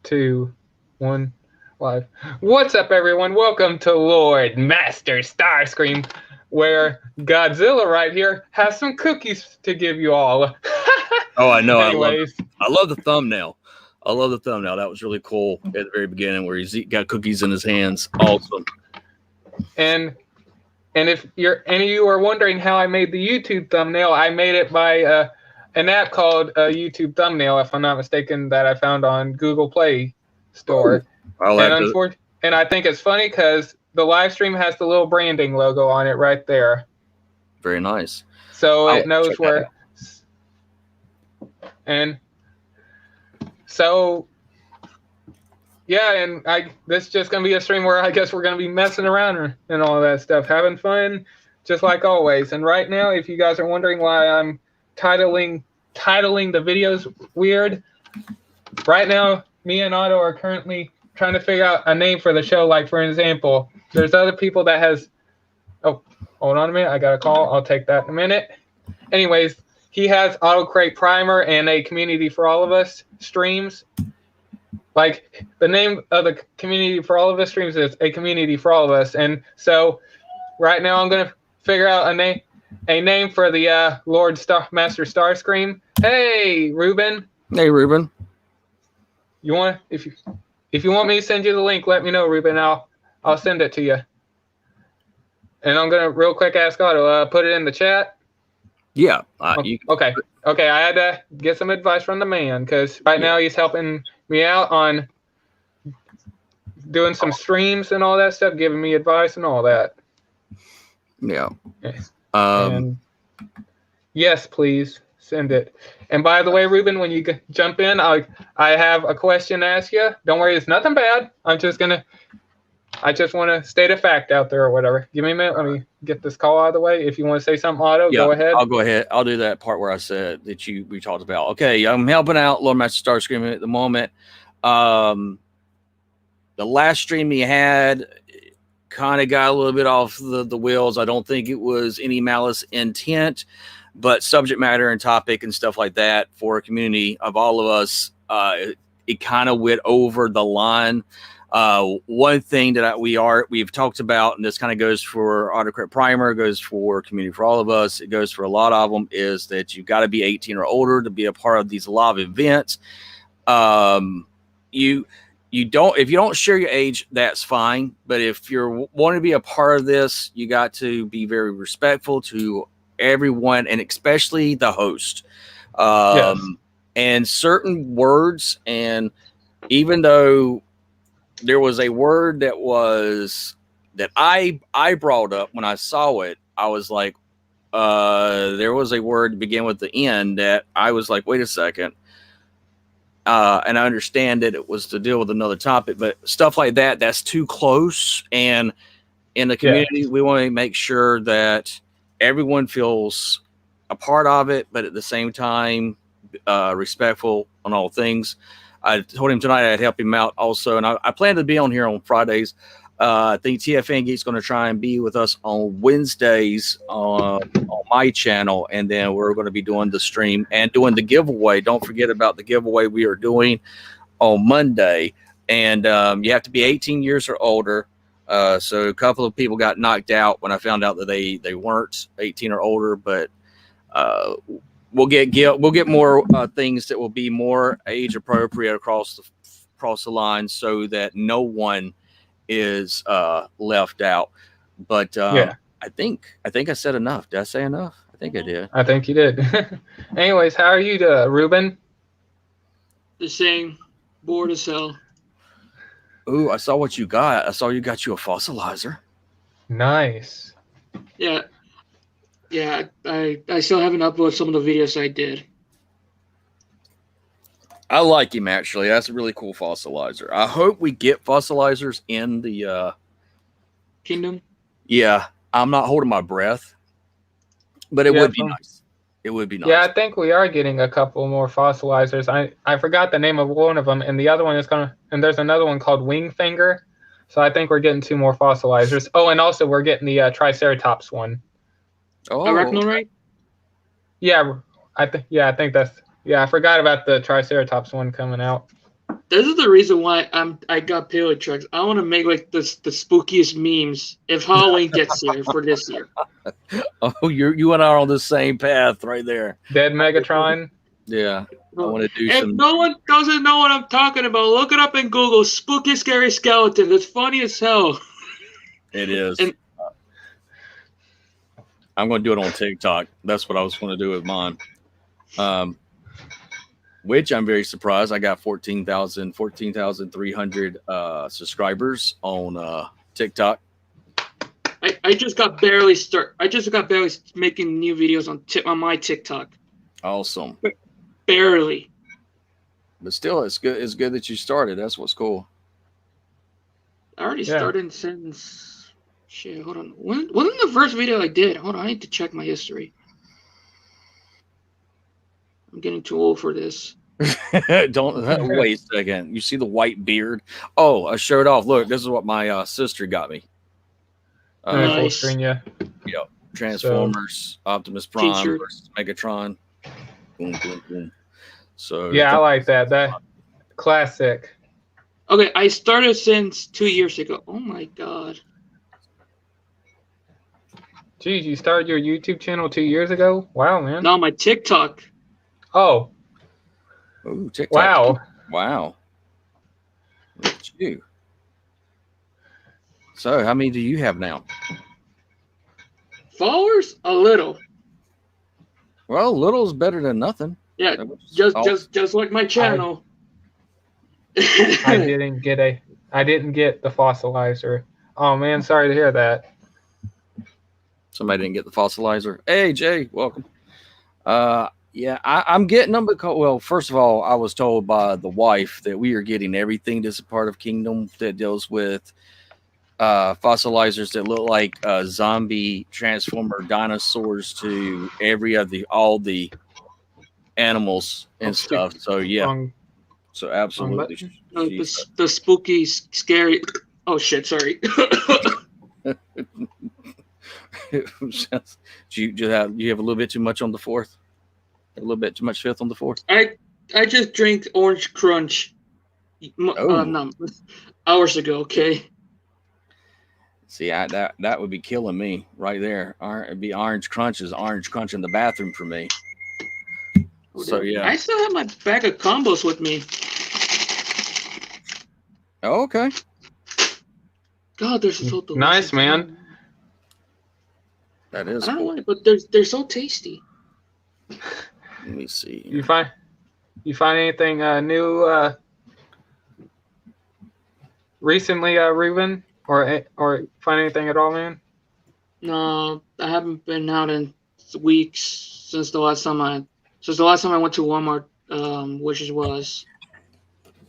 2, 1, live. What's up, everyone? Welcome to Lord Master Starscream, where Godzilla right here has some cookies to give you all. Oh, I know. Anyways, I love the thumbnail. I love the thumbnail. That was really cool at the very beginning where he's got cookies in his hands. Awesome. and if any of you are wondering how I made the YouTube thumbnail, I made it by an app called YouTube Thumbnail, if I'm not mistaken, that I found on Google Play Store. And I think it's funny because the live stream has the little branding logo on it right there. Very nice. So it knows where. And so, yeah, and this is just going to be a stream where I guess we're going to be messing around and all that stuff, having fun, just like always. And right now, if you guys are wondering why I'm titling the videos weird, right now, me and Otto are currently trying to figure out a name for the show. Like, for example, there's other people that has... Oh, hold on a minute. I got a call. I'll take that in a minute. Anyways, he has Autocrate Primer and a Community for All of Us streams. Like, the name of the Community for All of Us streams is A Community for All of Us. And so right now I'm going to figure out a name for the Master Starscream. Hey, Ruben. Hey, Ruben. You want if you want me to send you the link, let me know, Ruben. I'll send it to you. And I'm gonna real quick ask Otto, put it in the chat. Yeah. Okay. I had to get some advice from the man because right now he's helping me out on doing some streams and all that stuff, giving me advice and all that. Yeah. And yes, please send it. And by the way, Ruben, when you jump in, I have a question to ask you. Don't worry, it's nothing bad. I just want to state a fact out there or whatever. Give me a minute. Let me get this call out of the way. If you want to say something, Otto, go ahead. I'll go ahead. I'll do that part where I said that we talked about. Okay, I'm helping out Lord Master Starscream at the moment. The last stream he had kind of got a little bit off the wheels. I don't think it was any malice intent, but subject matter and topic and stuff like that for a community of all of us, it kind of went over the line. One thing that we've talked about, and this kind of goes for Autocrat Primer, goes for Community for All of Us, it goes for a lot of them, is that you've got to be 18 or older to be a part of these live events. If you don't share your age, that's fine. But if you're wanting to be a part of this, you got to be very respectful to everyone, and especially the host. Yes. And certain words, and even though there was a word that I brought up when I saw it, I was like, there was a word to begin with the N that I was like, wait a second. And I understand that it was to deal with another topic, but stuff like that, that's too close. And in the community, we want to make sure that everyone feels a part of it, but at the same time, respectful on all things. I told him tonight I'd help him out also, and I plan to be on here on Fridays. I think TFN Geek's going to try and be with us on Wednesdays on my channel, and then we're going to be doing the stream and doing the giveaway. Don't forget about the giveaway we are doing on Monday, and you have to be 18 years or older. So a couple of people got knocked out when I found out that they weren't 18 or older, but we'll get more things that will be more age appropriate across the line, so that no one is left out. But I think I said enough. Did I say enough? I think I did. I think you did. Anyways, how are you, Ruben? The same. Bored as hell. Ooh, I saw what you got. I saw you got you a fossilizer. Nice. Yeah. Yeah, I still haven't uploaded some of the videos I did. I like him, actually. That's a really cool fossilizer. I hope we get fossilizers in the Kingdom. Yeah, I'm not holding my breath, but it would be nice. It would be nice. Yeah, I think we are getting a couple more fossilizers. I forgot the name of one of them, and the other one is and there's another one called Wingfinger. So I think we're getting 2 more fossilizers. Oh, and also we're getting the Triceratops one. Oh, Arachnorite? Yeah, I think that's. Yeah, I forgot about the Triceratops one coming out. This is the reason why I got Paleo Tracks. I want to make like the spookiest memes if Halloween gets here for this year. Oh, you and I are on the same path right there. Dead Megatron. Yeah, I want to do If some. no one doesn't know what I'm talking about, look it up in Google. Spooky, scary skeleton. It's funny as hell. It is. And- I'm going to do it on TikTok. That's what I was going to do with mine. Which I'm very surprised. I got 14,300 subscribers on TikTok. I just got barely making new videos on my TikTok. Awesome. Barely. But still, it's good. It's good that you started. That's what's cool. I already started since shit. Hold on. When wasn't the first video I did? Hold on. I need to check my history. I'm getting too old for this. Don't wait a second. You see the white beard? Oh, I showed off. Look, this is what my sister got me. Full Nice. screen, yeah. Transformers, Optimus Prime T-shirt. versus Megatron. Boom, boom, boom. So Yeah, I like that. That classic. Okay, I started since 2 years ago. Oh my god. Geez, you started your YouTube channel 2 years ago? Wow, man. Now my TikTok. Oh, Ooh, TikTok. wow. Wow. Look at you. So, how many do you have now? Followers? A little. Well, little's better than nothing. Yeah, That was just like my channel. I didn't get the fossilizer. Oh man, sorry to hear that. Somebody didn't get the fossilizer. Hey, Jay, welcome. Yeah, I'm getting them because, well, first of all, I was told by the wife that we are getting everything that's a part of Kingdom that deals with fossilizers that look like zombie transformer dinosaurs to all the animals and stuff. So yeah, Wrong- so absolutely. The spooky, scary. Oh shit! Sorry. you have a little bit too much on the fourth? A little bit too much fifth on the fourth? I just drank Orange Crunch. No, hours ago. Okay. See, that would be killing me right there. It'd be Orange Crunch in the bathroom for me. So yeah. I still have my bag of combos with me. Oh, okay. God, they're so delicious. Nice, man. That is I don't know cool. why, but they're so tasty. Let me see. You find anything new recently, Ruben, or find anything at all, man? No, I haven't been out in weeks since the last time I went to Walmart, which was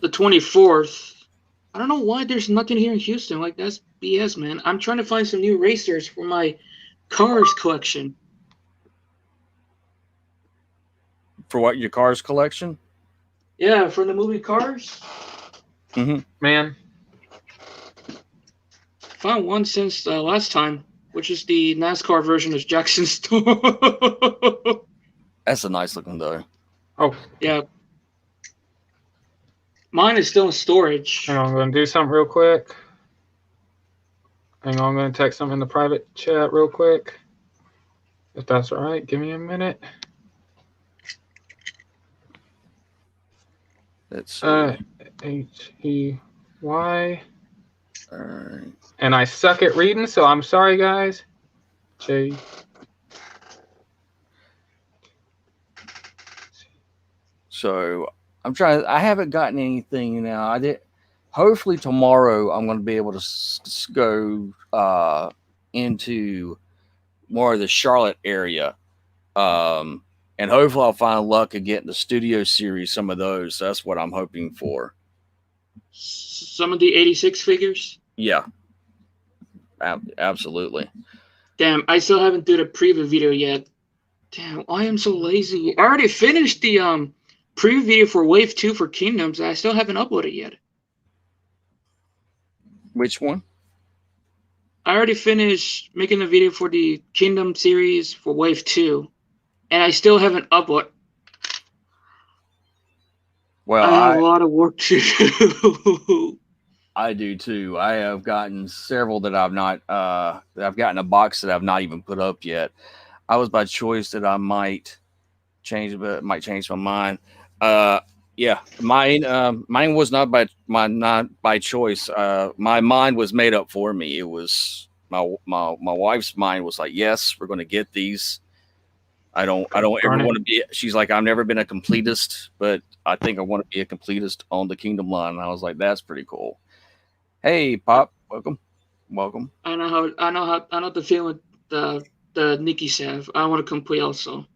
the 24th. I don't know why there's nothing here in Houston. Like, that's BS, man. I'm trying to find some new racers for my Cars collection. For what, your Cars collection? Yeah, for the movie Cars. Mm-hmm. Man, Found one since last time, which is the NASCAR version of Jackson Storm. That's a nice looking though. oh, Yeah. Mine is still in storage. hang on, I'm going to do something real quick. Hang on, I'm going to text something in the private chat real quick. If that's all right, give me a minute. That's H-E-Y. all right. And I suck at reading, so I'm sorry, guys. J. So I'm trying. I haven't gotten anything now. I did. Hopefully tomorrow I'm going to be able to go into more of the Charlotte area, and hopefully I'll find luck of getting the Studio Series. Some of those. That's what I'm hoping for. Some of the 86 figures. Yeah, absolutely. Damn, I still haven't done a preview video yet. Damn, I am so lazy. I already finished the preview video for Wave 2 for Kingdoms. I still haven't uploaded yet. Which one? I already finished making the video for the Kingdom series for Wave 2, and I still haven't uploaded. Well, I have a lot of work to do. I do too. I have gotten several that I've not that I've gotten a box that I've not even put up yet. I was by choice that I might change, but might change my mind. Yeah, mine was not by choice. My mind was made up for me. It was my wife's mind was like, yes, we're going to get these. I don't ever Darn it. want to be. She's like, I've never been a completist, but I think I want to be a completist on the Kingdom line. And I was like, that's pretty cool. Hey, Pop, welcome. I know the feeling with the Nikki Sav. I want to complete also.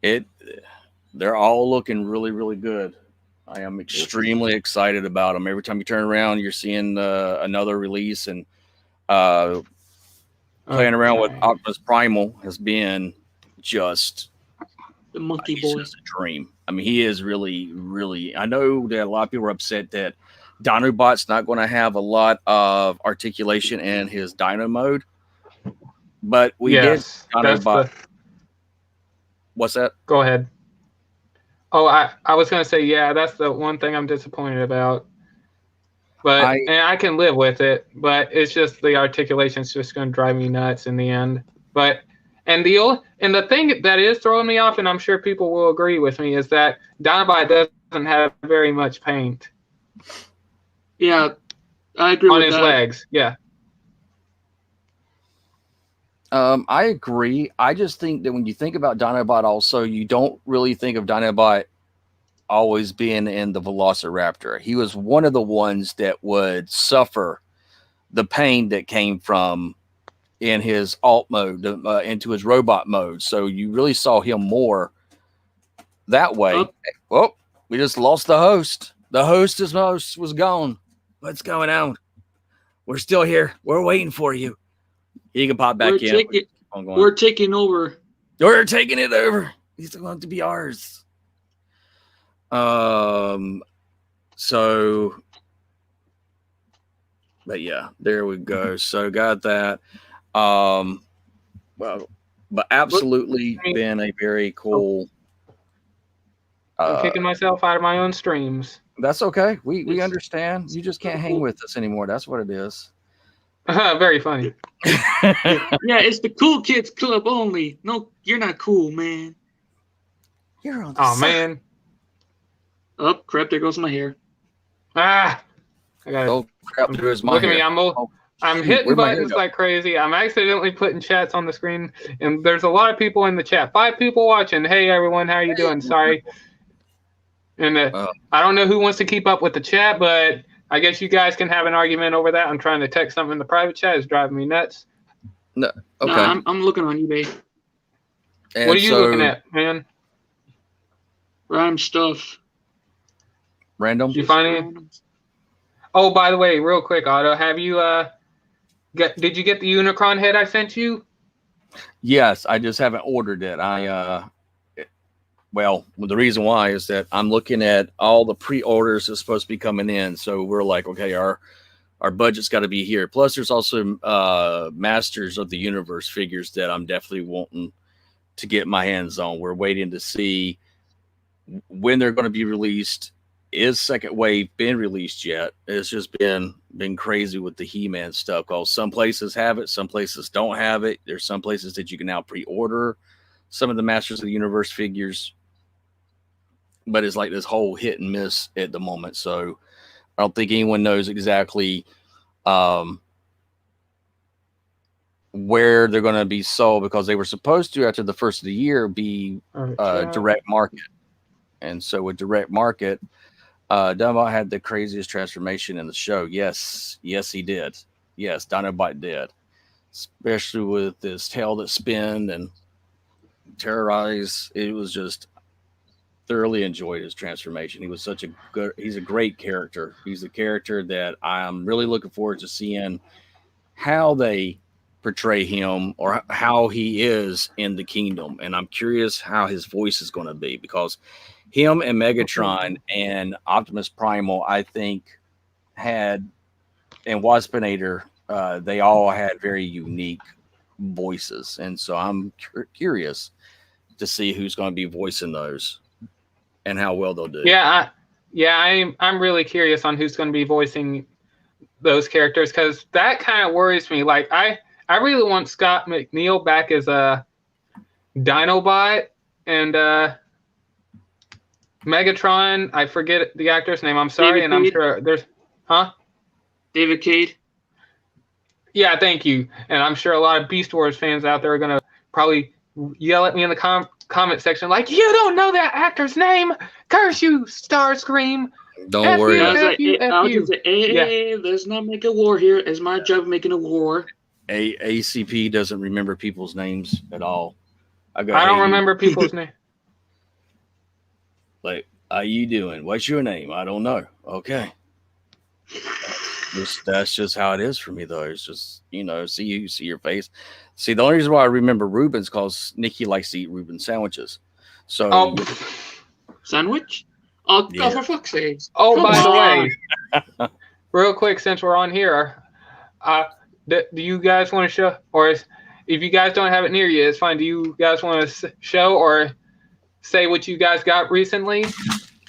They're all looking really, really good. I am extremely excited about them. Every time you turn around, you're seeing another release, and playing around with Optimus Primal has been just The monkey he's boy. just a dream. I mean, he is really, really. I know that a lot of people are upset that Dinobot's not going to have a lot of articulation in his Dino mode, but we did Dinobot. What's that? Go ahead. Oh, I was gonna say, yeah, that's the one thing I'm disappointed about. But and I can live with it, but it's just the articulation's just gonna drive me nuts in the end. But and the thing that is throwing me off, and I'm sure people will agree with me, is that Dinobot doesn't have very much paint. Yeah, I agree on with his that. legs. Yeah. I agree. I just think that when you think about Dinobot, also, you don't really think of Dinobot always being in the Velociraptor. He was one of the ones that would suffer the pain that came from in his alt mode into his robot mode. So you really saw him more that way. Oh, we just lost the host. The host was gone. What's going on? We're still here. We're waiting for you. He can pop back in. We're taking over. We're taking it over. He's going to be ours. So, but yeah, there we go. So got that. Well, but absolutely been a very cool. I'm kicking myself out of my own streams. That's okay. We understand. You just can't hang with us anymore. That's what it is. Very funny. Yeah, it's the cool kids club only. No, you're not cool, man. You're on the side. Man. Oh crap! There goes my hair. I got it. Crap! There's my Look hair. at me. I'm hitting buttons like crazy. I'm accidentally putting chats on the screen, and there's a lot of people in the chat. 5 people watching. Hey everyone, how are you doing? Sorry. And I don't know who wants to keep up with the chat, but I guess you guys can have an argument over that. I'm trying to text something in the private chat. It's driving me nuts. No, okay. No, I'm looking on eBay. And what are you looking at, man? Random stuff. Random? You find it? Oh, by the way, real quick, Otto, have you did you get the Unicron head I sent you? Yes, I just haven't ordered it. Well, the reason why is that I'm looking at all the pre-orders that's supposed to be coming in. So we're like, okay, our budget's got to be here. Plus, there's also Masters of the Universe figures that I'm definitely wanting to get my hands on. We're waiting to see when they're going to be released. Is Second Wave been released yet? It's just been crazy with the He-Man stuff. Because some places have it, some places don't have it. There's some places that you can now pre-order some of the Masters of the Universe figures. But it's like this whole hit and miss at the moment. So I don't think anyone knows exactly where they're going to be sold, because they were supposed to, after the first of the year, be direct market. And so with direct market, Dinobot had the craziest transformation in the show. Yes, he did. Yes, Dinobot did. Especially with his tail that spin and terrorize. It was just thoroughly enjoyed his transformation. He was he's a great character. He's a character that I'm really looking forward to seeing how they portray him or how he is in the Kingdom. And I'm curious how his voice is going to be, because him and Megatron and Optimus Primal, I think, and Waspinator, they all had very unique voices. And so I'm curious to see who's going to be voicing those. and how well they'll do. I'm really curious on who's going to be voicing those characters, because that kind of worries me. Like I really want Scott McNeil back as a Dinobot, and Megatron. I forget the actor's name. I'm sorry, David and I'm Cade. sure there's David Cade. Yeah, thank you. And I'm sure a lot of Beast Wars fans out there are going to probably yell at me in the comment section like, you don't know that actor's name. Curse you, Starscream. Don't worry. I was F like, you, I was F just like, hey, let's not make a war here. It's my job making a war. ACP doesn't remember people's names at all. I don't remember people's name. Like, how you doing? What's your name? I don't know. Okay. That's just how it is for me, though. It's just, see you, see your face. See, the only reason why I remember Reuben's because Nikki likes to eat Reuben sandwiches. So, Sandwich? Oh, Yeah. for fuck's sake. Oh, Come by on. the way, real quick, since we're on here, do you guys want to show, or if you guys don't have it near you, it's fine. Do you guys want to show or say what you guys got recently?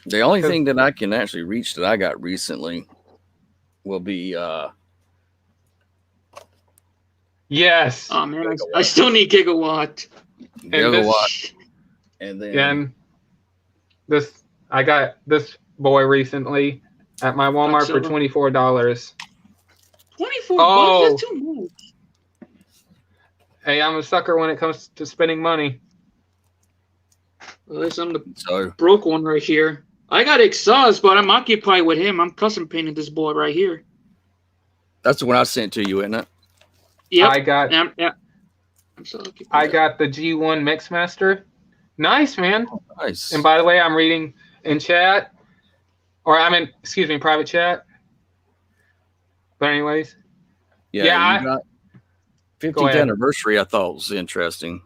the only thing that I can actually reach that I got recently will be Yes. Oh, man, I still need Gigawatt. Gigawatt, and then I got this boy recently at my Walmart for $24. 24 Oh. bucks? That's too much. Hey, I'm a sucker when it comes to spending money. Well, there's some so broke one right here. I got exhaust, but I'm occupied with him. I'm custom painting this boy right here. that's the one I sent to you, isn't it? Yep. I got Yeah. I'm so occupied. I got the G1 Mixmaster. Nice, man. Nice. And by the way, I'm reading in chat, or private chat. But anyways, yeah, you got Go 50th ahead. anniversary. I thought was interesting.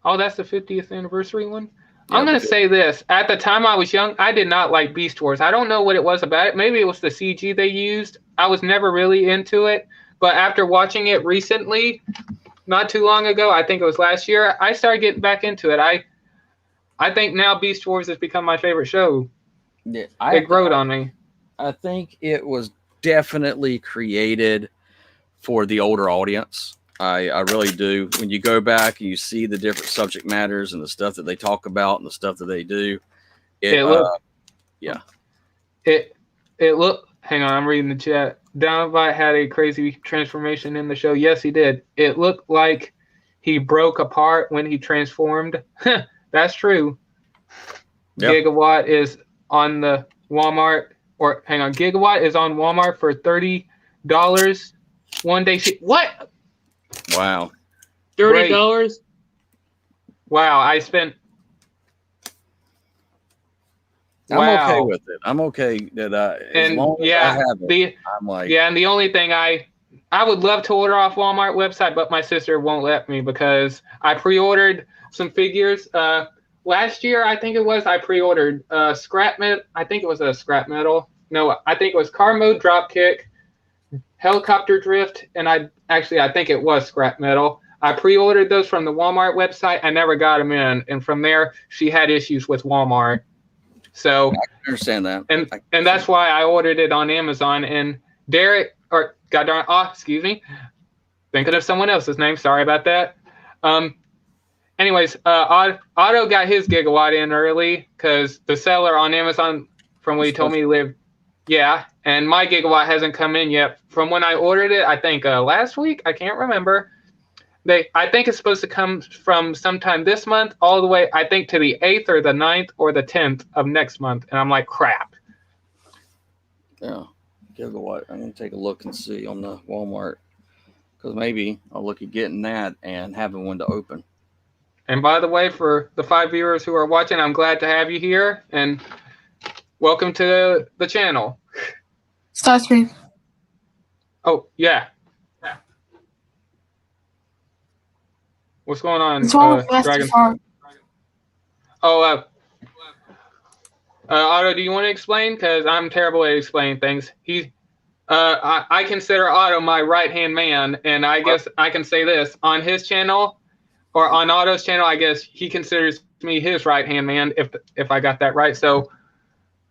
oh, that's the 50th anniversary one. Yeah, I'm going to because- say this. At the time I was young, I did not like Beast Wars. I don't know what it was about it. Maybe it was the CG they used. I was never really into it. But after watching it recently, not too long ago, I think it was last year, I started getting back into it. I think now Beast Wars has become my favorite show. Yeah, It growed on me. I think it was definitely created for the older audience. I really do. When you go back and you see the different subject matters and the stuff that they talk about and the stuff that they do, It looked. Hang on, I'm reading the chat. Dinobot had a crazy transformation in the show. Yes, he did. It looked like he broke apart when he transformed. That's true. Yep. Gigawatt is on the Walmart, or hang on, Gigawatt is on Walmart for $30. One day. What? wow. $30? Wow, I spent. I'm okay with it. I'm okay that as And long as I yeah, have it, I'm like, Yeah, and the only thing I would love to order off Walmart website, but my sister won't let me because I pre-ordered some figures. Last year, I think it was, I pre-ordered scrap metal. I think it was a scrap metal. No, I think it was car mode dropkick, helicopter drift, and I think it was scrap metal. I pre-ordered those from the Walmart website. I never got them in, and from there, she had issues with Walmart. So I understand that. and that's why I ordered it on Amazon. And Derek, or excuse me, thinking of someone else's name. Sorry about that. Anyways, Otto got his Gigawatt in early because the seller on Amazon, from what he told me, lived. Yeah, and my Gigawatt hasn't come in yet. From when I ordered it, I think last week. I can't remember. I think it's supposed to come from sometime this month all the way, I think, to the 8th or the 9th or the 10th of next month. And I'm like, crap. Yeah. Gigawatt. I'm going to take a look and see on the Walmart because maybe I'll look at getting that and having one to open. And by the way, for the 5 viewers who are watching, I'm glad to have you here. And welcome to the channel. Starscream. Oh, yeah. What's going on, What's wrong with Master Dragon? Farm? Oh, Otto, do you want to explain? Because I'm terrible at explaining things. I consider Otto my right-hand man, and I guess I can say this. On his channel, or on Otto's channel, I guess he considers me his right hand man if I got that right. So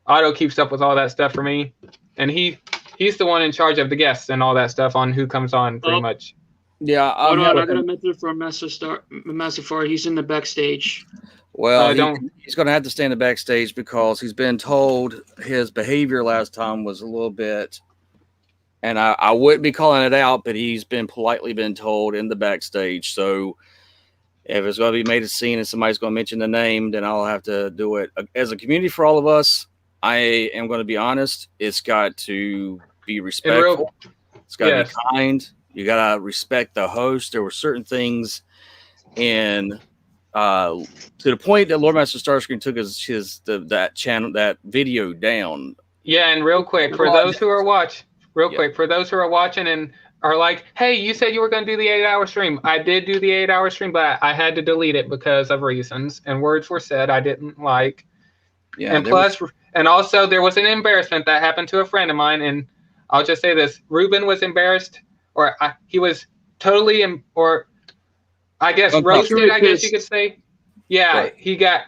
Otto keeps up with all that stuff for me, and he's the one in charge of the guests and all that stuff on who comes on pretty much. Yeah, Hold on, I got a message from Master Far. He's in the backstage. Well, he's going to have to stay in the backstage because he's been told his behavior last time was a little bit, and I wouldn't be calling it out, but he's been politely been told in the backstage. So if it's going to be made a scene and somebody's going to mention the name, then I'll have to do it. As a community for all of us, I am going to be honest. It's got to be respectful. It's got to be kind. You got to respect the host. There were certain things in to the point that Lord Master Starscream took that video down. Yeah, and real quick for those who are watching and are like, hey, you said you were going to do the 8-hour stream. I did do the 8-hour stream, but I had to delete it because of reasons and words were said I didn't like. Yeah, and plus, and also there was an embarrassment that happened to a friend of mine, and I'll just say this: Ruben was embarrassed, or he was totally, or I guess roasted. I guess you could say. Yeah, right. He got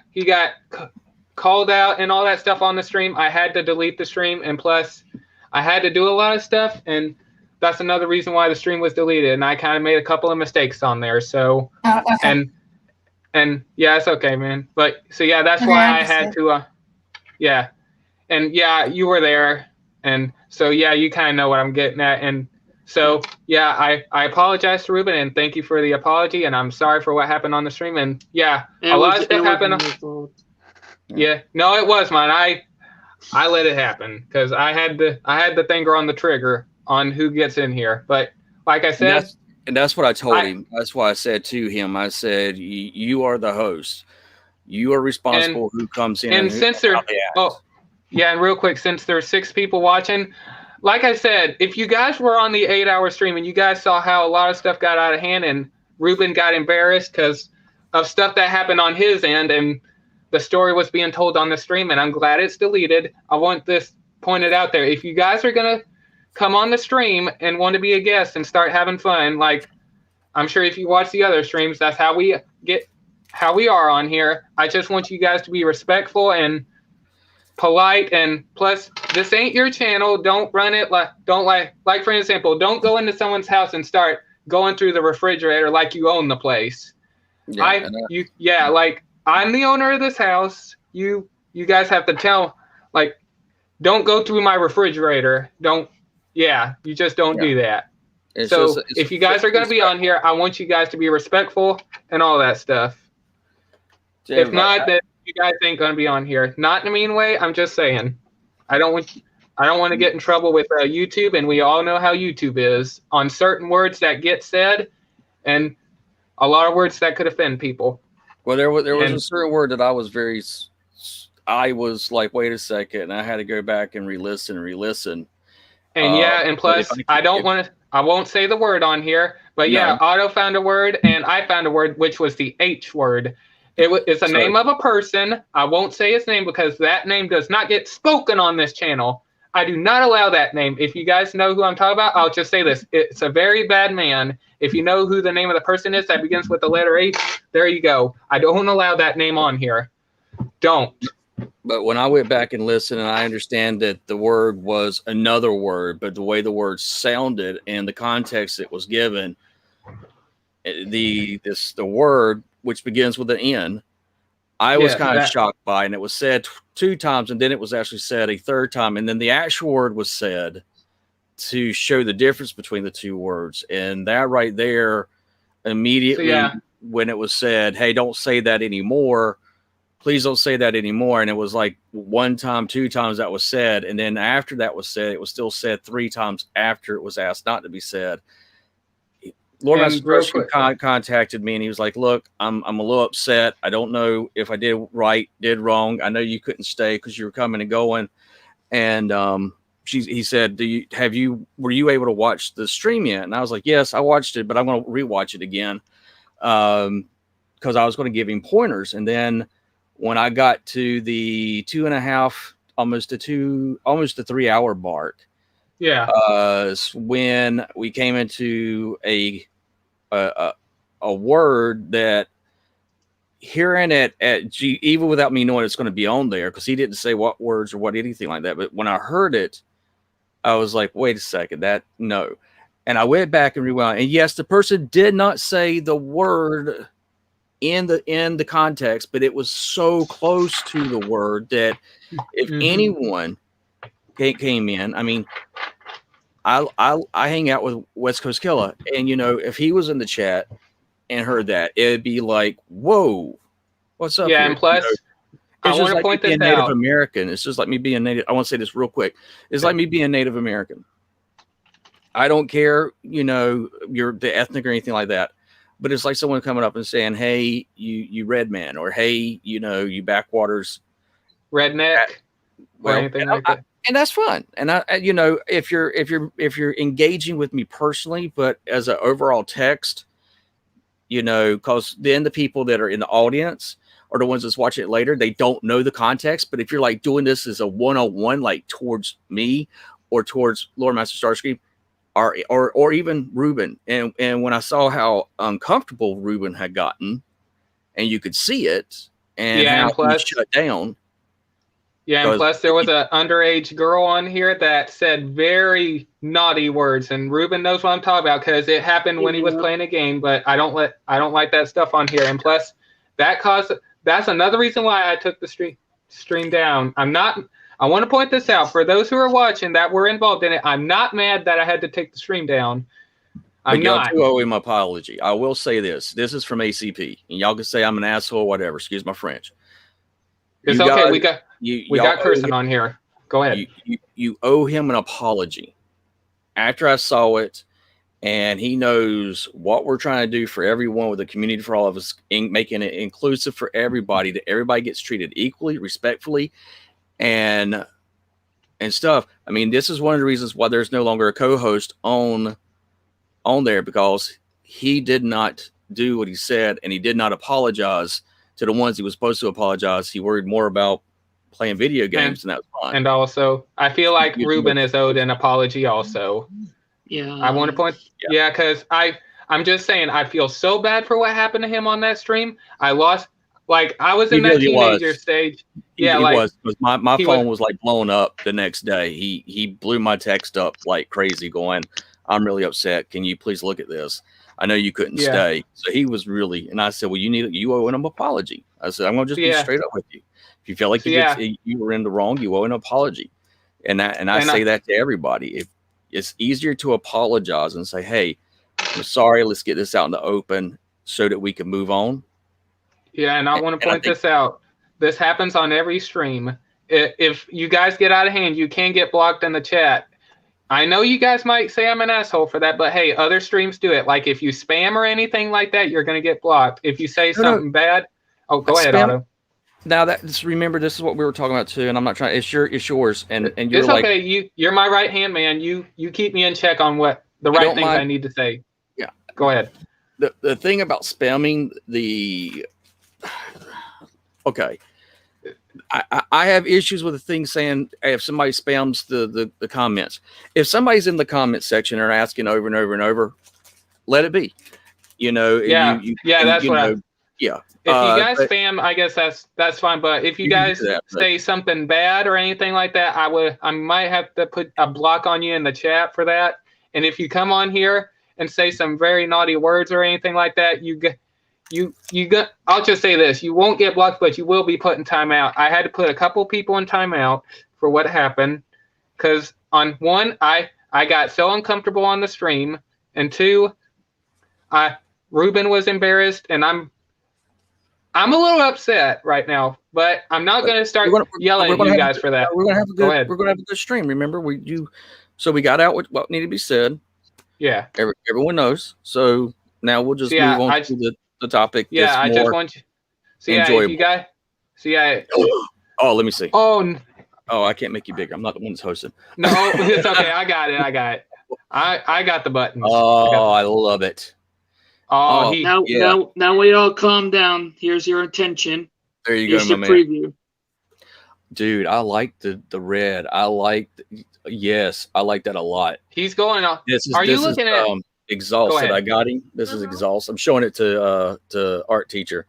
called out and all that stuff on the stream. I had to delete the stream, and plus, I had to do a lot of stuff, and that's another reason why the stream was deleted. And I kind of made a couple of mistakes on there. So, okay. and yeah, it's okay, man. But so yeah, that's why I had to. Yeah, and yeah, you were there, and so yeah, you kind of know what I'm getting at, and so yeah, I apologize to Ruben, and thank you for the apology, and I'm sorry for what happened on the stream, and yeah, a lot of stuff happened. Yeah, no, it was mine. I let it happen because I had the finger on the trigger on who gets in here, but like I said, and that's what I told him. That's why I said to him, I said, you are the host. You are responsible who comes in. And since and real quick, since there's 6 people watching, like I said, if you guys were on the 8-hour stream and you guys saw how a lot of stuff got out of hand and Ruben got embarrassed because of stuff that happened on his end and the story was being told on the stream, and I'm glad it's deleted. I want this pointed out there. If you guys are going to come on the stream and want to be a guest and start having fun, like I'm sure if you watch the other streams, that's how we are on here. I just want you guys to be respectful and polite, and plus this ain't your channel. Don't run it like for example, don't go into someone's house and start going through the refrigerator like you own the place. Like I'm the owner of this house. You guys have to tell, like, don't go through my refrigerator. You just don't do that. If you guys are going to be on here, I want you guys to be respectful and all that stuff. If not, then you guys ain't going to be on here. Not in a mean way. I'm just saying. I don't want to get in trouble with YouTube, and we all know how YouTube is on certain words that get said, and a lot of words that could offend people. Well, there was a certain word that I was like, wait a second, and I had to go back and re-listen. And and plus, I won't say the word on here, but yeah, Otto found a word, and I found a word, which was the H word. It's a name of a person. I won't say his name because that name does not get spoken on this channel. I do not allow that name. If you guys know who I'm talking about, I'll just say this. It's a very bad man. If you know who the name of the person is that begins with the letter H, there you go. I don't allow that name on here. Don't. But when I went back and listened, and I understand that the word was another word, but the way the word sounded and the context it was given, the word, which begins with an N, I was kind of shocked by, and it was said 2 times, and then it was actually said a 3rd time, and then the actual word was said to show the difference between the 2 words. And that right there, immediately when it was said, hey, don't say that anymore, please don't say that anymore. And it was like 1 time, 2 times that was said. And then after that was said, it was still said 3 times after it was asked not to be said. Lord Master contacted me, and he was like, look, I'm a little upset. I don't know if I did right, did wrong. I know you couldn't stay because you were coming and going. And he said, were you able to watch the stream yet? And I was like, yes, I watched it, but I'm going to rewatch it again because I was going to give him pointers. And then when I got to the 2.5, almost the 3 hour mark, when we came into a word that hearing it at G, even without me knowing it's going to be on there, because he didn't say what words or what anything like that. But when I heard it, I was like, wait a second, that no. And I went back and rewound. And yes, the person did not say the word in the context, but it was so close to the word that if anyone came in, I mean, I hang out with West Coast Killa, and if he was in the chat and heard that, it'd be like, whoa, what's up? Yeah, here? and plus, I want to point this Native out. American. It's just like me being Native. I want to say this real quick. It's like me being Native American. I don't care, you're the ethnic or anything like that. But it's like someone coming up and saying, hey, you red man, or hey, you backwaters Redneck or anything like that. And that's fun. And if you're engaging with me personally, but as an overall text, because then the people that are in the audience are the ones that's watching it later, they don't know the context. But if you're like doing this as a one-on-one, like towards me or towards Lord Master Starscream, or even Ruben, and when I saw how uncomfortable Ruben had gotten, and you could see it, and how and plus, he shut down. Yeah, and plus there was an underage girl on here that said very naughty words, and Ruben knows what I'm talking about because it happened when he was playing a game. But I don't like that stuff on here, and plus that's another reason why I took the stream down. I want to point this out for those who are watching that were involved in it. I'm not mad that I had to take the stream down. I'm not. You owe him an apology. I will say this. This is from ACP, and y'all can say I'm an asshole, whatever. Excuse my French. It's okay. We got cursing on here. Go ahead. You owe him an apology. After I saw it, and he knows what we're trying to do for everyone with the community, for all of us, making it inclusive for everybody, that everybody gets treated equally, respectfully, and stuff. I mean, this is one of the reasons why there's no longer a co-host on there, because he did not do what he said, and he did not apologize to the ones he was supposed to apologize. He worried more about playing video games, and that was fine. And also, I feel like Ruben is owed an apology also. Yeah. I want to point, because I'm just saying, I feel so bad for what happened to him on that stream. I was in that teenager stage. Yeah, he was. My phone was like blown up the next day. He blew my text up like crazy, going, I'm really upset. Can you please look at this? I know you couldn't stay. So he was really, and I said, well, you owe him an apology. I said, I'm going to just be straight up with you. If you feel like you were in the wrong, you owe an apology. And I say that to everybody. If it's easier to apologize and say, hey, I'm sorry, let's get this out in the open so that we can move on. Yeah, and I want to point this out. This happens on every stream. If you guys get out of hand, you can get blocked in the chat. I know you guys might say I'm an asshole for that, but hey, other streams do it. Like if you spam or anything like that, you're going to get blocked. If you say something bad, go ahead, Otto. Now remember, this is what we were talking about too, and I'm not trying. It's yours, and you're it's like, okay. You're my right hand man. You keep me in check on what the right things I need to say. Yeah, go ahead. The thing about spamming okay. I have issues with the thing saying if somebody spams the comments. If somebody's in the comment section and are asking over and over and over, let it be. That's what yeah. If you guys spam, I guess that's fine. But if you guys say something bad or anything like that, I might have to put a block on you in the chat for that. And if you come on here and say some very naughty words or anything like that, I'll just say this: you won't get blocked, but you will be put in timeout. I had to put a couple people in timeout for what happened, because on one, I got so uncomfortable on the stream, and two, Ruben was embarrassed, and I'm a little upset right now, but I'm not going to start yelling at you guys for that. We're going to have a good stream. Remember, so we got out what needed to be said. Yeah, everyone knows. So now we'll just move on to the topic. Yeah, I just want you. So if you guys. Oh, let me see. Oh, I can't make you bigger. I'm not the one that's hosting. No, it's okay. I got it. I got the buttons. Oh, I love it. Now we all calm down. Here's your intention. There you go, my man. Preview. Dude, I like the red. I like that a lot. He's going on. Are you looking at Exhaust that I got him? This is Exhaust. I'm showing it to art teacher.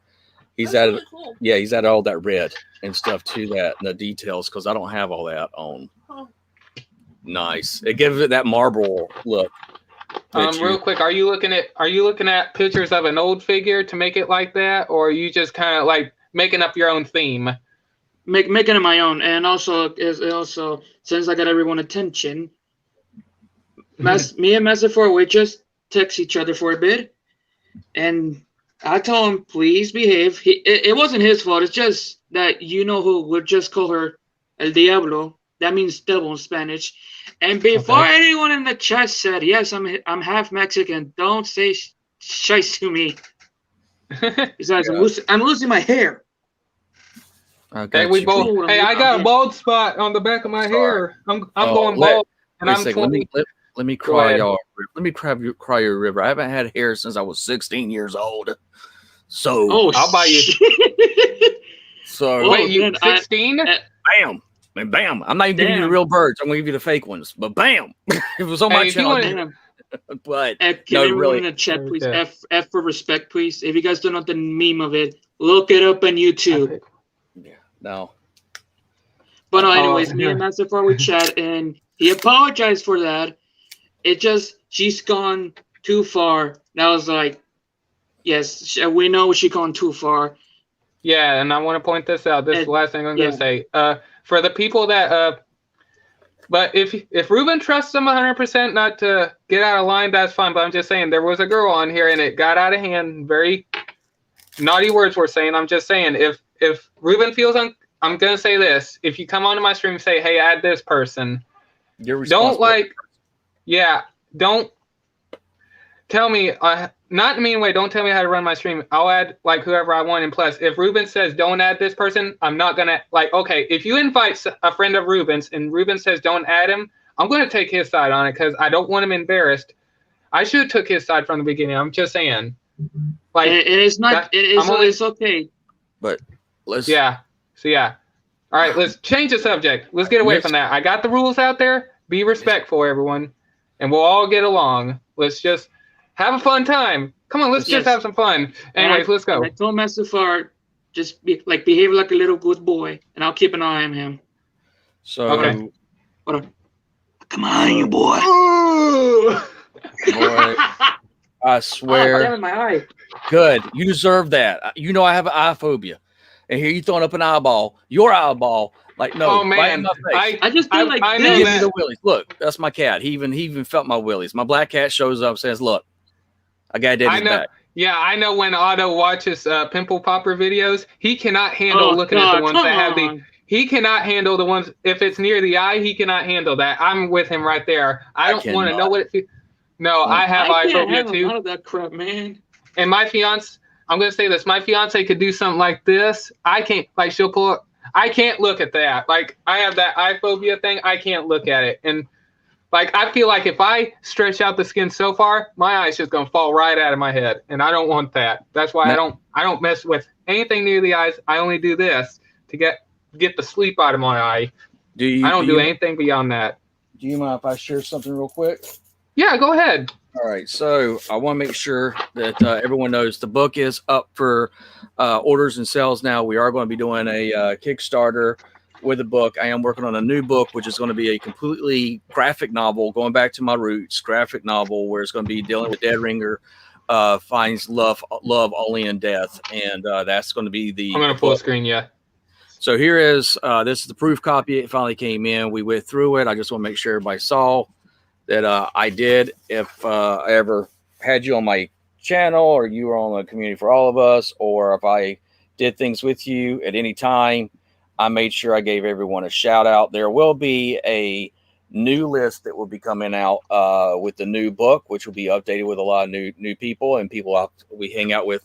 He's added, yeah, he's added all that red and stuff to that and the details because I don't have all that on. Nice. It gives it that marble look. Real quick, are you looking at pictures of an old figure to make it like that, or are you just kind of like making up your own theme? Making it my own, and also since I got everyone attention, me and Massive4, we just text each other for a bit, and I told him please behave. It wasn't his fault. It's just that who would just call her El Diablo. That means devil in Spanish. And before anyone in the chat said, yes, I'm half Mexican, don't say shice to me. Besides, I'm losing my hair. Hey, we both. Hey, I got a bald spot on the back of my hair. I'm going bald, and I'm 20. Let me cry y'all. Let me cry your river. I haven't had hair since I was 16 years old. So I'll buy you. So wait, you 16? Bam. And bam. I'm not even giving you the real birds. I'm gonna give you the fake ones. But bam. It was on my channel. But can no, everyone really. in the chat, please? F for respect, please. If you guys don't know the meme of it, look it up on YouTube. Yeah. No. But no, anyways, me and Massive4, we chat, and he apologized for that. It just, she's gone too far. And I was like, yes, we know she's gone too far. Yeah, and I want to point this out. This is the last thing I'm going to say. For the people that, but if Ruben trusts him 100% not to get out of line, that's fine. But I'm just saying there was a girl on here and it got out of hand. Very naughty words were saying. I'm just saying if Ruben feels I'm going to say this. If you come onto my stream and say, hey, add this person. You're responsible. Don't tell me, not in a mean way, don't tell me how to run my stream. I'll add like whoever I want. And plus, if Ruben says don't add this person, I'm not going to, like, okay, if you invite a friend of Ruben's and Ruben says don't add him, I'm going to take his side on it because I don't want him embarrassed. I should have took his side from the beginning. I'm just saying. Like, it's okay. But let's. Yeah. So, yeah. All right, let's change the subject. Let's get away from that. I got the rules out there. Be respectful, everyone. And we'll all get along. Let's just have a fun time. Come on, let's just have some fun. Anyways, let's go. I told Massive4, just behave like a little good boy, and I'll keep an eye on him. So, okay. Hold on. Come on, you boy. Boy, I swear. Oh, damn it, my eye. Good. You deserve that. You know I have an eye phobia. And here you throwing up an eyeball. Your eyeball. Like, no. Oh, man. I just feel like I this. know Give me that. the willies. Look, that's my cat. He even felt my willies. My black cat shows up, says, look, I got his back. Yeah, I know when Otto watches Pimple Popper videos, he cannot handle looking at the ones that have he cannot handle the ones, if it's near the eye, he cannot handle that. I'm with him right there. I don't want to know what it feels. No, I have eye phobia too. None of that crap, man. And my fiance, I'm going to say this, my fiance could do something like this. I can't, like, she'll pull up. I can't look at that. Like, I have that eye phobia thing. I can't look at it. And, like, I feel like if I stretch out the skin so far, my eye's just going to fall right out of my head. And I don't want that. That's why I don't mess with anything near the eyes. I only do this to get the sleep out of my eye. I don't do anything beyond that. Do you mind if I share something real quick? Yeah, go ahead. All right, so I want to make sure that everyone knows the book is up for orders and sales now. We are going to be doing a Kickstarter with the book. I am working on a new book, which is going to be a completely graphic novel, going back to my roots, graphic novel, where it's going to be dealing with Dead Ringer finds love only in death, and that's going to be the. I'm going to full screen, yeah. So here is this is the proof copy. It finally came in. We went through it. I just want to make sure everybody saw that I did. If I ever had you on my channel, or you were on the Community for All of Us, or if I did things with you at any time, I made sure I gave everyone a shout out. There will be a new list that will be coming out with the new book, which will be updated with a lot of new people and people we hang out with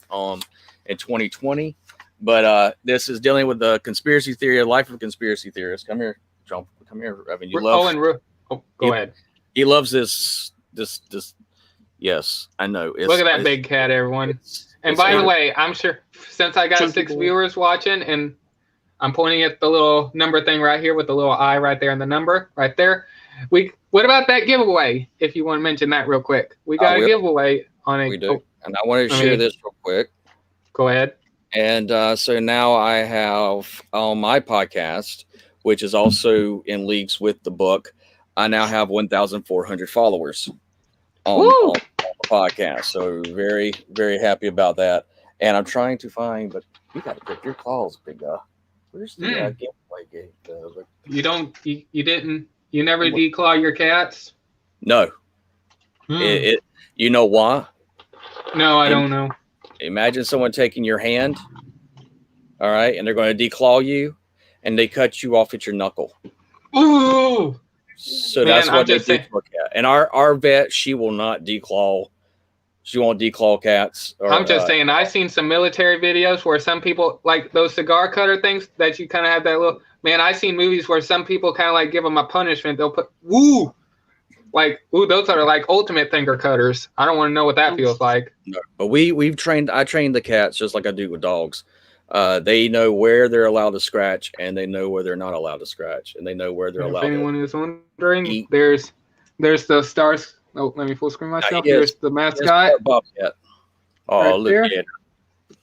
in 2020. But this is dealing with the conspiracy theory, life of a conspiracy theorist. Come here, John. Come here, Evan. You love. Go ahead. He loves this. Yes, I know. Look at that big cat, everyone. And by the way, I'm sure since I got 6 viewers watching, and I'm pointing at the little number thing right here with the little eye right there and the number right there. What about that giveaway? If you want to mention that real quick, we got a giveaway on it. We do, and I want to share this real quick. Go ahead. And so now I have on my podcast, which is also in leagues with the book, I now have 1,400 followers on the podcast. So very, very happy about that. And I'm trying to find, but you got to pick your calls, big guy. Where's the giveaway gate? You never declaw your cats? No. You know why? No, I don't know. Imagine someone taking your hand, all right, and they're going to declaw you, and they cut you off at your knuckle. Ooh! So that's what they do to a cat. And our vet, she will not declaw. She won't declaw cats. I'm just saying, I've seen some military videos where some people, like those cigar cutter things that you kind of have that little, man, I've seen movies where some people kind of like give them a punishment. They'll put, those are like ultimate finger cutters. I don't want to know what that feels like. No, but I trained the cats just like I do with dogs. They know where they're allowed to scratch, and they know where they're not allowed to scratch, and they know where they're allowed. If anyone is wondering, eat. there's the stars. Oh, let me full screen myself. There's the mascot. Bobcat. Oh, Right look there. at her.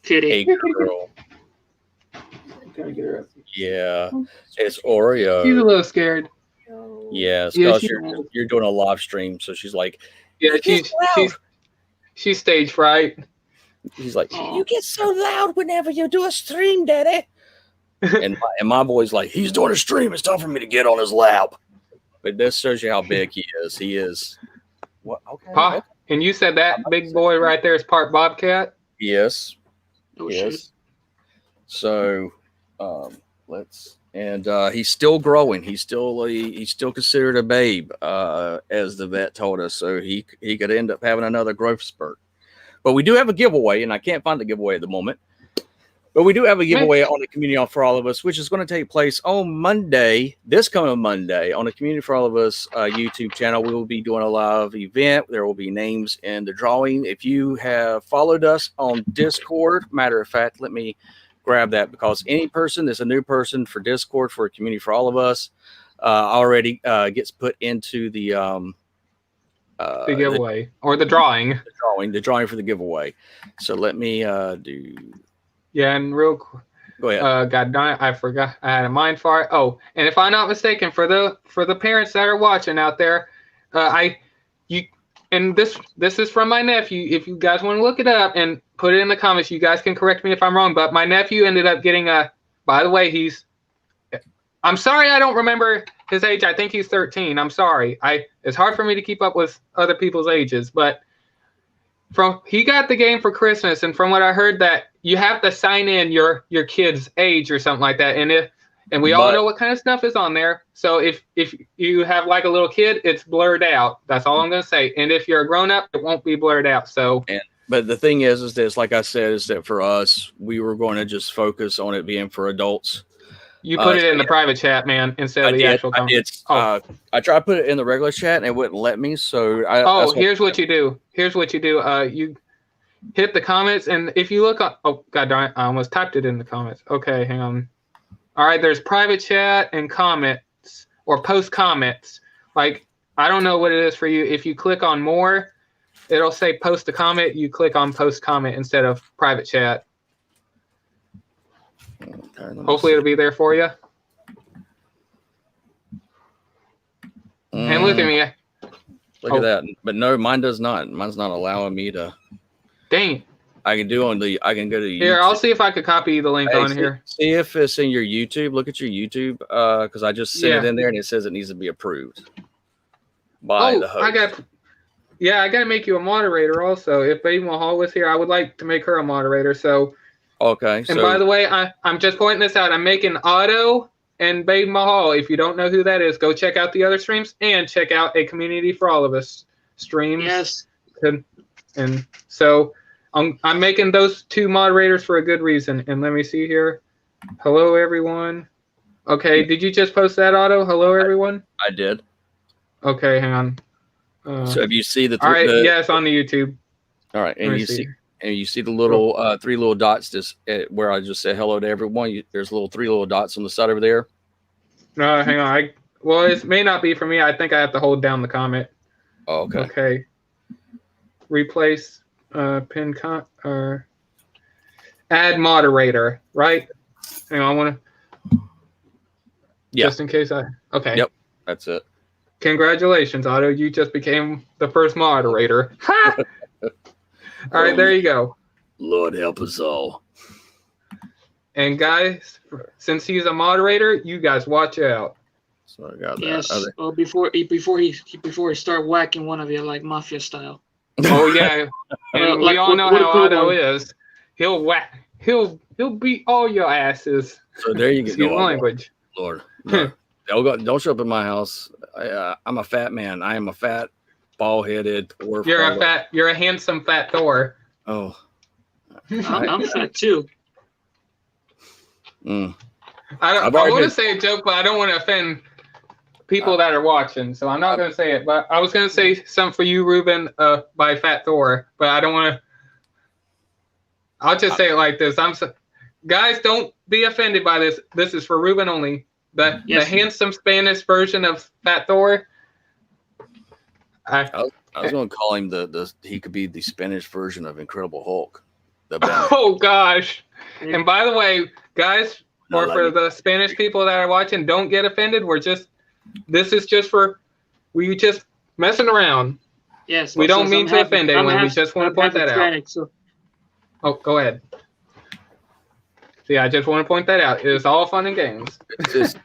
Kitty. Hey, girl. Gotta get her up. Yeah, it's Oreo. She's a little scared. Yes, Yeah, because she- you're doing a live stream, so she's like, Yeah, she's stage fright. he's like, Aw. you get so loud whenever you do a stream, Daddy. and my boy's like, he's doing a stream. It's time for me to get on his lap. But this shows you how big he is. He is. What? Okay. Pa, and you said that big boy right there is part Bobcat? Yes. Oh, shit. Yes. So, he's still growing. He's still considered a babe, as the vet told us. So he could end up having another growth spurt. But we do have a giveaway, and I can't find the giveaway at the moment. But we do have a giveaway on the Community for All of Us, which is going to take place on Monday, this coming Monday, on the Community for All of Us YouTube channel. We will be doing a live event. There will be names in the drawing. If you have followed us on Discord, matter of fact, let me grab that, because any person that's a new person for Discord for a Community for All of Us already gets put into the giveaway or the drawing. The drawing for the giveaway. So let me do. Yeah, and real quick. Go ahead. God darn it, I forgot. I had a mind fart. Oh, and if I'm not mistaken, for the parents that are watching out there, this is from my nephew. If you guys want to look it up and put it in the comments, you guys can correct me if I'm wrong. But my nephew ended up getting a. By the way, I'm sorry, I don't remember his age. I think he's 13. I'm sorry. It's hard for me to keep up with other people's ages, but he got the game for Christmas, and from what I heard, that you have to sign in your kid's age or something like that, and we all know what kind of stuff is on there. So if you have like a little kid, it's blurred out. That's all I'm gonna say. And if you're a grown up, it won't be blurred out. So. But the thing is this, like I said, is that for us, we were going to just focus on it being for adults. You put it in the private chat, man, instead of the actual comment. I tried to put it in the regular chat and it wouldn't let me. So here's what you do. You hit the comments, and if you look on, oh god darn it, I almost typed it in the comments. Okay, hang on. All right, there's private chat and comments or post comments. Like, I don't know what it is for you. If you click on more, it'll say post a comment. You click on post comment instead of private chat. Hopefully it'll be there for you. And look at me. Look at that. But no, mine does not. Mine's not allowing me to. Dang. I can go to here, I'll see if I could copy the link on here. See if it's in your YouTube. Look at your YouTube, because I just sent it in there and it says it needs to be approved by the host. I got to make you a moderator also. If Babe Mahal was here, I would like to make her a moderator. So. Okay. And by the way, I'm just pointing this out. I'm making Otto and Babe Mahal. If you don't know who that is, go check out the other streams and check out a Community for All of Us streams. Yes. And so I'm making those two moderators for a good reason. And let me see here. Hello, everyone. Okay, did you just post that, Otto? Hello, everyone. I did. Okay, hang on. So if you see the all right, it's on the YouTube. All right, and you see the little three little dots just where I just said hello to everyone. There's three little dots on the side over there. No, hang on. It may not be for me. I think I have to hold down the comment. Oh, okay. Okay. Replace pin add moderator, right? And I want to. Yeah. Just in case I. Okay. Yep. That's it. Congratulations, Otto. You just became the first moderator. Ha! All right, there you go. Lord help us all. And guys, since he's a moderator, you guys watch out. So I got that. Yes. Well, before he start whacking one of you like mafia style. Oh yeah, and we Like, all know what how could Otto one? is. He'll whack. He'll beat all your asses. So there you Excuse go. my language. Lord. No. Don't show up in my house. I'm a fat man. I am a fat, ball-headed, poor fellow. You're a handsome fat Thor. Oh. I'm fat too. Mm. I want to say a joke, but I don't want to offend people that are watching, so I'm not going to say it. But I was going to say something for you, Ruben, by Fat Thor, but I don't want to. I'll just say it like this: guys, don't be offended by this. This is for Ruben only. The handsome Spanish version of Fat Thor. I was going to call him he could be the Spanish version of Incredible Hulk. Oh gosh! And by the way, guys, or for the Spanish people that are watching, don't get offended. This is just for, we just messing around. Yes. We don't mean to offend anyone. We just want to point that out. So. Oh, go ahead. Yeah, I just want to point that out. It's all fun and games.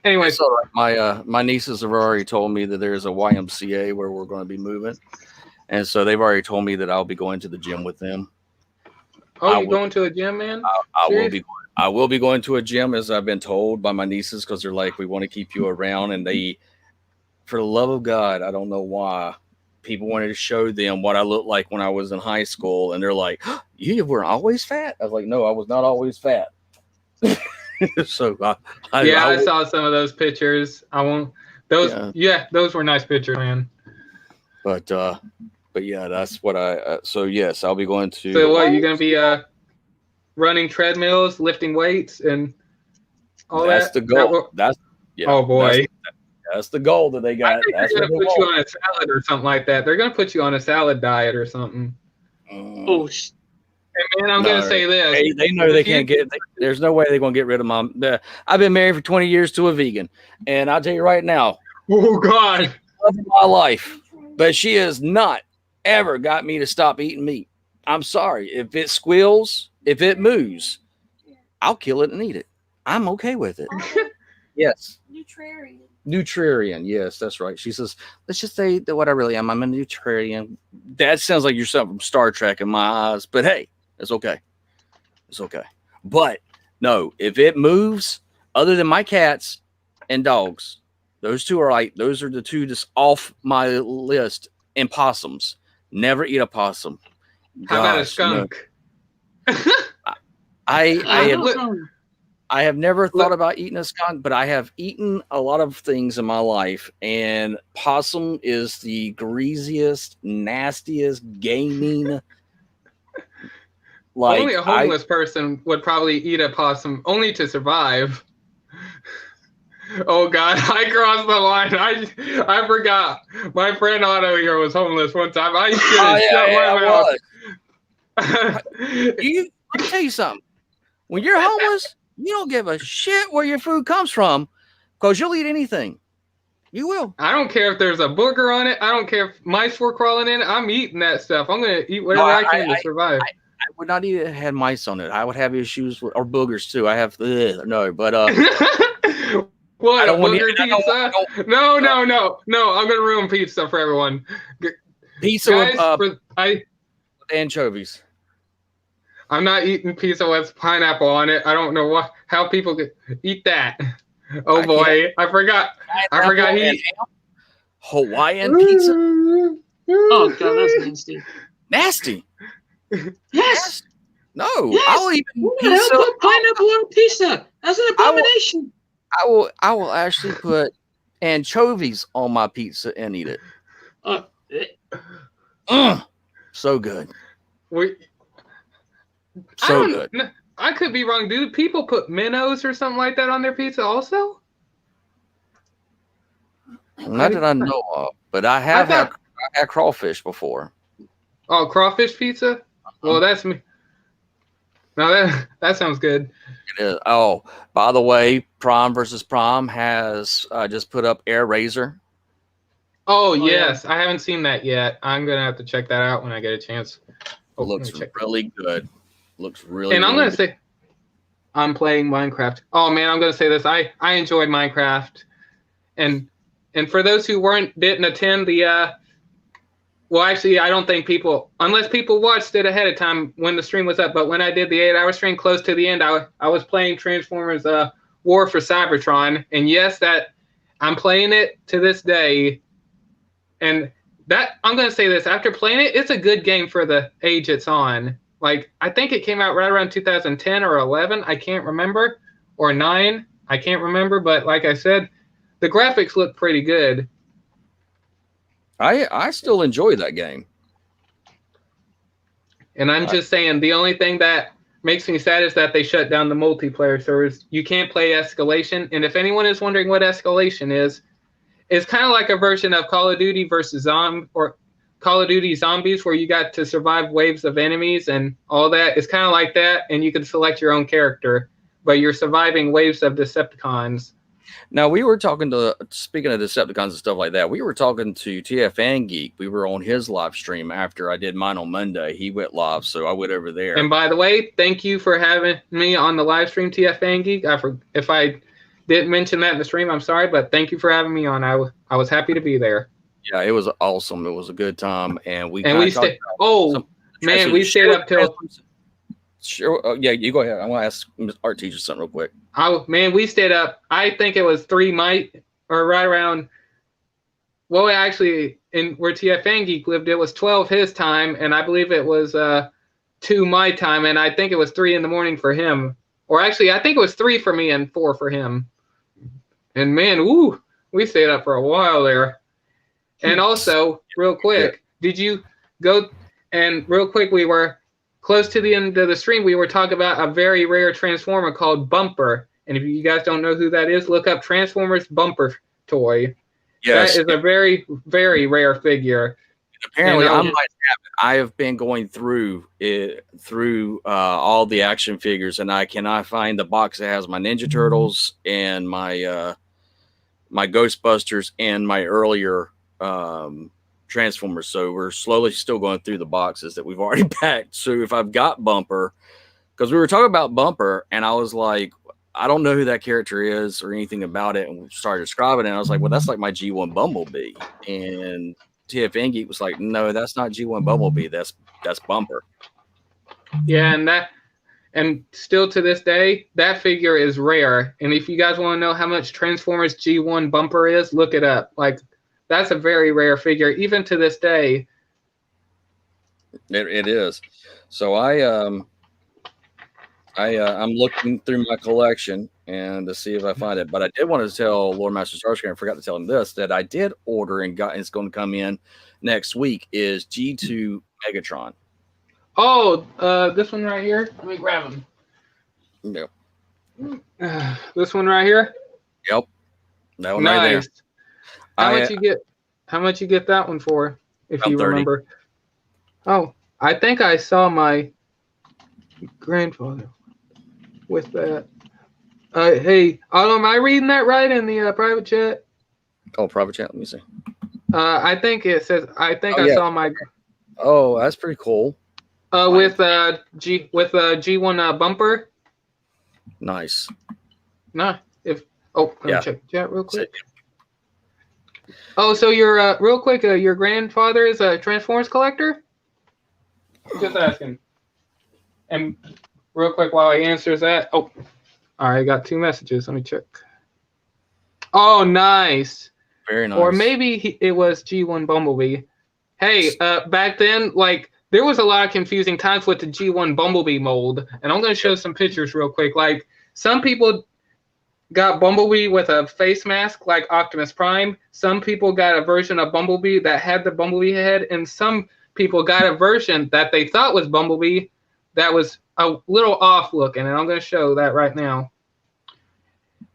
Anyway, so my nieces have already told me that there's a YMCA where we're going to be moving, and so they've already told me that I'll be going to the gym with them. Oh, you going to a gym, man? I will be going to a gym, as I've been told by my nieces, because they're like, we want to keep you around, and they, for the love of God, I don't know why, people wanted to show them what I looked like when I was in high school, and they're like, oh, you were always fat? I was like, no, I was not always fat. So I saw some of those pictures. I won't. Those those were nice pictures, man. But yeah, that's what so yes, I'll be going to. So what, you're gonna be running treadmills, lifting weights, and all that? That's the goal. Oh boy. That's the goal that they got. I think they're gonna put you on a salad or something like that. They're gonna put you on a salad diet or something. Oh. And man, I'm gonna say this. They know they can't get. There's no way they're gonna get rid of mom. I've been married for 20 years to a vegan, and I'll tell you right now. Oh God. Love of my life, but she has not ever got me to stop eating meat. I'm sorry. If it squeals, if it moves, I'll kill it and eat it. I'm okay with it. Yes. Nutrarian. Yes, that's right. She says, let's just say that what I really am. I'm a nutrarian. That sounds like you're something from Star Trek in my eyes, but hey, it's okay. It's okay. But no, if it moves, other than my cats and dogs, those are the two just off my list. And possums. Never eat a possum. How about a skunk? No. I have never thought about eating a skunk, but I have eaten a lot of things in my life, and possum is the greasiest, nastiest, gaming. Like, only a homeless person would probably eat a possum only to survive. Oh God, I crossed the line. I forgot. My friend Otto here was homeless one time. I should have shut my mouth. Let me tell you something. When you're homeless, you don't give a shit where your food comes from, because you'll eat anything. You will. I don't care if there's a booger on it. I don't care if mice were crawling in it. I'm eating that stuff. I'm gonna eat whatever I can to survive. I would not eat it had mice on it. I would have issues or boogers too. I have no, but what, booger pizza? No. I'm gonna ruin pizza for everyone. Pizza guys, with anchovies. I'm not eating pizza with pineapple on it. I don't know how people could eat that. Oh boy, I forgot. Hawaiian pizza. Oh God, that's nasty. Nasty. Yes. No. Yes. I'll eat pizza. Put pineapple on pizza. That's an abomination. I will actually put anchovies on my pizza and eat it. So good. Good. I could be wrong, dude. People put minnows or something like that on their pizza also? Not that I know of, but I have had crawfish before. Oh, crawfish pizza? Well, that's me. No, that sounds good. It is. Oh, by the way, Prom versus Prom has just put up Air Razor. Oh, yeah. yes, I haven't seen that yet. I'm gonna have to check that out when I get a chance. Oh, let Looks me check. really good. Looks really. And I'm really gonna say, I'm playing Minecraft. Oh man, I'm gonna say this. I enjoyed Minecraft, and for those who didn't attend the well, actually, I don't think unless people watched it ahead of time when the stream was up. But when I did the 8-hour stream close to the end, I was playing Transformers War for Cybertron, and yes, that I'm playing it to this day. And that I'm gonna say this, after playing it, it's a good game for the age it's on. Like, I think it came out right around 2010 or 11, I can't remember, or 9, I can't remember. But like I said, the graphics look pretty good. I still enjoy that game. And I'm just saying, the only thing that makes me sad is that they shut down the multiplayer servers. You can't play Escalation. And if anyone is wondering what Escalation is, it's kind of like a version of Call of Duty versus or Call of Duty Zombies, where you got to survive waves of enemies and all that. It's kind of like that, and you can select your own character, but you're surviving waves of Decepticons. Now, we were speaking of Decepticons and stuff like that, we were talking to TFN Geek. We were on his live stream after I did mine on Monday. He went live, so I went over there. And by the way, thank you for having me on the live stream, TFN Geek. If I didn't mention that in the stream, I'm sorry, but thank you for having me on. I was happy to be there. Yeah, it was awesome. It was a good time, and we stayed. Oh man, we stayed up till. Sure. Yeah, you go ahead. I want to ask our teacher something real quick. Oh man, we stayed up. I think it was 3 or right around. Well, actually, where TFN Geek lived, it was 12 his time, and I believe it was 2 my time, and I think it was 3 in the morning for him. Or actually, I think it was 3 for me and 4 for him. And man, woo, we stayed up for a while there. And also, real quick, did you go? And real quick, we were close to the end of the stream. We were talking about a very rare Transformer called Bumper. And if you guys don't know who that is, look up Transformers Bumper toy. Yes, that is a very, very rare figure. Apparently, I might have it. I have been going through all the action figures, and I cannot find the box that has my Ninja Turtles and my my Ghostbusters and my earlier Transformers. So we're slowly still going through the boxes that we've already packed. So if I've got Bumper, because we were talking about Bumper, and I was like, I don't know who that character is or anything about it, and we started describing it. And I was like, well, that's like my G1 Bumblebee. And TFN Geek was like, no, that's not G1 Bumblebee. That's Bumper. Yeah, and still to this day, that figure is rare. And if you guys want to know how much Transformers G1 Bumper is, look it up. Like, that's a very rare figure, even to this day. It is. So I'm looking through my collection and to see if I find it. But I did want to tell Lord Master Starscream, I forgot to tell him this, that I did order and it's going to come in next week, is G2 Megatron. Oh, this one right here. Let me grab him. Yep. This one right here. Yep. That one right there. How much you get that one for? If you 30. remember. Oh, I think I saw my grandfather with that. Hey, am I reading that right in the private chat? Oh, private chat. Let me see. I think it says. I saw my. Oh, that's pretty cool. With G1 Bumper. Nice. Nah. Let me check the chat real quick. Sit. Oh, so you're real quick. Your grandfather is a Transformers collector? Just asking. And real quick, while he answers that, all right, I got 2 messages. Let me check. Oh, nice. Very nice. Or maybe it was G1 Bumblebee. Hey, back then, like, there was a lot of confusing times with the G1 Bumblebee mold, and I'm going to show some pictures real quick. Like, some people got Bumblebee with a face mask like Optimus Prime. Some people got a version of Bumblebee that had the Bumblebee head, and some people got a version that they thought was Bumblebee that was a little off looking, and I'm going to show that right now.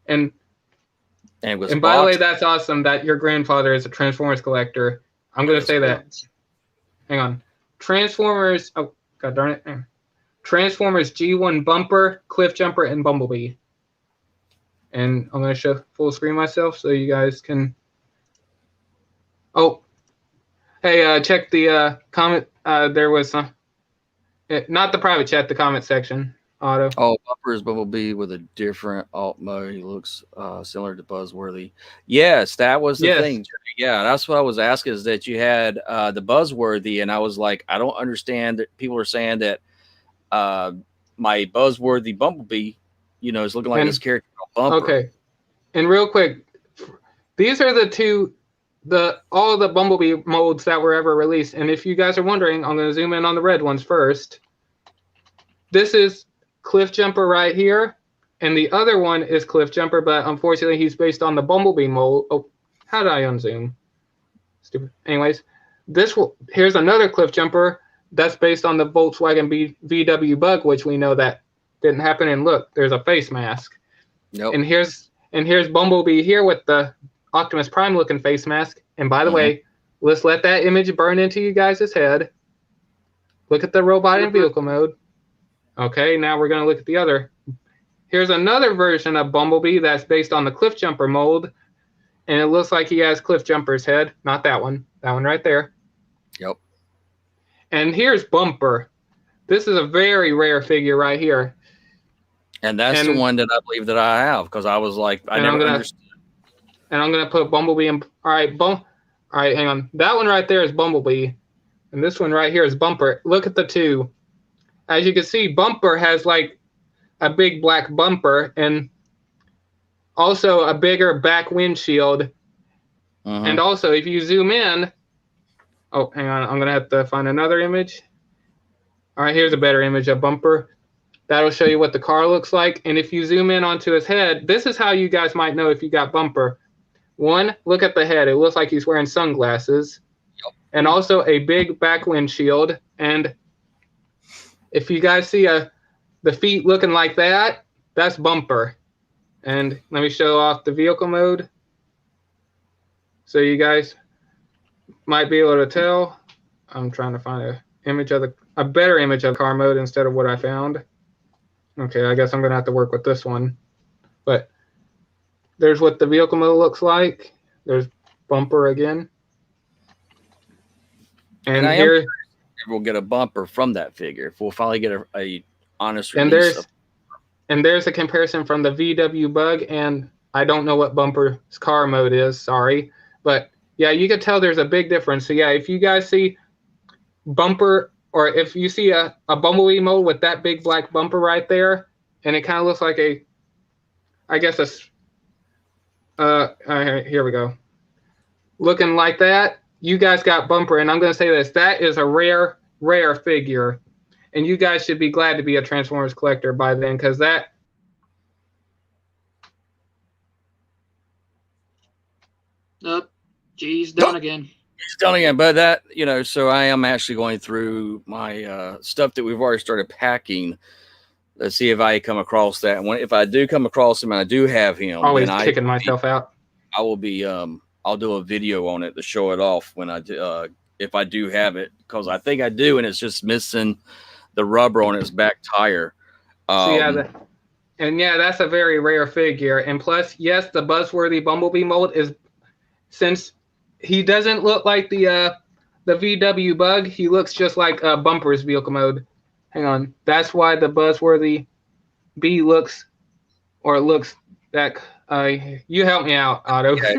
And by the way, that's awesome that your grandfather is a Transformers collector. I'm going to say that. Hang on. Transformers. Oh, God darn it. Transformers G1 Bumper, Cliff Jumper, and Bumblebee. And I'm going to show full screen myself so you guys can. Oh, hey, check the comment. There was not the private chat, the comment section. Otto. Oh, Bumper is Bumblebee with a different alt mode. He looks similar to Buzzworthy. Yes, that was the thing. Yeah, that's what I was asking, is that you had the Buzzworthy, and I was like, I don't understand that people are saying that my Buzzworthy Bumblebee, is looking like this character Bumper. Okay, and real quick, these are all the Bumblebee molds that were ever released. And if you guys are wondering, I'm going to zoom in on the red ones first. This is Cliff Jumper right here, and the other one is Cliff Jumper, but unfortunately he's based on the Bumblebee mold. Oh, how did I unzoom? Stupid. Anyways, here's another Cliff Jumper that's based on the Volkswagen VW Bug, which we know that didn't happen. And look, there's a face mask. Nope. And here's Bumblebee here with the Optimus Prime looking face mask. And by the way, let's let that image burn into you guys' head. Look at the robot in vehicle mode. Okay, now we're going to look at the other. Here's another version of Bumblebee that's based on the Cliff Jumper mold. And it looks like he has Cliff Jumper's head. Not that one. That one right there. Yep. And here's Bumper. This is a very rare figure right here. And that's the one that I believe that I have, because I was like, I never understood. And I'm going to put Bumblebee in. All right, hang on. That one right there is Bumblebee. And this one right here is Bumper. Look at the two. As you can see, Bumper has like a big black bumper and also a bigger back windshield. And also, if you zoom in, oh, hang on, I'm going to have to find another image. All right, here's a better image of Bumper. That'll show you what the car looks like. And if you zoom in onto his head, this is how you guys might know if you got Bumper. One, look at the head. It looks like he's wearing sunglasses. Yep. And also a big back windshield. And if you guys see the feet looking like that, that's Bumper. And let me show off the vehicle mode, so you guys might be able to tell. I'm trying to find a better image of car mode instead of what I found. Okay, I guess I'm going to have to work with this one. But there's what the vehicle mode looks like. There's Bumper again. And here we'll get a Bumper from that figure. If we'll finally get a honest release. And there's a comparison from the VW Bug, and I don't know what Bumper's car mode is, sorry. But yeah, you can tell there's a big difference. So yeah, if you guys see Bumper, or if you see a Bumblebee mode with that big black bumper right there, and it kind of looks like here we go. Looking like that, you guys got Bumper, and I'm going to say this, that is a rare figure. And you guys should be glad to be a Transformers collector by then, because that. He's done again. He's done again, but that, so I am actually going through my stuff that we've already started packing. Let's see if I come across that. If I do come across him and I do have him, always kicking myself out. I will be. I'll do a video on it to show it off when I do, if I do have it, because I think I do, and it's just missing the rubber on its back tire. That's a very rare figure. And plus, yes, the Buzzworthy Bumblebee mold is, since he doesn't look like the VW Bug, he looks just like Bumper's vehicle mode. Hang on, that's why the Buzzworthy B looks that. You help me out, Otto. Okay.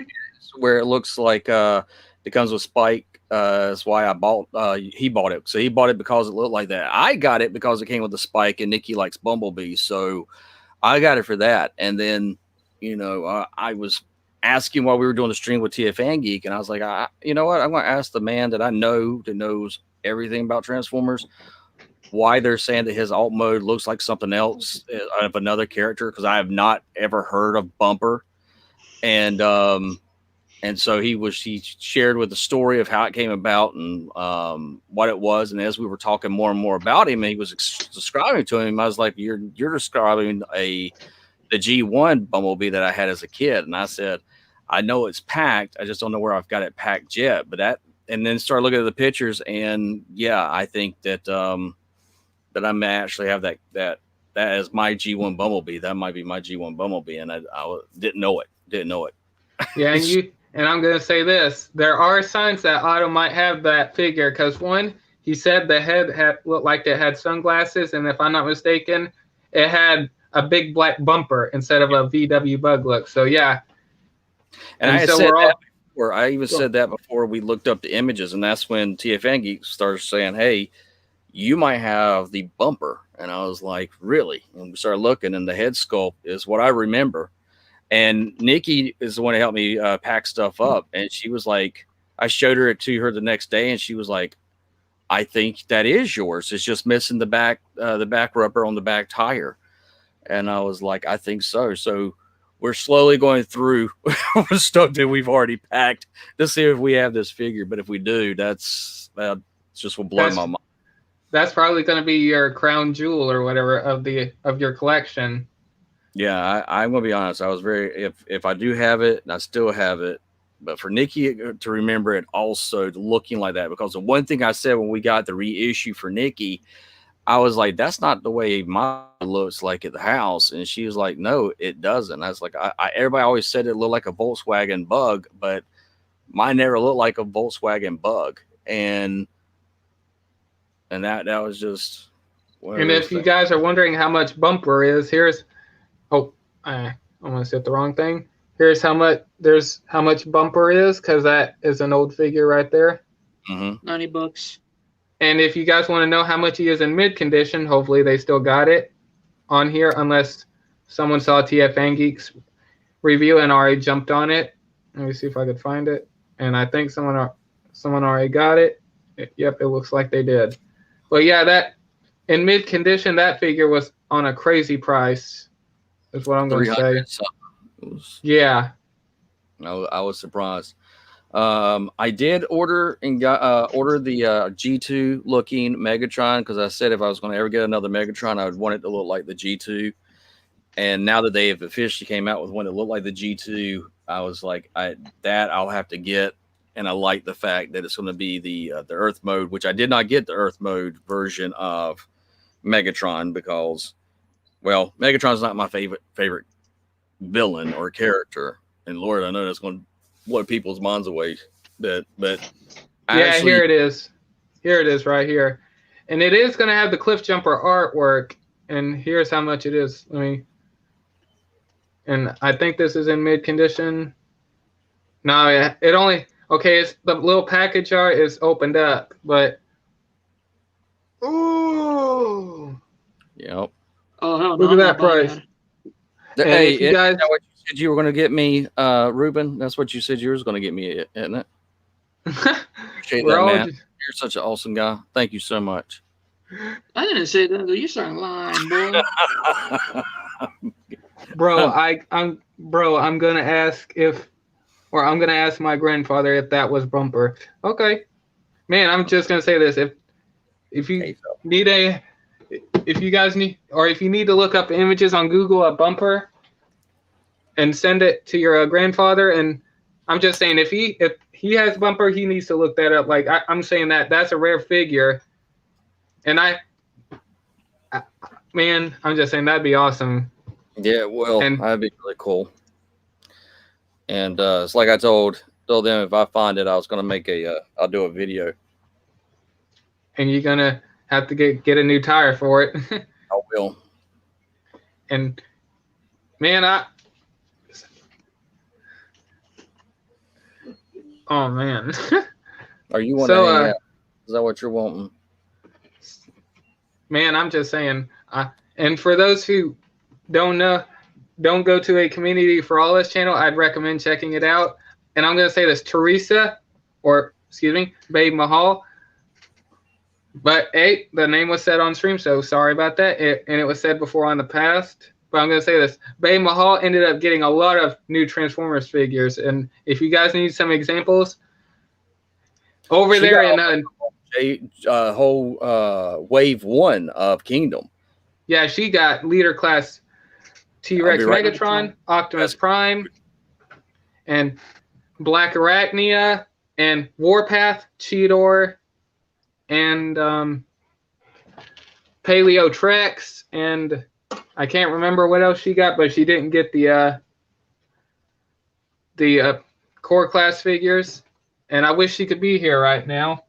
Where it looks like it comes with Spike. That's why he bought it. So he bought it because it looked like that. I got it because it came with the Spike, and Nikki likes Bumblebee. So I got it for that. And then, I was asking while we were doing the stream with TFN Geek, and I was like, you know what? I'm going to ask the man that I know that knows everything about Transformers why they're saying that his alt mode looks like something else of another character, because I have not ever heard of Bumper. And so he shared with the story of how it came about and what it was. And as we were talking more and more about him, and he was describing to him, I was like, "You're describing the G1 Bumblebee that I had as a kid." And I said, "I know it's packed. I just don't know where I've got it packed yet." But and then started looking at the pictures, and yeah, I think that that I may actually have that as my G1 Bumblebee. That might be my G1 Bumblebee, and I didn't know it. Didn't know it. Yeah, and I'm gonna say this: there are signs that Otto might have that figure, because one, he said the head looked like it had sunglasses, and if I'm not mistaken, it had a big black bumper instead of a VW Bug look. So yeah, And I had so said we're all that before. I even said that before we looked up the images, and that's when TFN Geek started saying, "Hey, you might have the bumper." And I was like, "Really?" And we started looking, and the head sculpt is what I remember. And Nikki is the one who helped me pack stuff up, and she was like, I showed her it to her the next day, and she was like, "I think that is yours. It's just missing the back rubber on the back tire." And I was like, "I think so." So we're slowly going through stuff that we've already packed to see if we have this figure. But if we do, that just will blow my mind. That's probably going to be your crown jewel or whatever of your collection. Yeah, I'm gonna be honest. I was very if I do have it, and I still have it, but for Nikki to remember it also looking like that, because the one thing I said when we got the reissue for Nikki, I was like, "That's not the way mine looks like at the house," and she was like, "No, it doesn't." I was like, "Everybody always said it looked like a Volkswagen Bug, but mine never looked like a Volkswagen Bug," and that was just. And if you guys are wondering how much bumper is, here's I almost hit the wrong thing. Here's how much bumper is, because that is an old figure right there. Mm-hmm. $90. And if you guys want to know how much he is in mid condition, hopefully they still got it on here, unless someone saw TFN Geek's review and already jumped on it. Let me see if I could find it. And I think someone already got it. Yep, it looks like they did. But yeah, that in mid condition, that figure was on a crazy price. Is what I'm going to say. Yeah. No, I was surprised. I did order and got the G2 looking Megatron, because I said if I was going to ever get another Megatron, I would want it to look like the G2. And now that they have officially came out with one that looked like the G2, I was like, I'll have to get. And I like the fact that it's going to be the Earth mode, which I did not get the Earth mode version of Megatron because, well, Megatron's not my favorite villain or character. And Lord, I know that's going to blow people's minds away. But yeah, here it is. Here it is right here. And it is going to have the Cliff Jumper artwork. And here's how much it is. And I think this is in mid condition. No, yeah, it only, okay, it's the little package art is opened up, but ooh. Yep. Oh, hell no. Look at that price. Hey, if you guys, is that what you said you were going to get me, Ruben? That's what you said you were going to get me, isn't it? Appreciate that, man. You're such an awesome guy. Thank you so much. I didn't say that. You started lying, bro. I'm gonna ask I'm gonna ask my grandfather if that was bumper. Okay, man. I'm just gonna say this: if you guys need, or if you need to look up images on Google of bumper and send it to your grandfather, and I'm just saying if he has bumper, he needs to look that up. Like I'm saying that's a rare figure, and man, I'm just saying that'd be awesome. Yeah, well, that'd be really cool. And it's like I told them, if I find it, I was gonna make I'll do a video. And you're gonna have to get a new tire for it. I will. And man, oh man. Are you wanting? Is that what you're wanting? Man, I'm just saying. And for those who don't go to a Community for All Us channel, I'd recommend checking it out. And I'm going to say this, Babe Mahal. But the name was said on stream, so sorry about that. And it was said before on the past. But I'm going to say this, Babe Mahal ended up getting a lot of new Transformers figures. And if you guys need some examples, over there in whole wave 1 of Kingdom. Yeah, she got leader class T-Rex Megatron, Optimus Prime, and Black Arachnia, and Warpath, Cheetor, and Paleo Trex, and I can't remember what else she got, but she didn't get the core class figures. And I wish she could be here right now.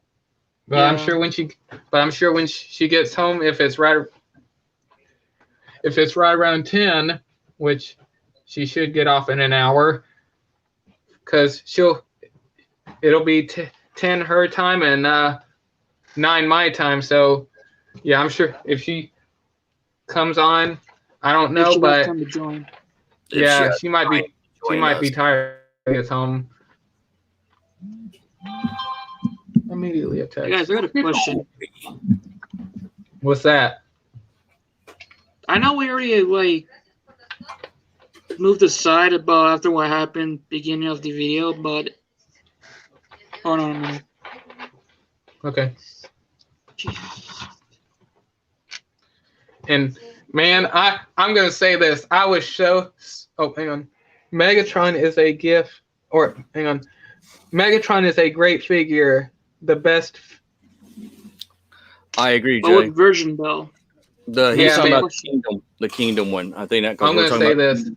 But Yeah. I'm sure when she gets home, if it's right around 10, which she should get off in an hour, because it'll be 10 her time and 9 my time. So yeah, I'm sure if she comes on, I don't If know, she got but time to join. yeah, she might be join us. tired when she gets home. Immediately a Hey text. guys, I got a question. What's that? I know we already moved aside about after what happened beginning of the video, but hold on a minute. Okay. Jesus. And man, I'm gonna say this. I was so. Oh, hang on. Megatron is a gift, or hang on. Megatron is a great figure. The best. I agree, But Jay. what version though? He's talking man. about the Kingdom one. I think that. 'cause I'm we're gonna talking say about- this.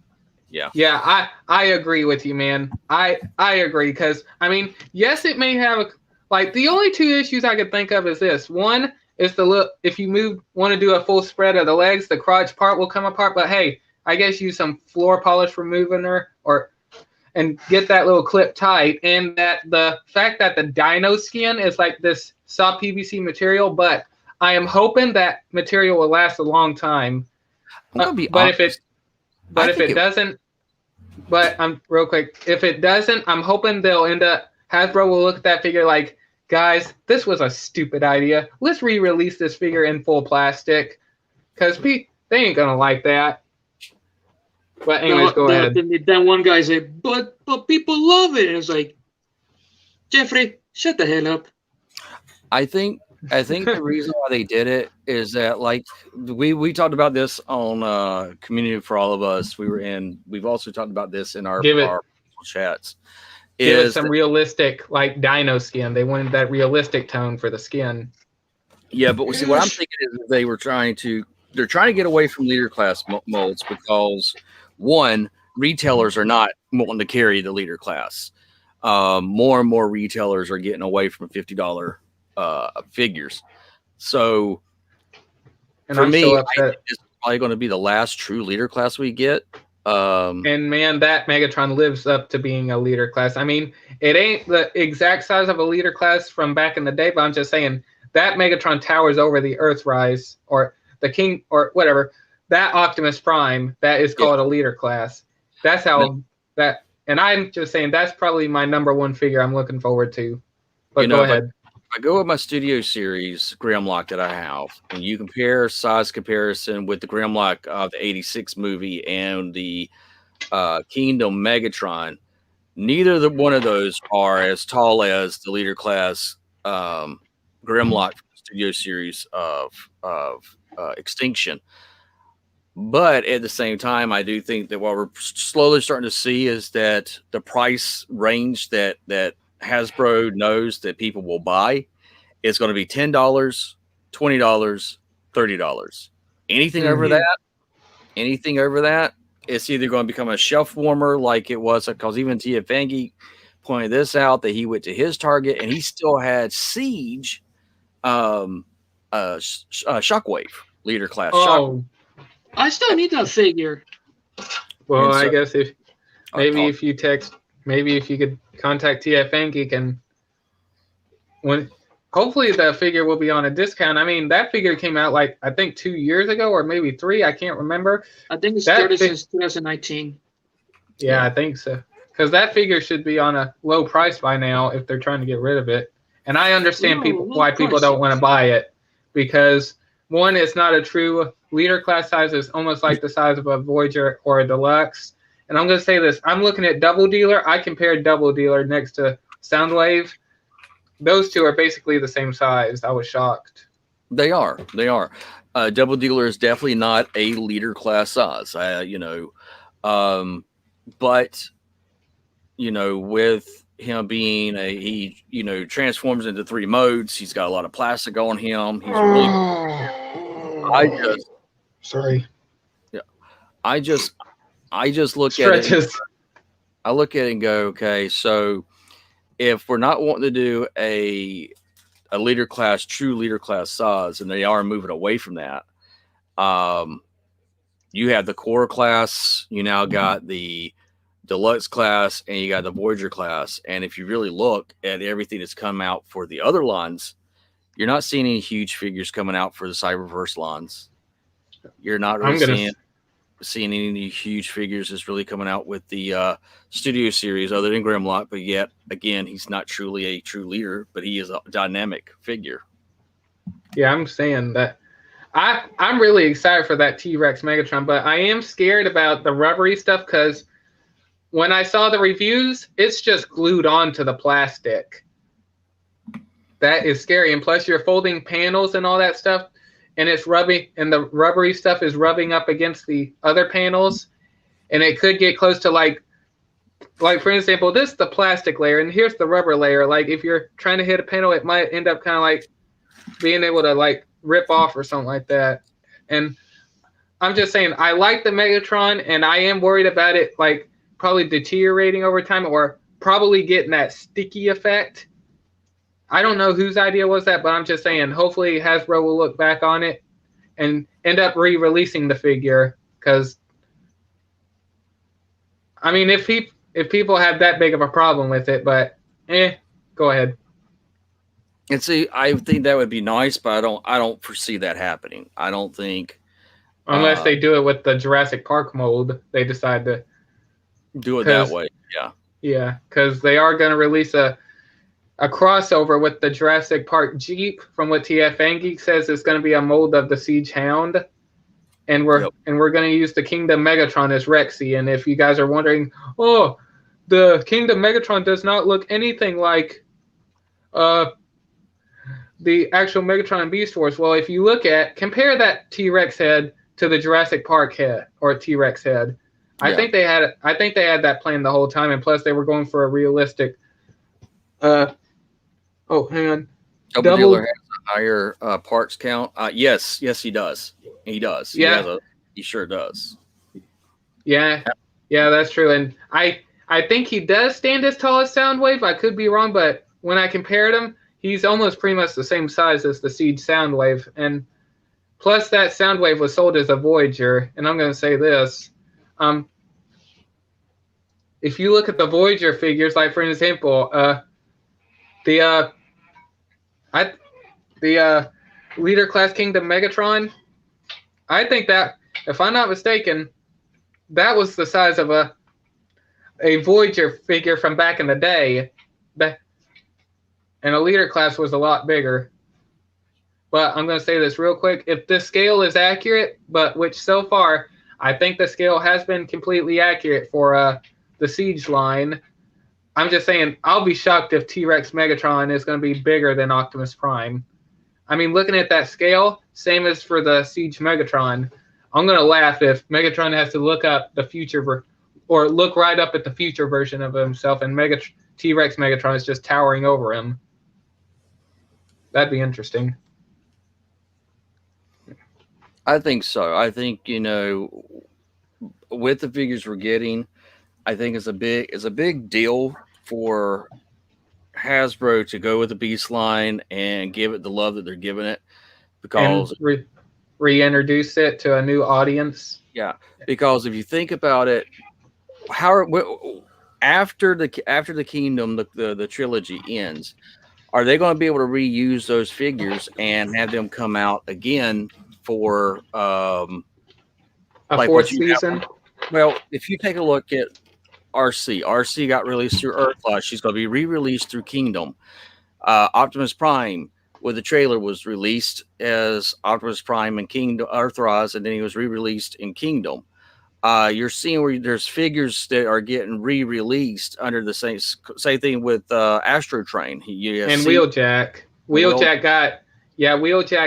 Yeah. Yeah, I agree with you, man. I agree, because I mean, yes, it may have the only two issues I could think of is this. One is the look. If you want to do a full spread of the legs, the crotch part will come apart. But hey, I guess use some floor polish remover and get that little clip tight. And that the fact that the dino skin is like this soft PVC material, but I am hoping that material will last a long time. I'm gonna be But honest. if it doesn't, I'm real quick. If it doesn't, I'm hoping they'll end up. Hasbro will look at that figure like, guys, this was a stupid idea. Let's re-release this figure in full plastic, because they ain't gonna like that. But anyways, go ahead. Then one guy said, but people love it. And it's like, Jeffrey, shut the hell up. I think the reason why they did it is that, like, we talked about this on Community for All of Us. We've also talked about this in our chats. Give it Is some realistic, like dino skin. They wanted that realistic tone for the skin. Yeah, but see, what I'm thinking is they're trying to get away from leader class molds because, one, retailers are not wanting to carry the leader class. More and more retailers are getting away from $50 figures. So And for I'm me, so I upset. think it's probably going to be the last true leader class we get. And man, that Megatron lives up to being a leader class. I mean, it ain't the exact size of a leader class from back in the day, but I'm just saying that Megatron towers over the Earthrise or the King or whatever. That Optimus Prime, that is called a leader class. That's how that. And I'm just saying that's probably my number one figure I'm looking forward to. But go ahead. If I go with my Studio Series Grimlock that I have, and you compare size comparison with the Grimlock of the '86 movie and the Kingdom Megatron, neither one of those are as tall as the leader class Grimlock Studio Series of Extinction. But at the same time, I do think that what we're slowly starting to see is that the price range that Hasbro knows that people will buy is going to be $10, $20, $30. Anything over that, it's either going to become a shelf warmer like it was, because even Tia Fangi pointed this out, that he went to his Target and he still had Siege Shockwave leader class. Oh, I still need that figure. well, And so- I guess if you could contact TF Angeek and hopefully the figure will be on a discount. I mean, that figure came out like I think 2 years ago or maybe 3. I can't remember. I think it's That started fig- since 2019. Yeah, I think so. Because that figure should be on a low price by now if they're trying to get rid of it. And I understand No, why people price. don't want to buy it, because one, it's not a true leader class size. It's almost like the size of a Voyager or a Deluxe. And I'm going to say this. I'm looking at Double Dealer. I compared Double Dealer next to Soundwave. Those two are basically the same size. I was shocked. They are. Double Dealer is definitely not a leader class size, but with him being he transforms into 3 modes. He's got a lot of plastic on him. He's really Sorry. I just look at it. Stretches. I look at it and go, okay, so if we're not wanting to do a leader class, true leader class Saz, and they are moving away from that, you have the core class, you now got the deluxe class, and you got the Voyager class. And if you really look at everything that's come out for the other lines, you're not seeing any huge figures coming out for the Cyberverse lines. You're not really seeing any huge figures that's really coming out with the studio series other than Grimlock, but yet again, he's not truly a true leader, but he is a dynamic figure. Yeah, I'm saying that I'm really excited for that T-Rex Megatron, but I am scared about the rubbery stuff because when I saw the reviews, it's just glued onto the plastic. That is scary. And plus you're folding panels and all that stuff, and it's rubbing, and the rubbery stuff is rubbing up against the other panels, and it could get close to like for example, this is the plastic layer and here's the rubber layer. Like if you're trying to hit a panel, it might end up kind of like being able to like rip off or something like that. And I'm just saying, I like the Megatron, and I am worried about it like probably deteriorating over time or probably getting that sticky effect. I don't know whose idea was that, but I'm just saying, hopefully Hasbro will look back on it and end up re-releasing the figure. Because, I mean, if people have that big of a problem with it, but go ahead. And see, I think that would be nice, but I don't foresee that happening. I don't think, unless they do it with the Jurassic Park mold, they decide to do it that way. Yeah, because they are going to release a crossover with the Jurassic Park Jeep. From what TF Geek says, it's going to be a mold of the Siege Hound, and we're going to use the Kingdom Megatron as Rexy. And if you guys are wondering, oh, the Kingdom Megatron does not look anything like the actual Megatron and Beast Wars. Well, if you compare that T-Rex head to the Jurassic Park head or T-Rex head, I think they had that planned the whole time, and plus they were going for a realistic. Hang on. Double Dealer has a higher parts count. Yes, he does. He does. Yeah, he sure does. Yeah, that's true. And I think he does stand as tall as Soundwave. I could be wrong, but when I compared him, he's almost pretty much the same size as the Siege Soundwave. And plus that Soundwave was sold as a Voyager. And I'm going to say this. If you look at the Voyager figures, like for example, the Leader Class Kingdom Megatron, I think that, if I'm not mistaken, that was the size of a Voyager figure from back in the day. And a Leader Class was a lot bigger. But I'm going to say this real quick. If this scale is accurate, which so far, I think the scale has been completely accurate for the Siege line. I'm just saying, I'll be shocked if T-Rex Megatron is going to be bigger than Optimus Prime. I mean, looking at that scale, same as for the Siege Megatron, I'm going to laugh if Megatron has to look up the future or look right up at the future version of himself, and T-Rex Megatron is just towering over him. That'd be interesting. I think so. I think, with the figures we're getting, I think it's a big deal for Hasbro to go with the Beast line and give it the love that they're giving it, because reintroduce it to a new audience. Yeah, because if you think about it, after the Kingdom, the trilogy ends, are they going to be able to reuse those figures and have them come out again for a fourth season? Well, if you take a look at RC got released through Earthrise. She's going to be re-released through Kingdom. Optimus Prime with the trailer was released as Optimus Prime and Kingdom Earthrise, and then he was re-released in Kingdom. You're seeing where there's figures that are getting re-released under the same thing with Astro Train. And Wheeljack. Wheeljack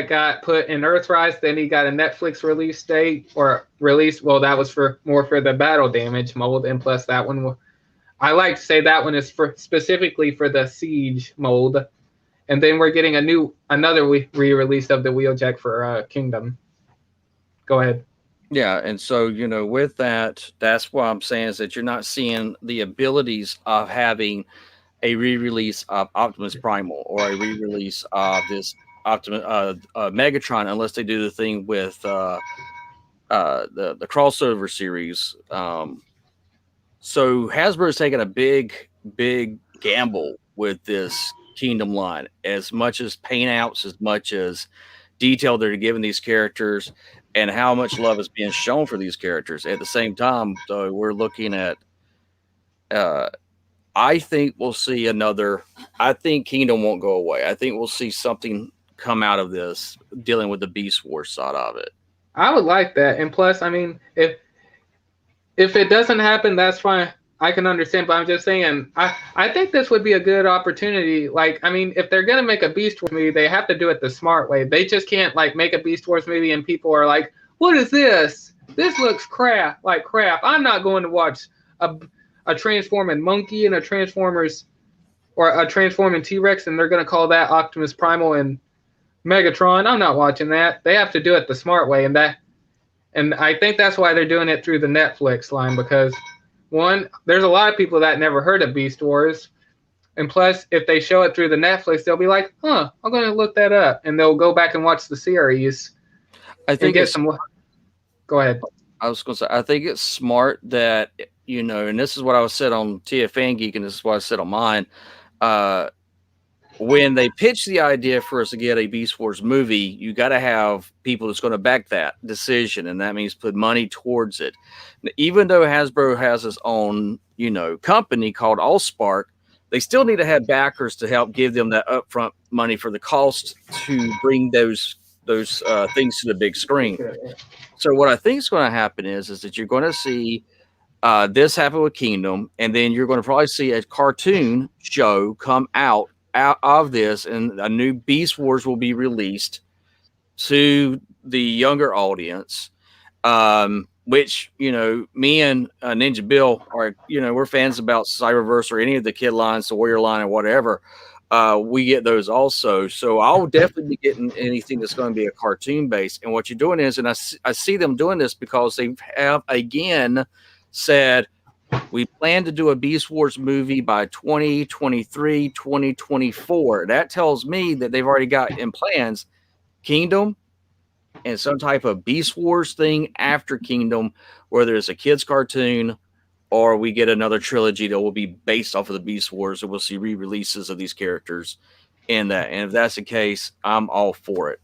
got put in Earthrise, then he got a Netflix release date or release. Well, that was more for the Battle Damage mold, and plus that one, I like to say that one is specifically for the Siege mold, and then we're getting another re-release of the Wheeljack for Kingdom. Go ahead. Yeah, and so with that, that's what I'm saying is that you're not seeing the abilities of having a re-release of Optimus Primal or a re-release of this Optimus Megatron, unless they do the thing with the crossover series. So Hasbro's taking a big gamble with this Kingdom line, as much as paint outs, as much as detail they're giving these characters, and how much love is being shown for these characters. At the same time, though, we're looking at. I think we'll see another. I think Kingdom won't go away. I think we'll see something come out of this dealing with the Beast Wars side of it. I would like that, and plus, I mean, if it doesn't happen, that's fine. I can understand, but I'm just saying, I think this would be a good opportunity. Like, I mean, if they're gonna make a Beast Wars movie, they have to do it the smart way. They just can't like make a Beast Wars movie and people are like, "What is this? This looks crap." I'm not going to watch a transforming monkey and a transforming T-Rex, and they're gonna call that Optimus Primal and Megatron. I'm not watching that. They have to do it the smart way, and I think that's why they're doing it through the Netflix line, because one, there's a lot of people that never heard of Beast Wars, and plus, if they show it through the Netflix, they'll be like, "Huh, I'm going to look that up," and they'll go back and watch the series. I think get some. Go ahead. I was going to say, I think it's smart that and this is what I said on TFN Geek, and this is what I said on mine. When they pitch the idea for us to get a Beast Wars movie, you got to have people that's going to back that decision, and that means put money towards it. Even though Hasbro has its own, company called AllSpark, they still need to have backers to help give them that upfront money for the cost to bring those things to the big screen. So what I think is going to happen is that you're going to see this happen with Kingdom, and then you're going to probably see a cartoon show come out of this, and a new Beast Wars will be released to the younger audience, which me and Ninja Bill are we're fans about Cyberverse or any of the kid lines, the Warrior line or whatever. We get those also, so I'll definitely be getting anything that's going to be a cartoon based. And what you're doing is, and I see them doing this because they have again said, we plan to do a Beast Wars movie by 2023, 2024. That tells me that they've already got in plans Kingdom and some type of Beast Wars thing after Kingdom, whether it's a kid's cartoon or we get another trilogy that will be based off of the Beast Wars, and we'll see re-releases of these characters in that. And if that's the case, I'm all for it.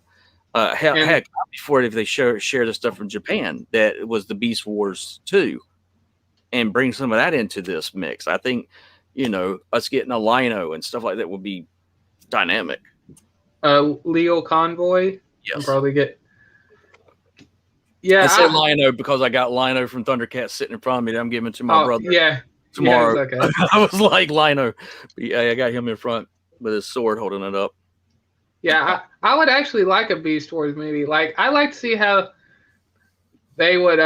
Heck, I'd be for it if they share the stuff from Japan that was the Beast Wars 2. And bring some of that into this mix. I think, us getting a Lino and stuff like that would be dynamic. Leo Convoy. Yes. Probably get. Yeah. I said Lino because I got Lino from Thundercats sitting in front of me that I'm giving to my brother. Yeah. Tomorrow. Yeah, okay. I was like Lino. Yeah, I got him in front with his sword holding it up. Yeah, I would actually like a Beast Wars movie. Like, I like to see how they would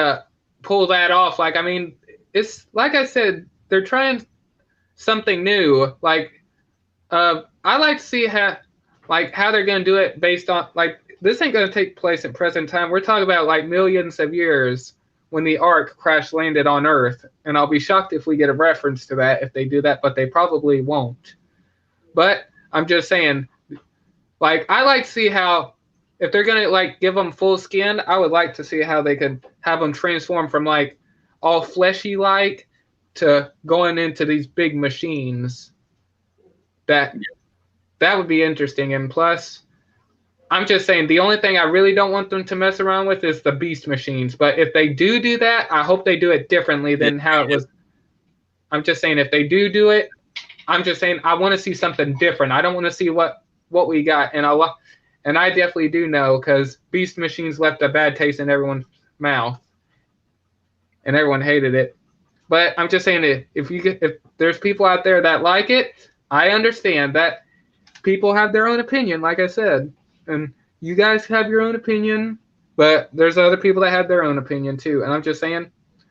pull that off. Like, I mean, it's like I said, they're trying something new. Like, I like to see how they're gonna do it based on this ain't gonna take place in present time. We're talking about like millions of years when the Ark crash landed on Earth, and I'll be shocked if we get a reference to that if they do that, but they probably won't. But I'm just saying, I like to see how if they're gonna give them full skin, I would like to see how they could have them transform from all fleshy to going into these big machines. That would be interesting. And plus, I'm just saying the only thing I really don't want them to mess around with is the beast machines. But if they do that, I hope they do it differently than how it was. I'm just saying if they do it, I'm just saying I want to see something different. I don't want to see what we got. And I definitely do know, because beast machines left a bad taste in everyone's mouth. And everyone hated it. But I'm just saying that if there's people out there that like it, I understand that people have their own opinion, like I said. And you guys have your own opinion, but there's other people that have their own opinion too. And I'm just saying,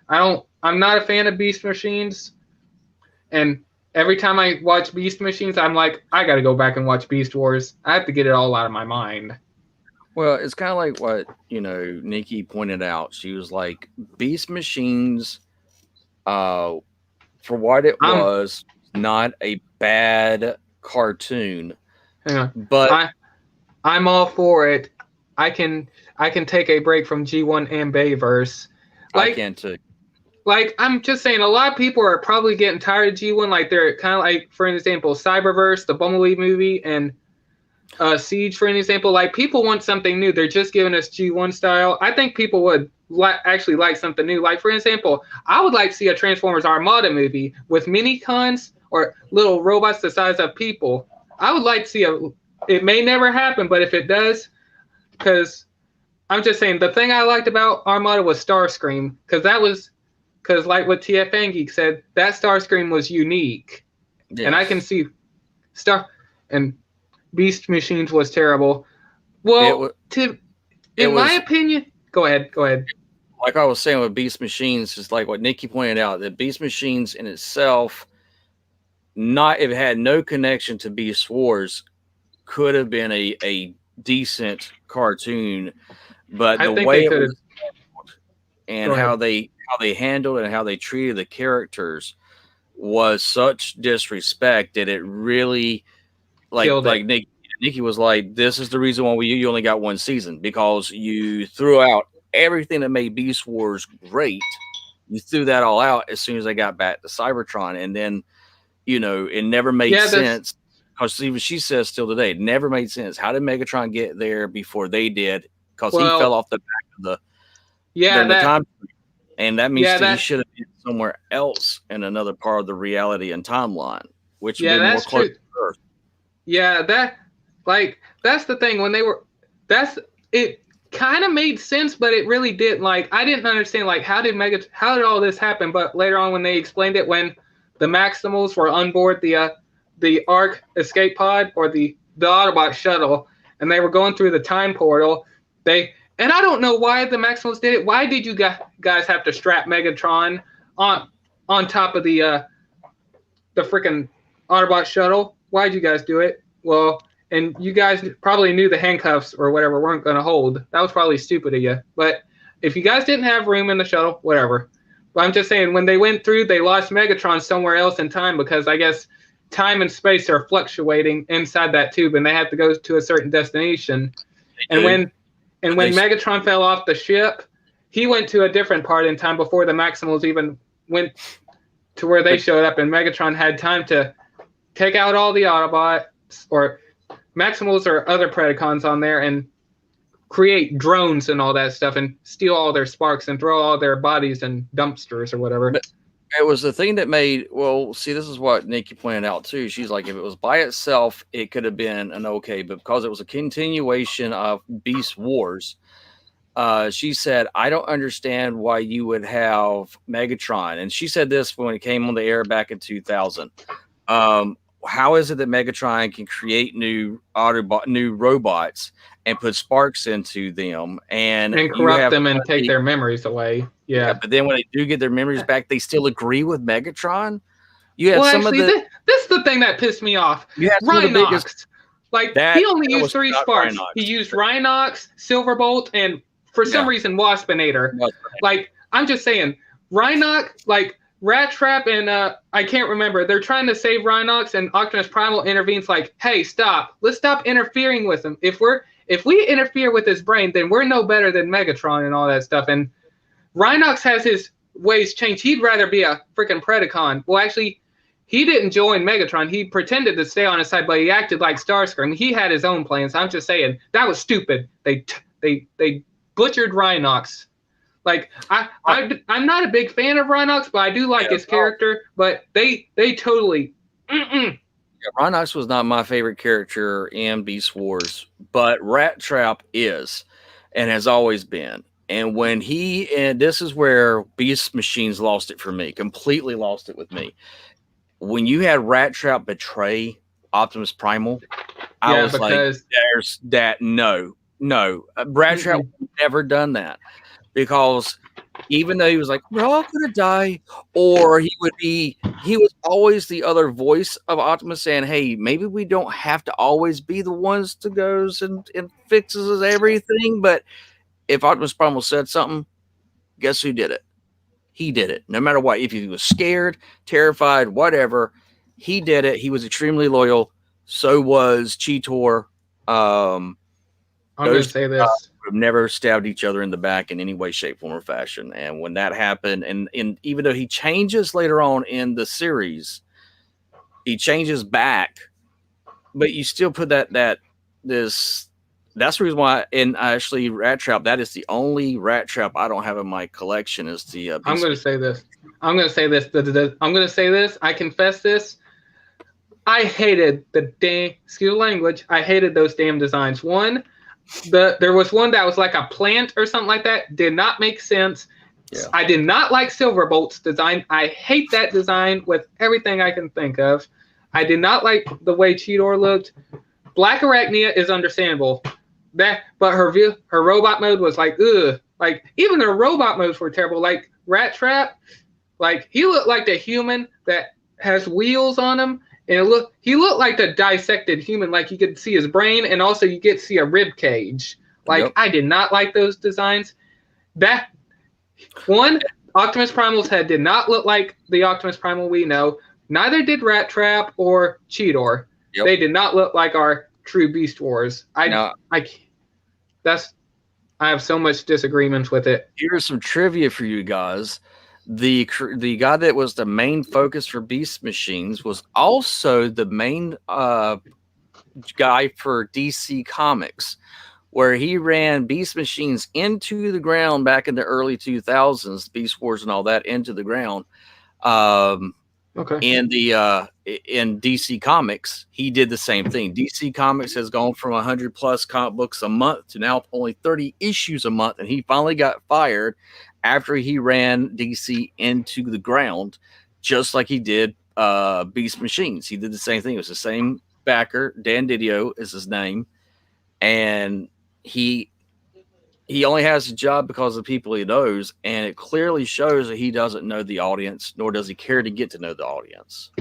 I'm not a fan of beast machines. And every time I watch beast machines, I'm like, I got to go back and watch Beast Wars. I have to get it all out of my mind. Well, it's kind of like what, Nikki pointed out. She was like, Beast Machines, for what it I'm was, not a bad cartoon, hang on. but I'm all for it. I can take a break from G1 and Bayverse. I can too. Like, I'm just saying, a lot of people are probably getting tired of G1. Like, they're kind of like, for an example, Cyberverse, the Bumblebee movie, and Siege, for an example. Like, people want something new. They're just giving us G1 style. I think people would actually like something new. Like, for example, I would like to see a Transformers Armada movie with mini-cons or little robots the size of people. I would like to see it may never happen, but if it does, because I'm just saying, the thing I liked about Armada was Starscream, because like what TFN Geek said, that Starscream was unique. Yes. And I can see and Beast Machines was terrible. Well, in my opinion, go ahead. Like I was saying with Beast Machines, just like what Nikki pointed out, that Beast Machines in itself, if it had no connection to Beast Wars, could have been a decent cartoon, but the way it was and how they handled it and how they treated the characters was such disrespect that it really like Nikki was like, this is the reason why you only got one season, because you threw out everything that made Beast Wars great. You threw that all out as soon as they got back to Cybertron, and then it never made sense. Because even she says still today, it never made sense. How did Megatron get there before they did? Because he fell off the back of the time, and that means he should have been somewhere else in another part of the reality and timeline, which would be more close to Earth. Yeah, that's the thing. It kind of made sense, but it really didn't. Like, I didn't understand, like, how did all this happen? But later on, when they explained it, when the Maximals were on board the Ark escape pod or the Autobot shuttle, and they were going through the time portal, and I don't know why the Maximals did it. Why did you guys have to strap Megatron on top of the freaking Autobot shuttle? Why did you guys do it? Well, and you guys probably knew the handcuffs or whatever weren't going to hold. That was probably stupid of you. But if you guys didn't have room in the shuttle, whatever. But I'm just saying, when they went through, they lost Megatron somewhere else in time, because I guess time and space are fluctuating inside that tube, and they have to go to a certain destination. And when Megatron fell off the ship, he went to a different part in time before the Maximals even went to where they showed up, and Megatron had time to take out all the Autobots or Maximals or other Predacons on there and create drones and all that stuff and steal all their sparks and throw all their bodies in dumpsters or whatever. But it was the thing that made, this is what Nikki pointed out too. She's like, if it was by itself, it could have been an okay, but because it was a continuation of Beast Wars, she said, I don't understand why you would have Megatron. And she said this when it came on the air back in 2000. How is it that Megatron can create new robots and put sparks into them and corrupt them and take their memories away? Yeah, but then when they do get their memories back, they still agree with Megatron. You have this is the thing that pissed me off. Rhinox, he only used 3 sparks. Rhinox. He used Rhinox, Silverbolt, and for some reason Waspinator. Like, I'm just saying, Rhinox, like Rat Trap and I can't remember. They're trying to save Rhinox, and Optimus Primal intervenes like, "Hey, stop! Let's stop interfering with him. If we interfere with his brain, then we're no better than Megatron and all that stuff." And Rhinox has his ways changed. He'd rather be a freaking Predacon. Well, actually, he didn't join Megatron. He pretended to stay on his side, but he acted like Starscream. He had his own plans. I'm just saying, that was stupid. They butchered Rhinox. Like, I'm not a big fan of Rhinox, but I do like his character. But they totally. Rhinox was not my favorite character in Beast Wars, but Rat Trap is, and has always been. And this is where Beast Machines lost it for me, completely lost it with me. When you had Rat Trap betray Optimus Primal, I was like, there's that. No. Rat Trap never done that, because even though he was like, we're all gonna die, or he was always the other voice of Optimus saying, hey, maybe we don't have to always be the ones to goes and fixes everything. But if Optimus Primal said something, guess who did it? He did it. No matter what. If he was scared, terrified, whatever, he did it. He was extremely loyal. So was Cheetor. I'm going to say this. Have never stabbed each other in the back in any way, shape, form, or fashion. And when that happened, and even though he changes later on in the series, he changes back, but you still put this. That's the reason why. And actually, Rat Trap. That is the only Rat Trap I don't have in my collection. Is the. I'm going to say this. I'm going to say this. I'm going to say this. I confess this. I hated the damn. Excuse the language. I hated those damn designs. One. There was one that was like a plant or something like that. Did not make sense. Yeah. I did not like Silverbolt's design. I hate that design with everything I can think of. I did not like the way Cheetor looked. Black Arachnia is understandable. But her robot mode was like, ugh. Like, even her robot modes were terrible. Like, Rat Trap, like, he looked like the human that has wheels on him. And he looked like the dissected human, like you could see his brain, and also you get to see a rib cage. Like, yep. I did not like those designs. That one, Optimus Primal's head did not look like the Optimus Primal we know. Neither did Rat Trap or Cheetor. Yep. They did not look like our true Beast Wars. I have so much disagreement with it. Here's some trivia for you guys. The guy that was the main focus for Beast Machines was also the main guy for DC Comics, where he ran Beast Machines into the ground back in the early 2000s, Beast Wars and all that into the ground. Okay. In DC Comics, he did the same thing. DC Comics has gone from 100 plus comic books a month to now only 30 issues a month, and he finally got fired after he ran DC into the ground, just like he did Beast Machines. He did the same thing. It was the same backer. Dan Didio is his name. And he only has a job because of the people he knows. And it clearly shows that he doesn't know the audience, nor does he care to get to know the audience.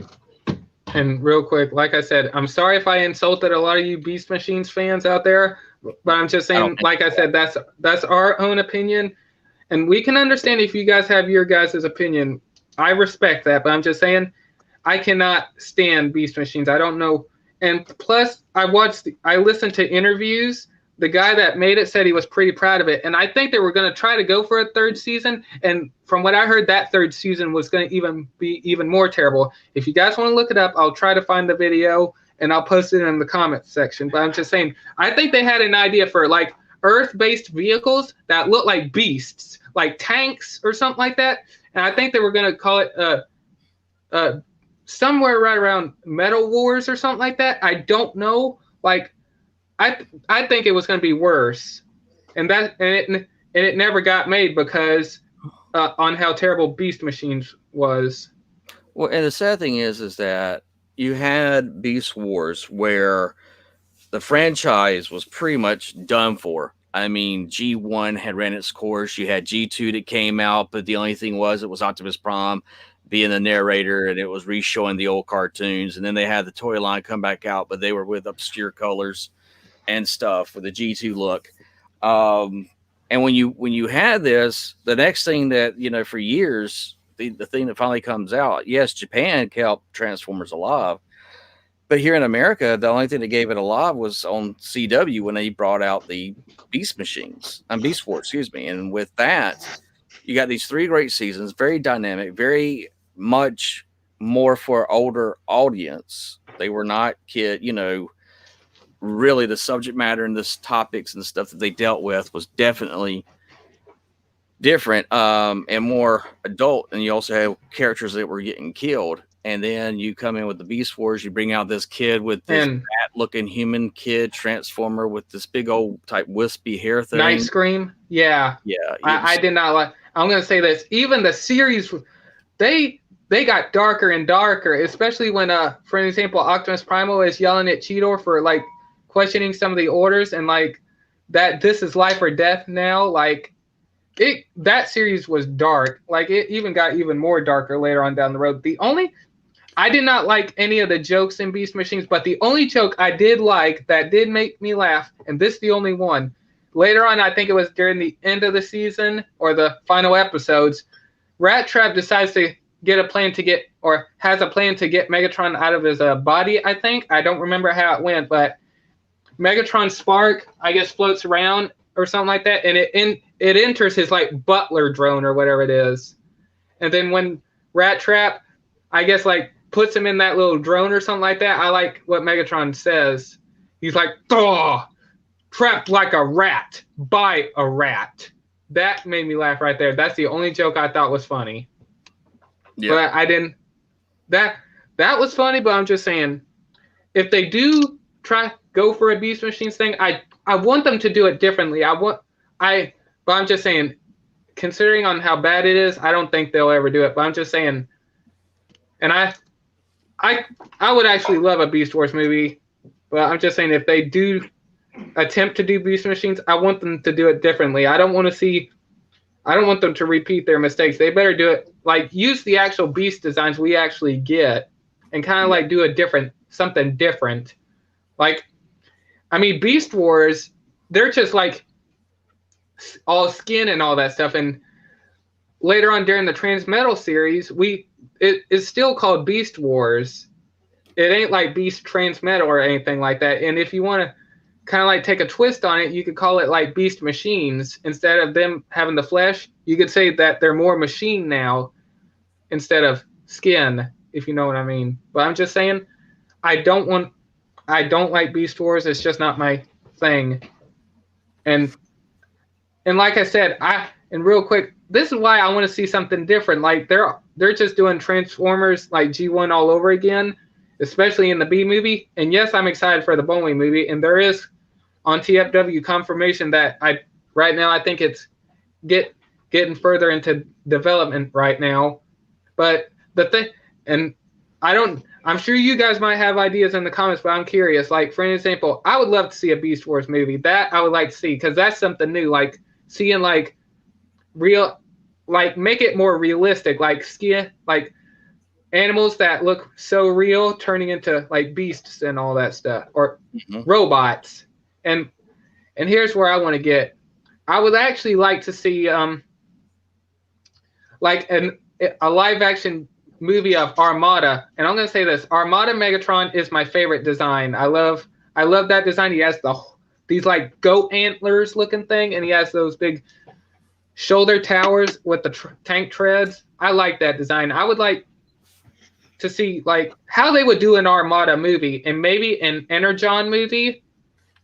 And real quick, like I said, I'm sorry if I insulted a lot of you Beast Machines fans out there, but I'm just saying, like I said, that's our own opinion. And we can understand if you guys have your guys' opinion. I respect that, but I'm just saying I cannot stand Beast Machines. I don't know. And plus, I listened to interviews. The guy that made it said he was pretty proud of it. And I think they were going to try to go for a third season. And from what I heard, that third season was going to be even more terrible. If you guys want to look it up, I'll try to find the video and I'll post it in the comments section. But I'm just saying, I think they had an idea for like Earth-based vehicles that look like beasts, like tanks or something like that. And I think they were going to call it somewhere right around Metal Wars or something like that. I don't know. Like, I think it was going to be worse. And it never got made because on how terrible Beast Machines was. Well, and the sad thing is that you had Beast Wars where the franchise was pretty much done for. I mean, G1 had ran its course. You had G2 that came out, but the only thing was it was Optimus Prime being the narrator, and it was re-showing the old cartoons. And then they had the toy line come back out, but they were with obscure colors and stuff with the G2 look. And when you had this, the next thing that, you know, for years, the thing that finally comes out, yes, Japan kept Transformers alive. But here in America, the only thing that gave it alive was on CW when they brought out the Beast Machines, Beast Wars, excuse me. And with that, you got these 3 great seasons, very dynamic, very much more for older audience. They were not really the subject matter and the topics and the stuff that they dealt with was definitely different and more adult. And you also have characters that were getting killed. And then you come in with the Beast Wars, you bring out this kid with this rat-looking human kid transformer with this big old type wispy hair thing. Night Scream? Yeah. Yeah. I did not like. I'm going to say this. Even the series, they got darker and darker, especially when, for example, Optimus Primal is yelling at Cheetor for, like, questioning some of the orders and, like, that this is life or death now. Like, that series was dark. Like it even got even more darker later on down the road. I did not like any of the jokes in Beast Machines, but the only joke I did like that did make me laugh, and this is the only one. Later on, I think it was during the end of the season or the final episodes, Rat Trap decides to has a plan to get Megatron out of his body, I think. I don't remember how it went, but Megatron's spark, I guess, floats around or something like that, and it enters his like butler drone or whatever it is. And then when Rat Trap, I guess, like puts him in that little drone or something like that, I like what Megatron says. He's like, "Oh, trapped like a rat by a rat." That made me laugh right there. That's the only joke I thought was funny. Yeah. But I didn't. That was funny, but I'm just saying, if they do go for a Beast Machines thing, I want them to do it differently. But I'm just saying, considering on how bad it is, I don't think they'll ever do it. But I'm just saying, and I would actually love a Beast Wars movie, but I'm just saying if they do attempt to do Beast Machines, I want them to do it differently. I don't want them to repeat their mistakes. They better do it like use the actual Beast designs we actually get and kind of like do something different. Like, I mean, Beast Wars, they're just like all skin and all that stuff. And later on during the Transmetal series, it is still called Beast Wars. It ain't like Beast Transmetal or anything like that. And if you want to kind of like take a twist on it, you could call it like Beast Machines. Instead of them having the flesh, you could say that they're more machine now instead of skin, if you know what I mean. But I'm just saying, I don't like Beast Wars. It's just not my thing. And like I said, and real quick, this is why I want to see something different. Like they're just doing Transformers like G1 all over again, especially in the B movie. And yes, I'm excited for the Boeing movie. And there is on TFW confirmation that right now I think it's getting further into development right now. But the thing, and I'm sure you guys might have ideas in the comments, but I'm curious. Like, for an example, I would love to see a Beast Wars movie. That I would like to see, because that's something new. Like, seeing, like, real, like, make it more realistic. Like, like, animals that look so real turning into, like, beasts and all that stuff. Or robots. And here's where I want to get. I would actually like to see, like, a live-action movie of Armada, and I'm gonna say this: Armada Megatron is my favorite design. I love that design. He has these like goat antlers looking thing, and he has those big shoulder towers with the tank treads. I like that design. I would like to see like how they would do an Armada movie, and maybe an Energon movie,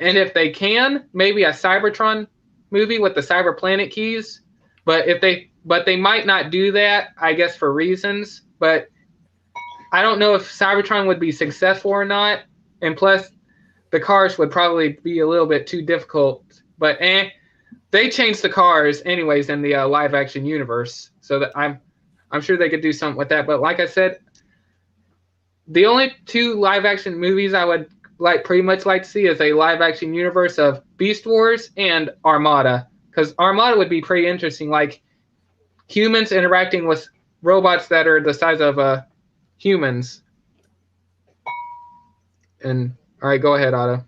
and if they can, maybe a Cybertron movie with the Cyber Planet keys. But they might not do that, I guess, for reasons. But I don't know if Cybertron would be successful or not. And plus, the cars would probably be a little bit too difficult. But they changed the cars anyways in the live-action universe. So that I'm sure they could do something with that. But like I said, the only two live-action movies I would pretty much like to see is a live-action universe of Beast Wars and Armada. Because Armada would be pretty interesting. Like, humans interacting with robots that are the size of humans. And all right, go ahead, Otto.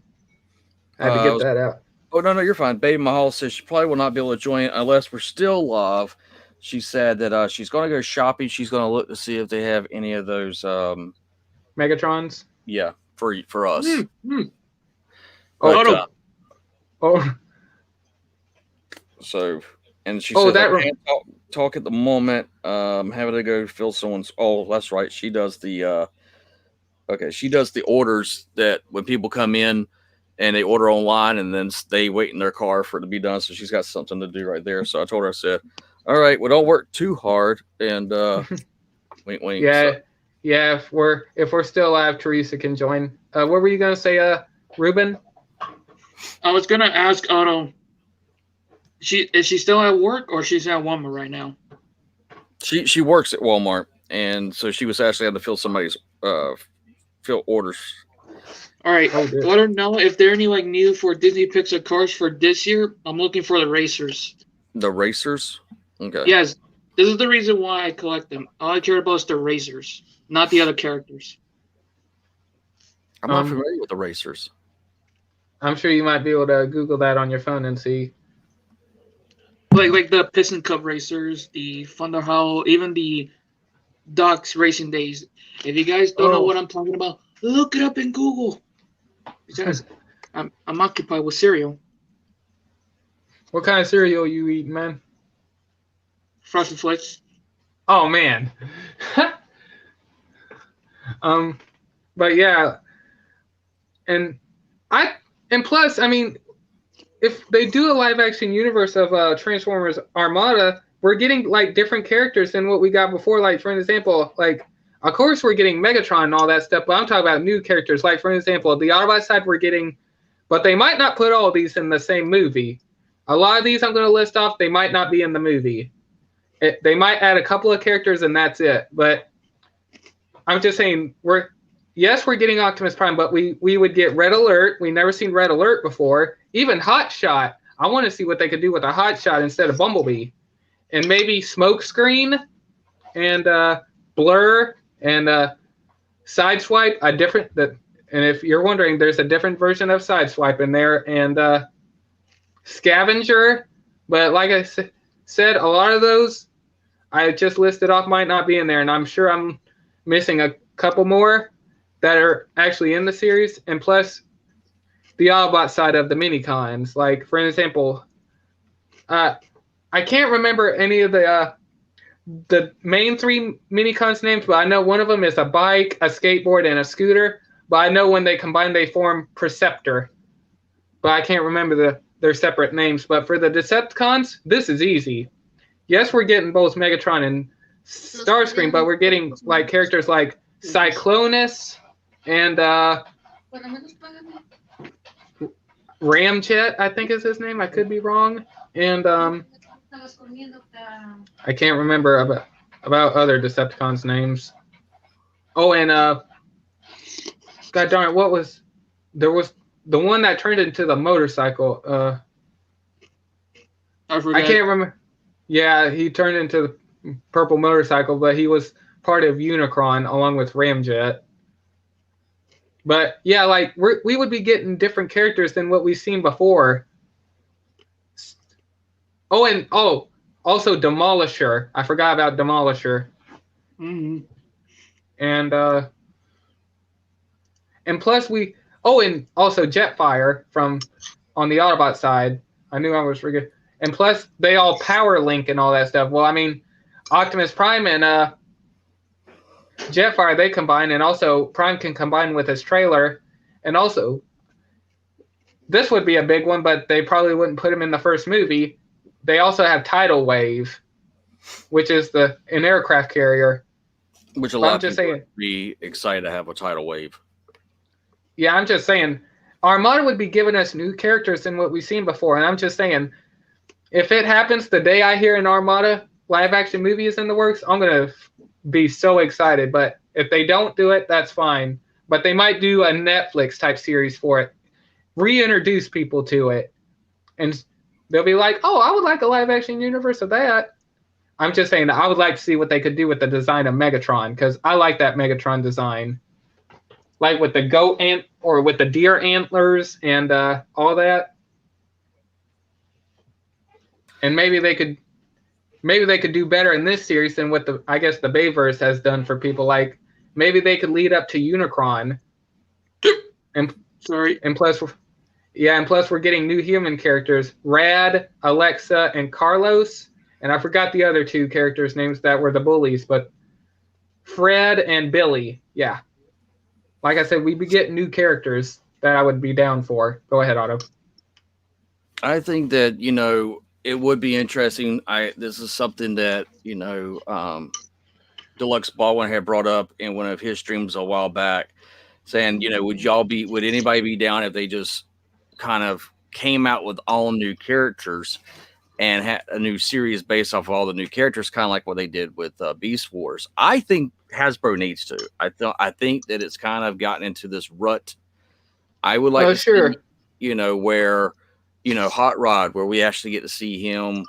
I had to get that out. Oh no, you're fine. Baby Mahal says she probably will not be able to join unless we're still live. She said that she's going to go shopping. She's going to look to see if they have any of those Megatrons. Yeah, for us. But, So, and she said, I can't talk at the moment. Having to go fill someone's. Oh, that's right. She does the. She does the orders that when people come in and they order online and then they wait in their car for it to be done. So she's got something to do right there. So I told her, I said, all right, well, don't work too hard. And wink, wink. Yeah. So. Yeah. If we're still alive, Teresa can join. What were you going to say, Ruben? I was going to ask Otto. Is she still at work or she's at Walmart right now? She works at Walmart, and so she was actually had to fill somebody's fill orders. All right, let her know if there are any like new for Disney Pixar cars for this year. I'm looking for the racers. The racers. Okay. Yes, this is the reason why I collect them. All I care about is the racers, not the other characters. I'm not Um, familiar with the racers. I'm sure you might be able to Google that on your phone and see. Like the Piston Cup racers, the Thunderhowl, even the Ducks Racing Days. If you guys don't know Oh. what I'm talking about, look it up in Google. Because I'm occupied with cereal, What kind of cereal you eat, man? Frosted Flakes. Oh man. But yeah, and plus, I mean, if they do a live action universe of Transformers Armada, we're getting like different characters than what we got before. Like for an example, like of course we're getting Megatron and all that stuff, but I'm talking about new characters. Like for an example, the Autobot side we're getting, but they might not put all of these in the same movie. A lot of these I'm going to list off, they might not be in the movie. They might add a couple of characters and that's it. But I'm just saying we're getting Optimus Prime, but we would get Red Alert. We never seen Red Alert before. Even Hot Shot. I want to see what they could do with a Hot Shot instead of Bumblebee, and maybe Smokescreen and Blur and Sideswipe. And if you're wondering, there's a different version of Sideswipe in there, and Scavenger. But like I said, a lot of those I just listed off might not be in there, and I'm sure I'm missing a couple more that are actually in the series, and plus the Autobot side of the mini-cons. Like, for example, I can't remember any of the main three mini-cons names, but I know one of them is a bike, a skateboard, and a scooter. But I know when they combine, they form Perceptor. But I can't remember their separate names. But for the Decepticons, this is easy. Yes, we're getting both Megatron and Starscream, but we're getting like characters like Cyclonus and Ramjet, I think is his name. I could be wrong. And I can't remember about other Decepticons' names. Oh, and God darn it, there was the one that turned into the motorcycle. I forgot. I can't remember. Yeah, he turned into the purple motorcycle, but he was part of Unicron along with Ramjet. But yeah, like we would be getting different characters than what we've seen before. Also Demolisher. I forgot about Demolisher. Mm-hmm. And plus and also Jetfire from on the Autobot side. I knew I was forgetting. And plus they all power link and all that stuff. Well, I mean, Optimus Prime and Jetfire, they combine, and also Prime can combine with his trailer. And also, this would be a big one, but they probably wouldn't put him in the first movie. They also have Tidal Wave, which is an aircraft carrier. Which a lot of people would be excited to have a tidal wave. Yeah, I'm just saying, Armada would be giving us new characters than what we've seen before. And I'm just saying, if it happens the day I hear an Armada live action movie is in the works, I'm going to be so excited. But if they don't do it, that's fine. But they might do a Netflix type series for it, reintroduce people to it, and they'll be like, oh, I would like a live action universe of that. I'm just saying that I would like to see what they could do with the design of Megatron, because I like that Megatron design. Like with the goat or with the deer antlers and all that. And maybe they could do better in this series than what the Bayverse has done for people. Like maybe they could lead up to Unicron. And plus we're getting new human characters, Rad, Alexa, and Carlos. And I forgot the other two characters' names that were the bullies, but Fred and Billy. Yeah. Like I said, we'd be getting new characters that I would be down for. Go ahead, Otto. I think that, it would be interesting. This is something that, Deluxe Baldwin had brought up in one of his streams a while back, saying, would anybody be down if they just kind of came out with all new characters and had a new series based off of all the new characters, kind of like what they did with Beast Wars? I think Hasbro needs to. I think that it's kind of gotten into this rut. I would like to see, where, Hot Rod, where we actually get to see him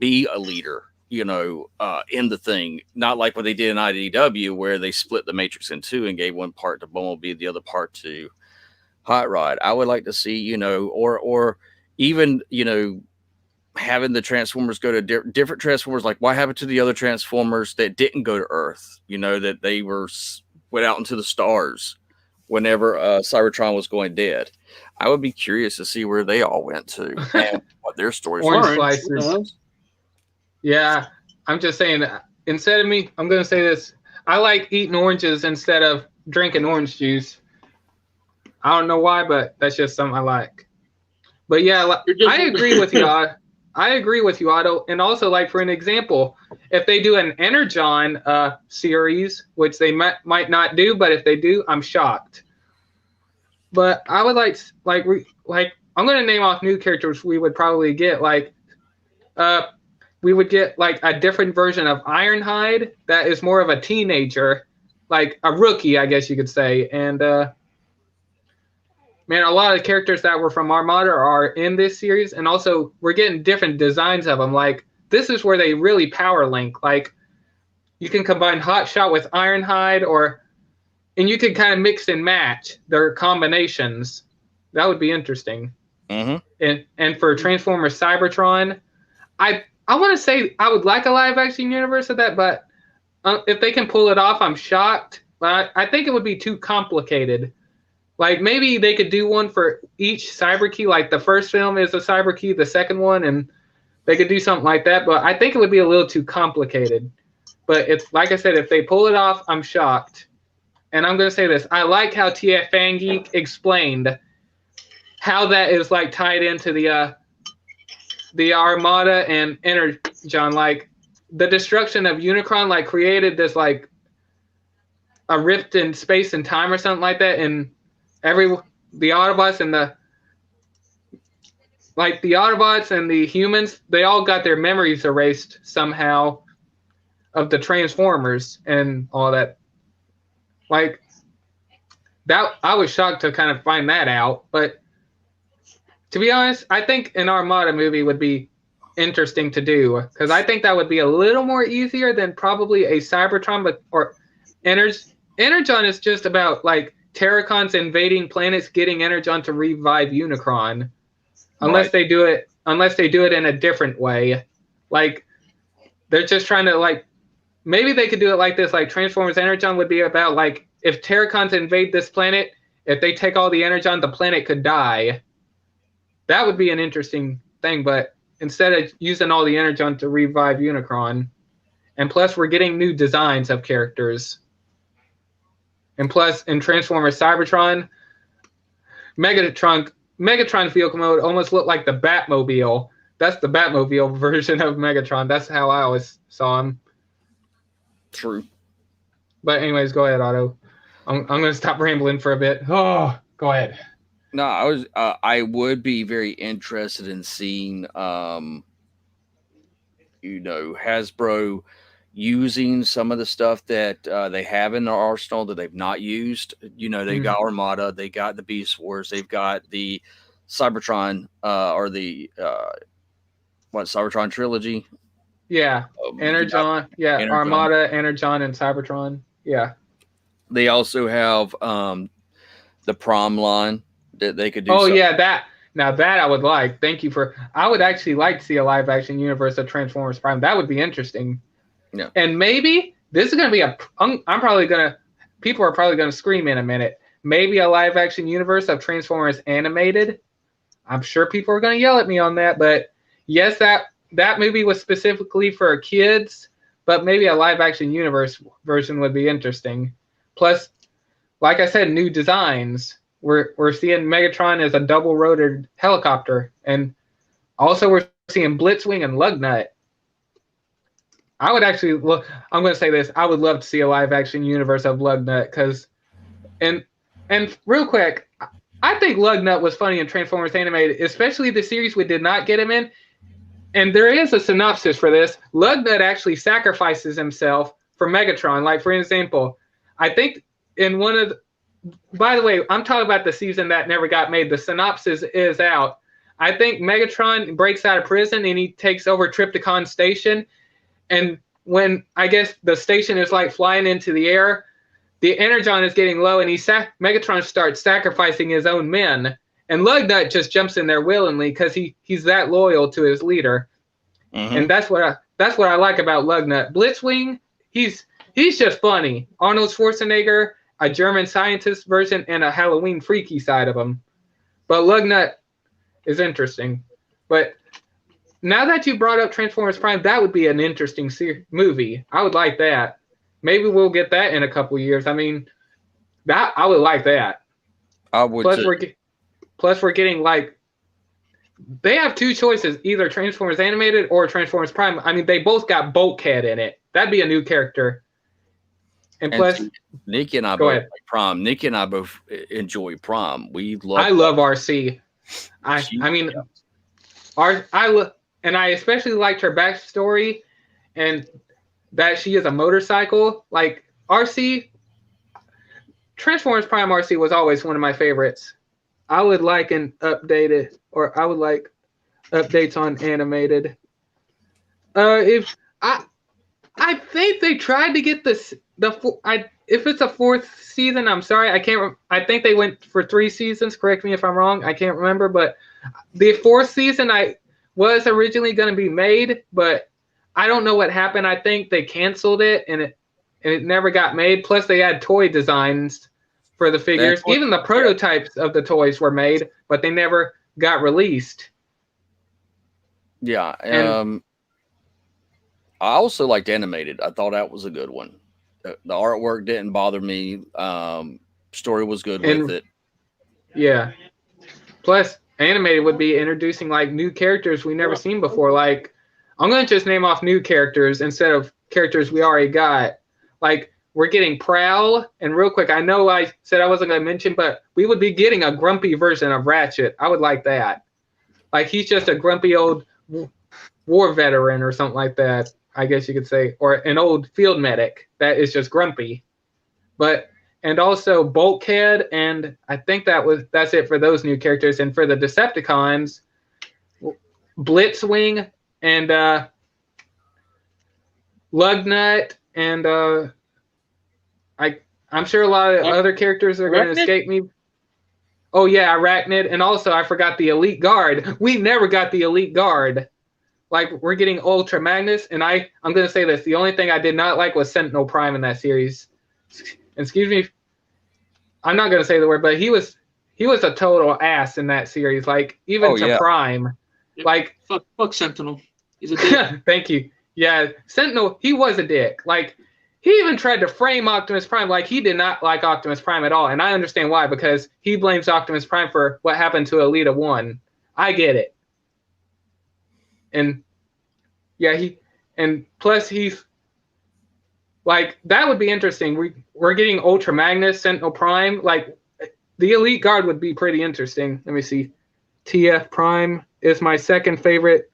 be a leader, in the thing. Not like what they did in IDW, where they split the Matrix in two and gave one part to Bumblebee, the other part to Hot Rod. I would like to see, or even, having the Transformers go to different Transformers. Like, what happened to the other Transformers that didn't go to Earth? That they went out into the stars whenever Cybertron was going dead. I would be curious to see where they all went to and what their stories Orange were. slices. Yeah, I'm just saying, instead of me, I'm going to say this. I like eating oranges instead of drinking orange juice. I don't know why, but that's just something I like. But yeah, I agree with you. I agree with you, Otto. And also, like, for an example, if they do an Energon series, which they might not do, but if they do, I'm shocked. But I would like I'm going to name off new characters we would probably get. Like, we would get, like, a different version of Ironhide that is more of a teenager, like a rookie, I guess you could say. And, man, a lot of characters that were from Armada are in this series, and also we're getting different designs of them. Like, this is where they really power link. Like, you can combine Hotshot with Ironhide, and you can kind of mix and match their combinations. That would be interesting. Mm-hmm. And for Transformers Cybertron, I want to say I would like a live action universe of that, but if they can pull it off, I'm shocked. But I think it would be too complicated. Like, maybe they could do one for each cyber key. Like, the first film is a cyber key, the second one, and they could do something like that. But I think it would be a little too complicated. But it's like I said, if they pull it off, I'm shocked. And I'm going to say this. I like how TF Fangeek explained how that is, like, tied into the Armada and Energon. Like, the destruction of Unicron, like, created this, like, a rift in space and time or something like that. And the Autobots and the Autobots and the humans, they all got their memories erased somehow of the Transformers and all that. Like, that, I was shocked to kind of find that out. But to be honest, I think an Armada movie would be interesting to do, because I think that would be a little more easier than probably a Cybertron or Energon is just about, like, Terracons invading planets, getting Energon to revive Unicron, unless they do it in a different way. Like, they're just trying to, like, maybe they could do it like this. Like, Transformers Energon would be about, like, if Terracons invade this planet, if they take all the Energon, the planet could die. That would be an interesting thing. But instead of using all the Energon to revive Unicron, and plus we're getting new designs of characters. And plus, in Transformers Cybertron, Megatron's vehicle mode almost looked like the Batmobile. That's the Batmobile version of Megatron. That's how I always saw him. True. But anyways, go ahead, Otto. I'm going to stop rambling for a bit. Oh, go ahead. No, I would be very interested in seeing, Hasbro using some of the stuff that they have in their arsenal that they've not used. They got Armada, they got the Beast Wars, they've got the Cybertron or the Cybertron trilogy. Yeah, Energon. Yeah, Energon. Armada, Energon, and Cybertron. Yeah. They also have the Prom line that they could do. Oh yeah, that I would like. Thank you for. I would actually like to see a live action universe of Transformers Prime. That would be interesting. Yeah. And maybe this is going to be people are probably going to scream in a minute. Maybe a live action universe of Transformers animated. I'm sure people are going to yell at me on that, but yes, that movie was specifically for kids, but maybe a live action universe version would be interesting. Plus, like I said, new designs. We're seeing Megatron as a double-rotored helicopter, and also we're seeing Blitzwing and Lugnut. I would actually look. I'm going to say this. I would love to see a live-action universe of Lugnut, because, and real quick, I think Lugnut was funny in Transformers Animated, especially the series we did not get him in. And there is a synopsis for this. Lugnut actually sacrifices himself for Megatron. Like, for example, I think in one of the, by the way, I'm talking about the season that never got made. The synopsis is out. I think Megatron breaks out of prison and he takes over Trypticon Station. And when I guess the station is like flying into the air, the energon is getting low, and Megatron starts sacrificing his own men. And Lugnut just jumps in there willingly because he's that loyal to his leader. Mhm. And that's what I like about Lugnut. Blitzwing, he's just funny. Arnold Schwarzenegger, a German scientist version, and a Halloween freaky side of him. But Lugnut is interesting. But now that you brought up Transformers Prime, that would be an interesting movie. I would like that. Maybe we'll get that in a couple years. I mean, that I would like that. I would. Plus, we're getting like they have two choices: either Transformers Animated or Transformers Prime. I mean, they both got Bulkhead in it. That'd be a new character. And plus, Nikki and I go both ahead. like Prime. Nikki and I both enjoy Prime. I love RC. I mean, and I especially liked her backstory, and that she is a motorcycle. Like RC, Transformers Prime RC was always one of my favorites. I would like an updated, or I would like updates on animated. If I think they tried to get if it's a fourth season, I'm sorry, I can't. I think they went for 3 seasons. Correct me if I'm wrong. I can't remember, but the 4th season was originally going to be made, but I don't know what happened. I think they canceled it, and it never got made. Plus, they had toy designs for the figures. Even the prototypes of the toys were made, but they never got released. Yeah. I also liked animated. I thought that was a good one. The artwork didn't bother me. Story was good with it. Yeah. Plus, animated would be introducing like new characters we never seen before. Like, I'm going to just name off new characters instead of characters we already got. Like, we're getting Prowl, and real quick, I know I said I wasn't going to mention, but we would be getting a grumpy version of Ratchet. I would like that. Like, he's just a grumpy old war veteran or something like that, I guess you could say, or an old field medic that is just grumpy. And also Bulkhead, and I think that's it for those new characters. And for the Decepticons, Blitzwing and Lugnut, and I'm sure a lot of other characters are going to escape me. Oh yeah, Arachnid, and also I forgot the Elite Guard. We never got the Elite Guard. Like, we're getting Ultra Magnus, and I'm going to say this: the only thing I did not like was Sentinel Prime in that series. Excuse me, I'm not going to say the word, but he was a total ass in that series. Like, even Prime, Yep. like fuck Sentinel. He's a dick. Thank you. Yeah, Sentinel, he was a dick. Like, he even tried to frame Optimus Prime. Like, he did not like Optimus Prime at all, and I understand why, because he blames Optimus Prime for what happened to Elita 1. I get it. And yeah, plus he's like, that would be interesting. We're getting Ultra Magnus, Sentinel Prime. Like, the Elite Guard would be pretty interesting. Let me see. TF Prime is my second favorite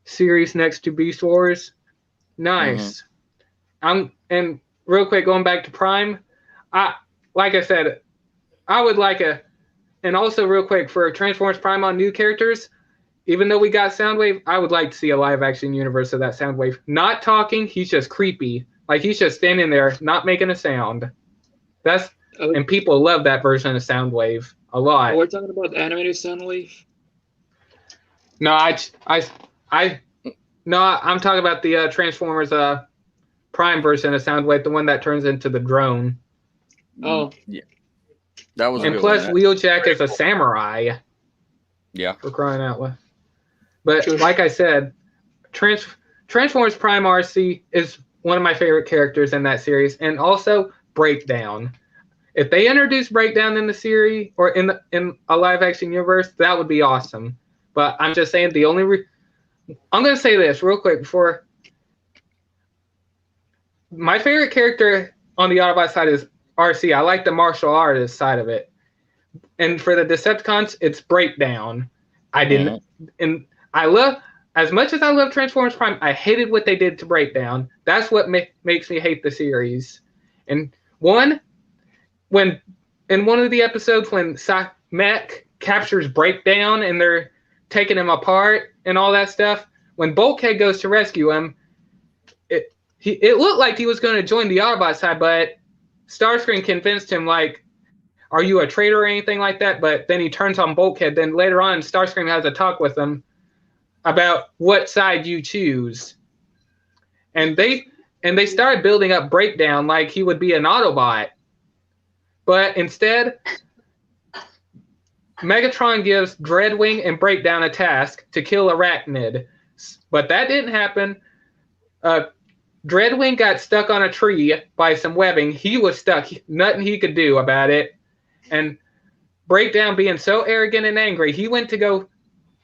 series next to Beast Wars. Nice. And real quick, going back to Prime, like I said, I would like and also real quick, for Transformers Prime on new characters, even though we got Soundwave, I would like to see a live action universe of that Soundwave. Not talking, he's just creepy. Like, he's just standing there, not making a sound. And people love that version of Soundwave a lot. Oh, we're talking about the animated Soundwave? No, I'm talking about the Transformers Prime version of Soundwave, the one that turns into the drone. Oh. Yeah. That was and plus, Wheeljack is a samurai. Yeah. For crying out loud. But like I said, Transformers Prime RC is one of my favorite characters in that series. And also Breakdown. If they introduce Breakdown in the series or in a live action universe, that would be awesome. But I'm just saying I'm going to say this real quick before. My favorite character on the Autobot side is RC. I like the martial artist side of it. And for the Decepticons, it's Breakdown. And I love, as much as I love Transformers Prime, I hated what they did to Breakdown. That's what makes me hate the series. And when in one of the episodes when Mech captures Breakdown and they're taking him apart and all that stuff. When Bulkhead goes to rescue him, it looked like he was going to join the Autobot side, but Starscream convinced him, like, are you a traitor or anything like that? But then he turns on Bulkhead. Then later on, Starscream has a talk with him about what side you choose. And they started building up Breakdown like he would be an Autobot. But instead, Megatron gives Dreadwing and Breakdown a task to kill Arachnid. But that didn't happen. Dreadwing got stuck on a tree by some webbing. He was stuck. Nothing he could do about it. And Breakdown, being so arrogant and angry, he went to go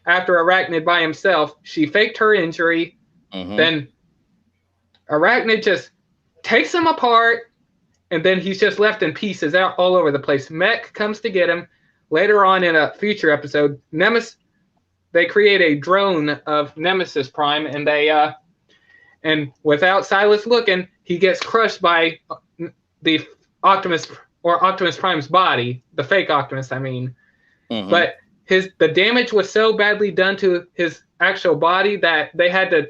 after Arachnid by himself. She faked her injury. Mm-hmm. Then Arachnid just takes him apart, and then he's just left in pieces out all over the place. Mech comes to get him. Later on in a future episode, they create a drone of Nemesis Prime, and without Silas looking, he gets crushed by the Optimus Prime's body, the fake Optimus, I mean. Mm-hmm. But the damage was so badly done to his actual body that they had to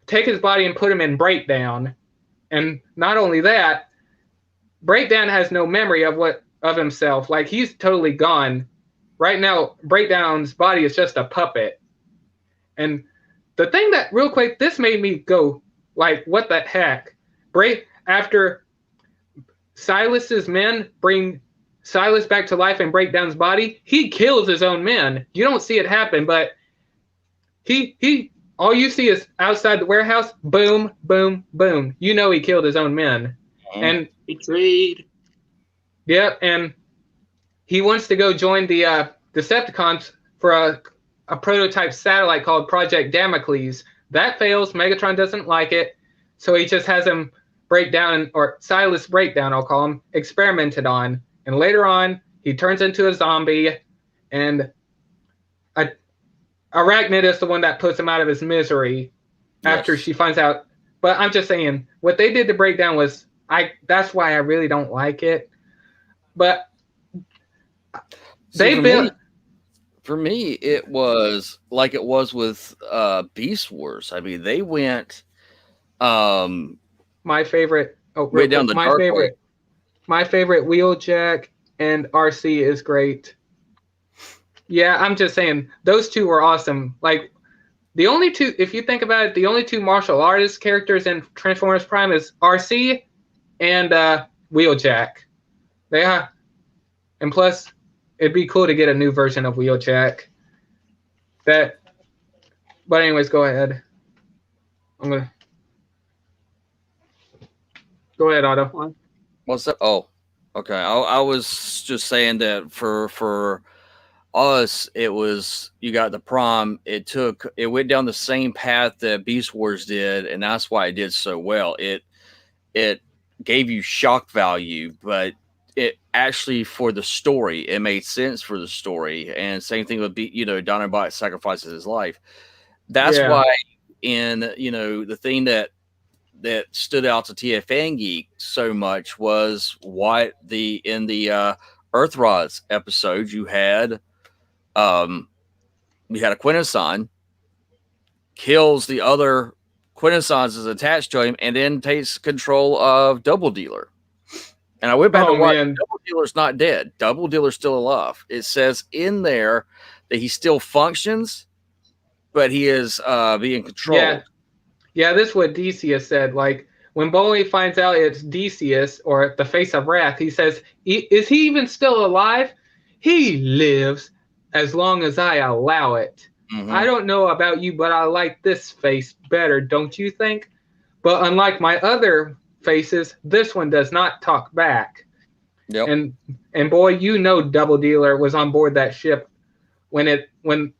take his body and put him in Breakdown. And not only that, Breakdown has no memory of himself. Like, he's totally gone. Right now, Breakdown's body is just a puppet. And the thing that, real quick, this made me go, like, what the heck? After Silas's men bring Silas back to life and Breakdown's body, he kills his own men. You don't see it happen, but all you see is outside the warehouse, boom, boom, boom. You know he killed his own men. Mm-hmm. And Betrayed. yeah, and he wants to go join the Decepticons for a prototype satellite called Project Damocles. That fails. Megatron doesn't like it, so he just has him Silas Breakdown, I'll call him, experimented on. And later on, he turns into a zombie, and Arachnid is the one that puts him out of his misery after she finds out. But I'm just saying, what they did to Breakdown was, that's why I really don't like it. But for me, it was like it was with Beast Wars. I mean, they went my favorite way down the dark way. My favorite, Wheeljack and RC is great. Yeah, I'm just saying, those two were awesome. Like, the only two, if you think about it, the only two martial artist characters in Transformers Prime is RC and Wheeljack. And plus, it'd be cool to get a new version of Wheeljack. But anyways, go ahead. Go ahead, Otto. What's that? Oh, okay. I was just saying that for us, it was, you got the Prom. It went down the same path that Beast Wars did, and that's why it did so well. It gave you shock value, but it actually, for the story, it made sense for the story. And same thing with Dinobot sacrifices his life. That's why the thing that stood out to TFN Geek so much was in the Earthrise episode, you had a Quintesson kills the other Quintessons is attached to him and then takes control of Double Dealer. And I went back and watched. Double Dealer's not dead. Double Dealer's still alive. It says in there that he still functions, but he is being controlled. Yeah, this is what Decius said. Like, when Bowie finds out it's Decius, or the face of wrath, he says, is he even still alive? He lives as long as I allow it. Mm-hmm. I don't know about you, but I like this face better, don't you think? But unlike my other faces, this one does not talk back. Yep. And boy, Double Dealer was on board that ship when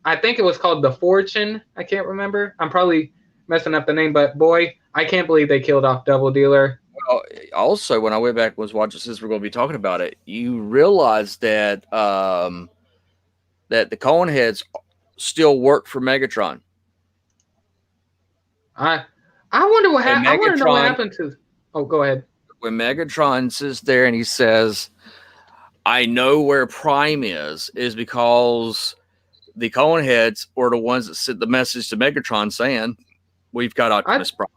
I think it was called the Fortune. I can't remember. I'm probably messing up the name, but boy, I can't believe they killed off Double Dealer. Well, also, when I went back and was watching, since we're going to be talking about it, you realize that that the Coneheads still work for Megatron. I wonder what happened. I want to know what happened to. Oh, go ahead. When Megatron sits there and he says, "I know where Prime is," because the Coneheads were the ones that sent the message to Megatron saying, "We've got Optimus Prime."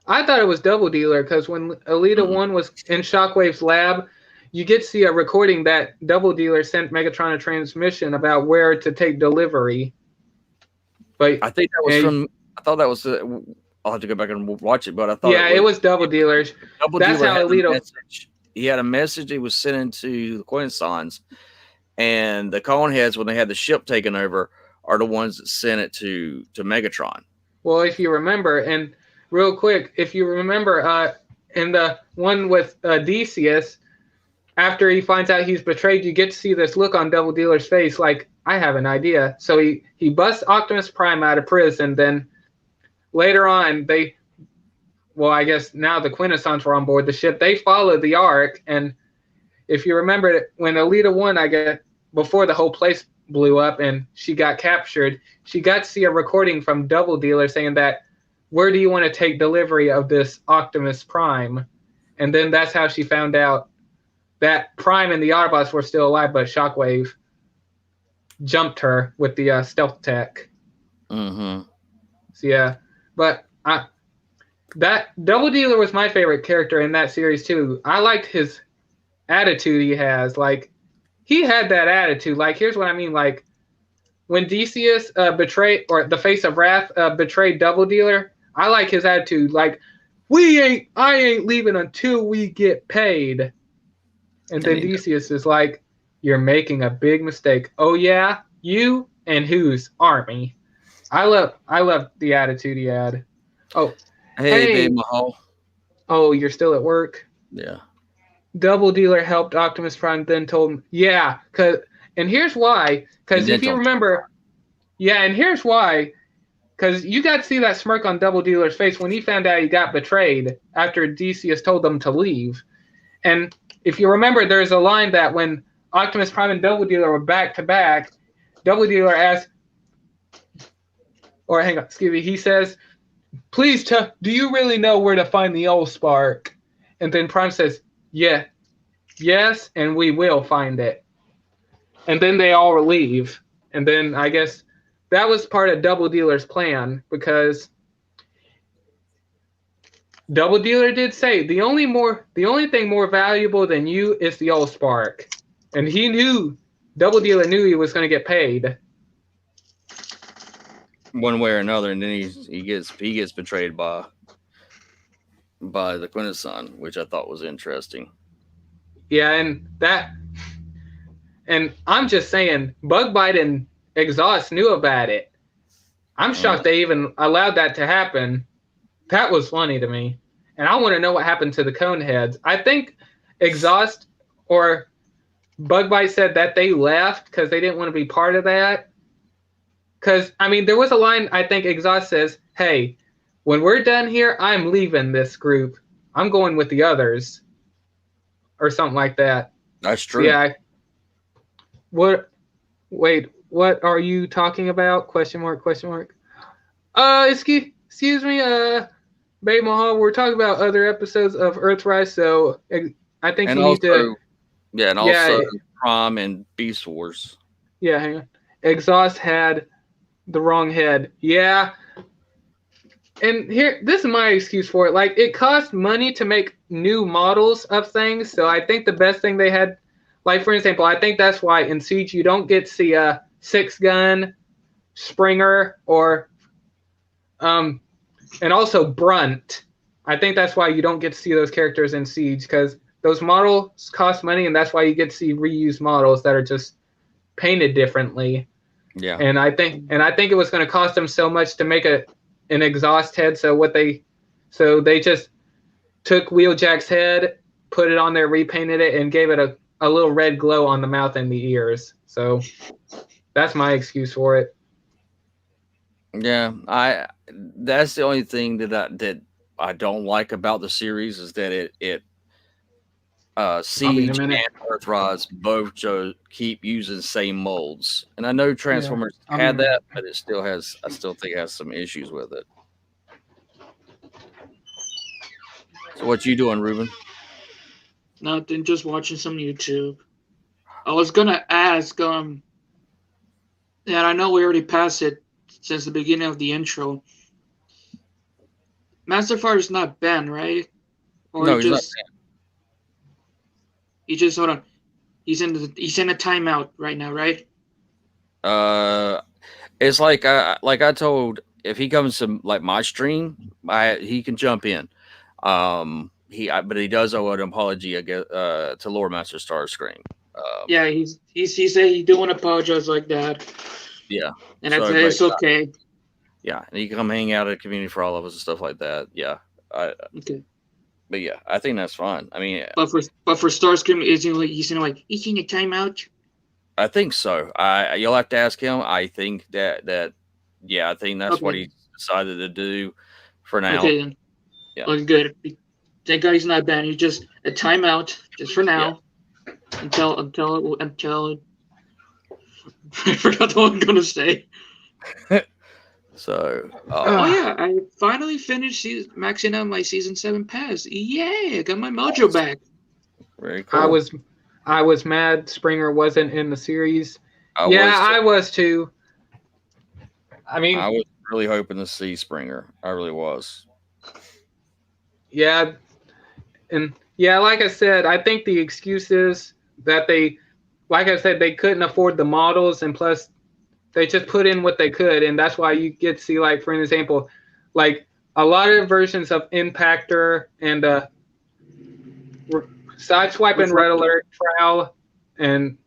I thought it was Double Dealer because when Elita 1 was in Shockwave's lab, you get to see a recording that Double Dealer sent Megatron a transmission about where to take delivery. But I think that was from. I thought that was. I'll have to go back and watch it, but I thought. Yeah, it was Double Dealer. Double That's Dealer how had a Elita. message. He had a message he was sending to the Quintessons, and the Coneheads, when they had the ship taken over, are the ones that sent it to Megatron. Well, if you remember, and real quick, if you remember, in the one with Decius, after he finds out he's betrayed, you get to see this look on Double Dealer's face, like, I have an idea. So he busts Optimus Prime out of prison. Then later on, I guess now the Quintessons were on board the ship. They followed the Ark, and if you remember, when Elita 1, I guess, before the whole place blew up and she got captured, she got to see a recording from Double Dealer saying that, where do you want to take delivery of this Optimus Prime? And then that's how she found out that Prime and the Autobots were still alive, but Shockwave jumped her with the stealth tech. Mm-hmm. So yeah, but that Double Dealer was my favorite character in that series too. I liked his attitude he has. Like, he had that attitude. Like, here's what I mean. Like, when Decius betrayed, or the Face of Wrath betrayed Double Dealer, I like his attitude. Like, I ain't leaving until we get paid. And then Decius is like, you're making a big mistake. Oh yeah, you and whose army? I love the attitude he had. Oh, hey, Babe Mahal. Oh, you're still at work? Yeah. Double Dealer helped Optimus Prime, then told him, yeah, and here's why. Because if you remember, and here's why. Because you got to see that smirk on Double Dealer's face when he found out he got betrayed after Decius told them to leave. And if you remember, there's a line that when Optimus Prime and Double Dealer were back to back, Double Dealer asked, or hang on, excuse me, he says, please do you really know where to find the Allspark? And then Prime says, yes, and we will find it. And then they all leave. And then I guess that was part of Double Dealer's plan, because Double Dealer did say the only thing more valuable than you is the Allspark. And Double Dealer knew he was going to get paid one way or another, and then he gets betrayed by the Quintesson, which I thought was interesting. Yeah, and I'm just saying, Bugbite and Exhaust knew about it. I'm shocked they even allowed that to happen. That was funny to me. And I want to know what happened to the Coneheads. I think Exhaust or Bugbite said that they left because they didn't want to be part of that. Because, I mean, there was a line, I think Exhaust says, hey, when we're done here, I'm leaving this group. I'm going with the others. Or something like that. That's true. Yeah. What are you talking about? Question mark. Excuse me, Babe Mahal, we're talking about other episodes of Earthrise, so I think you need to... Yeah, and also Prom and Beast Wars. Yeah, hang on. Exhaust had the wrong head. Yeah. And this is my excuse for it. Like, it cost money to make new models of things, so I think the best thing they had, like, for example, I think that's why in Siege you don't get to see a 6-gun, Springer, or and also Brunt. I think that's why you don't get to see those characters in Siege, because those models cost money, and that's why you get to see reused models that are just painted differently. Yeah. And I think it was going to cost them so much to make an Exhaust head, so they just took Wheeljack's head, put it on there, repainted it, and gave it a little red glow on the mouth and the ears. So that's my excuse for it. Yeah, that's the only thing that I don't like about the series is that it Siege and Earthrise both keep using the same molds. And I know Transformers had that, but I still think it has some issues with it. So what you doing, Ruben? Nothing, just watching some YouTube. I was gonna ask, And I know we already passed it since the beginning of the intro. Master Fire's not banned, right? Or No, he he's not just he just hold on. He's in a timeout right now, right? It's like I told, if he comes to like my stream, he can jump in. But he does owe an apology, I guess, to Lord Master Starscream. Yeah, he said he don't want to apologize like that. Yeah, And I so, said but, it's okay. Yeah, and he can come hang out at a community for all of us and stuff like that. Yeah, Okay. but yeah, I think that's fine. I mean, But for Starscream, he's in a timeout. I think so. You'll have to ask him. I think that yeah, I think that's what he decided to do for now. Okay then. Yeah. Well, good. Thank God he's not banned. He's just a timeout, just for now. Yeah. Until I forgot what I'm gonna say. So. Oh yeah, I finally finished maxing out my season 7 pass. Yay! I got my mojo back. Very cool. I was mad Springer wasn't in the series. I was too. I mean, I was really hoping to see Springer. I really was. Yeah, and yeah, like I said, I think the excuse is that they couldn't afford the models, and plus they just put in what they could, and that's why you get to see, like, for an example, like a lot of versions of Impactor and Sideswiping, Red Alert, Prowl, and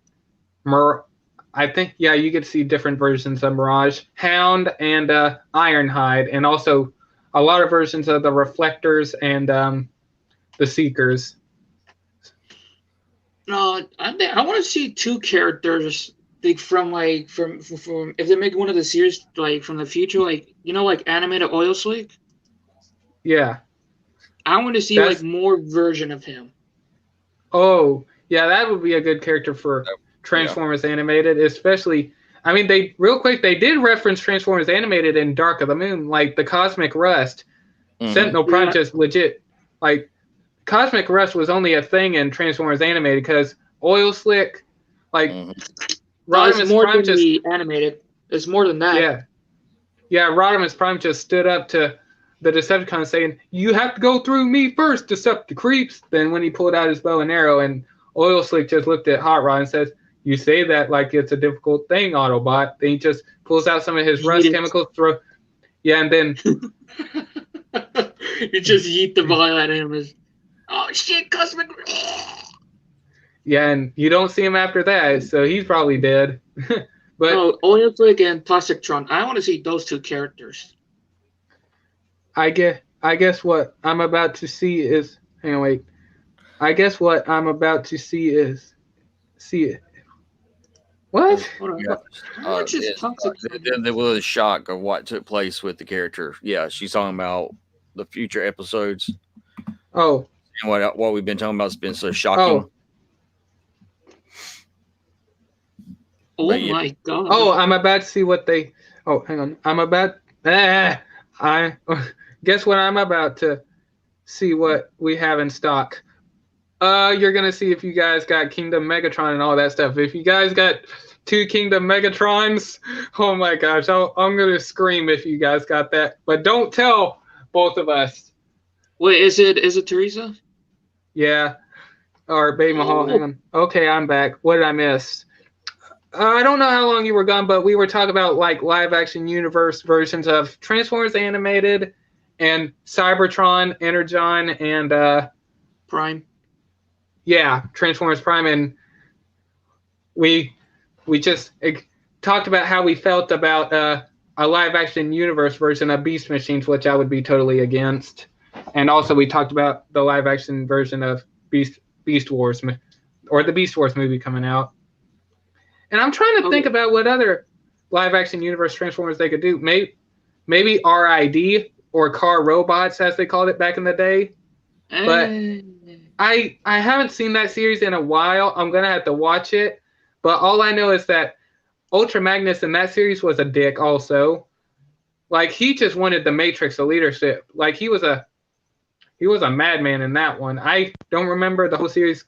I think, yeah, you get to see different versions of Mirage, Hound, and Ironhide, and also a lot of versions of the Reflectors and the Seekers. No, I want to see 2 characters from if they make one of the series, like from the future, like like animated Oil Slick. Yeah, I want to see like more version of him. Oh yeah, that would be a good character for Transformers Animated, especially. I mean, they did reference Transformers Animated in Dark of the Moon, like the Cosmic Rust. Mm-hmm. Sentinel Prime just legit, like, Cosmic Rust was only a thing in Transformers Animated because Oil Slick, like, Rodimus Prime just animated. It's more than that. Yeah, Rodimus Prime just stood up to the Decepticons saying, "You have to go through me first, Decepticreeps." Then when he pulled out his bow and arrow, and Oil Slick just looked at Hot Rod and says, "You say that like it's a difficult thing, Autobot." Then he just pulls out some of his rust chemicals, and then you just yeet the ball at him. Oh shit, Cosmic. Yeah, and you don't see him after that, so he's probably dead. But Oil Slick and Toxictron, I want to see those 2 characters. I guess what I'm about to see is. Hang on, wait. I guess what I'm about to see is. See it. What? How much is Toxictron? There was a shock of what took place with the character. Yeah, she's talking about the future episodes. Oh. And what we've been talking about has been so shocking. Oh my god. Oh, I'm about to see what they. Oh, hang on. I guess what I'm about to see what we have in stock. You're gonna see if you guys got Kingdom Megatron and all that stuff. If you guys got 2 Kingdom Megatrons, oh my gosh, I'm gonna scream if you guys got that. But don't tell both of us. Wait, is it Teresa? Yeah, or Baby Mahal. Hang on. Okay, I'm back. What did I miss? I don't know how long you were gone, but we were talking about like live action universe versions of Transformers Animated and Cybertron, Energon, and Prime. Yeah, Transformers Prime, and we just talked about how we felt about a live action universe version of Beast Machines, which I would be totally against. And also we talked about the live action version of Beast Wars, or the Beast Wars movie coming out. And I'm trying to think about what other live action universe Transformers they could do. Maybe RID, or Car Robots as they called it back in the day. But I haven't seen that series in a while. I'm gonna have to watch it. But all I know is that Ultra Magnus in that series was a dick also. Like, he just wanted the Matrix of leadership. Like, he was a madman in that one. I don't remember the whole series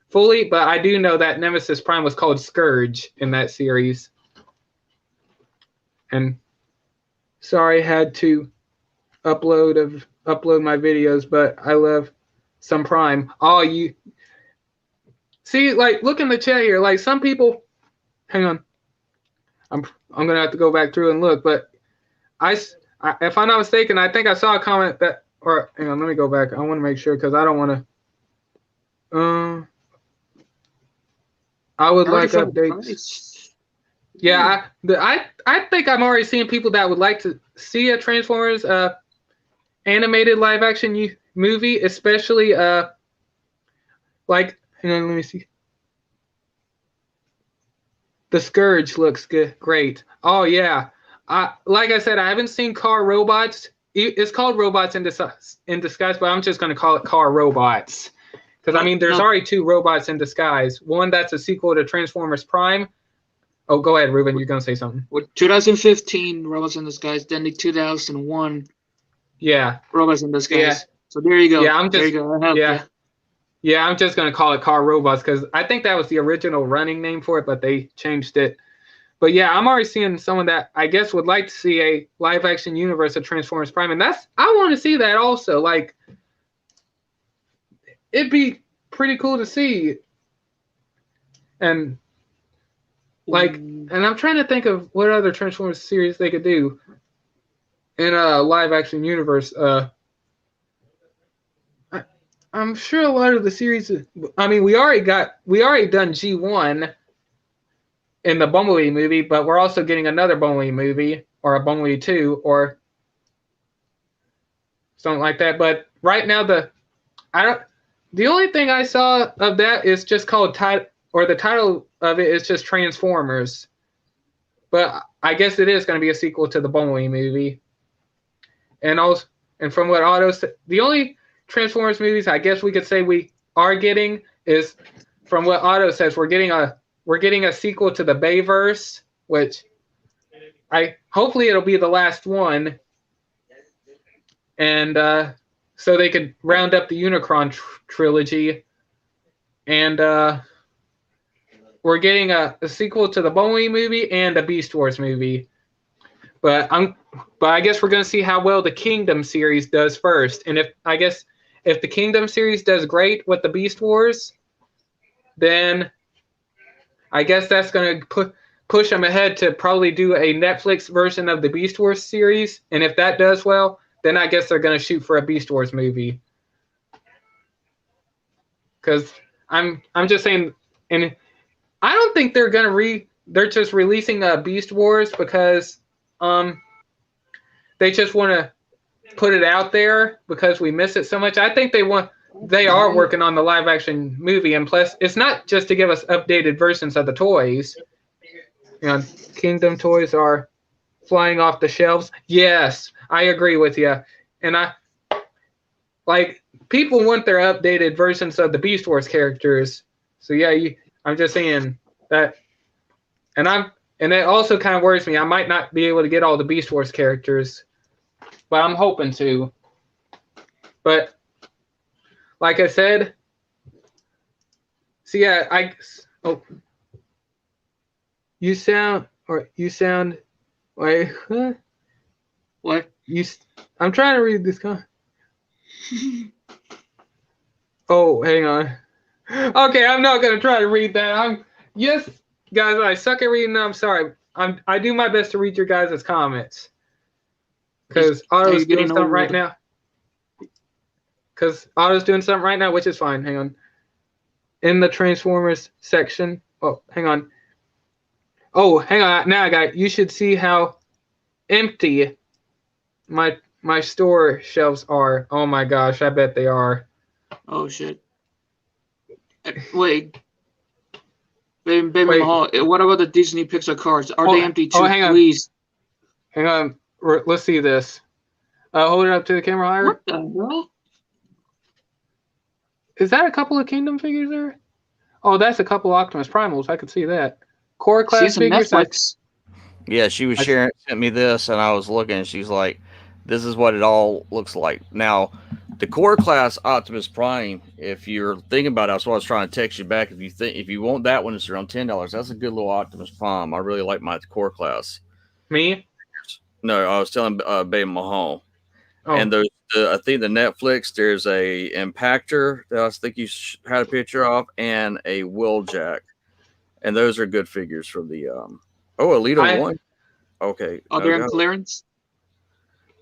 fully, but I do know that Nemesis Prime was called Scourge in that series. And sorry I had to upload my videos, but I love some Prime. Oh, you see, like, look in the chat here. Like, some people, hang on, I'm gonna have to go back through and look, but if I'm not mistaken, I think I saw a comment that, or hang on, let me go back. I want to make sure because I don't want to. I would like updates. Yeah, I think I'm already seeing people that would like to see a Transformers animated live action movie, especially like, hang on, let me see. The Scourge looks good, great. Oh yeah, like I said, I haven't seen Car Robots. It's called Robots in Disguise, but I'm just gonna call it Car Robots because I mean, there's already 2 Robots in Disguise. One that's a sequel to Transformers Prime. Oh, go ahead, Ruben. You're gonna say something. With 2015 Robots in Disguise, then the 2001 Robots in Disguise. Yeah. So there you go. Yeah, I'm just there you go. Yeah, I'm just gonna call it Car Robots because I think that was the original running name for it, but they changed it. But yeah, I'm already seeing someone that I guess would like to see a live action universe of Transformers Prime, and I want to see that also. Like, it'd be pretty cool to see. And like, and I'm trying to think of what other Transformers series they could do in a live action universe. I'm sure a lot of the series. I mean, we already done G1 in the Bumblebee movie, but we're also getting another Bumblebee movie or a Bumblebee 2 or something like that. But right now, the only thing I saw of that is just called the title of it is just Transformers. But I guess it is going to be a sequel to the Bumblebee movie. And from what Otto said, the only Transformers movies I guess we could say we are getting is, from what Otto says, we're getting a sequel to the Bayverse, which hopefully it'll be the last one, and so they could round up the Unicron trilogy, and we're getting a sequel to the Bumblebee movie and a Beast Wars movie. But I guess we're gonna see how well the Kingdom series does first, and if the Kingdom series does great with the Beast Wars, then I guess that's going to push them ahead to probably do a Netflix version of the Beast Wars series. And if that does well, then I guess they're going to shoot for a Beast Wars movie. Because I'm just saying, and I don't think they're going to they're just releasing a Beast Wars because they just want to put it out there because we miss it so much. I think they are working on the live action movie, and plus it's not just to give us updated versions of the toys. You know, Kingdom toys are flying off the shelves. Yes, I agree with you. And people want their updated versions of the Beast Wars characters. So yeah, I'm just saying that, and it also kind of worries me. I might not be able to get all the Beast Wars characters, but I'm hoping to. But like I said, so yeah, you sound wait, huh? What? I'm trying to read this. Oh, hang on. Okay, I'm not gonna try to read that. Yes, guys, I suck at reading. I'm sorry. I do my best to read your guys' comments. Because Otto's doing something right now. Which is fine. Hang on. In the Transformers section. Oh, hang on. Oh, hang on. Now I got it. You should see how empty my store shelves are. Oh my gosh, I bet they are. Oh shit. Wait. Baby Mahal, what about the Disney Pixar cards? Are they empty too? Hang on. Please. Hang on. Let's see this. Hold it up to the camera higher. What the hell? Is that a couple of Kingdom figures there? Oh, that's a couple of Optimus Primals. I could see that. Core class figures. Netflix. Yeah, she was sent me this, and I was looking, and she's like, this is what it all looks like. Now, the core class Optimus Prime, if you're thinking about it, that's what I was trying to text you back. If you want that one, it's around $10. That's a good little Optimus Prime. I really like my core class. Me? No, I was telling Bay Mahal. Oh, And there's, I think the Netflix, there's a Impactor that I think you had a picture of, and a Wheeljack. And those are good figures for the. Alita 1. Okay. Are they on clearance?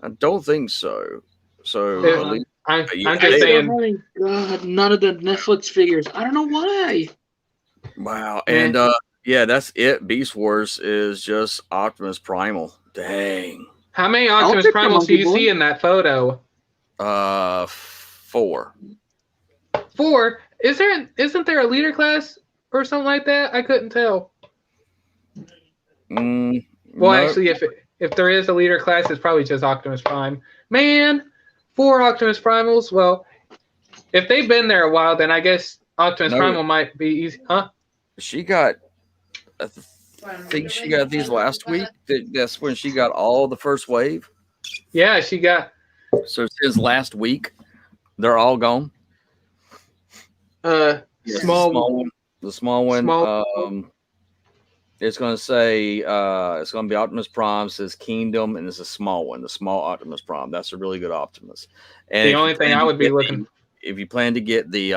I don't think so. So, Yeah, Alita, I'm yeah, just saying. Oh my God, none of the Netflix figures. I don't know why. wow. Yeah. And yeah, that's it. Beast Wars is just Optimus Primal. Dang. How many I'll Optimus pick the Primals do Monkey you Boy. see in that photo? 4. 4. Isn't there a leader class or something like that? I couldn't tell. Well, No. actually, if there is a leader class, it's probably just Optimus Prime. Man, 4 Optimus Primals. Well, if they've been there a while, then I guess Optimus No. Primal might be easy. Huh? She got, I think she got these last week. That's when she got all the first wave. Yeah, she got. So since last week, they're all gone. Small. The small one. Small- It's going to say it's going to be Optimus Prime, says Kingdom, and it's a small one, the small Optimus Prime. That's a really good Optimus. And The only thing I would be looking. If you plan to get the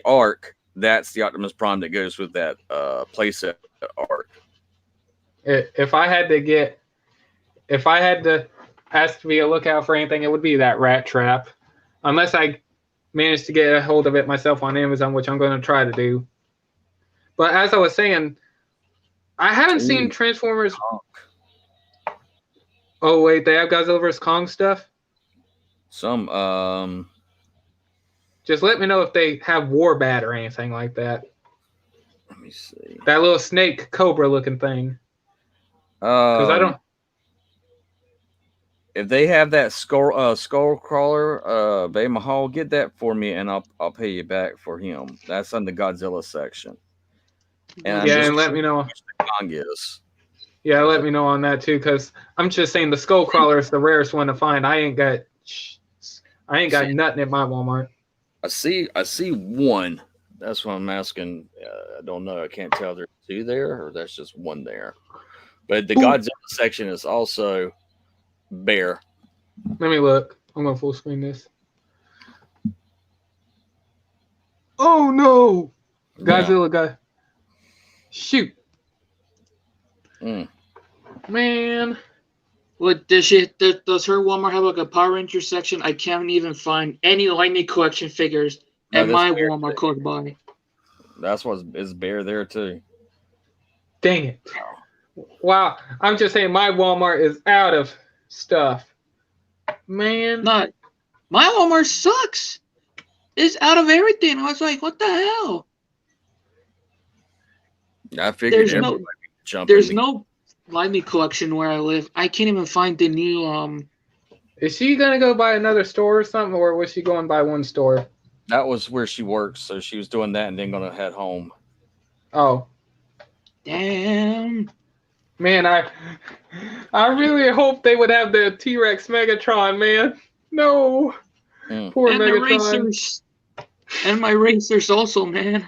Arc, that's the Optimus Prime that goes with that playset Arc. If I had to ask to be a lookout for anything, it would be that Rat Trap, unless I manage to get a hold of it myself on Amazon, which I'm going to try to do. But as I was saying, I haven't seen Transformers. Oh wait, they have Godzilla vs Kong stuff. Some Just let me know if they have Warbat or anything like that. let me see. That little snake cobra looking thing. Because I don't. If they have that skull crawler, Bay Mahal, get that for me, and I'll pay you back for him. That's on the Godzilla section. And Yeah, and let me know. Kong is. Yeah, let me know on that too, because I'm just saying the skull crawler is the rarest one to find. I ain't got nothing at my Walmart. I see one. That's what I'm asking. I don't know. I can't tell there's 2 there, or that's just 1 there. But the Godzilla section is also bare. Let me look. I'm gonna full screen this. Oh no! Godzilla guy. Shoot. Man. What does her Walmart have like a Power Ranger section? I can't even find any Lightning Collection figures at my Walmart close by. That's what is bare there too. Dang it. Wow. I'm just saying my Walmart is out of stuff. Man. Not my Walmart sucks. It's out of everything. I was like, what the hell? I figured there's no Lightning Collection where I live. I can't even find the new Is she gonna go by another store or something, or was she going by one store? That was where she works, so she was doing that and then gonna head home. Oh. Damn. Man, I really hope they would have the T-Rex Megatron, man. No. Poor and Megatron. the racers. And my racers also, man.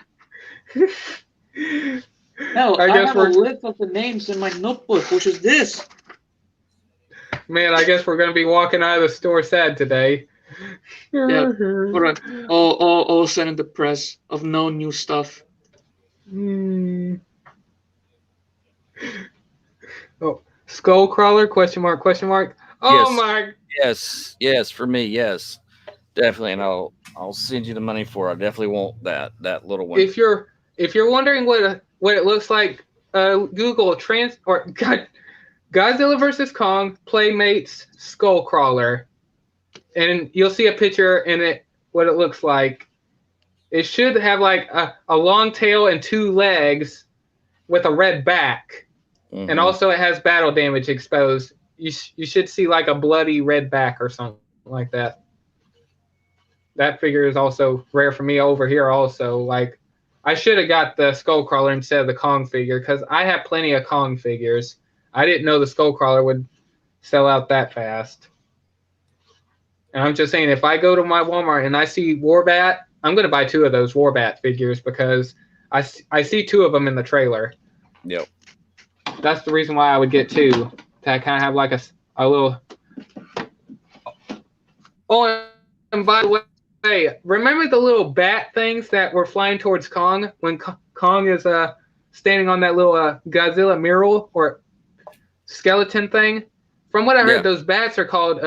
Hell, I have a list of the names in my notebook, which is this. Man, I guess we're gonna be walking out of the store sad today. Yeah, all sent in the press of no new stuff. Oh, Skullcrawler? Question mark? Question mark? Oh Yes. my! Yes, for me, yes, definitely, and I'll send you the money for it. I definitely want that little one. If you're wondering what it looks like, Google Godzilla vs Kong Playmates Skullcrawler, and you'll see a picture in it what it looks like. It should have like a long tail and 2 legs with a red back, and also it has battle damage exposed. You should see like a bloody red back or something like that. That figure is also rare for me over here. Also, like I should have got the Skullcrawler instead of the Kong figure because I have plenty of Kong figures. I didn't know the Skullcrawler would sell out that fast. And I'm just saying, if I go to my Walmart and I see Warbat, I'm going to buy 2 of those Warbat figures because I see 2 of them in the trailer. Yep. That's the reason why I would get 2. that kind of have like a little. Oh, and by the way, remember the little bat things that were flying towards Kong when Kong is standing on that little Godzilla mural or skeleton thing? From what I heard, those bats are called.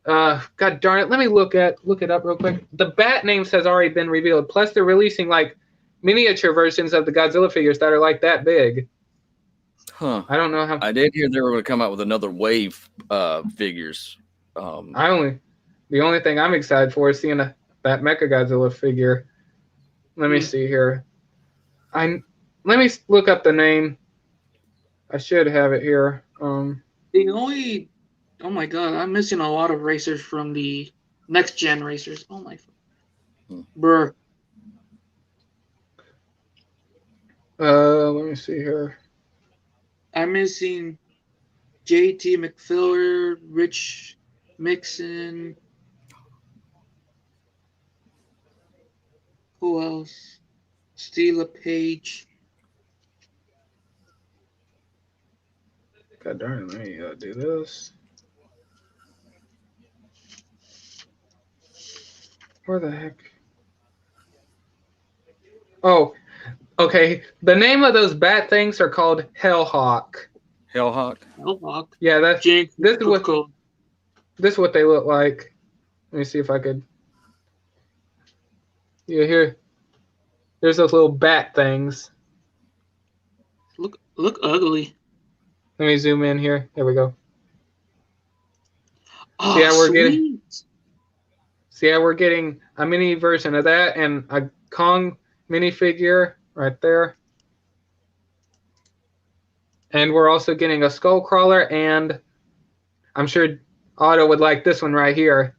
God darn it! Let me look it up real quick. The bat names has already been revealed. Plus, they're releasing like miniature versions of the Godzilla figures that are like that big. Huh. I don't know how. I did hear they were going to come out with another wave figures. The only thing I'm excited for is seeing that Mechagodzilla figure. Let me see here. Let me look up the name. I should have it here. Oh my god, I'm missing a lot of racers from the next gen racers. Oh my, bruh. Let me see here. I'm missing JT McPhiller, Rich Mixon. Who else? Stela Page. God darn it, let me do this. Where the heck? Oh, okay. The name of those bat things are called Hellhawk. Hellhawk? Hellhawk. Yeah, This is what they look like. Let me see if I could. Yeah, here. There's those little bat things. Look ugly. Let me zoom in here. There we go. Oh, yeah, sweet. we're getting a mini version of that and a Kong minifigure right there. And we're also getting a Skullcrawler, and I'm sure Otto would like this one right here.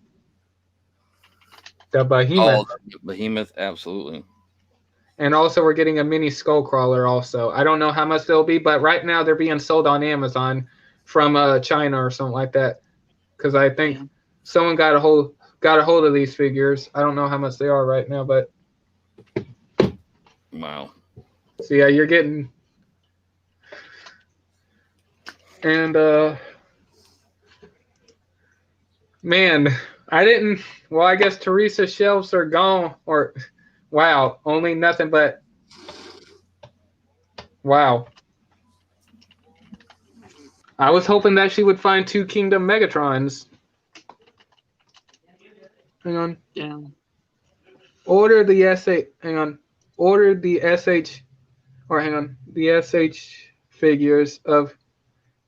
The Behemoth. Oh, Behemoth, absolutely. And also we're getting a mini Skullcrawler also. I don't know how much they'll be, but right now they're being sold on Amazon from China or something like that. Because I think someone got a hold of these figures. I don't know how much they are right now, but wow. So yeah, you're getting and man, I guess Teresa's shelves are gone or wow, only nothing but wow. I was hoping that she would find 2 Kingdom Megatrons. Hang on. Yeah. Order the SH figures of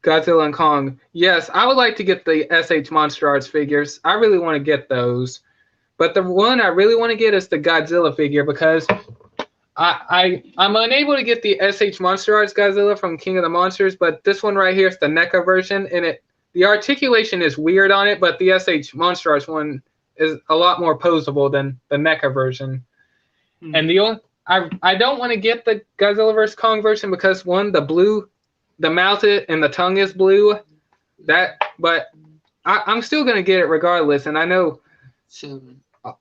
Godzilla and Kong. Yes, I would like to get the SH Monster Arts figures. I really want to get those. But the one I really want to get is the Godzilla figure because I'm unable to get the SH Monster Arts Godzilla from King of the Monsters, but this one right here is the NECA version, and the articulation is weird on it, but the SH Monster Arts one is a lot more posable than the NECA version. Mm-hmm. And I don't want to get the Godzilla vs. Kong version because one, the mouth and the tongue is blue. But I'm still gonna get it regardless, and I know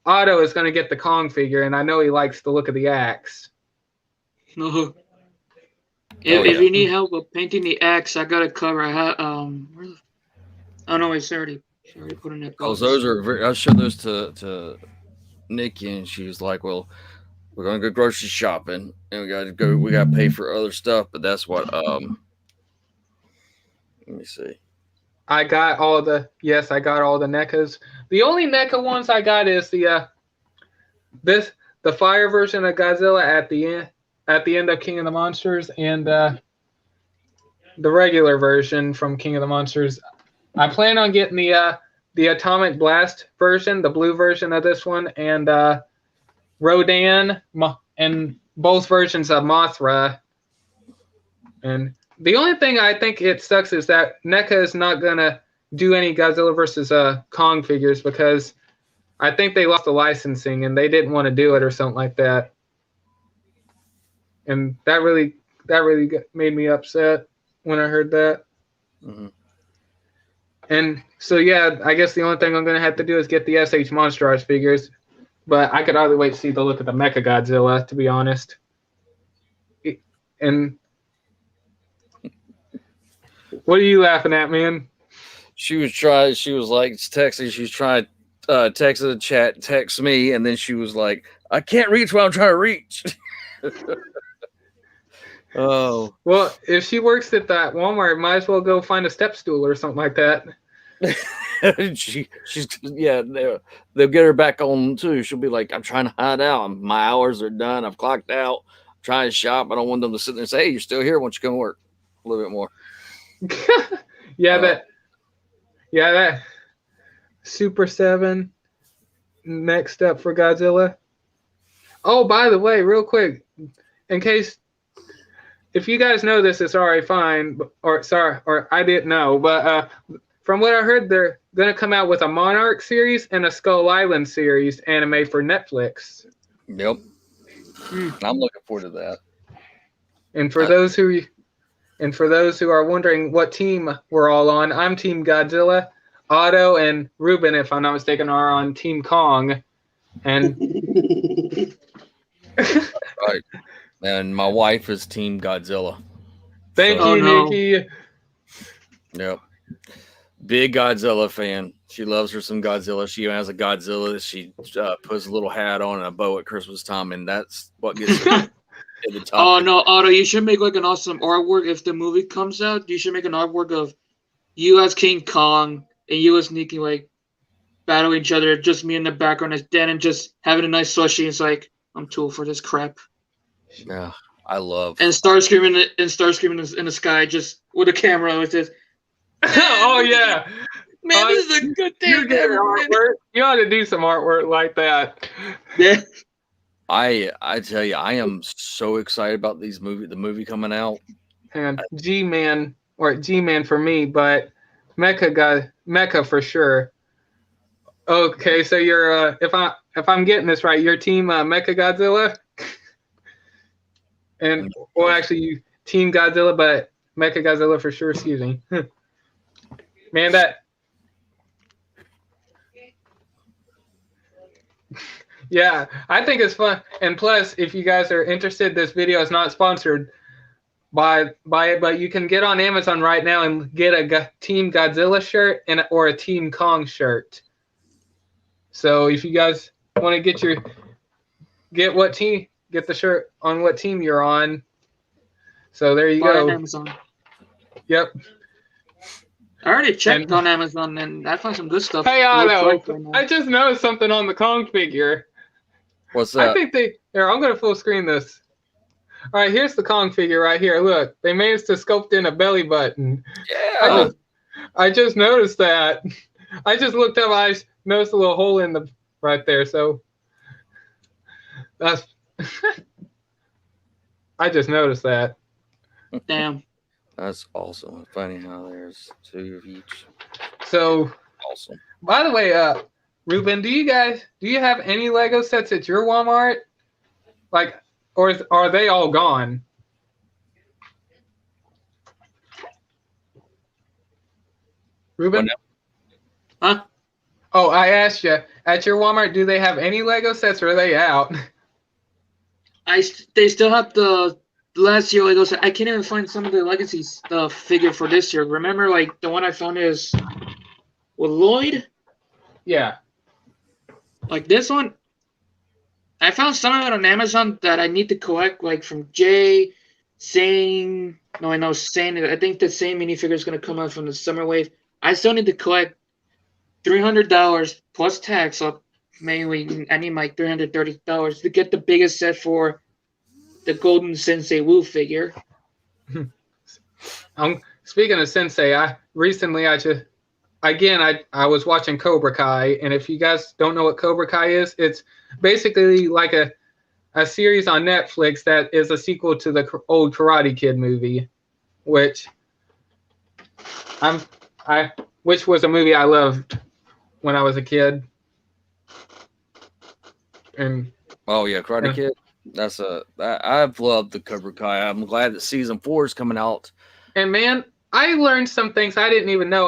Otto is gonna get the Kong figure, and I know he likes the look of the axe. No. If you need help with painting the axe, I got a cover. Oh no, it's already put in that. Because those are I showed those to Nikki, and she was like, "Well, we're gonna go grocery shopping, and we gotta pay for other stuff." But that's what let me see. I got all the NECAs. The only NECA ones I got is the fire version of Godzilla at the end of King of the Monsters, and the regular version from King of the Monsters. I plan on getting the Atomic Blast version, the blue version of this one, and Rodan, and both versions of Mothra. And the only thing I think it sucks is that NECA is not gonna do any Godzilla versus Kong figures because I think they lost the licensing and they didn't want to do it or something like that. And that really made me upset when I heard that. Mm-hmm. And so yeah, I guess the only thing I'm gonna have to do is get the SH Monster Arts figures. But I could hardly wait to see the look of the Mechagodzilla, to be honest. And What are you laughing at, man? She was like texting. She was trying to text the chat, text me, and then she was like, I can't reach what I'm trying to reach. Oh. Well, if she works at that Walmart, might as well go find a step stool or something like that. she's yeah, they'll get her back on too. She'll be like, I'm trying to hide out. My hours are done. I've clocked out. I'm trying to shop. I don't want them to sit there and say, hey, you're still here. Why don't you come work a little bit more? Yeah, that Super 7 next up for Godzilla. Oh, by the way, real quick, in case if you guys know this, it's already fine, or I didn't know, but from what I heard, they're gonna come out with a Monarch series and a Skull Island series anime for Netflix. Yep. I'm looking forward to that. And for those who are wondering what team we're all on, I'm Team Godzilla. Otto and Ruben, if I'm not mistaken, are on Team Kong. And Right. And my wife is Team Godzilla. thank So- you, no. Nikki. Yep. Big Godzilla fan. She loves her some Godzilla. She has a Godzilla that she puts a little hat on and a bow at Christmas time, and that's what gets her to the top. Oh no, Otto, you should make like an awesome artwork if the movie comes out. You should make an artwork of you as King Kong and you as Nikki like battling each other, just me in the background as Dan and just having a nice sushi. It's like, I'm too old for this crap. Yeah, I love. And Starscream in the sky, just with a camera with this. Oh yeah, Man, this is a good you thing. get ever, man. artwork. You ought to do some artwork like that. Yeah. I tell you, I am so excited about the movie coming out. And G-Man for me, but Mecha for sure. Okay, so you're if I'm getting this right, you're Team Mecha Godzilla, and well, actually, you Team Godzilla, but Mecha Godzilla for sure. Excuse me, man. Yeah, I think it's fun. And plus, if you guys are interested, this video is not sponsored by it, but you can get on Amazon right now and get a Team Godzilla shirt or a Team Kong shirt. So if you guys want to get the shirt on what team you're on. So there you Buy on go. Amazon. Yep. I already checked And- on Amazon and I found some good stuff. Hey, It looks Otto, like right now. I just noticed something on the Kong figure. What's I that? think here, I'm going to full screen this. All right, here's the Kong figure right here. Look, they managed to sculpt in a belly button. Yeah. I just noticed that. I just looked up. I noticed a little hole in the right there. So that's. I just noticed that. Damn. That's awesome. Funny how there's two of each. So, Awesome. by the way, Ruben, do you have any Lego sets at your Walmart? Like, or are they all gone? Ruben? Huh? Oh, I asked you, at your Walmart, do they have any Lego sets or are they out? They still have the last year Lego set. I can't even find some of the Legacy stuff figure for this year. Remember, like the one I found is with Lloyd. Yeah. Like this one, I found some of it on Amazon that I need to collect, like from Jay saying, no, I know saying it. I think the same minifigure is going to come out from the Summer Wave. I still need to collect $300 plus tax. So mainly, I need like $330 to get the biggest set for the Golden Sensei Wu figure. Speaking of Sensei, I was watching Cobra Kai, and if you guys don't know what Cobra Kai is, it's basically like a series on Netflix that is a sequel to the old Karate Kid movie, which was a movie I loved when I was a kid. And Oh yeah, Karate Yeah. Kid. I've loved the Cobra Kai. I'm glad that season 4 is coming out. man, I learned some things I didn't even know.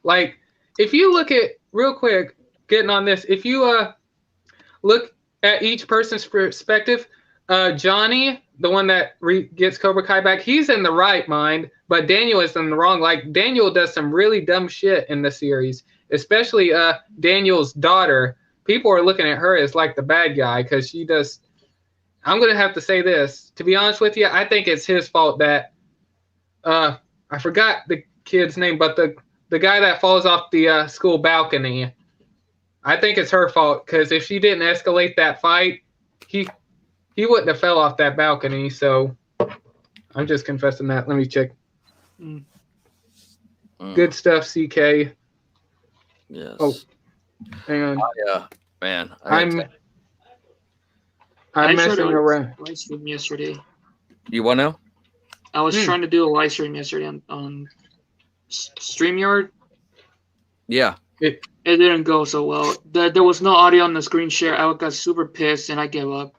Like if you look at real quick, getting on this, if you look at each person's perspective, Johnny, the one that gets Cobra Kai back, he's in the right mind, but Daniel is in the wrong. Like, Daniel does some really dumb shit in the series, especially Daniel's daughter. People are looking at her as like the bad guy because she does. I'm gonna have to say this. To be honest with you, I think it's his fault that I forgot the kid's name, but the guy that falls off the school balcony. I think it's her fault because if she didn't escalate that fight, he wouldn't have fell off that balcony. So I'm just confessing that. Let me check. Good stuff, CK. Yes. Oh, hang on. Yeah, man. I'm I tried messing to around. live stream yesterday. You want to? I was trying to do a live stream yesterday on StreamYard. Yeah. It didn't go so well. There was no audio on the screen share. I got super pissed and I gave up.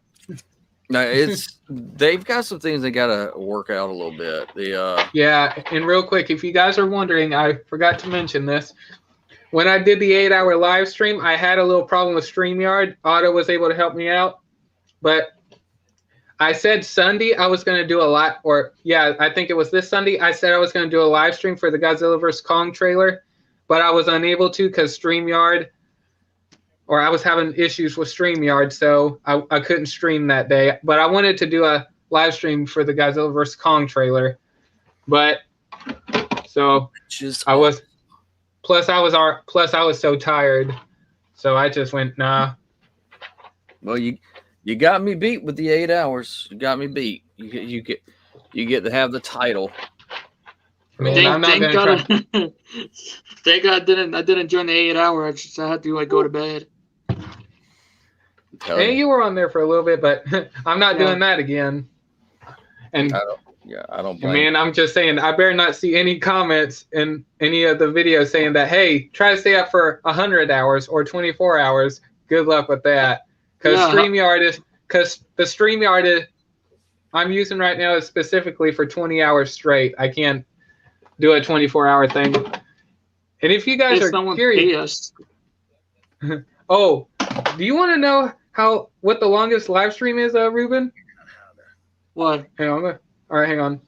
No, they've got some things they got to work out a little bit. Yeah, and real quick, if you guys are wondering, I forgot to mention this. When I did the 8-hour live stream, I had a little problem with StreamYard. Otto was able to help me out. But I said Sunday I was going to do a lot, I think it was this Sunday. I said I was going to do a live stream for the Godzilla vs. Kong trailer, but I was unable to because StreamYard, or I was having issues with StreamYard, so I couldn't stream that day. But I wanted to do a live stream for the Godzilla vs. Kong trailer. But so I was, plus I was so tired, so I just went, nah. Well, you got me beat with the 8 hours. You got me beat. You get to have the title. I mean, I'm not gonna try. Thank God I didn't join the 8 hour. I had to go to bed. Hey, you were on there for a little bit, but I'm not doing that again. And I don't blame man, I'm just saying, I better not see any comments in any of the videos saying that, hey, try to stay up for 100 hours or 24 hours. Good luck with that. Because the StreamYard I'm using right now is specifically for 20 hours straight. I can't do a 24-hour thing. And if you guys are curious, oh, do you want to know what the longest live stream is, Ruben? What? Hang on. All right, hang on.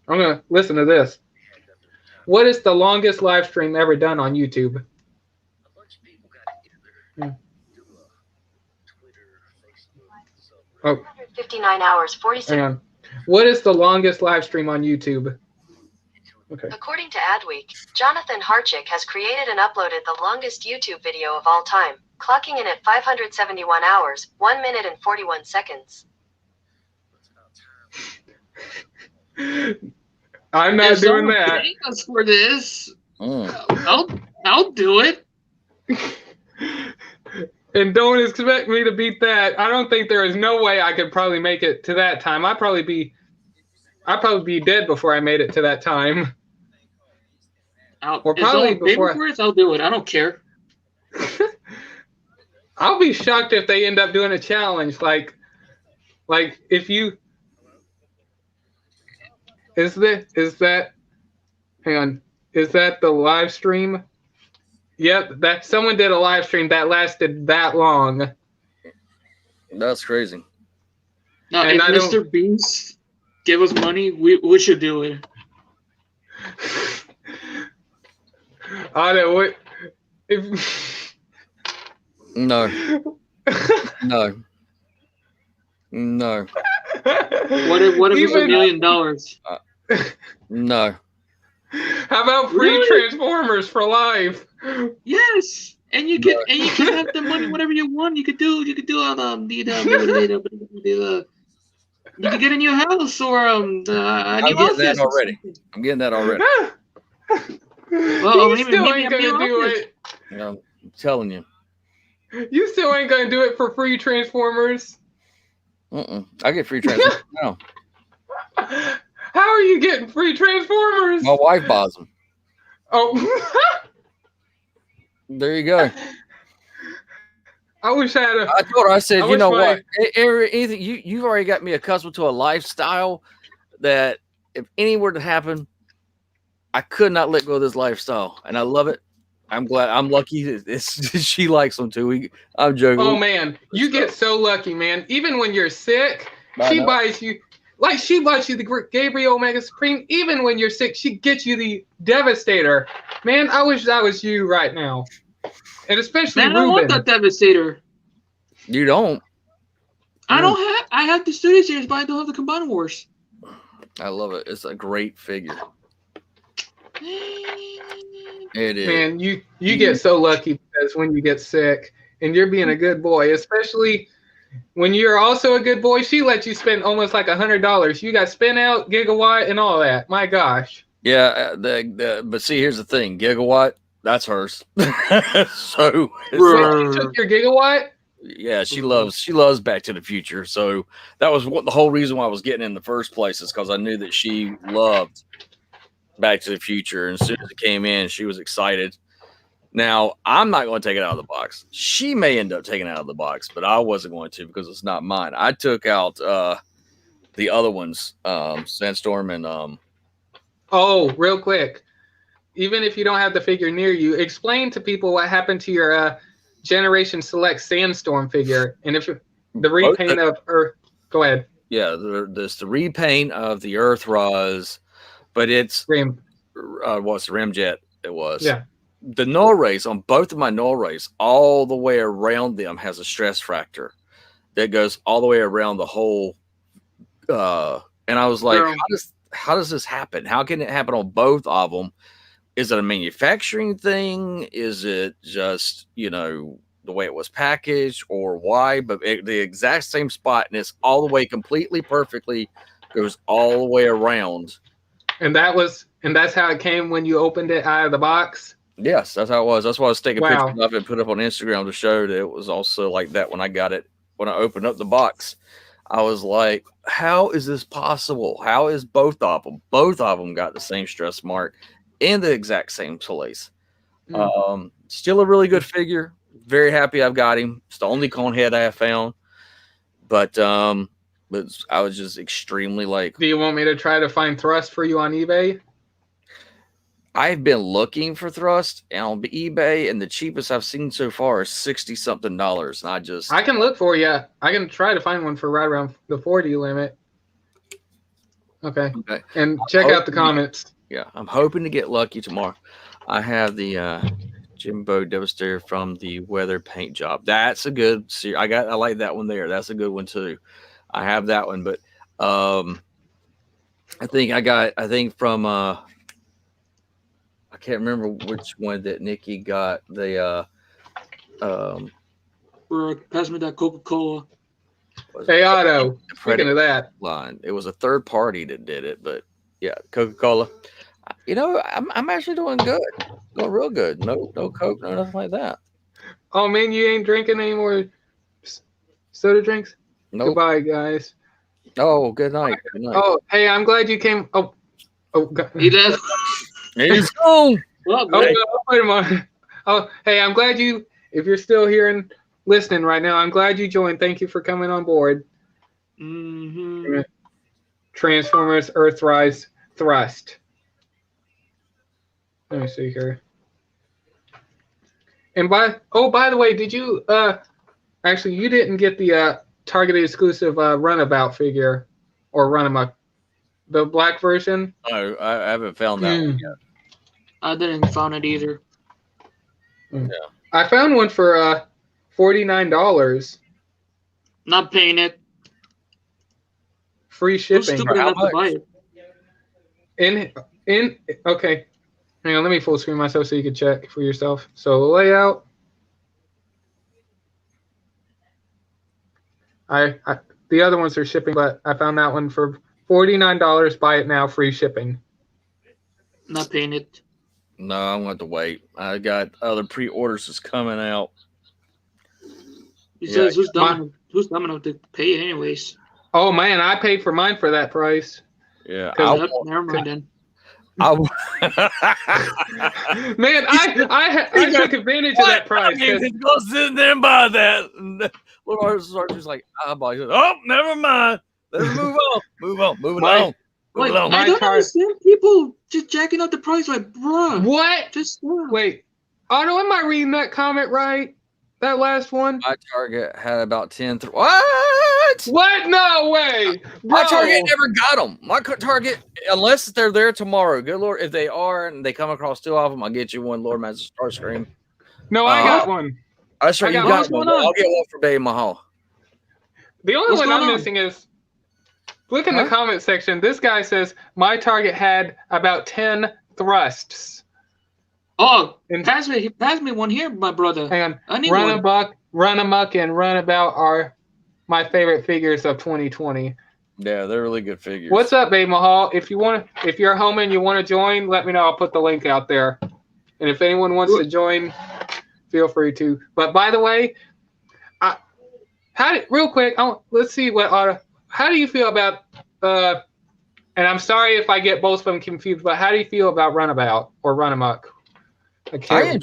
I'm gonna listen to this. What is the longest live stream ever done on YouTube? Oh. 59 hours, 46. Hang on. What is the longest live stream on YouTube? Okay. According to Adweek, Jonathan Harchick has created and uploaded the longest YouTube video of all time, clocking in at 571 hours, 1 minute and 41 seconds. I'm not doing that. Paying us for this. I'll do it. And don't expect me to beat that. I don't think there is no way I could probably make it to that time. I'd probably be dead before I made it to that time. Or probably before I'll do it. I don't care. I'll be shocked if they end up doing a challenge like if you is that hang on, is that the live stream? Yep, that someone did a live stream that lasted that long. That's crazy. Now, and if Mr. Beast give us money, we should do it. What if No. What if it's $1 million? No. How about free Transformers for life? Yes, and you can have the money whatever you want. You could do you could get a new house or a new office. I'm getting that already. Well, you still ain't gonna do it. I'm telling you. You still ain't gonna do it for free Transformers. I get free Transformers now. How are you getting free Transformers? My wife buys them. Oh. There you go. I wish I had I told her, I said, you know what? Anything you've already got me accustomed to a lifestyle that if any were to happen, I could not let go of this lifestyle. And I love it. I'm glad. I'm lucky. She likes them too. I'm joking. Oh man, you get so lucky, man. Even when you're sick She buys you the Gabriel Omega Supreme. Even when you're sick, she gets you the Devastator. Man, I wish that was you right now. And especially Man, I want Ruben. that Devastator. You don't. I have the Studio Series, but I don't have the Combine Wars. I love it. It's a great figure. It is. Man, you get so lucky because when you get sick and you're being a good boy, especially when you're also a good boy, she lets you spend almost like $100. You got Spin Out, Gigawatt, and all that. My gosh. Yeah, but see, here's the thing: Gigawatt, that's hers. So Wait, you took your Gigawatt? yeah, she loves Back to the Future. So that was the whole reason why I was getting in the first place, is because I knew that she loved Back to the Future, and as soon as it came in, she was excited. Now, I'm not going to take it out of the box. She may end up taking it out of the box, but I wasn't going to because it's not mine. I took out the other ones, Sandstorm and Oh, real quick. Even if you don't have the figure near you, explain to people what happened to your Generation Select Sandstorm figure. And if the repaint of Earth. Go ahead. yeah, there's the repaint of the Earthrise, but it's Rim. what's the Ramjet? It was. Yeah. The null rays on both of my null rays, all the way around them has a stress fractor that goes all the way around the whole. And I was like, Girl. how does this happen? How can it happen on both of them? Is it a manufacturing thing? Is it just, the way it was packaged, or why? But the exact same spot, and it's all the way completely perfectly goes all the way around. And that's how it came when you opened it out of the box. Yes, that's how it was. That's why I was taking Wow. pictures of it and put it up on Instagram to show that it was also like that when I got it. When I opened up the box, I was like, how is this possible? How is both of them got the same stress mark and the exact same place? Still a really good figure. Very happy I've got him. It's the only cone head I have found. But I was just extremely like, Do you want me to try to find Thrust for you on eBay? I've been looking for Thrust on eBay, and the cheapest I've seen so far is $60-something. And I can look for you. I can try to find one for right around the 40 limit. Okay. And check out the comments. Yeah, I'm hoping to get lucky tomorrow. I have the Jimbo Devastator from the Weather Paint Job. That's a good series. I like that one there. That's a good one too. I have that one, but I think from I can't remember which one that Nikki got. The Pass me that Coca-Cola. Hey, Otto. Speaking of that, line. It was a third party that did it, but yeah, Coca-Cola. I'm actually doing good. Doing real good. No Coke, no nothing like that. oh man, you ain't drinking any more soda drinks? Nope. Goodbye, guys. Oh, good night. Good night. Oh, hey, I'm glad you came. Oh, God. He left. He's gone. Well, Oh, great. wait a moment. Oh, hey, I'm glad if you're still here and listening right now, I'm glad you joined. Thank you for coming on board. Mm-hmm. Transformers Earthrise Thrust. Let me see here. And by the way, did you actually you didn't get the targeted exclusive runabout figure or runamuck, the black version? No, I haven't found that one yet. I didn't find it either. I found one for $49, Not paying it. free Who's shipping. stupid How enough to buy it? In okay. Hang on, let me full screen myself so you can check for yourself. So layout. The other ones are shipping, but I found that one for $49. Buy it now, free shipping. Not paying it. No, I'm going to have to wait. I got other pre-orders that's coming out. He Yeah. says who's dumb enough to pay it anyways. Oh man, I paid for mine for that price. Yeah, Cause Never mind then. Man, I took advantage of that price. 'Cause- Go sit there and buy that. And Lord Sergeant's like, I buy it. Oh, never mind. Let's move on. Moving My- on. Like, Moving on. I don't understand people just jacking up the price. Like, bruh, What? just stop. Wait, Otto, am I reading that comment right? That last one? My Target had about 10. What? What? What? No way. My Bro. Target never got them. My Target, unless they're there tomorrow. Good Lord, if they are and they come across two of them, I'll get you one. Lord Master Starscream. No, I got one. That's right. I You got got what's one. going on? I'll get one for Dave Mahal. The only What's one going I'm on? missing is look in the Huh? comment section. This guy says my Target had about 10 thrusts. Oh, And pass me one here, my brother. hang I on. need Run one. Amok, Run Amok, and Runabout are my favorite figures of 2020. Yeah, they're really good figures. What's up, Babe Mahal? If you're home and you want to join, let me know. I'll put the link out there. And if anyone wants to join, feel free to. But by the way, real quick, let's see how do you feel about and I'm sorry if I get both of them confused, but how do you feel about Runabout or Run Amok? I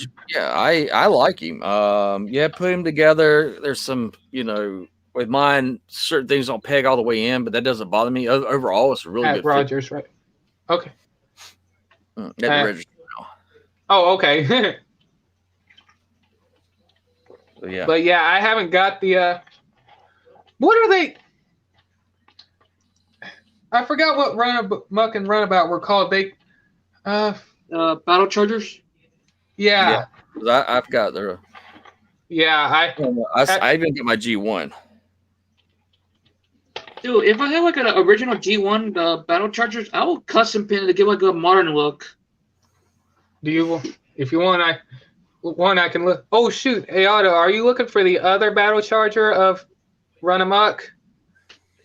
like him. Yeah, put him together. There's some, with mine, certain things don't peg all the way in, but that doesn't bother me. Overall, it's a really good Rogers, right? Okay. That register now. Oh, okay. So, yeah. But yeah, I haven't got the what are they? I forgot what Run Amok and Runabout were called. They Battle Chargers. yeah. 'Cause I've got the. Yeah, I even get my G1. Dude, if I had like an original G1 Battle Chargers, I will custom pin it to give like a modern look. do you? If you want, I can look. Oh shoot, hey Otto, are you looking for the other Battle Charger of Run Amok?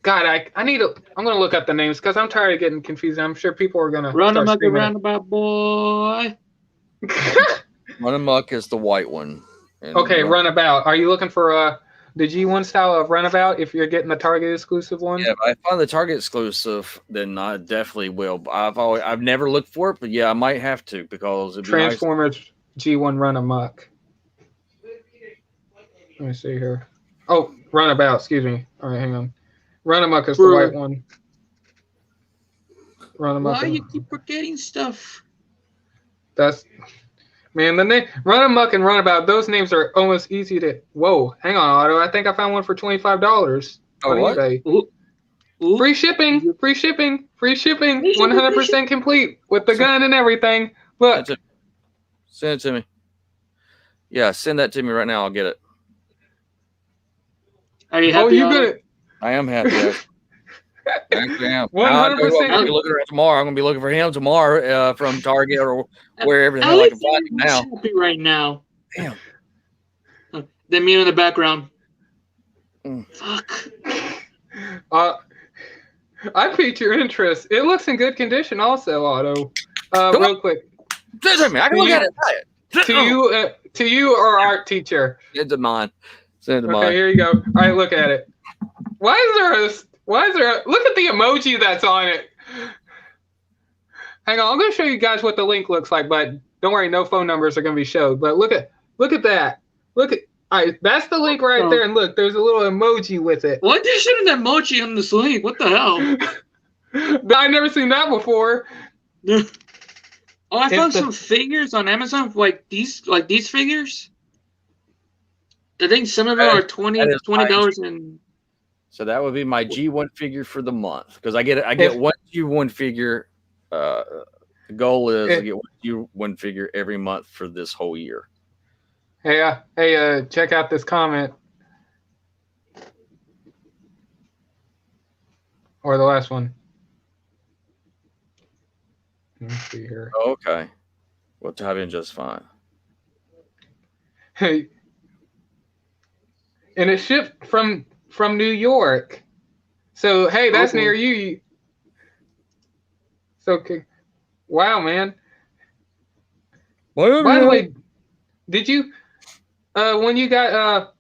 God, I need to. I'm gonna look up the names because I'm tired of getting confused. I'm sure people are gonna Run start Amok, screaming. roundabout boy. Run Amok is the white one. And Okay, Runabout. Are you looking for the G1 style of Runabout? If you're getting the Target exclusive one. Yeah, if I find the Target exclusive, then I definitely will. I've never looked for it, but yeah, I might have to because it'd be nice. Transformers G1 Run Amok. Let me see here. Oh, Runabout. Excuse me. All right, hang on. Run Amok is the white one. Run Amok. Why you keep forgetting stuff? That's man. The name Run Amok and Runabout. Those names are almost easy to. Whoa, hang on, Otto. I think I found one for $25 on what? eBay. Ooh. Free shipping. Free shipping. Free shipping. Free shipping, 100% complete with the gun and everything. Look. Send it to me. Yeah, send that to me right now. I'll get it. Are you happy? Oh, you gonna? I am happy. I actually am. 100%. I'm gonna be looking for tomorrow. I'm gonna be looking for him tomorrow from Target or wherever the hell I can find him now. Happy right now. Damn. Then me in the background. Mm. Fuck. I piqued your interest. It looks in good condition, also, Otto. Real quick. Send it to me. I can look at it. To you or art teacher. Send it to mine. Send it to Okay, mine. here you go. All right, look at it. Why is there a look at the emoji that's on it? Hang on, I'm gonna show you guys what the link looks like, but don't worry, no phone numbers are gonna be showed. But look at that. All right, that's the link right there, and look, there's a little emoji with it. Why they showing an emoji on this link? What the hell? I've never seen that before. Oh, I found some figures on Amazon like these figures. I think some of them are $20 and. So that would be my G1 figure for the month because I get one G1 figure. The goal is to get one G1 figure every month for this whole year. Hey, check out this comment. Or the last one. Let me see here. Okay. We'll type in just fine. Hey. And it shipped from New York. So, hey, that's near you. So, wow, man. By the way, did you, when you got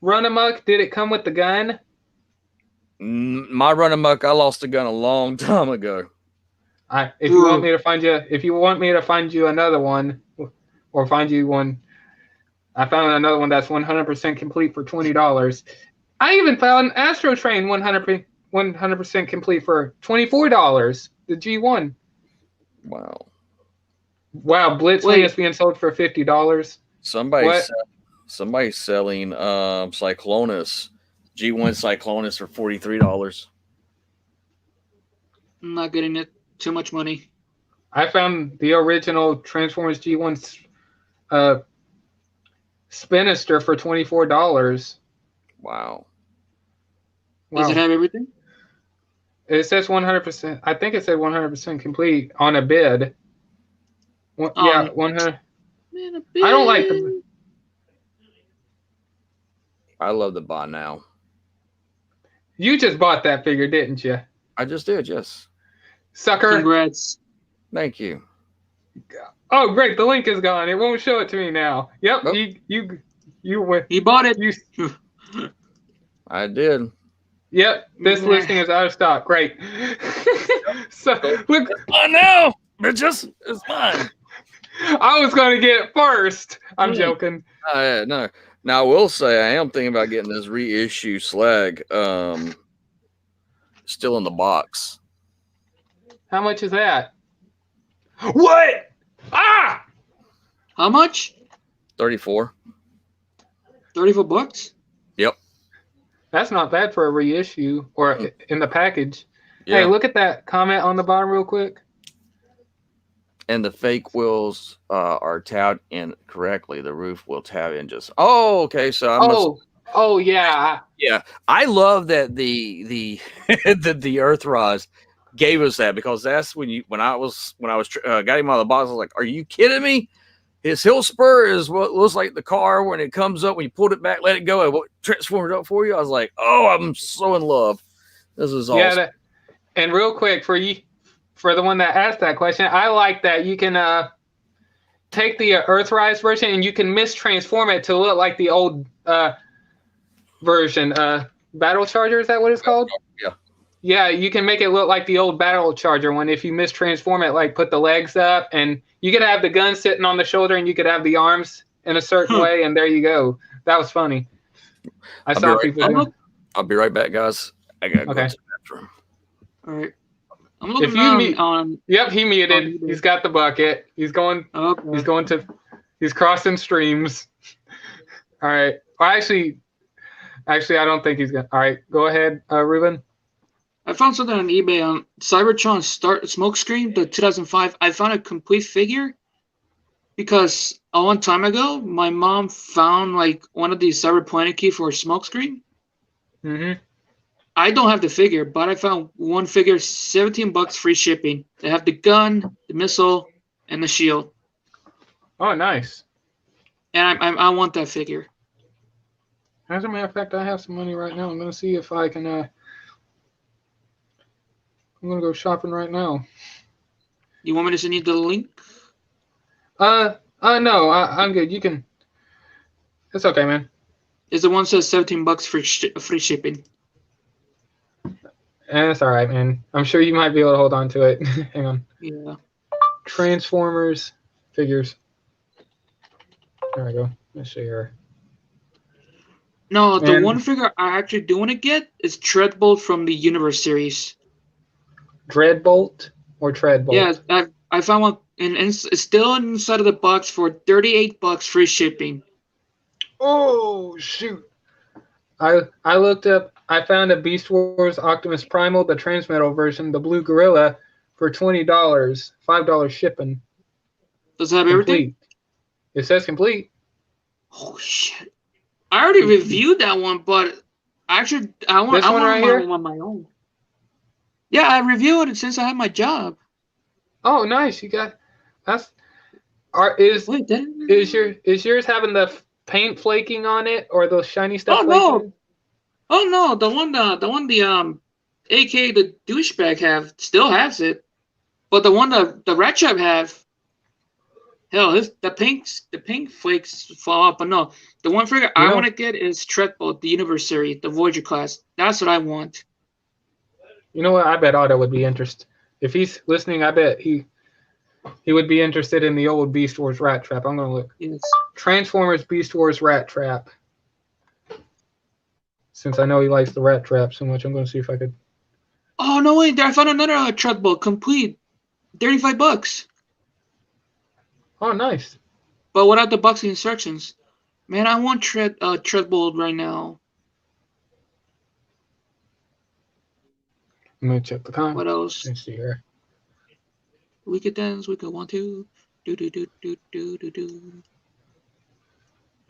Run Amok, did it come with the gun? My Run Amok, I lost the gun a long time ago. If you want me to find you another one, or find you one, I found another one that's 100% complete for $20. I even found Astro Train 100% complete for $24. The G1. Wow. Wow, Blitzwing is being sold for $50. Somebody's selling Cyclonus G1 Cyclonus for $43. I'm not getting it. Too much money. I found the original Transformers G1 Spinister for $24. Wow. Wow. Does it have everything? It says 100%. I think it said 100% complete on a bid. Yeah, 100. Man, I don't like the. I love the Buy Now. You just bought that figure, didn't you, I just did, yes. sucker? Congrats. Thank you. Oh, great! The link is gone. It won't show it to me now. Yep, Nope. you went. You bought it. You. I did. Yep, this Yeah. listing is out of stock. Great. So look, Buy Now, bitches. It's mine. I was going to get it first. I'm joking. No. Now I will say I am thinking about getting this reissue Slag. Still in the box. How much is that? What? Ah! How much? 34. 34 bucks? Yep. That's not bad for a reissue or in the package. Yeah. Hey, look at that comment on the bottom real quick. And the fake wheels are tabbed in correctly. The roof will tab in just. Oh, okay. So Oh, yeah. yeah. I love that the the Earth Rods gave us that, because that's when I was got him out of the box. I was like, "Are you kidding me?" His hill spur is what looks like the car when it comes up. When you pulled it back, let it go, and what transformed it up for you. I was like, "Oh, I'm so in love. This is awesome." Yeah, and real quick for the one that asked that question, I like that you can take the Earthrise version and you can mistransform it to look like the old version. Battle Charger, is that what it's called? Yeah. Yeah, you can make it look like the old Battle Charger one if you mistransform it, like put the legs up, and you could have the gun sitting on the shoulder and you could have the arms in a certain way, and there you go. That was funny. I saw people doing. I'll be right back, guys. I gotta go to the bathroom. All right. I'm looking If you on. Yep, he muted. eBay. He's got the bucket. He's going. Okay. He's crossing streams. All right. Well, actually, I don't think he's gonna. All right, go ahead, Ruben. I found something on eBay on Cybertron Start Smokescreen, the 2005. I found a complete figure because a long time ago, my mom found like one of these Cyberplanet key for a smokescreen. Mm-hmm. I don't have the figure, but I found one figure, $17 free shipping. They have the gun, the missile, and the shield. Oh, nice. And I want that figure. As a matter of fact, I have some money right now. I'm gonna see if I can. I'm gonna go shopping right now. You want me to send you the link? No, I'm good. You can. It's okay, man. It's the one that says $17 free shipping. It's all right, man. I'm sure you might be able to hold on to it. Hang on. Yeah. Transformers figures. There we go. Let's see here. No, the And- one figure I actually do want to get is Treadbolt from the Universe series. Dreadbolt or Treadbolt? Yeah, I found one, and it's still inside of the box for $38 free shipping. Oh shoot! I looked up. I found a Beast Wars Optimus Primal, the Transmetal version, the Blue Gorilla, for $20, $5 shipping. Does it have everything? Complete. It says complete. Oh shit! I already reviewed that one, but actually, I want This one right here? one on my own. Yeah, I reviewed it since I had my job. Oh, nice! You got that's. Is yours having the paint flaking on it or those shiny stuff? Oh no! Oh no! The one AK the douchebag have still has it, but the one the Rat Trap have. Hell, the pink flakes fall off, but no. The one figure I want to get is Treadbolt, the Universe series, the Voyager class. That's what I want. You know what? I bet Otto would be interested. If he's listening, I bet he would be interested in the old Beast Wars Rat Trap. I'm gonna look. Yes. Transformers Beast Wars Rat Trap. Since I know he likes the Rat Trap so much, I'm gonna see if I could. Oh no! Wait, I found another Treadbolt complete, $35. Oh, nice. But without the box instructions. Man, I want Treadbolt right now. Let me check the comment. What else? Let's see here. We could dance. We could want to. Do do do do do do do.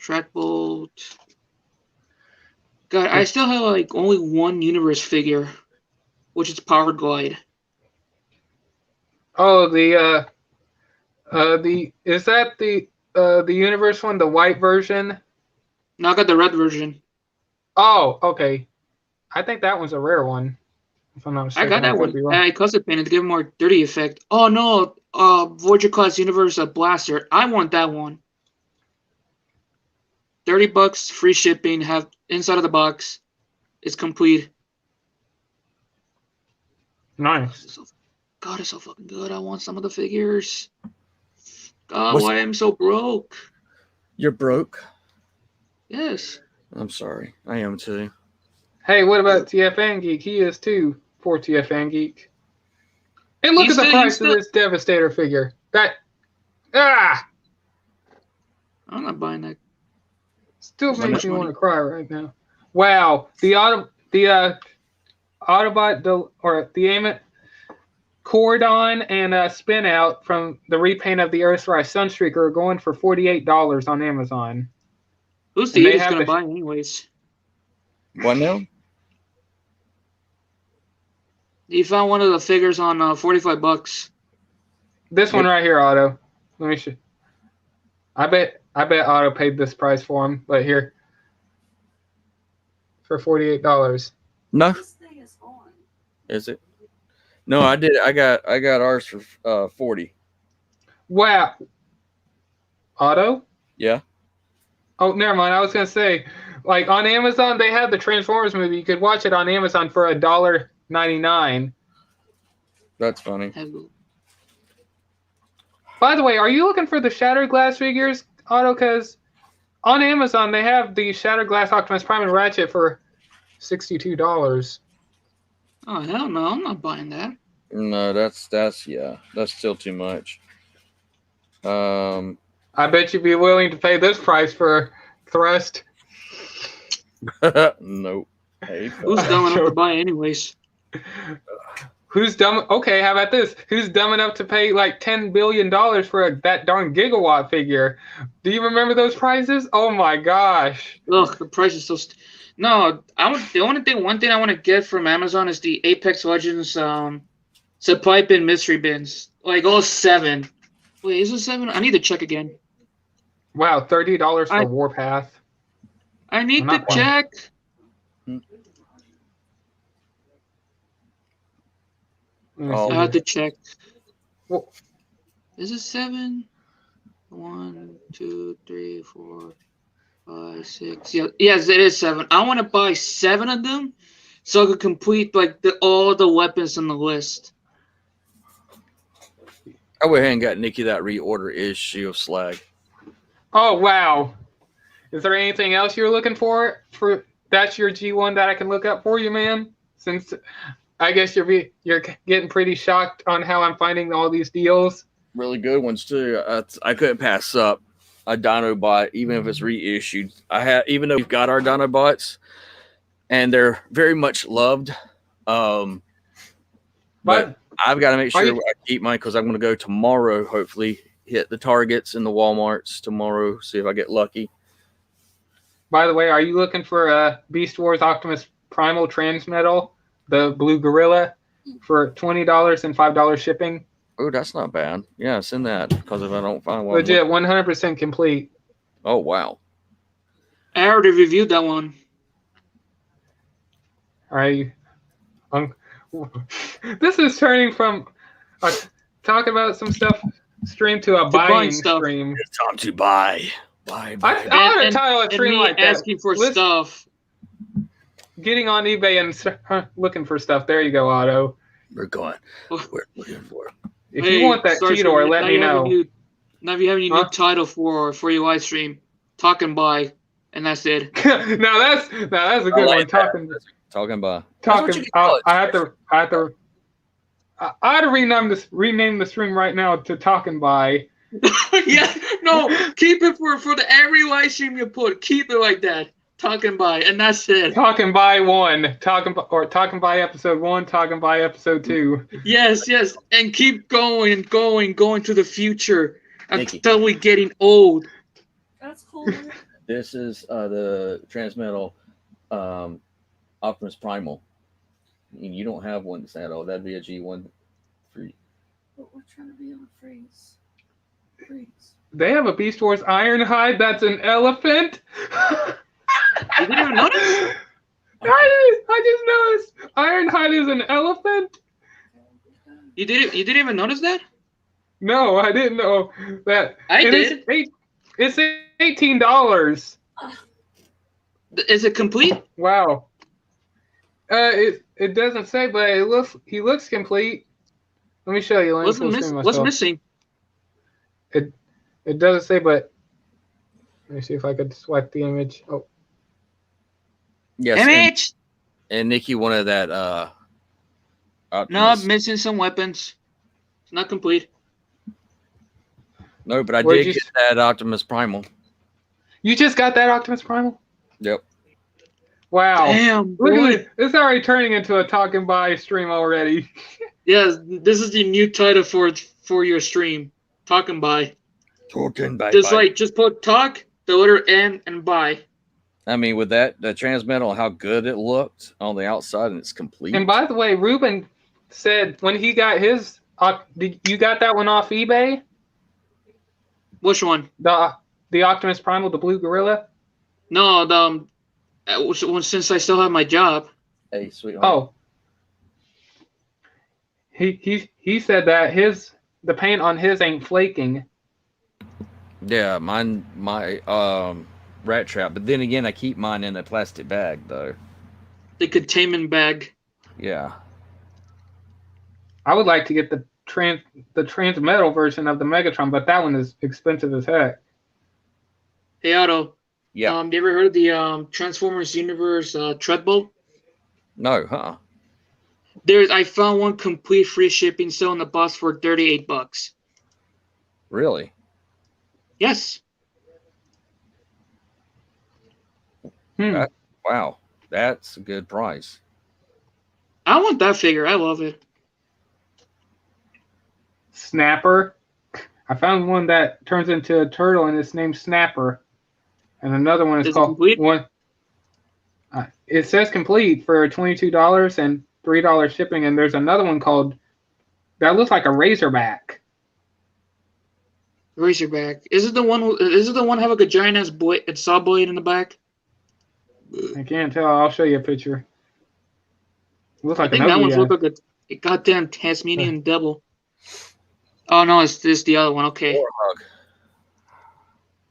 Shrek Bolt. God, I still have like only one universe figure, which is Power Glide. Oh, the is that the universe one, the white version? Now I got the red version. Oh, okay. I think that one's a rare one. If I'm not I mistaken, got that could one. be wrong. And I custom painted to give it more dirty effect. Oh no, Voyager Class Universe Blaster. I want that one. $30, free shipping. Have inside of the box. It's complete. Nice. God, it's so fucking good. I want some of the figures. God, What's- why am I so broke? You're broke. Yes. I'm sorry. I am too. Hey, what about TFN Geek? He is too for TFN Geek. And look He's at the still- price he's of this Devastator figure. I'm not buying that. still Too makes much me want money. to cry right now. Wow, the Autobot or the Amit Cordon and Spin Out from the repaint of the Earthrise Sunstreaker are going for $48 on Amazon. Who's And the they idiot's have gonna the- buy anyways? What now? You found one of the figures on $45. This one right here, Otto. Let me show. I bet Otto paid this price for him, but here for $48. No. Is it? No, I did. I got ours for 40. Wow. Otto? Yeah. Oh, never mind. I was gonna say, like on Amazon, they had the Transformers movie. You could watch it on Amazon for $1.99. That's funny. By the way, are you looking for the Shattered Glass figures, Otto? Because on Amazon they have the Shattered Glass Optimus Prime and Ratchet for $62. Oh hell no, I'm not buying that. No, that's still too much. I bet you'd be willing to pay this price for Thrust. Nope. Hey, Who's dumb enough to buy anyways? Who's dumb? Okay, how about this? Who's dumb enough to pay like $10 billion for that darn gigawatt figure? Do you remember those prices? Oh my gosh! Ugh, the price is so. No, one thing I want to get from Amazon is the Apex Legends supply bin mystery bins, like all 7. Wait, is it 7? I need to check again. Wow, $30 for Warpath. I need I'm to not playing. check. Let me Oh. see I have here. to check. Well- Is it 7? 1, 2, 3, 4, 5, 6. Yeah, yes, it is 7. I want to buy 7 of them, so I could complete like all the weapons on the list. I went ahead and got Nikki that reorder issue of Slag. Oh wow! Is there anything else you're looking for? That's your G1 that I can look up for you, man. Since I guess you're getting pretty shocked on how I'm finding all these deals. Really good ones too. I couldn't pass up a Dinobot, even if it's reissued. Even though we've got our Dinobots, and they're very much loved. But I've got to make sure I keep mine because I'm going to go tomorrow. Hopefully, hit the Targets and the WalMarts tomorrow. See if I get lucky. By the way, are you looking for Beast Wars Optimus Primal Transmetal, the Blue Gorilla, for $20 and $5 shipping? Oh, that's not bad. Yeah, send that because if I don't find one, Legit, 100% complete. Oh wow! I already reviewed that one. All right. This is turning from talking about some stuff stream to a buying stream. It's time to buy. I want to title a stream like that. Asking for stuff. Getting on eBay and looking for stuff. There you go, Otto. We're going. We're looking for. If you want that Cheetor, let me know. Now you have a new title for your live stream. Talk and buy, and that's it. now that's a good one. Talking by. I had to rename the stream right now to Talking By. Yeah, no, keep it for the every live stream you put. Keep it like that. Talking by, and that's it. Talking by one, talking by episode 1, talking by episode 2. Yes, and keep going to the future Nikki. until we getting old. That's cool. This is the Transmetal Optimus Primal. And you don't have one that's that old. That'd be a G1 for you. But we're trying to be on a freeze. They have a Beast Wars Ironhide that's an elephant. You didn't even notice? I just noticed Ironhide is an elephant. You didn't even notice that? No, I didn't know that. I did. It's $18. Is it complete? Wow. It doesn't say, but he looks complete. Let me show you. What's missing? It doesn't say, but let me see if I could swipe the image. Oh, Yes. Image. And Nikki wanted that. No, Optimus. I'm missing some weapons. It's not complete. No, but I Where'd did you- get that Optimus Primal. you just got that Optimus Primal? Yep. Wow. Damn, Look boy. at it. It's already turning into a talking by stream already. Yes, this is the new title for your stream. Talking by. Talking by. Just put talk, the letter N, and by. I mean, with that, the Transmetal, how good it looked on the outside, and it's complete. And by the way, Ruben said when he got his, you got that one off eBay? Which one? The Optimus Primal, the Blue Gorilla? No, since I still have my job. Hey, sweetheart. Oh. He said that the paint on his ain't flaking. Yeah, my rat trap. But then again, I keep mine in a plastic bag, though. The containment bag. Yeah. I would like to get the Transmetal version of the Megatron, but that one is expensive as heck. Hey, Otto. Yeah. You ever heard of the Transformers Universe Treadbolt? No, huh? I found one complete free shipping still in the box for $38. Really? Yes. Wow. That's a good price. I want that figure. I love it. Snapper. I found one that turns into a turtle and it's named Snapper. And another one is Is it called complete? one. It says complete for $22 and $3 shipping, and there's another one called that looks like a Razorback. Razorback. Is it the one have like a giant ass saw blade in the back? I can't tell. I'll show you a picture. Looks I like think an that ugly one guy. looks like a goddamn Tasmanian devil. Oh no, it's this the other one. Okay, Warhawk.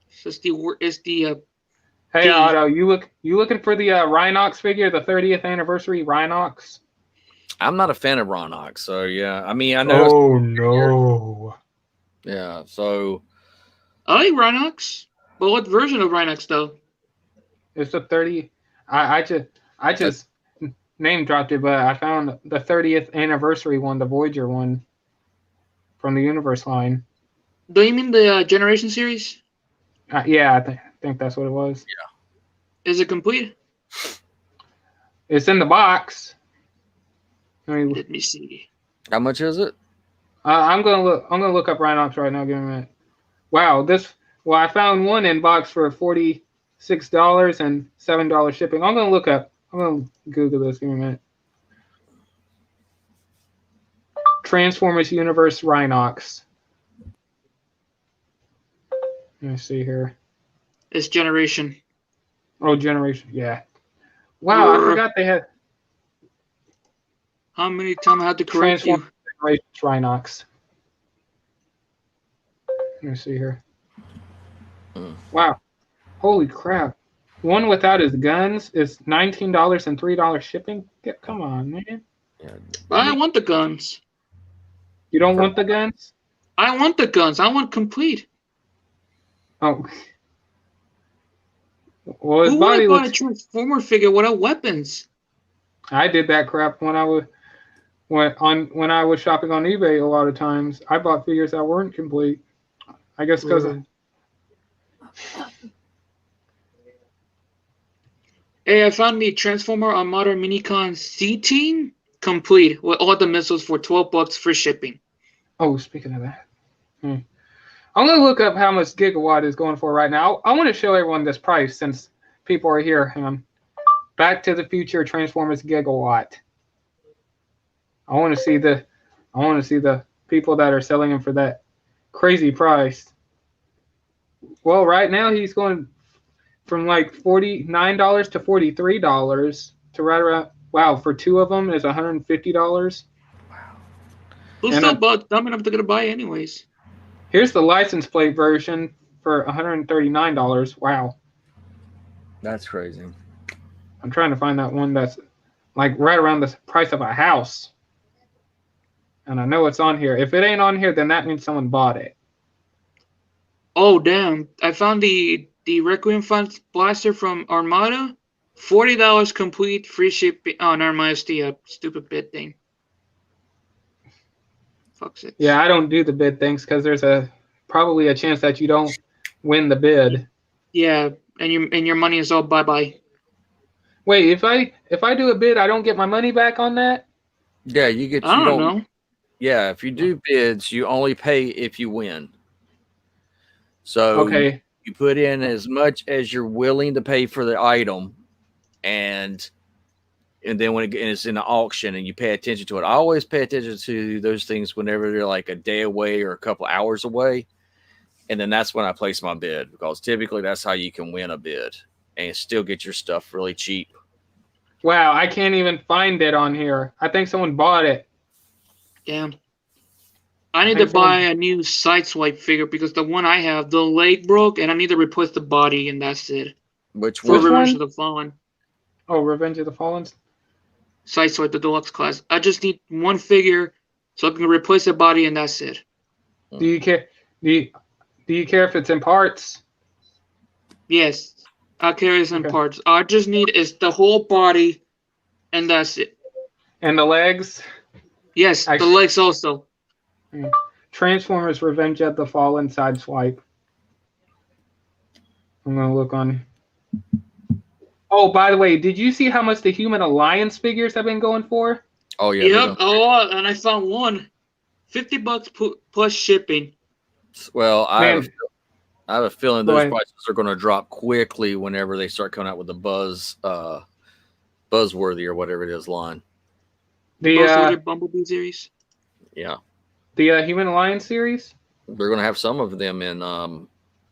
so it's the Hey D. Otto, you looking for the Rhinox figure, the 30th anniversary Rhinox? I'm not a fan of Ronox, so yeah. I mean, I know. Oh no! Yeah, so I like Rhinox. But what version of Rhinox though? It's the 30. I just name dropped it, but I found the 30th anniversary one, the Voyager one, from the Universe line. Do you mean the Generation series? Yeah, I think that's what it was. Is it complete? It's in the box. I mean, Let me see. how much is it? I'm gonna look up Rhinox right now. Give me a minute. Wow, I found one in box for $46 and $7 shipping. I'm gonna Google this. Give me a minute. Transformers Universe Rhinox. Let me see here. It's Generation. Oh, Generation. Yeah. Wow, I forgot they had How many times I had to correct you? Generation Rhinox. Let me see here. Wow. Holy crap. One without his guns is $19 and $3 shipping. Come on, man. Yeah. I want the guns. You don't want the guns? I want the guns. I want complete. Oh. Well, his Who body would buy a looks. Transformer figure without weapons? I did that crap when I was shopping on eBay. A lot of times, I bought figures that weren't complete. I guess because Hey, I found the Transformer Armada Minicon C-Team complete with all the missiles for $12 free shipping. Oh, speaking of that, I'm gonna look up how much Gigawatt is going for right now. I want to show everyone this price since people are here. Hang on. Back to the Future Transformers Gigawatt. I want to see the people that are selling him for that crazy price. Well, right now he's going from like $49 to $43 to right around. Wow, for two of them is $150. Who's And still dumb enough to get a buy anyways? Here's the license plate version for $139. Wow. That's crazy. I'm trying to find that one that's like right around the price of a house. And I know it's on here. If it ain't on here, then that means someone bought it. Oh damn! I found the Requiem Fund blaster from Armada, $40 complete, free shipping. Oh, never mind, it's the stupid bid thing. Fuck it. Yeah, I don't do the bid things because there's probably a chance that you don't win the bid. Yeah, and your money is all bye bye. Wait, if I do a bid, I don't get my money back on that? Yeah, you get. I don't know. Yeah, if you do bids, you only pay if you win. So Okay. you put in as much as you're willing to pay for the item, and then when it's in the auction and you pay attention to it, I always pay attention to those things whenever they're like a day away or a couple hours away, and then that's when I place my bid, because typically that's how you can win a bid and still get your stuff really cheap. Wow, I can't even find it on here. I think someone bought it. Damn. I need to buy a new Sideswipe figure because the one I have, the leg broke, and I need to replace the body, and that's it. Which For Which one? Revenge one? of the Fallen. Oh, Revenge of the Fallen. Sideswipe, the deluxe class. I just need one figure so I can replace the body, and that's it. Do you care? Do you care if it's in parts? Yes. I'll carry this in Okay. parts. I just need is the whole body, and that's it. And the legs? Yes, the Actually- legs also. Transformers Revenge of the Fallen Sideswipe. I'm gonna look on. Oh, by the way, did you see how much the Human Alliance figures have been going for? Oh yeah. Yep. Oh, and I found one. $50 plus shipping. Well, I Man. have a feeling Go those ahead. prices are going to drop quickly whenever they start coming out with the Buzzworthy or whatever it is line. Both The ordered Bumblebee series. Yeah, Human Alliance series? they're going to have some of them in. No,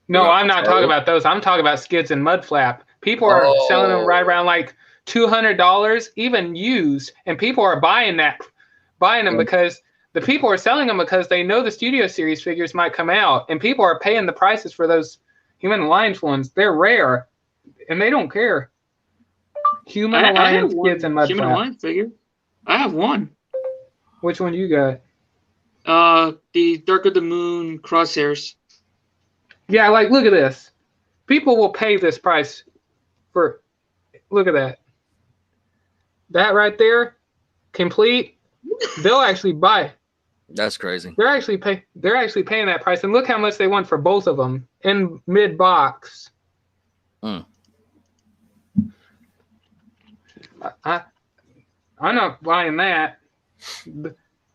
Yeah, I'm not sorry. talking about those. I'm talking about Skids and Mudflap. People are selling them right around like $200, even used, and people are buying them Yeah. because the people are selling them because they know the Studio Series figures might come out, and people are paying the prices for those Human Alliance ones. They're rare, and they don't care. Human I Alliance have Skids one and Human Mudflap. Alliance figure. I have one. Which one you got? The Dark of the Moon crosshairs. Yeah, like look at this. People will pay this price for. Look at that. That right there, complete. They'll actually buy. That's crazy. They're actually paying that price, and look how much they want for both of them in mid box. Hmm. I'm not buying that.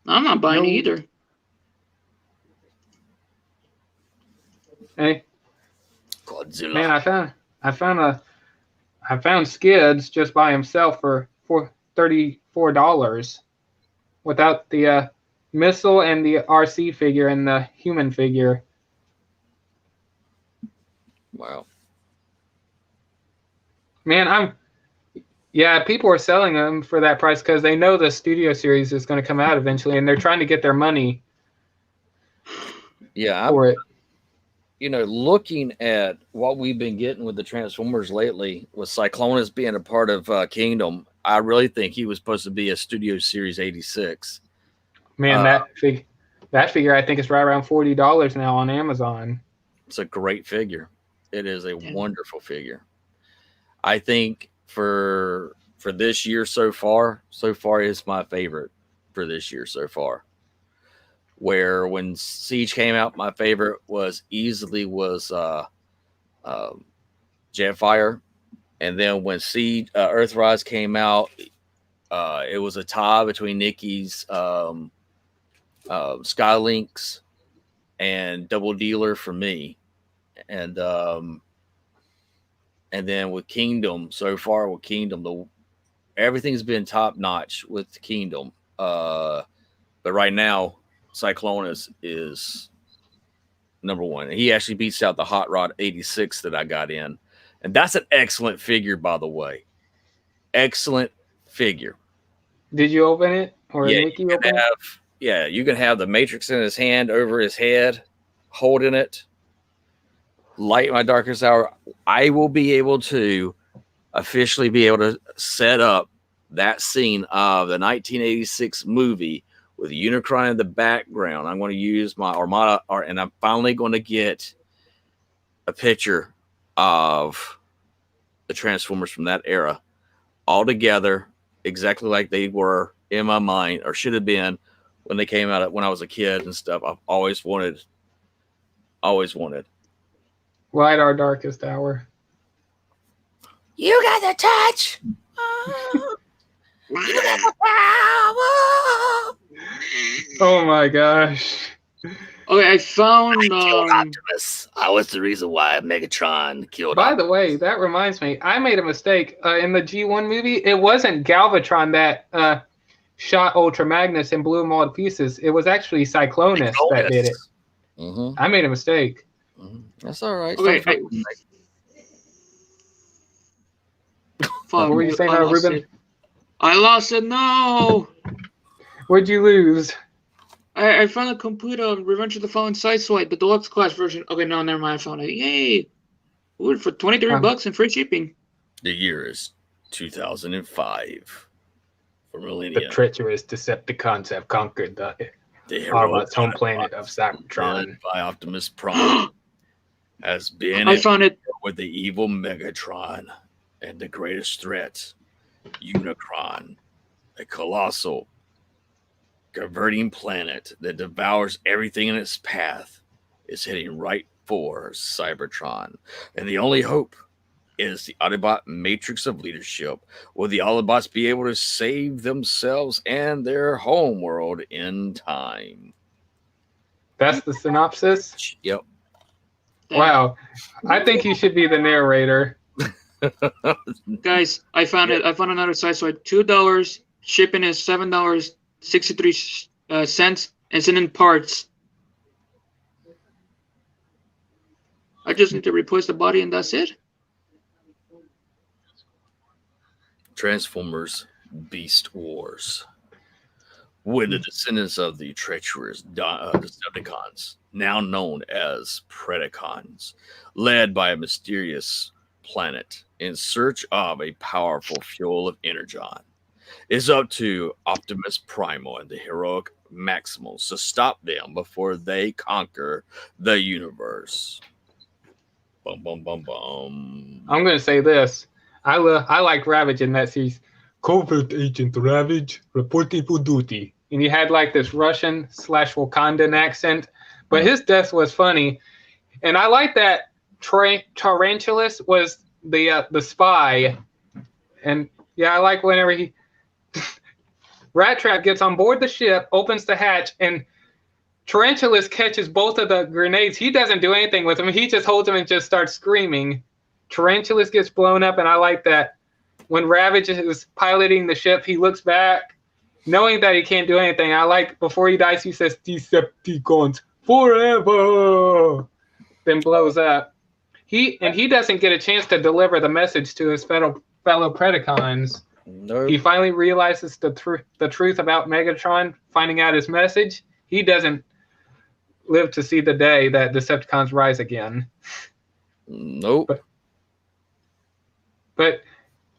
I'm not buying No. either. Hey, Godzilla. man, I found Skids just by himself for $34 without the missile and the RC figure and the human figure. Wow. Man, people are selling them for that price because they know the Studio Series is going to come out eventually, and they're trying to get their money Yeah, for it. Looking at what we've been getting with the Transformers lately, with Cyclonus being a part of Kingdom, I really think he was supposed to be a Studio Series 86. Man, that figure I think is right around $40 now on Amazon. It's a great figure. It is a Yeah. wonderful figure. I think for this year so far is my favorite for this year so far. Where when Siege came out, my favorite was Jetfire, And then when Earthrise came out, it was a tie between Nikki's Skylinks and Double Dealer for me. And then with Kingdom, so far with Kingdom, everything's been top notch with Kingdom. But right now, Cyclonus is number one. And he actually beats out the Hot Rod 86 that I got in. And that's an excellent figure, by the way. Excellent figure. Did you open it? Or Yeah, Nikki open it? You can have the Matrix in his hand over his head, holding it. Light My Darkest Hour. I will be able to officially be able to set up that scene of the 1986 movie with Unicron in the background. I'm going to use my Armada art, and I'm finally going to get a picture of the Transformers from that era all together, exactly like they were in my mind, or should have been when they came out when I was a kid and stuff. I've always wanted. Light Our Darkest Hour. You got the touch. You got the power. Oh my gosh. Okay, I found. Killed Optimus. I was the reason why Megatron killed By Optimus. the way, that reminds me, I made a mistake. In the G1 movie, it wasn't Galvatron that shot Ultra Magnus and blew him all to pieces. It was actually Cyclonus that did it. Mm-hmm. I made a mistake. That's all right. Okay, fuck, What were you saying, I lost Ruben? it. I lost it. No. What'd you lose? I found a complete Revenge of the Fallen Sideswipe, the deluxe class version. Okay, no, never mind. I found it. Yay! Ooh, for $23 and free shipping. The year is 2005 for The Millennium. treacherous Decepticons have conquered the heroic Autobots' home planet of Cybertron. led by Optimus Prime has been I found it. with the evil Megatron and the greatest threat, Unicron, a colossal converting planet that devours everything in its path, is heading right for Cybertron. And the only hope is the Autobot matrix of leadership. Will the Autobots be able to save themselves and their home world in time? That's the synopsis? Yep. Wow. I think you should be the narrator. Guys, I found it. I found another Sideswipe. $2. Shipping is $7.63. It's in parts. I just need to replace the body and that's it. Transformers Beast Wars. When the descendants of the treacherous Decepticons, now known as Predacons, led by a mysterious planet in search of a powerful fuel of Energon, is up to Optimus Primal and the heroic Maximals to stop them before they conquer the universe. Bum, bum, bum, bum. I'm going to say this. I like Ravage in that series. Covert Agent Ravage reporting for duty. And he had like this Russian / Wakandan accent. But his death was funny. And I like that Tarantulas was the spy. And yeah, I like whenever Rat Trap gets on board the ship, opens the hatch, and Tarantulas catches both of the grenades. He doesn't do anything with them. He just holds them and just starts screaming. Tarantulas gets blown up, and I like that when Ravage is piloting the ship, he looks back, knowing that he can't do anything. I like before he dies, he says, "Decepticons forever," then blows up. He doesn't get a chance to deliver the message to his fellow Predacons. No. He finally realizes the truth about Megatron, finding out his message. He doesn't live to see the day that Decepticons rise again. Nope. But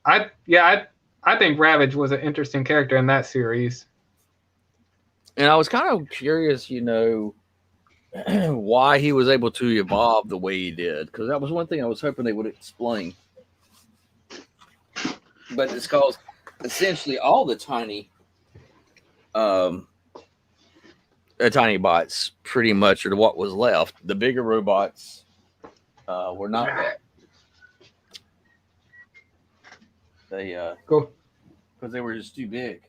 I think Ravage was an interesting character in that series. And I was kind of curious, why he was able to evolve the way he did, because that was one thing I was hoping they would explain. But it's because essentially all the tiny bots pretty much are what was left. The bigger robots were not that. They Go. because they were just too big,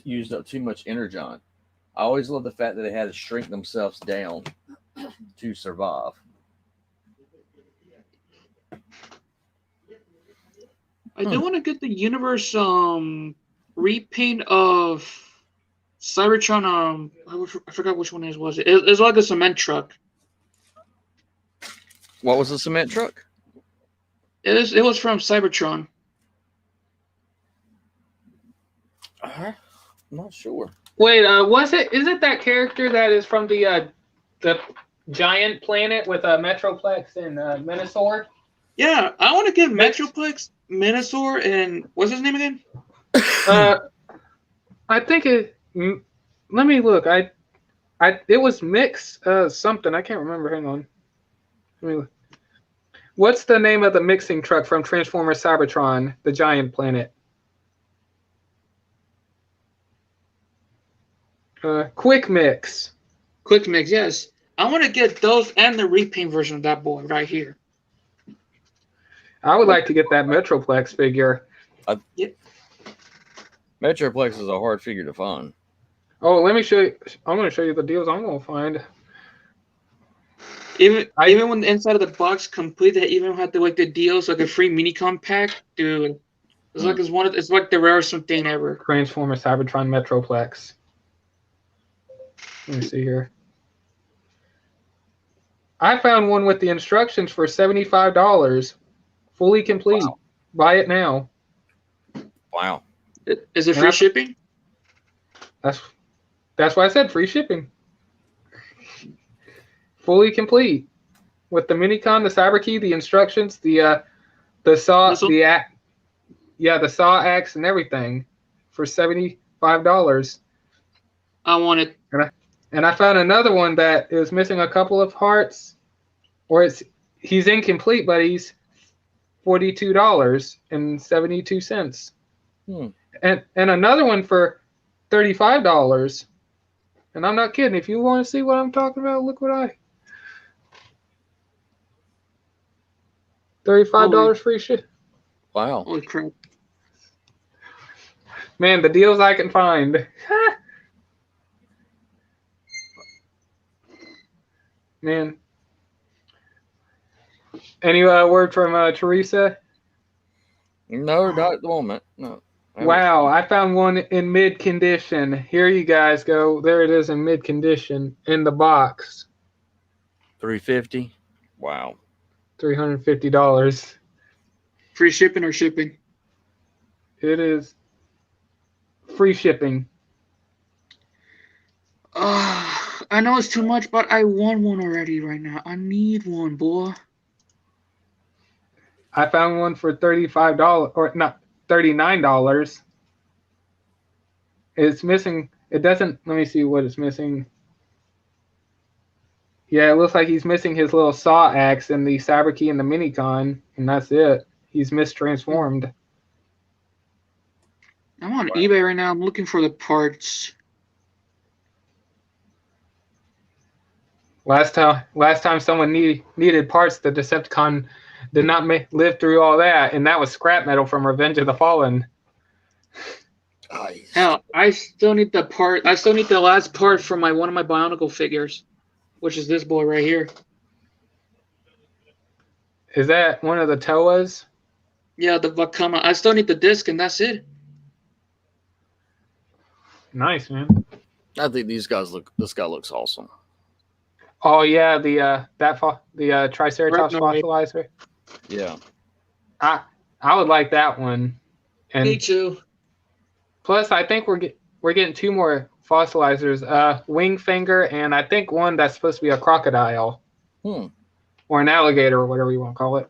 used up too much energon. I always love the fact that they had to shrink themselves down to survive. I do want to get the universe repaint of Cybertron. I forgot which one it was. It's like a cement truck. What was the cement truck? It was from Cybertron. I'm not sure. Wait, was it? Is it that character that is from the giant planet with Metroplex and Minosaur? Yeah, I want to get Metroplex, Minosaur, and what's his name again? I think it. Let me look. It was Mix something. I can't remember. Hang on. Let me look. What's the name of the mixing truck from Transformers Cybertron, the giant planet? Quick Mix. Quick Mix, yes. I want to get those and the repaint version of that boy right here. I would like to get that Metroplex figure. Metroplex is a hard figure to find. Oh, let me show you. I'm going to show you the deals I'm going to find. Even when the inside of the box complete, they even had the deals like a free Minicom pack, dude. It's like it's like the rarest thing ever. Transformers Cybertron Metroplex. Let me see here. I found one with the instructions for $75, fully complete. Wow. Buy it now. Wow. Is it free shipping? That's why I said free shipping. Fully complete with the Minicon, the Cyber Key, the instructions, the saw, the saw axe, and everything for $75. I want it. And I found another one that is missing a couple of parts, or he's incomplete, but he's $42.72. And another one for $35. And I'm not kidding. If you want to see what I'm talking about, look what $35 free shit. Wow. Holy crap. Man, the deals I can find. Man. Any word from Teresa? No, not at the moment. No. Wow, I found one in mid condition. Here you guys go. There it is in mid condition in the box. $350. Wow. $350. Free shipping or shipping? It is free shipping. I know it's too much, but I want one already right now. I need one, boy. I found one for $35 or not $39. It's missing. It doesn't. Let me see what it's missing. Yeah, it looks like he's missing his little saw axe and the Cyber Key and the Minicon, and that's it. He's mistransformed. I'm on eBay right now. I'm looking for the parts. Last time someone needed parts, the Decepticon did not live through all that, and that was scrap metal from Revenge of the Fallen. Nice. Hell, I still need the part. I still need the last part for one of my Bionicle figures, which is this boy right here. Is that one of the Toas? Yeah, the Vakama. I still need the disc, and that's it. Nice, man. I think this guy looks awesome. Oh yeah, the Triceratops Repnoid. fossilizer. Yeah. I would like that one. And Me too. plus, I think we're getting two more fossilizers. Wingfinger, and I think one that's supposed to be a crocodile. Or an alligator, or whatever you want to call it.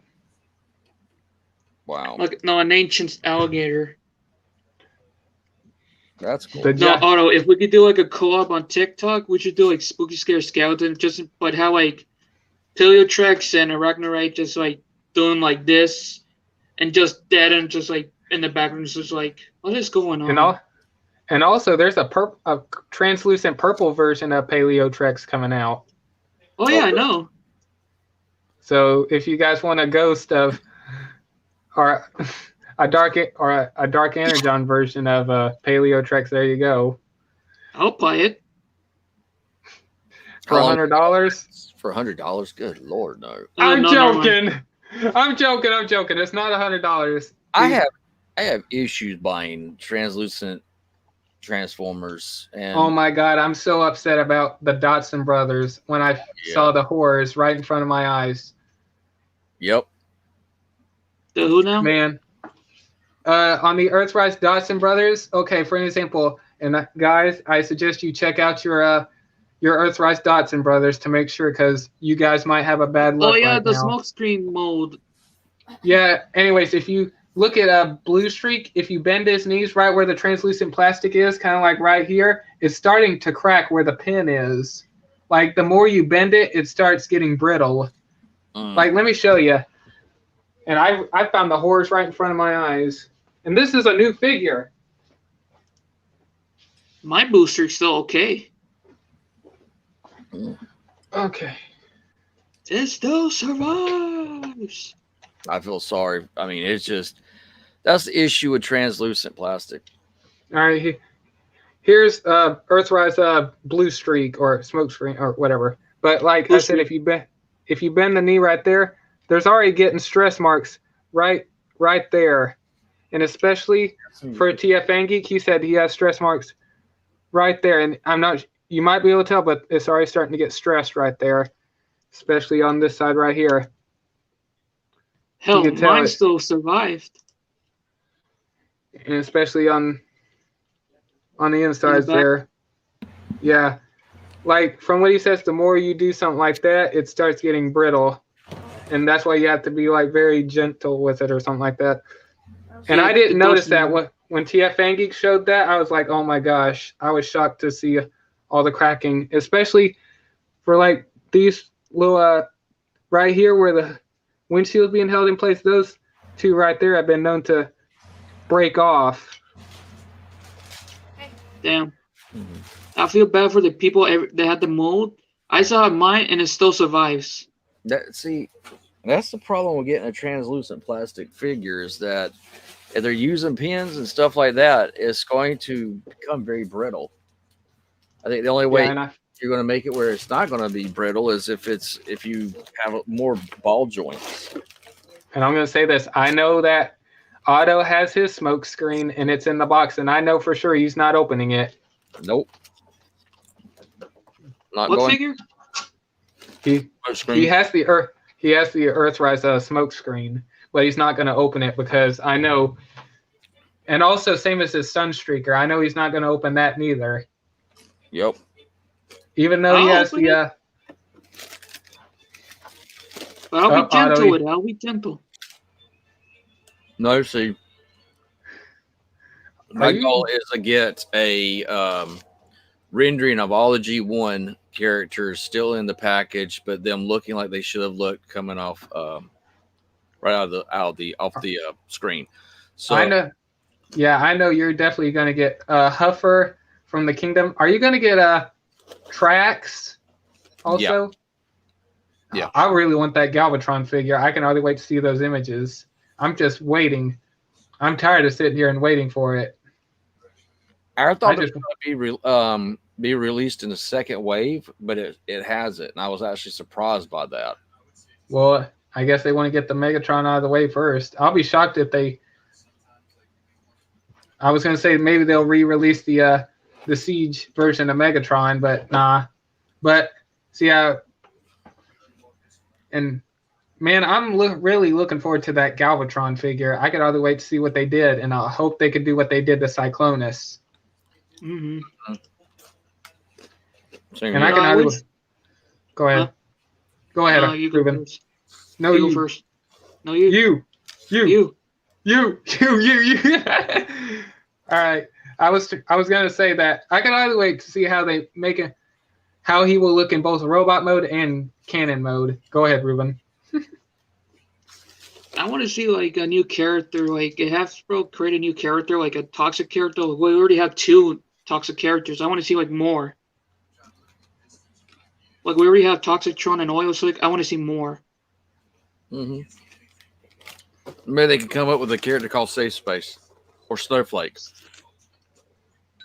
Wow. An ancient alligator. That's cool. No, Otto, if we could do like a co-op on TikTok, we should do like Spooky Scare Skeleton, but how like Paleotrex and Arachnarite just like doing like this, and just dead and just like in the background, just like what is going on? And also, there's a translucent purple version of Paleotrex coming out. Oh yeah, I know. So if you guys want a ghost of, or a dark energon version of Paleotrex. There you go. I'll play it. For $100. For $100? Good Lord, no. I'm No, never mind. joking. I'm joking. It's not $100. I have issues buying translucent Transformers, and Oh my god, I'm so upset about the Dotson brothers when I saw the horrors right in front of my eyes. Yep. The who now? Man. On the Earthrise Dotson brothers, okay, for an example, and guys, I suggest you check out your Earthrise Dotson brothers to make sure, because you guys might have a bad luck. Oh yeah, right the now. smoke screen mode. Yeah, anyways, if you look at a Blue Streak, if you bend his knees right where the translucent plastic is, kind of like right here, it's starting to crack where the pin is. Like, the more you bend it, it starts getting brittle. Like, let me show you. And I found the horrors right in front of my eyes. And this is a new figure. My booster's still okay. Okay. It still survives. I feel sorry. I mean, it's just that's the issue with translucent plastic. All right. Here's Earthrise Blue Streak or Smoke Screen or whatever. But like Blue I said, if you bend the knee right there, there's already getting stress marks right there. And especially for TFN Geek, he said he has stress marks right there. And you might be able to tell, but it's already starting to get stressed right there, especially on this side right here. Hell, can tell mine it. still survived. And especially on the insides back? there. Yeah. Like, from what he says, the more you do something like that, it starts getting brittle. And that's why you have to be, like, very gentle with it or something like that. And I didn't notice that when TFN Geek showed that. I was like, oh my gosh. I was shocked to see all the cracking, especially for, like, these little, right here where the windshield's being held in place. Those two right there have been known to break off. Damn. I feel bad for the people that had the mold. I saw mine and it still survives. That's the problem with getting a translucent plastic figure is that if they're using pins and stuff like that, it's going to become very brittle. I think the only way you're going to make it where it's not going to be brittle is if you have more ball joints. And I'm going to say this. I know that Otto has his smoke screen and it's in the box, and I know for sure he's not opening it. Nope. Not What going. figure? He has the Earthrise smoke screen, but he's not going to open it because I know. And also, same as his Sunstreaker, I know he's not going to open that neither. Yep. Even though he has the. But I'll be gentle Otto, with it. I'll be gentle. No, see. My goal is to get a rendering of all the G1 characters still in the package, but them looking like they should have looked coming off right out of the screen. So I know. Yeah, I know you're definitely going to get Huffer from the Kingdom. Are you going to get Trax also? Yeah. I really want that Galvatron figure. I can hardly wait to see those images. I'm just waiting. I'm tired of sitting here and waiting for it. I thought it was going to be released in the second wave, but it hasn't, and I was actually surprised by that. Well, I guess they want to get the Megatron out of the way first. I'll be shocked if they. I was going to say maybe they'll re-release the Siege version of Megatron, but nah. But see, and man, I'm really looking forward to that Galvatron figure. I could hardly wait to see what they did, and I hope they could do what they did to Cyclonus. Mm-hmm. And I can hardly. Go ahead. Go ahead, You go Ruben. first. No, you you go first. No, you. You. All right. I was gonna say that I can hardly wait to see how they make it, how he will look in both robot mode and cannon mode. Go ahead, Ruben. I want to see like a new character, like it has to create a new character, like a toxic character. We already have 2 toxic characters. I want to see like more. Like we already have Toxictron and Oil Slick. I want to see more. Mm-hmm. Maybe they could come up with a character called Safe Space or Snowflake.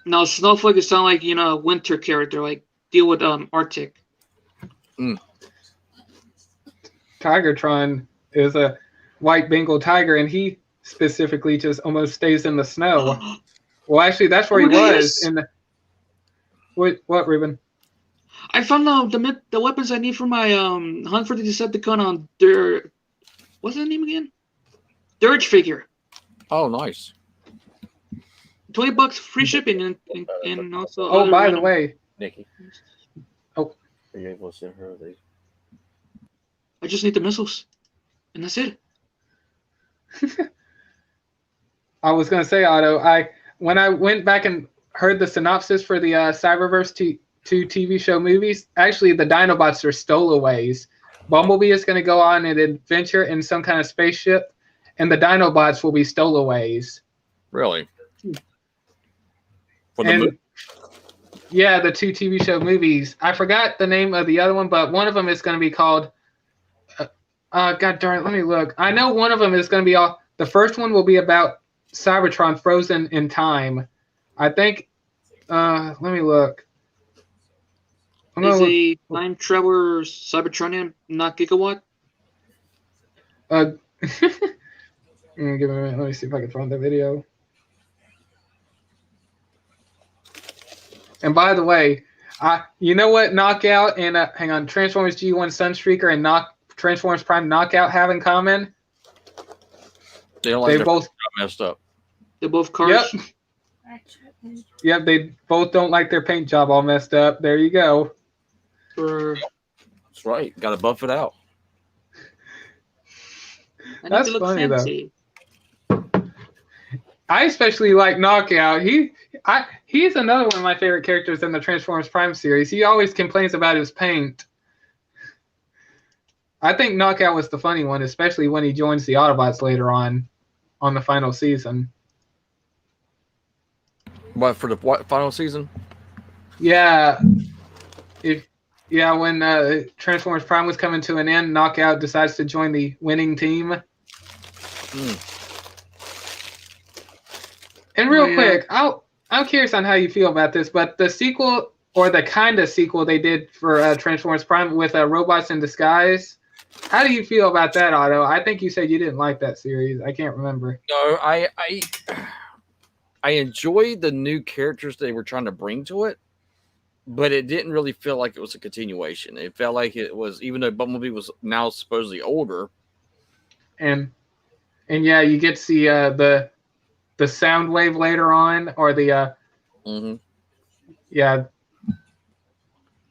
No, Snowflake is sound like a winter character, like deal with Arctic. Tigertron is a white Bengal tiger, and he specifically just almost stays in the snow. Well, actually, that's where he was in the. What, Ruben? I found the weapons I need for my Hunt for the Decepticon on their what's the name again? Dirge figure. Oh, nice. $20 free shipping and also. Oh, by the way, Nikki. Oh. Are you able to send her these? I just need the missiles, and that's it. I was gonna say, Otto. When I went back and heard the synopsis for the Cyberverse 2 TV show movies, actually the Dinobots are stowaways. Bumblebee is gonna go on an adventure in some kind of spaceship, and the Dinobots will be stowaways. Really? For the And movie? yeah, the 2 TV show movies. I forgot the name of the other one, but one of them is gonna be called. God darn it, let me look. I know one of them is gonna be the first one will be about Cybertron frozen in time. I think. Let me look. Is a time traveler Cybertronian not Gigawatt? Give me a minute. Let me see if I can find the video. And by the way, you know what Knockout and hang on, Transformers G1 Sunstreaker and Transformers Prime Knockout have in common? They don't like They their both messed up. They're both cars. Yep, they both don't like their paint job all messed up. There you go. That's right. Got to buff it out. I need That's to look funny, fancy. I especially like Knockout. He's another one of my favorite characters in the Transformers Prime series. He always complains about his paint. I think Knockout was the funny one, especially when he joins the Autobots later on the final season. What, for the final season? Yeah. When Transformers Prime was coming to an end, Knockout decides to join the winning team. And real quick, I'm curious on how you feel about this, but the sequel, or the kind of sequel they did for Transformers Prime with Robots in Disguise, how do you feel about that, Otto? I think you said you didn't like that series. I can't remember. No, I enjoyed the new characters they were trying to bring to it, but it didn't really feel like it was a continuation. It felt like it was, even though Bumblebee was now supposedly older. And yeah, you get to see the sound wave later on, or the yeah.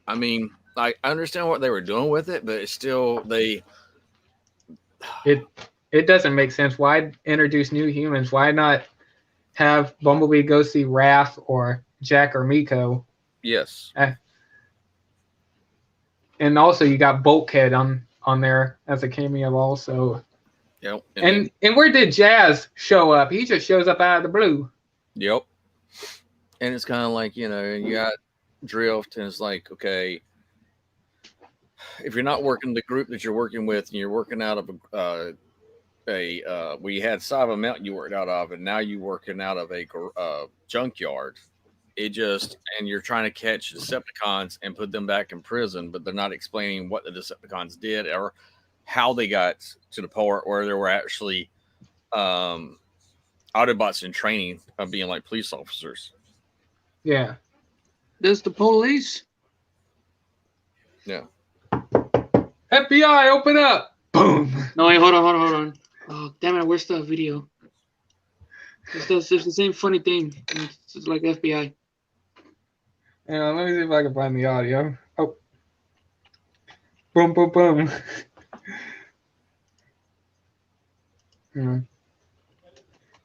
I mean, I understand what they were doing with it, but it's still it doesn't make sense. Why introduce new humans? Why not have Bumblebee go see Raph or Jack or Miko? Yes. And also you got Bulkhead on there as a cameo also. Yep. And where did Jazz show up? He just shows up out of the blue. Yep. And it's kind of like, you got Drift, and it's like, okay, if you're not working the group that you're working with, and you're working out of we had Sava Mountain you worked out of, and now you're working out of a junkyard. And you're trying to catch Decepticons and put them back in prison, but they're not explaining what the Decepticons did or how they got to the part where there were actually Autobots in training of being like police officers. Yeah. There's the police. Yeah. FBI, open up! Boom. No, wait, hold on. Oh, damn it, where's the video? It's the same funny thing. It's like FBI. Let me see if I can find the audio. Oh. Boom, boom, boom.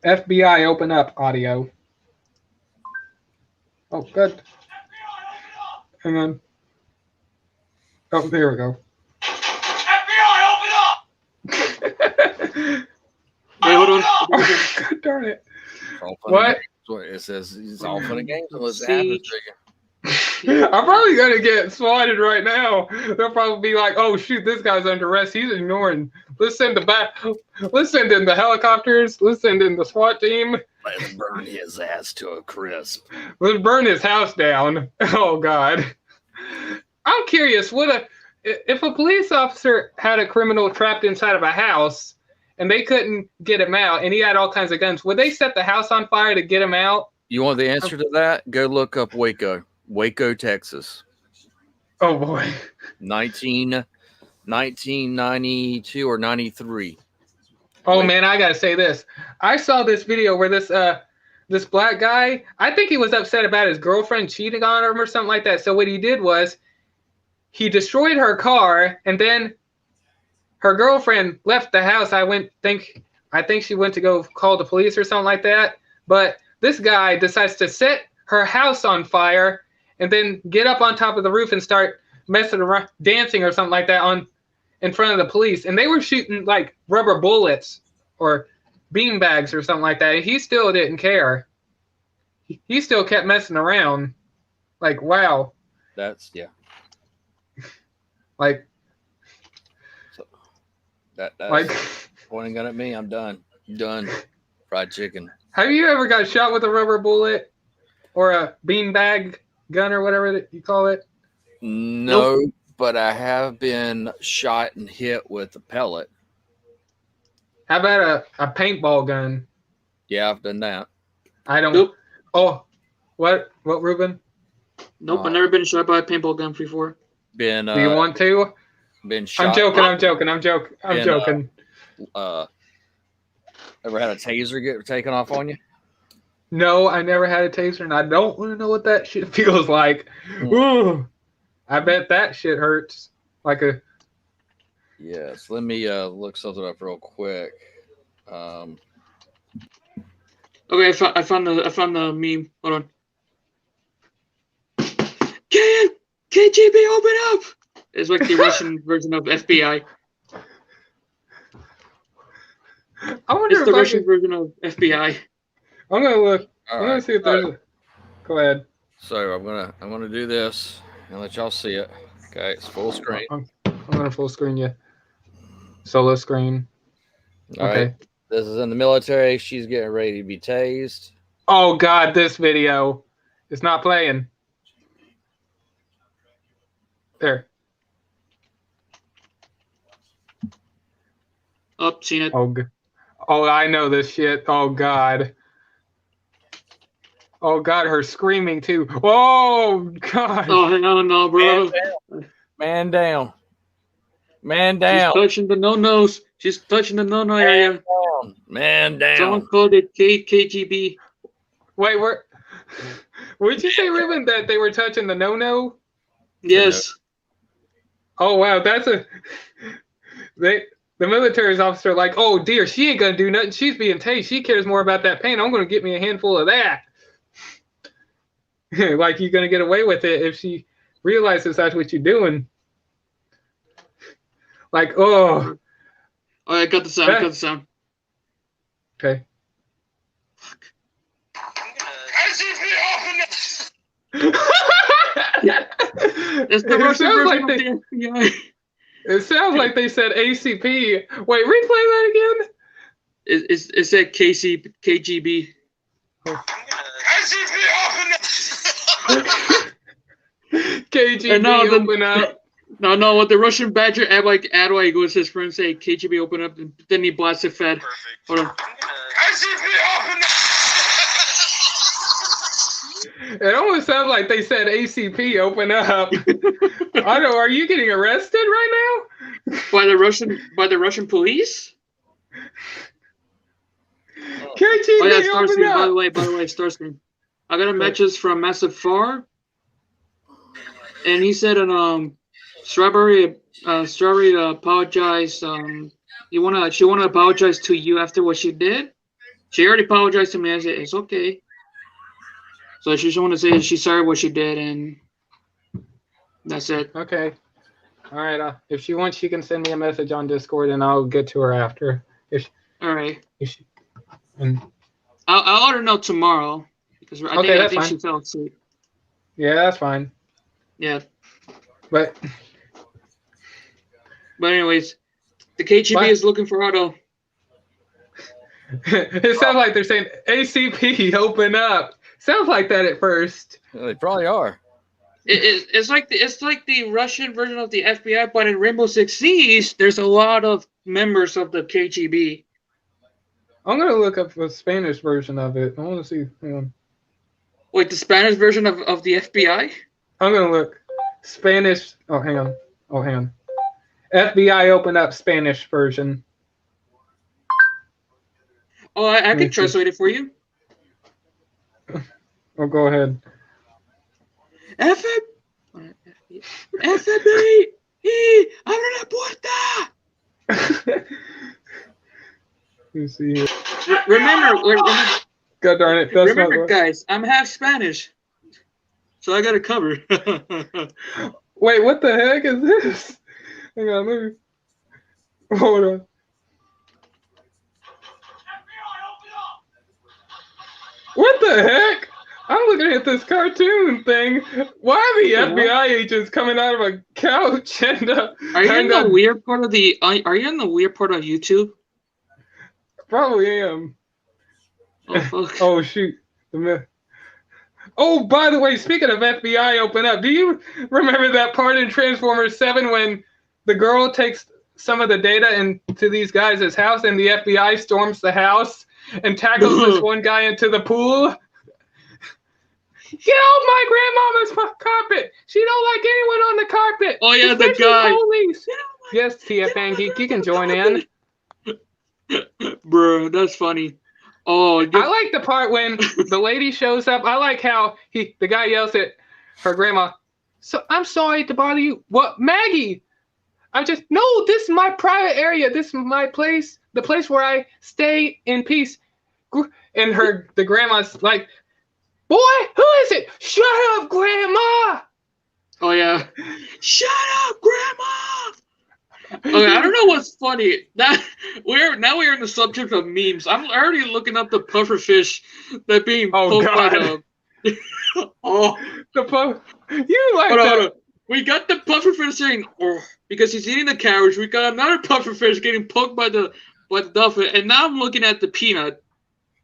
FBI, open up audio. Oh, good. Hang on. Oh, there we go. Wait, hold on. God darn it. What? What? It says it's all fun and games unless it See? happens to you. I'm probably gonna get swatted right now. They'll probably be like, "Oh shoot, this guy's under arrest. He's ignoring. Let's send the back. Let's send in the helicopters. Let's send in the SWAT team. Let's burn his ass to a crisp. Let's burn his house down." Oh God. I'm curious. If a police officer had a criminal trapped inside of a house and they couldn't get him out, and he had all kinds of guns, would they set the house on fire to get him out? You want the answer to that? Go look up Waco, Texas. Oh boy. 1992 or 93. Oh man, I gotta say this. I saw this video where this black guy, I think he was upset about his girlfriend cheating on him or something like that. So what he did was he destroyed her car, and then her girlfriend left the house. I think she went to go call the police or something like that. But this guy decides to set her house on fire and then get up on top of the roof and start messing around, dancing or something like that in front of the police. And they were shooting like rubber bullets or bean bags or something like that. And he still didn't care. He still kept messing around. Like, wow. That's Like, that's like, pointing gun at me. I'm done. Done. Fried chicken. have you ever got shot with a rubber bullet or a bean bag gun or whatever that you call it? No, but I have been shot and hit with a pellet. How about a paintball gun? Yeah, I've done that. I don't. Nope. Oh, what, Ruben? Nope, I've never been shot by a paintball gun before. Been Do you want to? been shot. I'm joking. I'm joking. Ever had a taser get taken off on you? No, I never had a taser, and I don't want to know what that shit feels like. Ooh, I bet that shit hurts. Like a. Yes. Let me look something up real quick. Okay, I found the meme. Hold on. KGB, open up! It's like the Russian version of FBI. I wonder It's if the I Russian can, version of FBI. I'm gonna look. All I'm gonna right. see if there's. Go ahead. So I'm gonna do this and let y'all see it. Okay, it's full screen. I'm gonna full screen you. Solo screen. All Okay. right. This is in the military. She's getting ready to be tased. Oh God, this video. It's not playing. There. Oh, seen it. Oh, I know this shit. Oh God. Oh God, her screaming too. Oh God. Oh, no, bro. Man down. Man She's down. touching the no-nos. She's touching the no-no area. Man down. Someone called it KGB. Wait, would you say, Ruben, that they were touching the no-no? Yes. Oh wow, the military's officer like, oh dear, she ain't gonna do nothing. She's being tased. She cares more about that pain. I'm gonna get me a handful of that. Like you're gonna get away with it if she realizes that's what you're doing. Like, oh. Oh, I got the sound. Okay. It's the Russian version of the FBI. It sounds like they said ACP. Wait, replay that again. It said KGB. KGB, no, open up. No, what the Russian badger Adwai goes to his friend and say KGB open up, and then he blasts it fed. Hold on. It almost sounds like they said ACP open up. I know. Are you getting arrested right now? By the Russian police? KGB Oh yeah, open Starscream. up. By the way, Starscream. I got a message from Massive Far, and he said, Strawberry to apologize. She wanna apologize to you after what she did. She already apologized to me. I said it's okay. So she just want to say she's sorry what she did, and that's it. Okay. All right. If she wants, she can send me a message on Discord, and I'll get to her after. All right. And I'll let her know tomorrow because I think fine. she fell asleep. Yeah, that's fine. Yeah. But anyways, the KGB What? is looking for Otto. it sounds like they're saying ACP open up. Sounds like that at first. They probably are. It's like the Russian version of the FBI, but in Rainbow Six Siege, there's a lot of members of the KGB. I'm gonna look up the Spanish version of it. I want to see. Hang on. Wait, the Spanish version of the FBI? I'm gonna look Spanish. Oh, hang on. Oh, hang on. FBI open up Spanish version. Oh, I can translate it for you. Oh, go ahead. FBI, abre la puerta. Let me see here. Remember, God darn it. That's remember, not guys, I'm half Spanish, so I got it covered. Wait, what the heck is this? Hang on, let me. Hold on. What the heck? I'm looking at this cartoon thing. Why are the FBI agents coming out of a couch and Are you in the weird part of the? Are you in the weird part of YouTube? Probably am. Oh fuck! Oh shoot. Oh, by the way, speaking of FBI open up, do you remember that part in Transformers 7 when the girl takes some of the data into these guys' house and the FBI storms the house and tackles this one guy into the pool? Get off my grandmama's carpet! She don't like anyone on the carpet! Oh yeah, the especially guy. Police. Yes, TFN Geek, you can join in. Bro, that's funny. Oh, I like the part when the lady shows up. I like how the guy yells at her grandma, "So I'm sorry to bother you. What, Maggie? No, this is my private area. This is my place, the place where I stay in peace." And the grandma's like, "Boy, who is it? Shut up, Grandma!" Oh yeah. Shut up, Grandma. Okay, I don't know what's funny. We're in the subject of memes. I'm already looking up the pufferfish that being poked by the. Oh, the puff. You like hold that? on. We got the pufferfish saying, "Oh," because he's eating the carriage. We got another pufferfish getting poked by the dolphin, and now I'm looking at the peanut,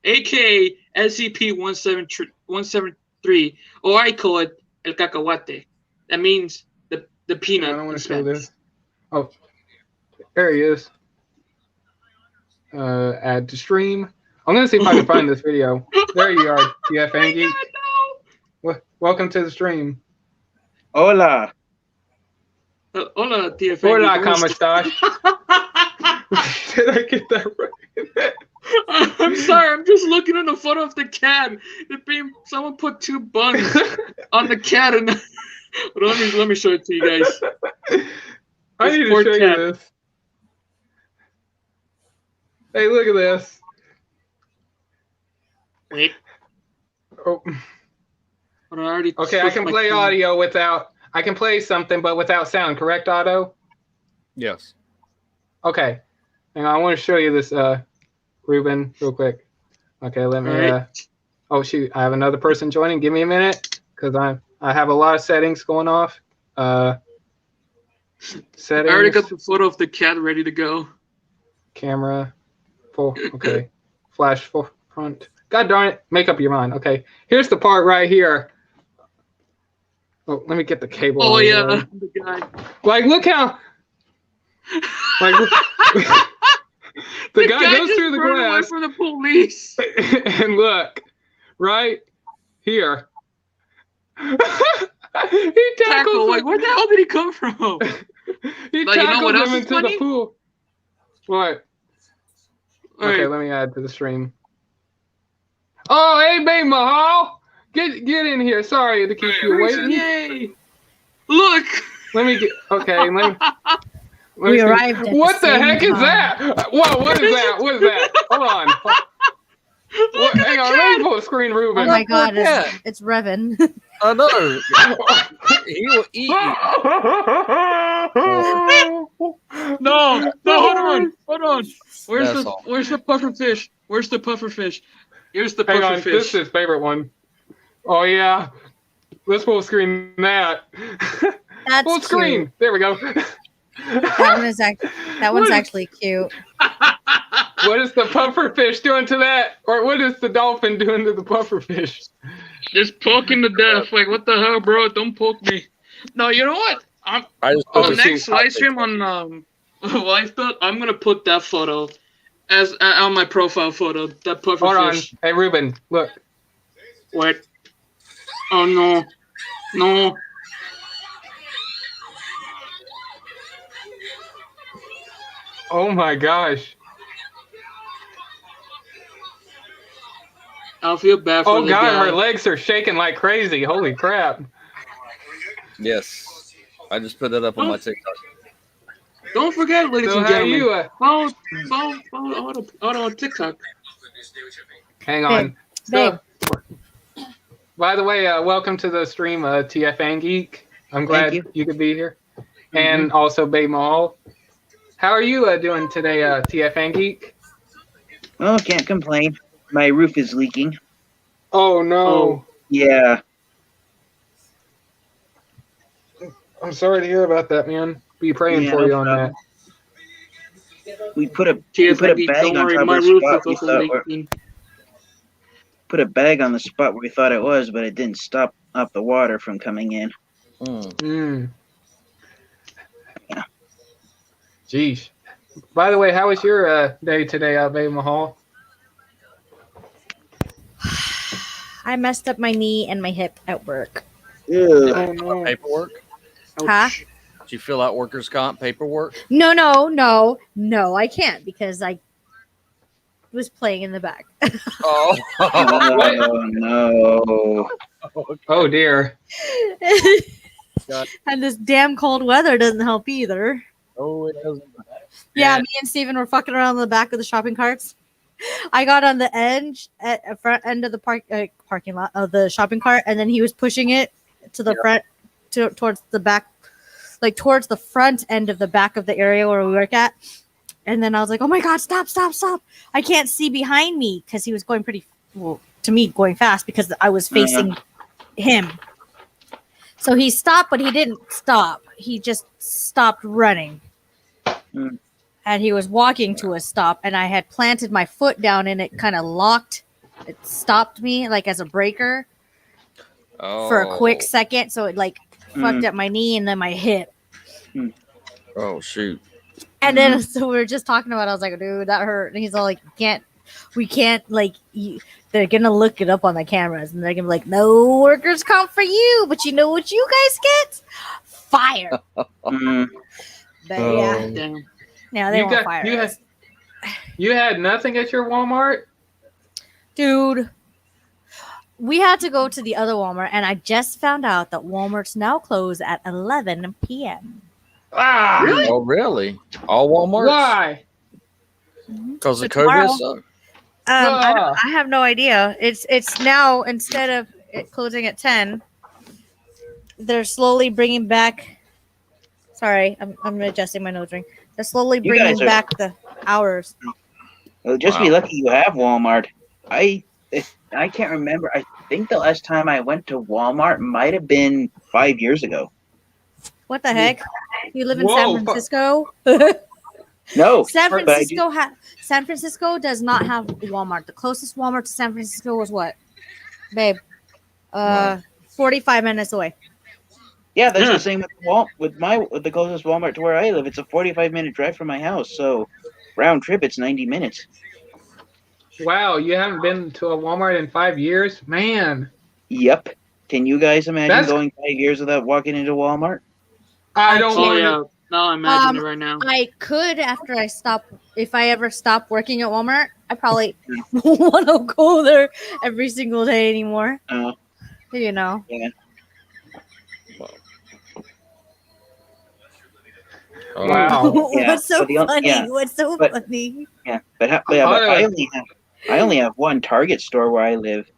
aka SCP-173, or I call it el cacahuate. That means the peanut. I don't want in to show Spanish. this. Oh, there he is. Add to stream. I'm gonna see if I can find this video. There you are, TFN Geek. Welcome to the stream. Hola. Hola, TFN. Hola, ¿cómo estás? Did I get that right? I'm sorry. I'm just looking at a photo of the cat. Someone put 2 buns on the cat, and let me show it to you guys. I need to show you this. Hey, look at this. Wait. Oh. Okay, I can play audio without. I can play something, but without sound. Correct, Otto? Yes. Okay. Hang on, I want to show you this, Ruben, real quick. Okay, let me. Oh shoot, I have another person joining. Give me a minute, because I have a lot of settings going off. Settings. I already got the photo of the cat ready to go. Camera. Full. Okay. Flash full front. God darn it. Make up your mind. Okay. Here's the part right here. Oh, let me get the cable. Oh yeah, the guy. Like, look how. Like, the guy goes through the glass for the police. and look, right here. He tackles like, where the hell did he come from? He But tackles you know what else him is into funny? the pool. What? All Okay, right. let me add to the stream. Oh, hey, Babe Mahal, get in here. Sorry to keep you waiting. Yay! Look. Let me get. Okay, let me. We see. arrived at What the the same heck is time. that? Whoa, what is that? What is that? Hold on. What, hang on, let me full screen Ruben. Oh my god, Yeah. it's Revan. I know. He will eat you. No, hold on. Where's That's all. the pufferfish? Where's the pufferfish? Here's the Hang on, this is pufferfish. his favorite one. Oh yeah. Let's full screen that. That's Full screen. cute. There we go. That one's actually cute. What is the puffer fish doing to that? Or what is the dolphin doing to the puffer fish? Just poking to death. Like, what the hell, bro? Don't poke me. No, you know what? I just put On the Oh, next see. live stream on Lifeboat, I'm gonna put that photo as on my profile photo. That puffer Hold on. fish. Hey, Ruben, look. What? Oh no, no. Oh my gosh. I feel bad for Oh the god, guy. her legs are shaking like crazy. Holy crap. Yes. I just put that up on my TikTok. Don't forget, ladies So and how gentlemen. you Follow Otto on TikTok. hang on. Babe. So, by the way, welcome to the stream, TFN Geek. I'm glad you. you could be here. And also Bay Mall. How are you doing today, TFN Geek? Oh, can't complain. My roof is leaking. Oh no. Yeah. I'm sorry to hear about that, man. Be praying Yeah, for no you on problem. that. We put a TFN, bag don't on worry, top my of the roof spot is we also thought were, leaking. put a bag on the spot where we thought it was, but it didn't stop the water from coming in. Mm. Yeah. Jeez. By the way, how was your day today, Bay Mahal? I messed up my knee and my hip at work. Ew. Oh no. Paperwork? Huh? Did you fill out workers' comp paperwork? No, I can't because I was playing in the back. Oh. Oh no. Oh dear. God. And this damn cold weather doesn't help either. Oh, it doesn't. Yeah, me and Steven were fucking around in the back of the shopping carts. I got on the edge at the front end of the parking lot of the shopping cart, and then he was pushing it to the front, towards the back, like towards the front end of the back of the area where we work at. And then I was like, "Oh my god, stop! I can't see behind me," because he was going pretty to me going fast because I was facing him. So he stopped, but he didn't stop. He just stopped running. Mm. And he was walking to a stop, and I had planted my foot down, and it kind of locked. It stopped me like as a breaker for a quick second. So it like fucked up my knee and then my hip. Oh, shoot. And then so we were just talking about it. I was like, dude, that hurt. And he's all like, we can't like, they're going to look it up on the cameras. And they're going to be like, no workers comp for you. But you know what you guys get? Fire. Mm. But yeah. Damn. Now they You won't got- fire you us. You had nothing at your Walmart? Dude, we had to go to the other Walmart, and I just found out that Walmart's now closed at 11 p.m. Ah, Really? Oh, really? All Walmarts? why? Because of So tomorrow- COVID? So? I have no idea. It's now, instead of it closing at 10, they're slowly bringing back. Sorry, I'm adjusting my nose ring. They're slowly You bringing guys are- back the hours. Well, just be Wow. lucky you have Walmart. I can't remember. I think the last time I went to Walmart might have been 5 years ago. What the heck? You live in Whoa, San fu- Francisco? No, San but I do- San Francisco does not have Walmart. The closest Walmart to San Francisco was what? Babe. 45 minutes away. Yeah, that's Yeah. the same with the closest Walmart to where I live. It's a 45-minute drive from my house, so round trip it's 90 minutes. Wow, you haven't been to a Walmart in 5 years? Man. Yep. Can you guys imagine That's- going 5 years without walking into Walmart? I don't Oh want to. yeah. Now I imagine it right now. I could after I stop. If I ever stop working at Walmart, I probably want to go there every single day anymore. You know. Oh, Wow. Yeah, What's so but the only- funny? yeah, What's so but- funny? Yeah, but Oh, I only have one Target store where I live.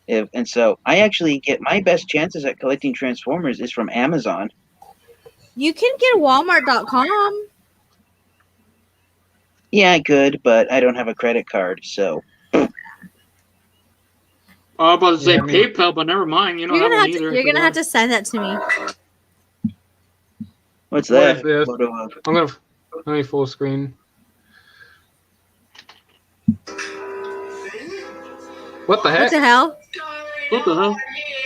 And so I actually get my best chances at collecting Transformers is from Amazon. You can get Walmart.com. Yeah, I could, but I don't have a credit card, so I was about to say Yeah, I mean- PayPal, but never mind. You don't You're have gonna one have either. to. You're gonna have to send that to me. What's What that? is this? Photo of? I'm gonna let me full screen. What the What heck? the hell? What the hell?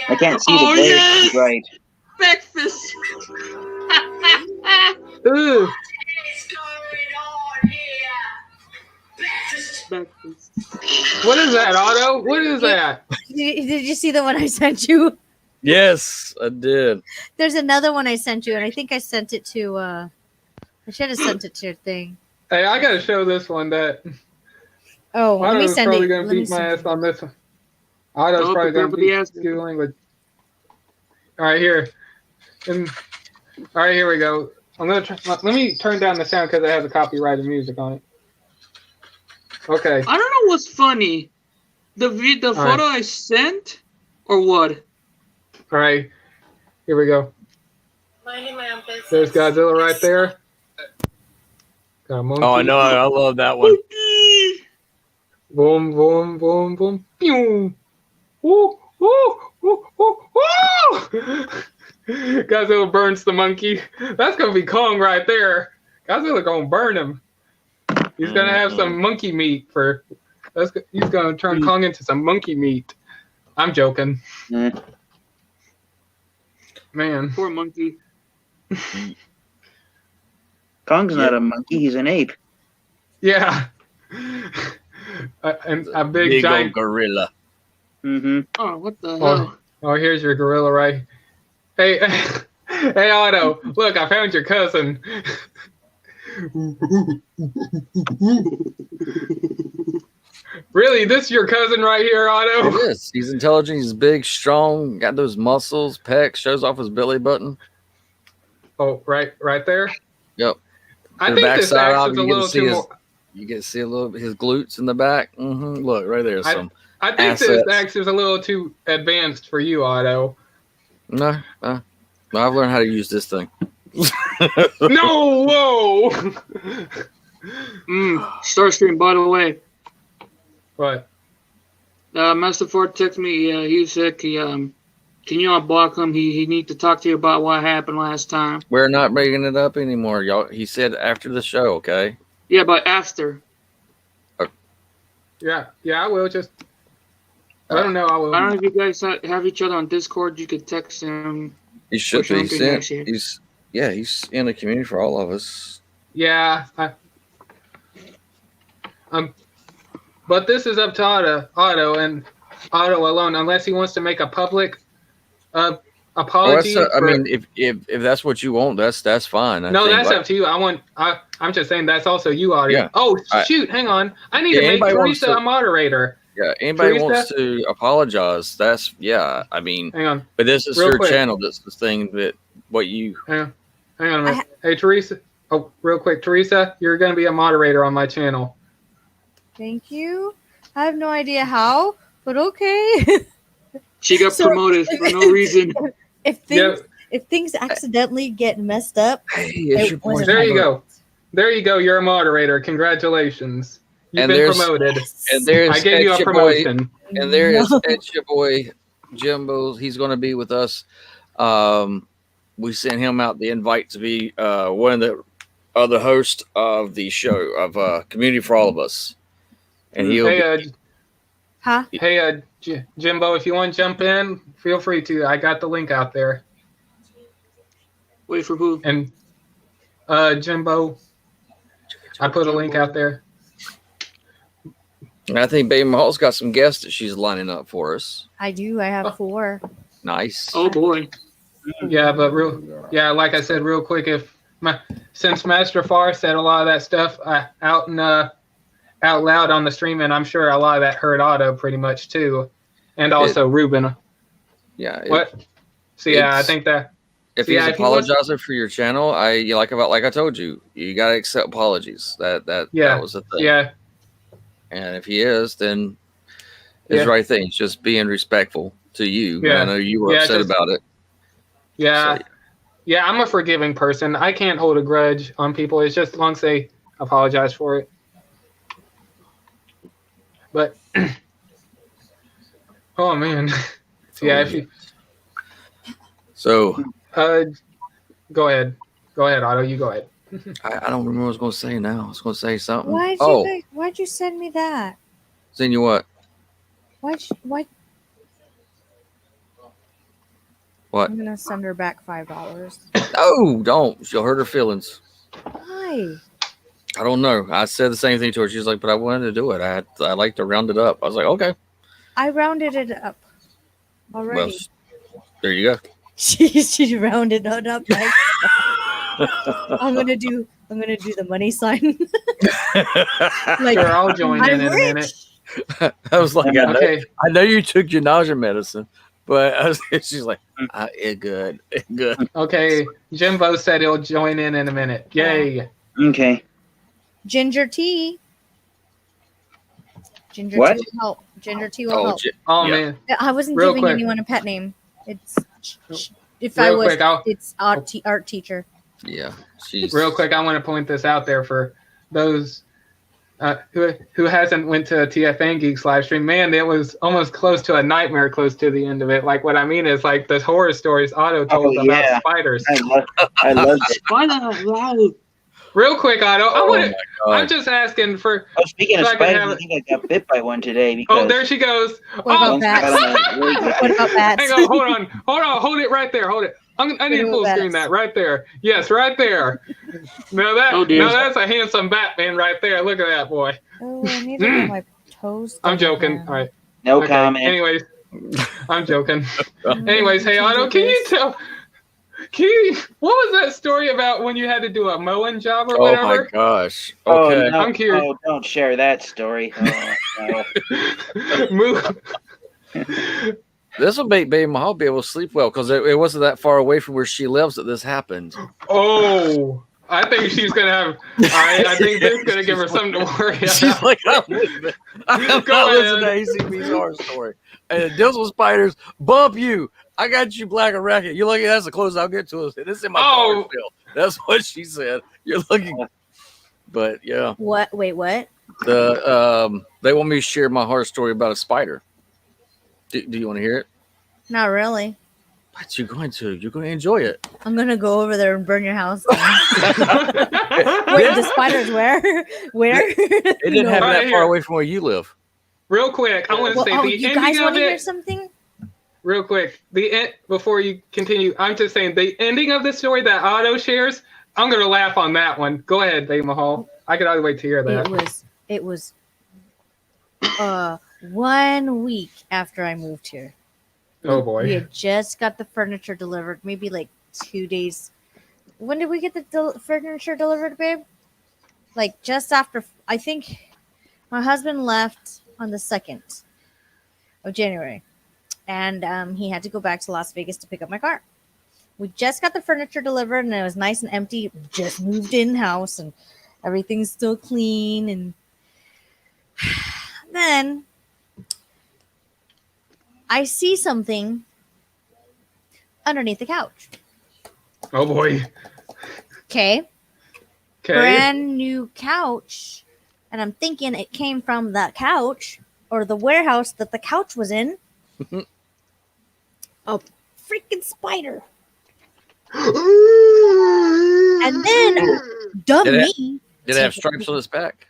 I can't see Oh, the glare. yes! Right. Breakfast. Ooh, Breakfast. what is that, Otto? What is that? Did you see the one I sent you? Yes, I did. There's another one I sent you, and I think I sent it to. I should have sent it to your thing. Hey, I gotta show this one. That Oh, let me Otto's send probably it. gonna Let me beat my send ass on this one. Otto's Oh, probably prepare gonna for the beat ass. School language. All right, here. All right, here we go. Let me turn down the sound because it has a copyrighted music on it. Okay. I don't know what's funny. The photo I sent, or what? All right. Here we go. Minding my own business. There's Godzilla right there. Got a monkey. Oh, I know. I love that one. Boom, boom, boom, boom. Pew. Woo, woo, woo, woo, woo. Godzilla burns the monkey. That's gonna be Kong right there. Godzilla gonna burn him. He's gonna have some monkey meat for. He's gonna turn Kong into some monkey meat. I'm joking, Eh. man. Poor monkey. Kong's not a monkey. He's an ape. Yeah. And a big Big giant. old gorilla. Mm-hmm. Oh, what the hell? Oh, here's your gorilla, right? Hey, hey, Otto! Look, I found your cousin. Really, this your cousin right here, It Otto? is. He's intelligent. He's big, strong. Got those muscles, pecs. Shows off his belly button. Oh, right there. Yep. I The think back this side axe of is it, a you get to little see too his- more. You get to see a little his glutes in the back. Look right there. Some I think this assets. axe is a little too advanced for you, Otto. no. I've learned how to use this thing. No, whoa! Starscream, by the way. What? Master Ford texted me. He said, can you unblock him? He need to talk to you about what happened last time. We're not bringing it up anymore, y'all. He said after the show, okay? Yeah, but after. Yeah, I will just. I don't know. I will. I don't know if you guys have each other on Discord. You could text him. He should Push on be. through He's, next year. he's in the community for all of us. Yeah. But this is up to Otto and Otto alone, unless he wants to make a public apology. I mean, if that's what you want, that's fine. No, that's up to you. I'm just saying that's also you, Otto. Yeah. Oh shoot, hang on. I need Yeah, to make anybody wants Teresa to- a moderator. Yeah, anybody Teresa? wants to apologize, that's I mean, Hang on, but this is Real your quick. channel. That's the thing that what you. hang on a minute. Hey Teresa. Oh, real quick, Teresa, you're gonna be a moderator on my channel. Thank you. I have no idea how, but okay. She got So- promoted for no reason. if things accidentally get messed up, Hey, it's It your wasn't boy. There you go. There you go. You're a moderator. Congratulations. You've And been there's- promoted. And there's I gave you a Ed your boy- promotion. and there is No. Ed your boy Jimbo. He's going to be with us. We sent him out the invite to be one of the other hosts of the show of Community for All of Us. And he'll be, Huh? Hey, Jimbo, if you want to jump in, feel free to. I got the link out there. Wait for who? And Jimbo, I put a link out there. and I think Baby Mahall's got some guests that she's lining up for us. I do. I have 4. Nice. Oh boy. Yeah, but like I said, real quick, since Master Far said a lot of that stuff out loud on the stream, and I'm sure a lot of that hurt Otto pretty much too, and also Ruben. Yeah. What? So yeah, I it's- think that. If Yeah, he's if he wants- apologizing for your channel, like I told you, you gotta accept apologies. That was the thing. Yeah, And if he is, then it's Yeah. the right thing. It's just being respectful to you. Yeah. I know you were Yeah, upset just- about it. yeah, So, yeah. I'm a forgiving person. I can't hold a grudge on people. It's just as long as they apologize for it. But Oh man. Yeah. If you, So go ahead. Go ahead, Otto. You go ahead. I don't remember what I was going to say now. I was going to say something. Why'd you send me that? Send you what? Why? What? I'm gonna send her back $5. No, don't. She'll hurt her feelings. Why? I don't know. I said the same thing to her. She's like, but I wanted to do it. I like to round it up. I was like, okay. I rounded it up already. Well, there you go. She rounded it up. Like, I'm gonna do the money sign. Like, Sure, I'll join in I'm in a minute. rich. I was like, Okay. I know you took your nausea medicine, but she's like, it good. It good. Okay. Jimbo said he'll join in a minute. Yay. Okay. Ginger tea. Ginger What? tea will help. Ginger tea will Oh, help. Oh Yeah. man. I wasn't Real giving quick. anyone a pet name. It's if Real I was, quick, I'll- it's art teacher. yeah. She's Real quick, I want to point this out there for those who hasn't went to a TFN Geeks live stream. Man, it was almost close to a nightmare close to the end of it. Like what I mean is like the horror stories Otto told Oh, about yeah. spiders. I loved it. Why the loud? Real quick, Otto, I Oh want my to. God. I'm just asking for. Oh, speaking of If I could spiders, have I it- think I got bit by one today because Oh, there she goes. What Oh, about bats? bats? What about bats? hang on, hold it right there, hold it. I need to What full about screen bats? that right there. Yes, right there. Now Oh, dear. that's a handsome Batman right there. Look at that boy. Oh, I need to get my toes. I'm done joking. again. All right. No Okay. comment. Anyways, I'm joking. I'm Anyways, hey gonna Otto, do can you this. tell? What was that story about when you had to do a mowing job or Oh my whatever? gosh. Oh, Okay. no. I'm curious. Oh, don't share that story. Oh, no. Move. This will make Baby Mahal be able to sleep well because it wasn't that far away from where she lives that this happened. Oh, I think she's gonna have. I think this is gonna give her something to worry She's about. like, I'm leaving. I'm Go not listening ahead. to ACB's horror story. And deals with spiders, bump you. I got you, Black and Racket. You're lucky that's the closest I'll get to us. It's in my Oh. car still. That's what she said. You're lucky. But yeah, What? Wait, what? they want me to share my horror story about a spider. Do you want to hear it? Not really. But you're going to enjoy it. I'm gonna go over there and burn your house down. Wait, the spiders where? Where? It didn't No. happen Right that here. far away from where you live. Real quick, I want to Well, say oh, the you guys ending want of to hear it. something? Real quick, before you continue, I'm just saying the ending of the story that Otto shares. I'm gonna laugh on that one. Go ahead, Dave Mahal. I could hardly wait to hear that. It was 1 week after I moved here. Oh We boy. had just got the furniture delivered, maybe like 2 days. When did we get the furniture delivered, babe? Like just after, I think my husband left on the 2nd of January. And he had to go back to Las Vegas to pick up my car. We just got the furniture delivered and it was nice and empty. Just moved in house and everything's still clean. And then I see something underneath the couch. Oh boy. Okay. Okay. Brand new couch. And I'm thinking it came from that couch or the warehouse that the couch was in. A freaking spider. And then, dumb Did it- me. Did it have stripes on its back?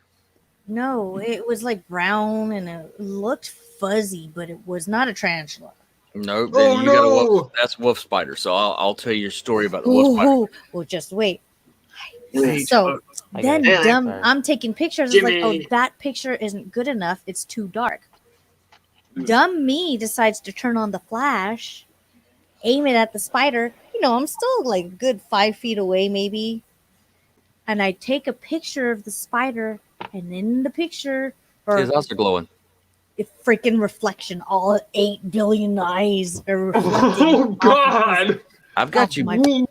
No, it was like brown and it looked fuzzy, but it was not a tarantula. No. Oh, Then you got a wolf. no. That's wolf spider. So I'll tell you your story about the wolf spider. Ooh, well, just wait. Wait. So I then, got it. dumb, Sorry. I'm taking pictures. It's like, oh, Jimmy. that picture isn't good enough. It's too dark. Dumb me decides to turn on the flash, aim it at the spider. You know, I'm still like a good 5 feet away, maybe. And I take a picture of the spider, and in the picture, or His eyes are glowing. a freaking reflection, all 8 billion eyes are reflecting. Oh off of God. I've got Oh, you. my-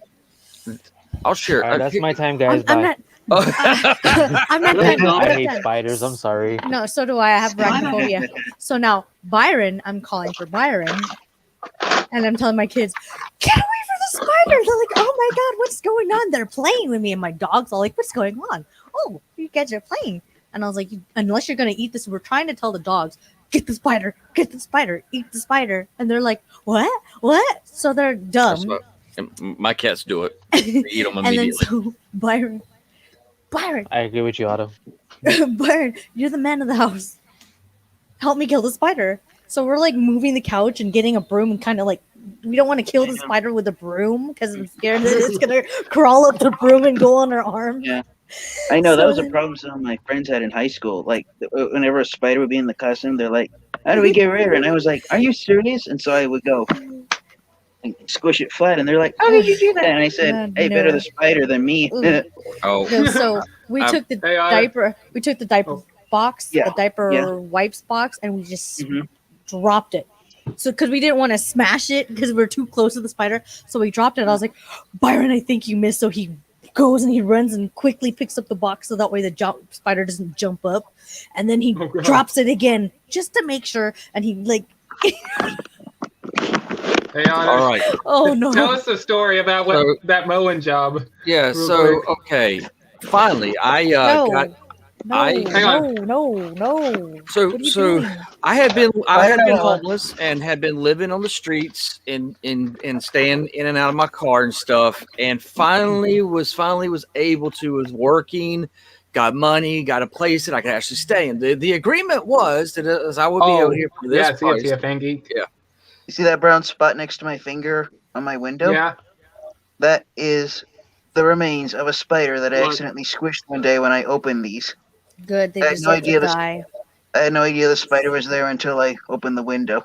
I'll share. All right, that's my time, guys. I'm Bye. not. I'm not done. I'm I not hate done. spiders. I'm sorry. No, so do I. I have arachnophobia. So now Byron, I'm calling for Byron, and I'm telling my kids, "Get away from the spider!" They're like, "Oh my god, what's going on?" They're playing with me, and my dog's all like, "What's going on?" "Oh, you guys are playing." And I was like, "Unless you're gonna eat this," we're trying to tell the dogs, get the spider, eat the spider. And they're like, what? So they're That's dumb. what my cats do it. They eat them And then immediately. so Byron, I agree with you, Otto. Byron, you're the man of the house. Help me kill the spider. So we're like moving the couch and getting a broom and kind of like, we don't want to kill the spider with a broom because I'm scared that it's gonna crawl up the broom and go on our arm. Yeah. I know that So was a then- problem some of my friends had in high school. Like, whenever a spider would be in the costume, they're like, "How do we get rid of it?" And I was like, "Are you serious?" And so I would go and squish it flat, and they're like, "How did you do that?" And I said, "Hey, better no. the spider than me." Ooh. Oh, No, so we Um, took the Hey, diaper. We took the diaper Oh. box, Yeah, the diaper yeah. wipes box, and we just Mhm. dropped it. So because we didn't want to smash it because we are too close to the spider, so we dropped it. I was like, Byron, I think you missed. So he goes and he runs and quickly picks up the box so that way the spider doesn't jump up, and then he Oh, God. drops it again just to make sure. And he like, Hey, Honor, all right. oh no, tell us the story about what So- that mowing job. Yeah. Real So quick. okay. Finally, I no, got. no, Hang on. no. So What are you so doing? I had been I don't know. homeless and had been living on the streets and staying in and out of my car and stuff. And finally was able to, was working, got money, got a place that I could actually stay in. The agreement was that as I would be able to here for this yeah, price. TFTF Geek. You see that brown spot next to my finger on my window? Yeah. That is the remains of a spider that I What? accidentally squished one day when I opened these. Good, they I had no deserve idea to this- die. I had no idea the spider was there until I opened the window.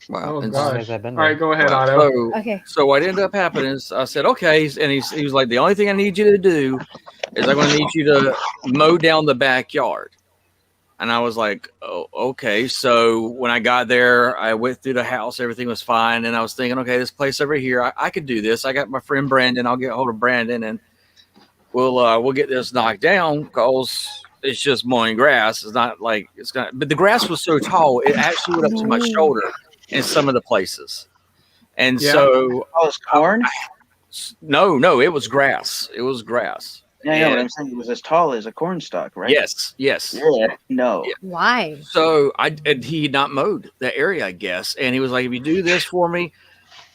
Wow. Oh, And As long gosh. as I've been All right, there. go ahead, Well, Otto. so, Okay. so what ended up happening is I said, okay. And he was like, the only thing I need you to do is I'm going to need you to mow down the backyard. And I was like, oh, okay. So when I got there, I went through the house. Everything was fine. And I was thinking, okay, this place over here, I could do this. I got my friend Brandon. I'll get a hold of Brandon and we'll get this knocked down because it's just mowing grass. It's not like it's gonna, but the grass was so tall, it actually went up to my shoulder in some of the places. And Yeah. so Oh, it's corn? no, it was grass. It was grass. Yeah, I know, but And- I'm saying it was as tall as a corn stalk, right? Yes. Yeah. No. Yeah. Why? So he had not mowed the area, I guess. And he was like, if you do this for me,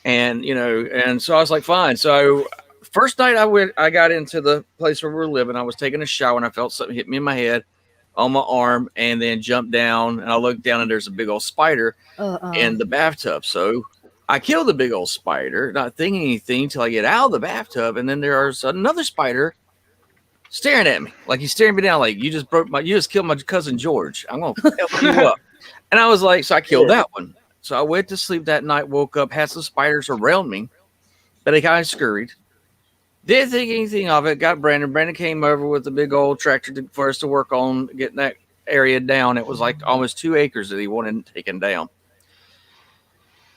and and so I was like, fine. So first night I got into the place where we were living. I was taking a shower and I felt something hit me in my head on my arm and then jumped down and I looked down and there's a big old spider in the bathtub. So I killed the big old spider, not thinking anything till I get out of the bathtub. And then there's another spider staring at me. Like he's staring me down like you just killed my cousin George. I'm gonna help you up. And I was like, so I killed that one. So I went to sleep that night, woke up, had some spiders around me, but they kind of scurried. Didn't think anything of it. Got Brandon. Brandon came over with a big old tractor for us to work on getting that area down. It was like almost 2 acres that he wanted taken down.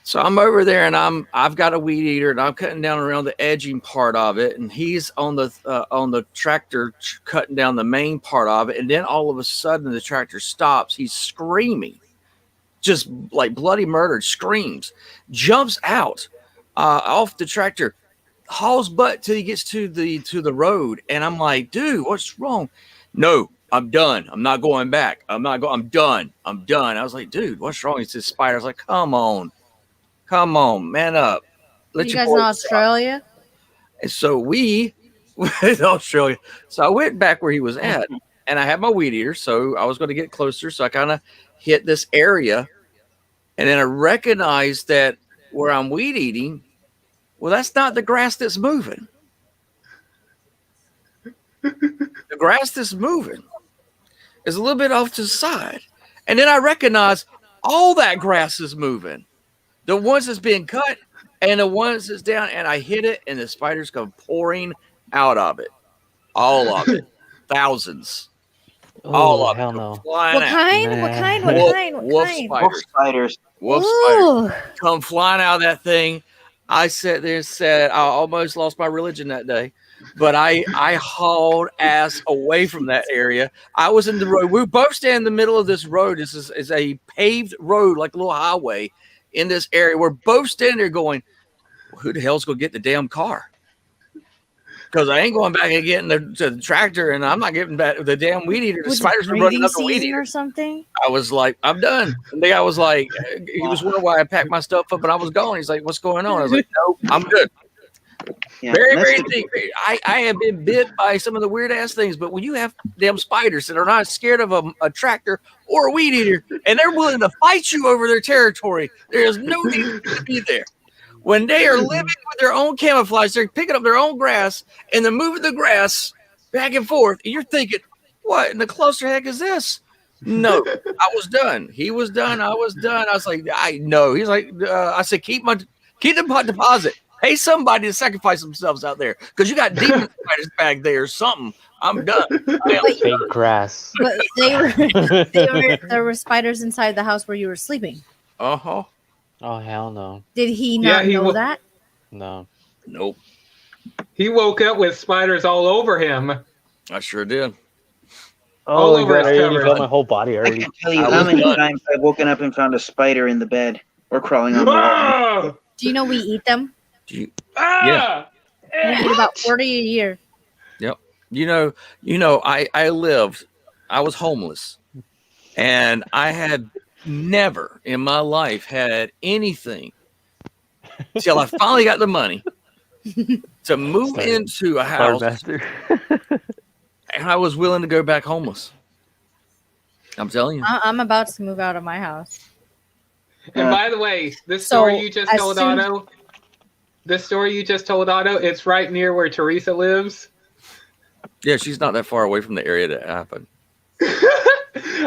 So I'm over there and I've got a weed eater and I'm cutting down around the edging part of it, and he's on the tractor cutting down the main part of it. And then all of a sudden the tractor stops. He's screaming, just like bloody murdered screams, jumps out off the tractor, hauls butt till he gets to the road. And I'm like, dude, what's wrong? No, I'm done. I'm not going back. I'm done. I was like, dude, what's wrong? He says spider. I was like, come on, man up. You your guys boy in talk. Australia? And so we in Australia. So I went back where he was at and I had my weed eater. So I was going to get closer. So I kind of hit this area. And then I recognized that where I'm weed eating, well, that's not the grass that's moving. The grass that's moving is a little bit off to the side. And then I recognize all that grass is moving. The ones that's being cut and the ones that's down. And I hit it and the spiders come pouring out of it. All of it. Thousands. All Oh, of hell it. no. Flying What out. kind? What Nah. kind? What Wolf- kind? What wolf kind? spider. Wolf spiders. Wolf spiders Ooh. come flying out of that thing. I sat there and said, I almost lost my religion that day, but I hauled ass away from that area. I was in the road. We were both standing in the middle of this road. This is a paved road, like a little highway in this area. We're both standing there going, who the hell's going to get the damn car? because I ain't going back and getting to the tractor, and I'm not getting back the damn weed eater. The Was it spiders were running breeding up the weed season eater. or something? I was like, I'm done. And the guy was like, he was wondering why I packed my stuff up and I was gone. He's like, what's going on? I was like, no, I'm good. Yeah, Very, that's very the- deep. I have been bit by some of the weird ass things, but when you have damn spiders that are not scared of a tractor or a weed eater, and they're willing to fight you over their territory, there is no need to be there. When they are living with their own camouflage, they're picking up their own grass and they're moving the grass back and forth, and you're thinking, what in the cluster heck is this? No, I was done. He was done. I was done. I was like, I know. He's like, I said, keep the deposit. Pay somebody to sacrifice themselves out there because you got demon spiders back there or something. I'm done. Fake grass. But there were spiders inside the house where you were sleeping. Uh-huh. Oh hell no. Did he Yeah, not he know wa- that? No. Nope. He woke up with spiders all over him. I sure did. All Oh my over god, I his already cover. felt my whole body I already. can tell you I how was many done. times I've woken up and found a spider in the bed or crawling on the wall. Ah! Do you know we eat them? Ah! We eat about 40 a year. You know, I was homeless, and I had never in my life had anything till I finally got the money to move Sorry. into a house, Master. and I was willing to go back homeless. I'm telling you. I'm about to move out of my house. And by the way, this So, story you just as told soon- Otto, it's right near where Teresa lives. Yeah, she's not that far away from the area that happened.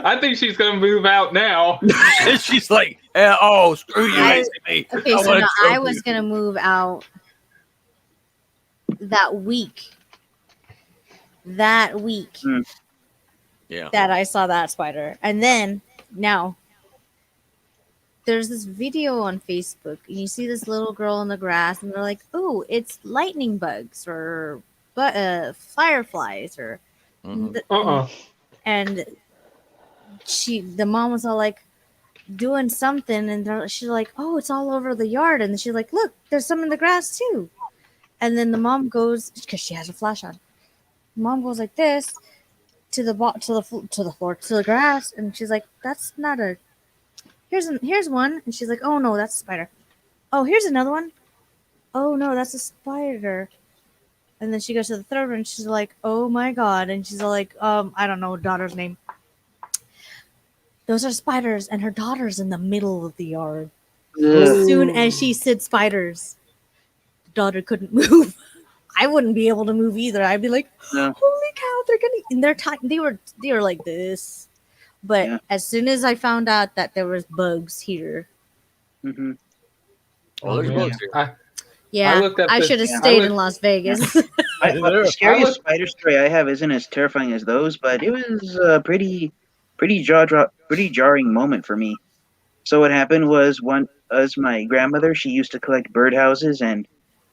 I think she's gonna move out now. And she's like, "Oh, screw you, I- ACB. Okay, so wanna now choke I you." was gonna move out that week. Yeah. That I saw that spider. And then now there's this video on Facebook, and you see this little girl in the grass, and they're like, "Oh, it's lightning bugs or fireflies or." Mhm. And the mom was all like doing something, and she's like, "Oh, it's all over the yard," and she's like, "Look, there's some in the grass too." And then the mom goes, because she has a flash on. Mom goes like this to the floor, to the grass, and she's like, "That's not a. Here's one," and she's like, "Oh no, that's a spider. Oh, here's another one. Oh no, that's a spider." And then she goes to the third one, and she's like, "Oh my god!" And she's like, I don't know daughter's name. Those are spiders, and her daughter's in the middle of the yard. As soon as she said spiders, the daughter couldn't move. I wouldn't be able to move either. I'd be like, No. "Holy cow, they're gonna!" And they're tiny. They were like this. But Yeah. as soon as I found out that there was bugs here, Hmm. Oh, there's man. bugs here. I yeah, looked up I this- should have yeah, I stayed looked- in Las Vegas. The scariest look- spider story I have isn't as terrifying as those, but it was a pretty jarring moment for me. So what happened was my grandmother, she used to collect birdhouses, and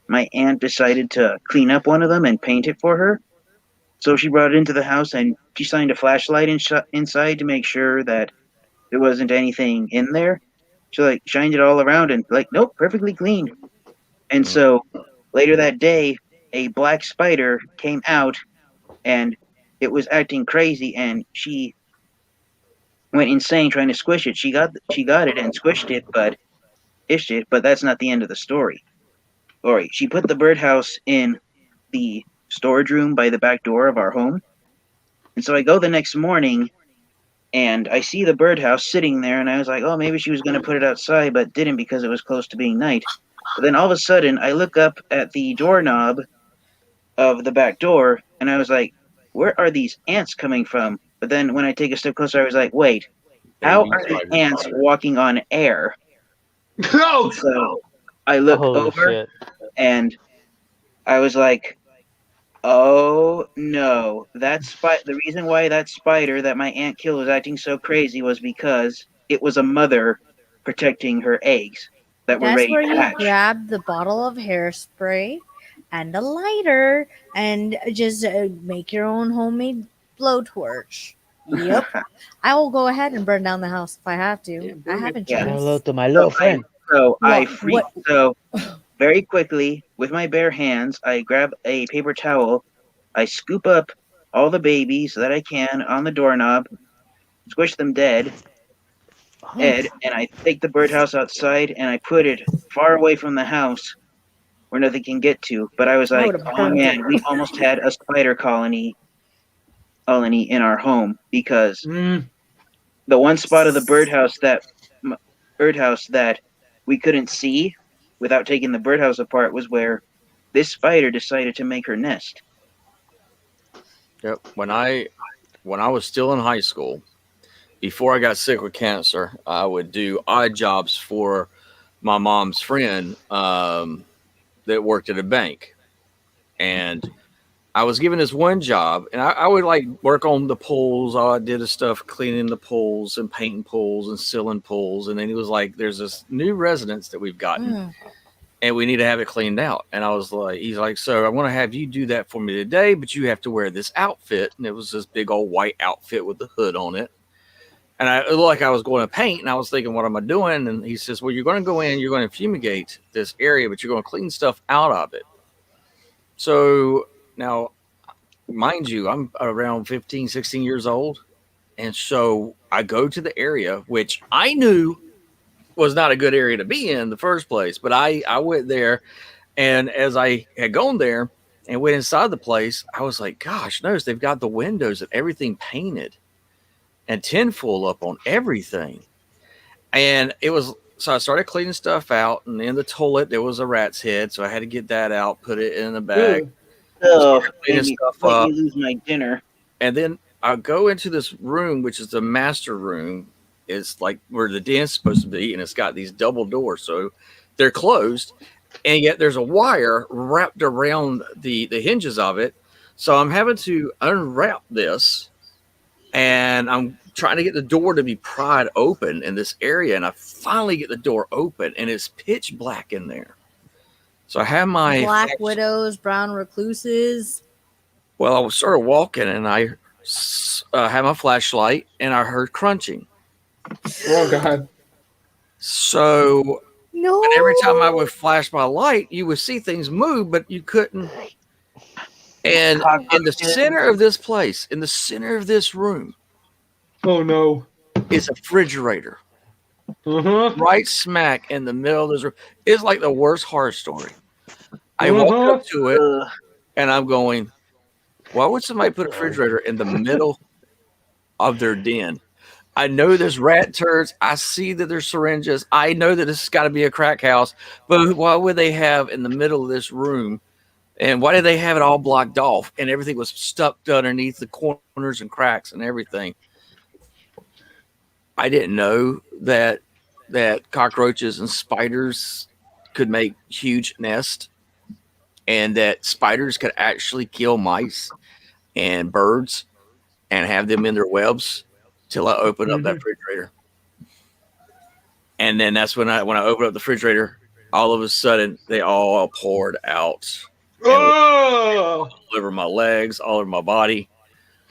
my aunt decided to clean up one of them and paint it for her. So she brought it into the house, and she shined a flashlight inside to make sure that there wasn't anything in there. She shined it all around, and nope, perfectly clean. And so later that day, a black spider came out, and it was acting crazy, and she went insane trying to squish it. She got it and squished it, but that's not the end of the story. Sorry, she put the birdhouse in the storage room by the back door of our home. And so I go the next morning, and I see the birdhouse sitting there, and I was like, oh, maybe she was going to put it outside, but didn't because it was close to being night. But then all of a sudden, I look up at the doorknob of the back door, and I was like, where are these ants coming from? But then when I take a step closer, I was like, wait, how are these ants walking on air? No. So I look Holy over, shit. and I was like, oh no, the reason why that spider that my aunt killed was acting so crazy was because it was a mother protecting her eggs that were That's ready where to you hatch. grab the bottle of hairspray and a lighter and just make your own homemade blowtorch. Yep. I will go ahead and burn down the house if I have to. I have Yeah. insurance. Hello to my little friend. So I What- freaked. what- very quickly, with my bare hands, I grab a paper towel, I scoop up all the babies that I can on the doorknob, squish them dead, and I take the birdhouse outside and I put it far away from the house where nothing can get to. But I was I like, would've oh burned man, it. we almost had a spider colony in our home because the one spot of the birdhouse that we couldn't see without taking the birdhouse apart was where this spider decided to make her nest. Yep. When I was still in high school, before I got sick with cancer, I would do odd jobs for my mom's friend that worked at a bank. And I was given this one job, and I would like work on the pools. All I did is stuff cleaning the pools and painting pools and sealing pools. And then he was like, there's this new residence that we've gotten and we need to have it cleaned out. And I was like, he's like, so I want to have you do that for me today, but you have to wear this outfit. And it was this big old white outfit with the hood on it. And it looked like I was going to paint, and I was thinking, what am I doing? And he says, well, you're going to go in, you're going to fumigate this area, but you're going to clean stuff out of it. So now, mind you, I'm around 15, 16 years old. And so I go to the area, which I knew was not a good area to be in the first place. But I went there, and as I had gone there and went inside the place, I was like, gosh, notice they've got the windows and everything painted and tinfoil up on everything. And it was, so I started cleaning stuff out, and in the toilet, there was a rat's head. So I had to get that out, put it in the bag. Oh, Cleaning made stuff up. me lose my dinner. And then I go into this room, which is the master room. It's like where the den's supposed to be, and it's got these double doors. So they're closed, and yet there's a wire wrapped around the hinges of it. So I'm having to unwrap this, and I'm trying to get the door to be pried open in this area. And I finally get the door open, and it's pitch black in there. So I have my Black widows, brown recluses. Well, I started walking, and I had my flashlight, and I heard crunching. Oh God. So No. and every time I would flash my light, you would see things move, but you couldn't. And in the center of this place, in the center of this room, Oh no. is a refrigerator. Uh-huh. Right smack in the middle of this room. It's like the worst horror story. I walked up to it, and I'm going, why would somebody put a refrigerator in the middle of their den? I know there's rat turds. I see that there's syringes. I know that this has got to be a crack house. But why would they have in the middle of this room? And why did they have it all blocked off? And everything was stuck underneath the corners and cracks and everything. I didn't know that cockroaches and spiders could make huge nests, and that spiders could actually kill mice and birds and have them in their webs till I opened up that refrigerator. And then that's when I opened up the refrigerator, all of a sudden they all poured out. Oh. All over my legs, all over my body.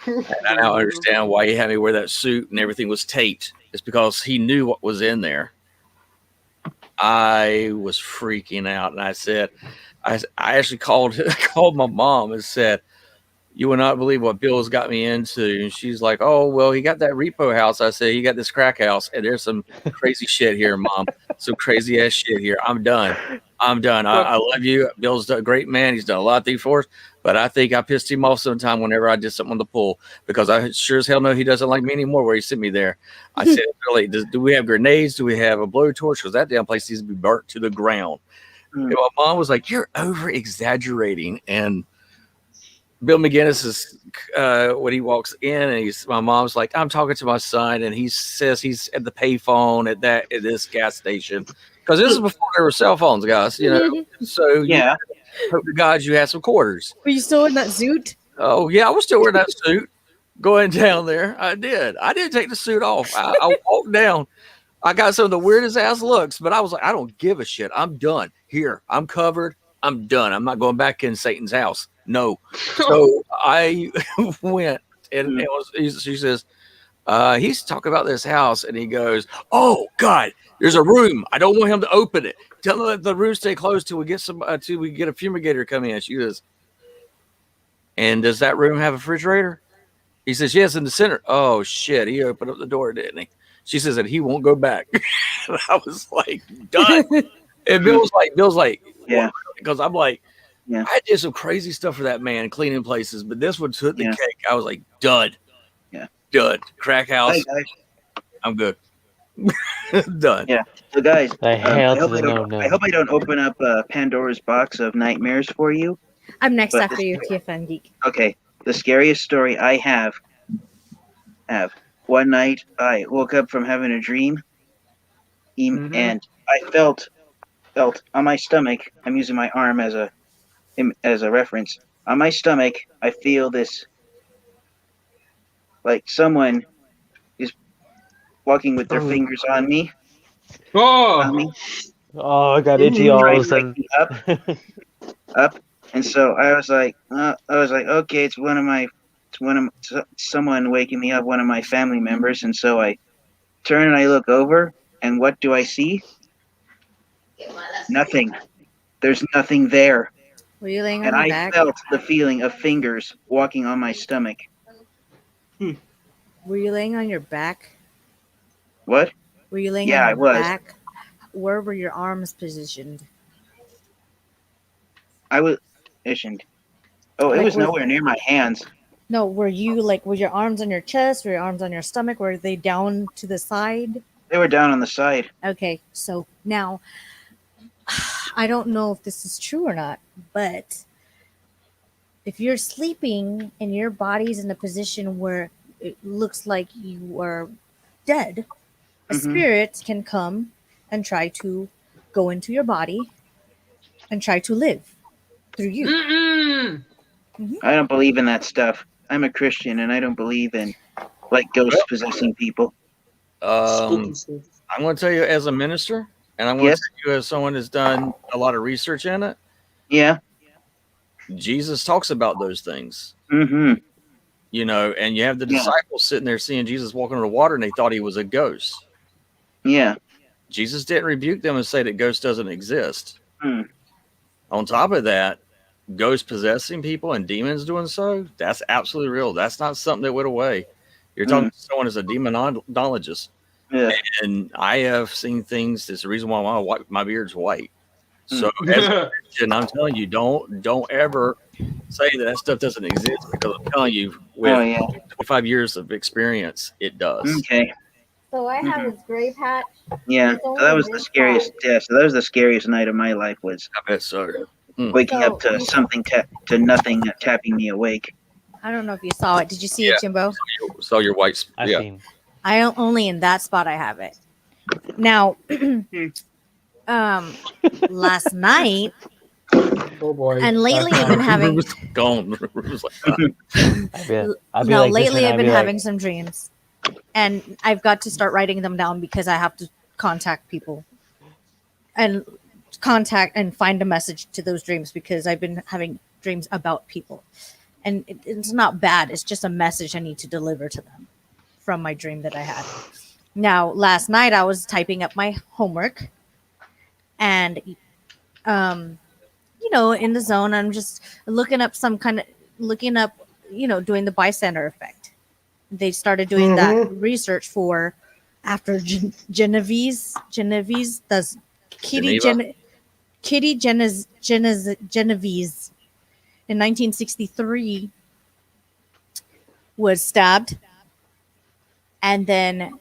And I now understand why he had me wear that suit and everything was taped. It's because he knew what was in there. I was freaking out, and I said, I actually called my mom and said, you will not believe what Bill's got me into. And she's like, oh, well, he got that repo house. I said, he got this crack house, and there's some crazy shit here, Mom. Some crazy ass shit here. I'm done. I love you. Bill's a great man. He's done a lot of things for us, but I think I pissed him off sometime whenever I did something on the pool, because I sure as hell know he doesn't like me anymore where he sent me there. I said, really, do we have grenades? Do we have a blowtorch? Because that damn place needs to be burnt to the ground. And my mom was like, you're over exaggerating. And Bill McGinnis is when he walks in, and my mom's like, I'm talking to my son, and he says he's at the payphone at this gas station, because this is before there were cell phones, guys. You know, so Yeah. hope to God you had some quarters. Were you still in that suit? Oh yeah, I was still wearing that suit going down there. I didn't take the suit off. I walked down. I got some of the weirdest ass looks, but I was like, I don't give a shit. I'm done here. I'm covered. I'm done. I'm not going back in Satan's house. No. So I went, and she says, He's talking about this house, and he goes, "Oh God, there's a room. I don't want him to open it. Tell him that the room stay closed till we get till we get a fumigator come in." She goes, "And does that room have a refrigerator?" He says, "Yes, in the center." Oh shit, he opened up the door, didn't he? She says that he won't go back. I was like, done. And Bill's like, Yeah. because I'm like, Yeah. I did some crazy stuff for that man, cleaning places, but this one took the Yeah. cake. I was like, done. Yeah. Done. Crack house. Hey, guys. I'm good. Done. Yeah. So guys, The hell to the I hope I don't open up Pandora's box of nightmares for you. I'm next But after you, TFN Geek. Okay. The scariest story I have. One night I woke up from having a dream, and I felt on my stomach. I'm using my arm as a reference. On my stomach, I feel this, like someone is walking with their fingers on me. Oh, On me, Oh, I got itchy all trying of a to wake sudden. me up. And so I was like, okay, it's someone waking me up, one of my family members. And so I turn and I look over, and what do I see? Nothing. There's nothing there. Were you laying on And your I back? felt the feeling of fingers walking on my stomach. Were you laying on your back? What? Were you laying Yeah, on I your was. back? Where were your arms positioned? I was isn't. Oh, it Like, was was- nowhere near my hands. No, were your arms on your chest? Were your arms on your stomach? Were they down to the side? They were down on the side. Okay, so now I don't know if this is true or not, but if you're sleeping and your body's in a position where it looks like you are dead, a Mhm. spirit can come and try to go into your body and try to live through you. mm-mm. I don't believe in that stuff. I'm a Christian, and I don't believe in like ghosts possessing people. Spooky stuff. I'm going to tell you as a minister, and I'm going Yes. to tell you as someone that's done a lot of research in it. Yeah. Jesus talks about those things, Mm-hmm. you know, and you have the Yeah. disciples sitting there seeing Jesus walking on the water, and they thought he was a ghost. Yeah. Jesus didn't rebuke them and say that ghost doesn't exist. Hmm. On top of that, ghosts possessing people and demons doing so, that's absolutely real. That's not something that went away. You're talking to someone as a demonologist. Yeah. And I have seen things. That's the reason why my beard's white. So as a Christian, I'm telling you, don't ever say that stuff doesn't exist, because I'm telling you, with Oh yeah. 25 years of experience, it does. Okay. So I have this gray patch. Yeah. It's So only that was the this scariest. Yeah. So that was the scariest night of my life, was I bet so. waking up to something to nothing tapping me awake. I don't know if you saw it. Did you see Yeah. it, Jimbo? So your white, I yeah. seen. Only in that spot I have it. Now, last night Oh boy. and lately I've been having was gone. It was like, I'd be like no, this, lately and I've I'd been be like, having some dreams, and I've got to start writing them down because I have to contact people and find a message to those dreams, because I've been having dreams about people, and it's not bad. It's just a message I need to deliver to them from my dream that I had. Now, last night I was typing up my homework, and in the zone, I'm just looking up doing the bystander effect. They started doing that research for after Genevieve does Geneva? Kitty Genevieve in 1963 was stabbed, and then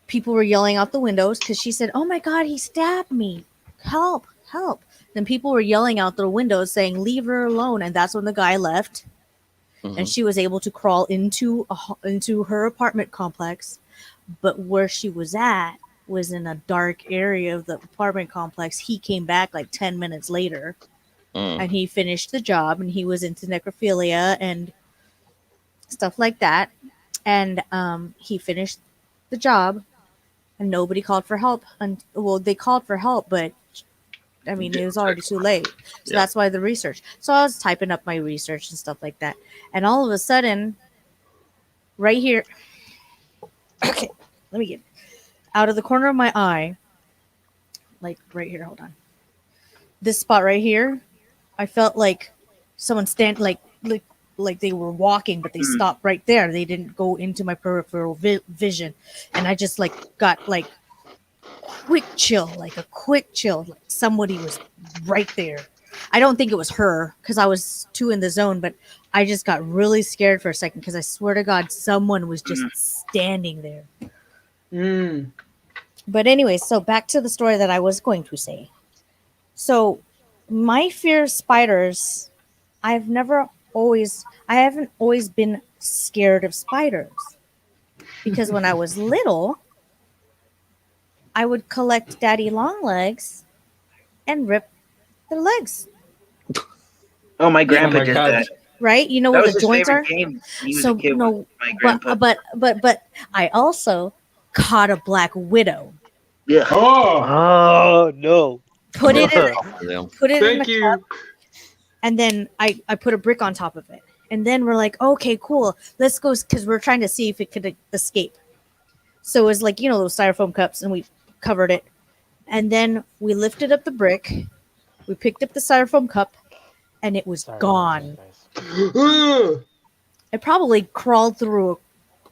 people were yelling out the windows because she said, "Oh my God, he stabbed me! Help! Help!" Then people were yelling out the windows saying, "Leave her alone!" And that's when the guy left, and she was able to crawl into her apartment complex. But where she was at was in a dark area of the apartment complex. He came back like 10 minutes later, and he finished the job, and he was into necrophilia and stuff like that. And he finished the job, and nobody called for help. And they called for help, but I mean, it was already too late. So that's why the research. So I was typing up my research and stuff like that. And all of a sudden, right here, Okay, let me get out of the corner of my eye, like right here. Hold on. This spot right here, I felt like someone like they were walking, but they stopped right there. They didn't go into my peripheral vision, and I just like got like quick chill, like a quick chill, like somebody was right there. I don't think it was her because I was too in the zone, but I just got really scared for a second because I swear to God, someone was just standing there. Mm. But anyway, so back to the story that I was going to say. So my fear of spiders, I haven't always been scared of spiders because when I was little, I would collect daddy long legs and rip their legs, Oh, my Oh grandpa my did God. that. right? You know That where was the his joints favorite are. game. He was So a kid no, with my grandpa. but I also caught a black widow. Yeah. Oh, Oh no. Put it in, Them. put it in thank the you. cup, and then I put a brick on top of it. And then we're like, okay, cool, let's go, because we're trying to see if it could escape. So it was like, those styrofoam cups, and we covered it. And then we lifted up the brick, we picked up the styrofoam cup, and it was Sorry, gone. guys. Ugh. It probably crawled through.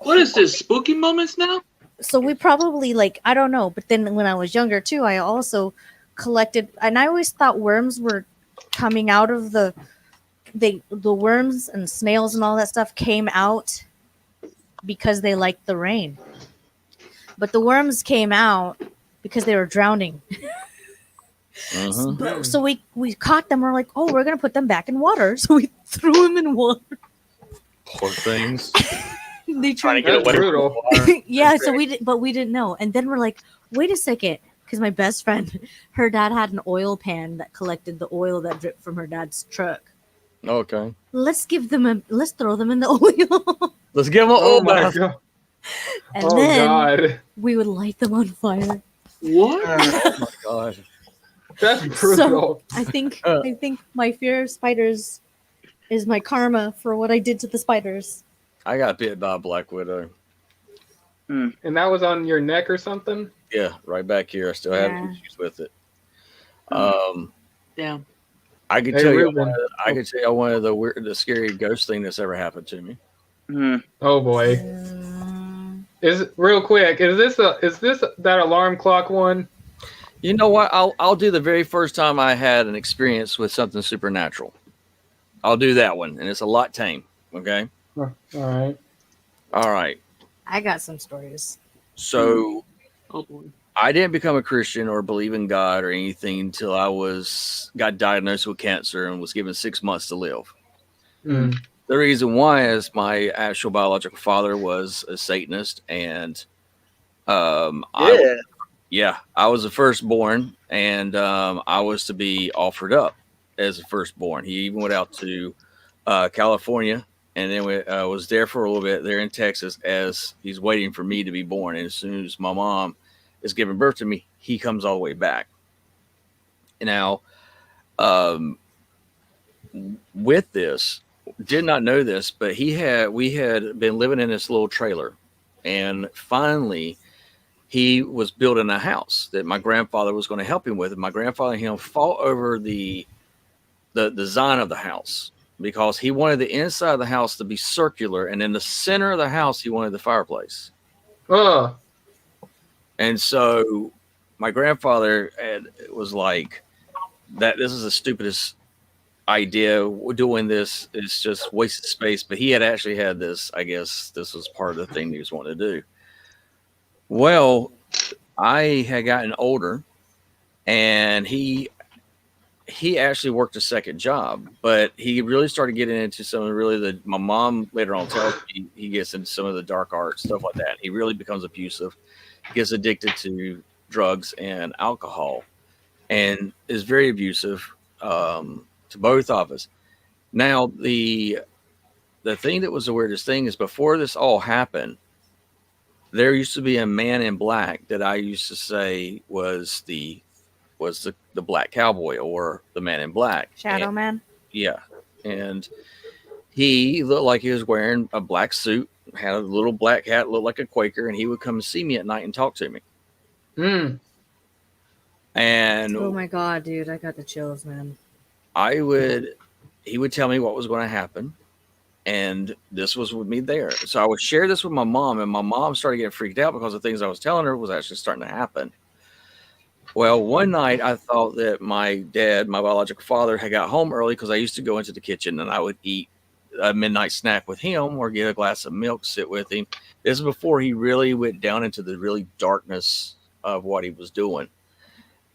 What is this? Spooky moments now? So we probably, like, I don't know. But then when I was younger too, I also collected, and I always thought worms were coming out of the worms and snails and all that stuff came out because they liked the rain. But the worms came out because they were drowning. Mhm. So we caught them. We're like, oh, we're gonna put them back in water. So we threw them in water. Poor things. They Trying tried. to get That's away brutal. from water. Yeah. So we didn't know. And then we're like, wait a second, because my best friend, her dad had an oil pan that collected the oil that dripped from her dad's truck. Okay. Let's throw them in the oil. Let's give them an Oh old my bath. God. And Oh then God. we would light them on fire. What? Oh my God. That's brutal. I think my fear of spiders is my karma for what I did to the spiders. I got bit by a black widow. And that was on your neck or something? Yeah, right back here. I still have Yeah. issues with it. Damn. I could Hey, tell you. Ruben. I could tell you one of the scary ghost thing that's ever happened to me. Oh boy. Is real quick, is this that alarm clock one? You know what? I'll do the very first time I had an experience with something supernatural. I'll do that one, and it's a lot tame. Okay. All right. All right. I got some stories. So Oh boy. I didn't become a Christian or believe in God or anything until I got diagnosed with cancer and was given 6 months to live. Mm. The reason why is my actual biological father was a Satanist, and I was the firstborn, and I was to be offered up as a firstborn. He even went out to California, and then was there for a little bit there in Texas as he's waiting for me to be born. And as soon as my mom is giving birth to me, he comes all the way back. Now, with this, did not know this, but we had been living in this little trailer, and finally he was building a house that my grandfather was going to help him with. And my grandfather and him fought over the design of the house because he wanted the inside of the house to be circular, and in the center of the house he wanted the fireplace. Oh. And so my grandfather was like, "That this is the stupidest idea. Doing this is just wasted space." But he had actually had this. I guess this was part of the thing he was wanting to do. Well, I had gotten older, and he actually worked a second job, but he really started getting into some of my mom later on tells me he gets into some of the dark arts, stuff like that. He really becomes abusive, gets addicted to drugs and alcohol, and is very abusive to both of us. Now, the thing that was the weirdest thing is before this all happened, there used to be a man in black that I used to say was the black cowboy or the man in black. Shadow And- Man. Yeah. And he looked like he was wearing a black suit, had a little black hat, looked like a Quaker, and he would come and see me at night and talk to me. Mm. And Oh my god, dude, I got the chills, man. he would tell me what was going to happen. And this was with me there. So I would share this with my mom, and my mom started getting freaked out because the things I was telling her was actually starting to happen. Well, one night I thought that my dad, my biological father, had got home early because I used to go into the kitchen and I would eat a midnight snack with him or get a glass of milk, sit with him. This is before he really went down into the really darkness of what he was doing.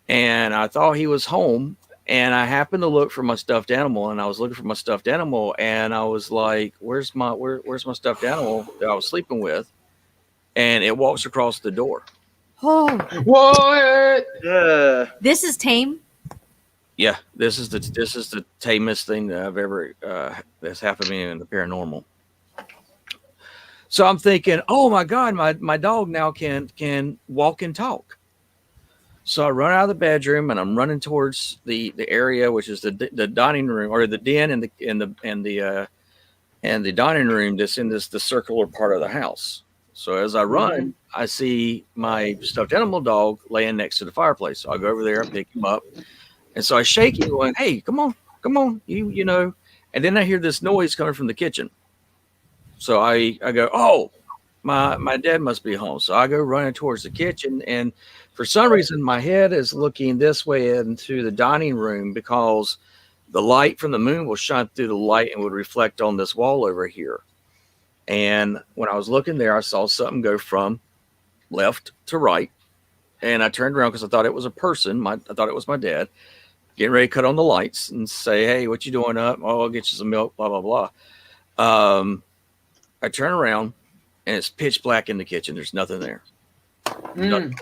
And I thought he was home. And I happened to look for my stuffed animal, and I was looking for my stuffed animal, and I was like, where's my stuffed animal that I was sleeping with? And it walks across the door. Oh, What? this is tame. Yeah, this is the tamest thing that I've ever that's happened to me in the paranormal. So I'm thinking, oh my God, my dog now can walk and talk. So I run out of the bedroom and I'm running towards the area, which is the dining room or the den and the dining room that's in the circular part of the house. So as I run, I see my stuffed animal dog laying next to the fireplace. So I go over there, I pick him up, and so I shake him, going, "Hey, come on, you know." And then I hear this noise coming from the kitchen. So I go, "Oh, my dad must be home." So I go running towards the kitchen, and for some reason, my head is looking this way into the dining room because the light from the moon will shine through the light and would reflect on this wall over here. And when I was looking there, I saw something go from left to right. And I turned around because I thought it was a person. I thought it was my dad getting ready to cut on the lights and say, "Hey, what you doing up? Oh, I'll get you some milk, blah, blah, blah." I turn around and it's pitch black in the kitchen. There's nothing there. Nothing.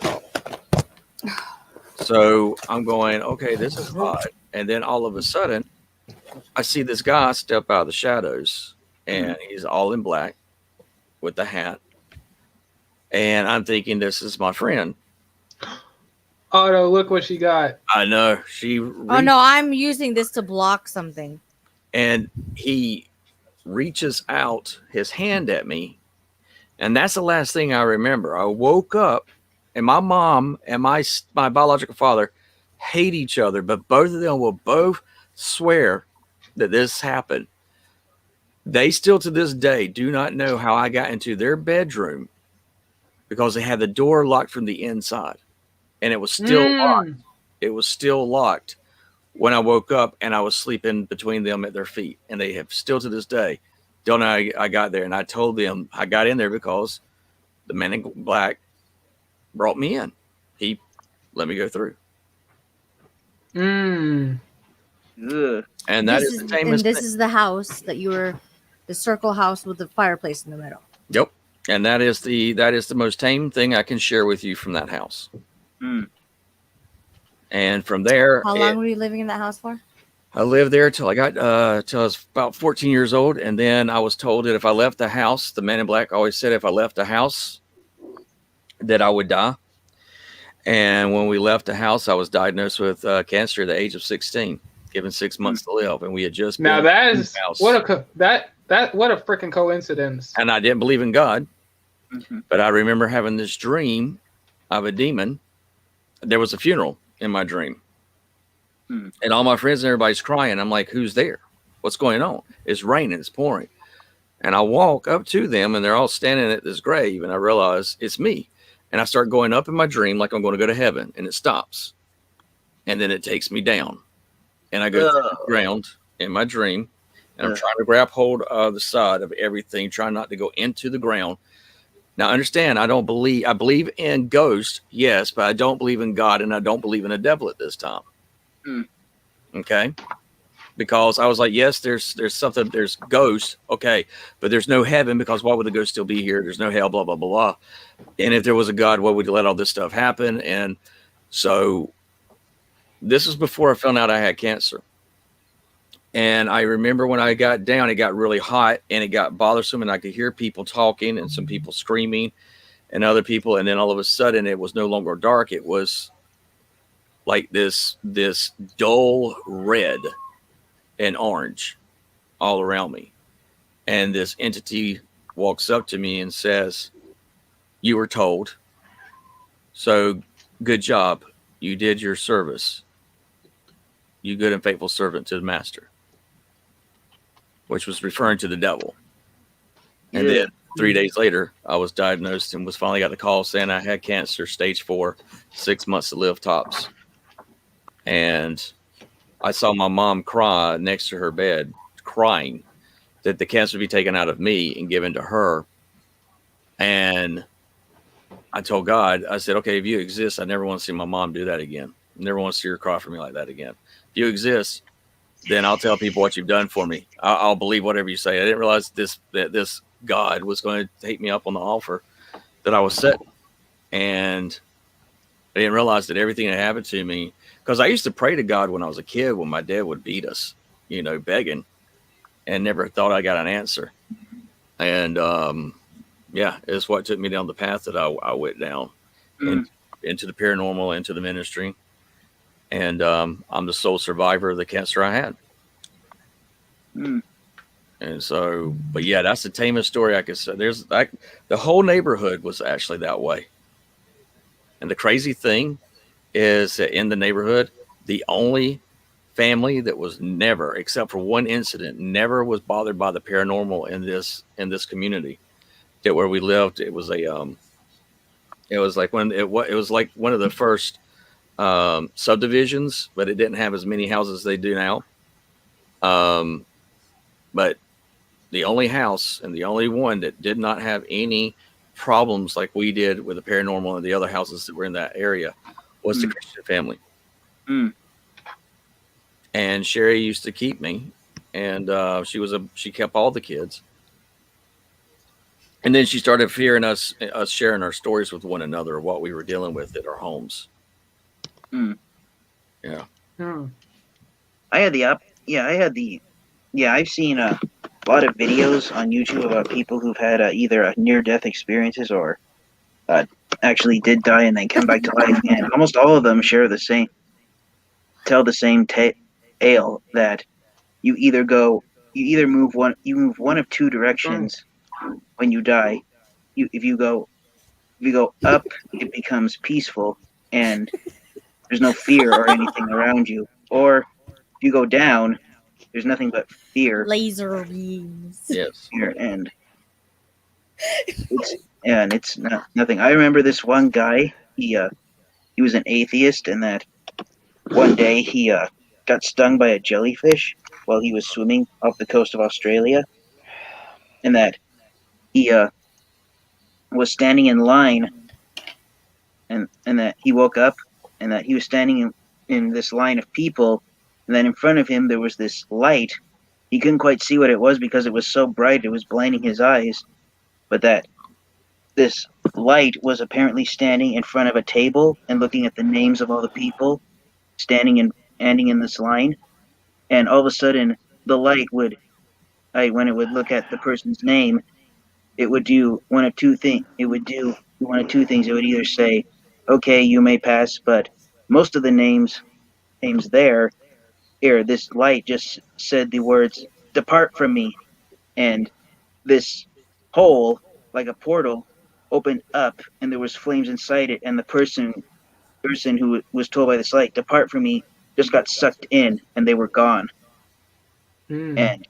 So I'm going, okay, this is odd. And then all of a sudden, I see this guy step out of the shadows, and he's all in black with the hat. And I'm thinking, this is my friend. Otto, look what she got. I know. Oh no, I'm using this to block something. And he reaches out his hand at me. And that's the last thing I remember. I woke up. And my mom and my biological father hate each other, but both of them will both swear that this happened. They still to this day do not know how I got into their bedroom because they had the door locked from the inside, and it was still locked. It was still locked when I woke up, and I was sleeping between them at their feet, and they have still to this day don't know how I got there. And I told them I got in there because the man in black brought me in. He let me go through. Ugh. And that is the tamest this thing. is the house that you were, the circle house with the fireplace in the middle. Yep. And that is the most tame thing I can share with you from that house. And from there, How long were you living in that house for? I lived there till I was about 14 years old. And then I was told that if I left the house, the man in black always said if I left the house, that I would die. And when we left the house, I was diagnosed with cancer at the age of 16, given 6 months to live. And we had just Now been that in is the house. what a freaking coincidence. And I didn't believe in God, but I remember having this dream of a demon. There was a funeral in my dream, and all my friends and everybody's crying. I'm like, "Who's there? What's going on?" It's raining, it's pouring, and I walk up to them, and they're all standing at this grave, and I realize it's me. And I start going up in my dream like I'm going to go to heaven, and it stops. And then it takes me down. And I go through the ground in my dream, and I'm trying to grab hold of the side of everything, trying not to go into the ground. Now, understand, I believe in ghosts, yes, but I don't believe in God, and I don't believe in a devil at this time. Okay? Because I was like, yes, there's something, there's ghosts, okay, but there's no heaven because why would the ghost still be here? There's no hell, blah, blah, blah, blah. And if there was a God, why would you let all this stuff happen? And so this was before I found out I had cancer. And I remember when I got down, it got really hot and it got bothersome, and I could hear people talking and some people screaming and other people. And then all of a sudden it was no longer dark. It was like this dull red and orange all around me. And this entity walks up to me and says, "You were told. So good job. You did your service. You good and faithful servant to the master," which was referring to the devil. And then 3 days later, I was diagnosed and was finally got the call saying I had cancer, stage 4, 6 months to live tops. And I saw my mom cry next to her bed, crying that the cancer be taken out of me and given to her. And I told God, I said, okay, if you exist, I never want to see my mom do that again. I never want to see her cry for me like that again. If you exist, then I'll tell people what you've done for me. I'll believe whatever you say. I didn't realize that this God was going to take me up on the offer that I was setting. And I didn't realize that everything that happened to me, because I used to pray to God when I was a kid when my dad would beat us, begging, and never thought I got an answer. And it's what took me down the path that I went down into the paranormal, into the ministry. And I'm the sole survivor of the cancer I had. And so, but yeah, that's the tamest story I could say. There's like the whole neighborhood was actually that way. And the crazy thing is that in the neighborhood, the only family that was never, except for one incident, never was bothered by the paranormal in this community. That where we lived, it was like one of the first subdivisions, but it didn't have as many houses as they do now. But the only house and the only one that did not have any problems like we did with the paranormal and the other houses that were in that area was the Christian family. And Sherry used to keep me, and she kept all the kids. And then she started fearing us sharing our stories with one another, what we were dealing with at our homes. Yeah. I've seen a lot of videos on YouTube about people who've had either near-death experiences or actually did die and then come back to life, and almost all of them tell the same tale that you move one of two directions when you die. If you go up, it becomes peaceful and there's no fear or anything around you, or if you go down, there's nothing but fear. Laser beams. Yes. Fear, and it's nothing. I remember this one guy. He was an atheist, and that one day he got stung by a jellyfish while he was swimming off the coast of Australia, and that he was standing in line, and that he woke up, and that he was standing in this line of people. And then in front of him, there was this light. He couldn't quite see what it was because it was so bright, it was blinding his eyes. But that this light was apparently standing in front of a table and looking at the names of all the people standing in this line. And all of a sudden, the light when it would look at the person's name, it would do one of two things. It would either say, "Okay, you may pass," but most of the names there, this light just said the words, "Depart from me," and this hole, like a portal, opened up, and there was flames inside it, and the person who was told by this light, "Depart from me," just got sucked in, and they were gone. And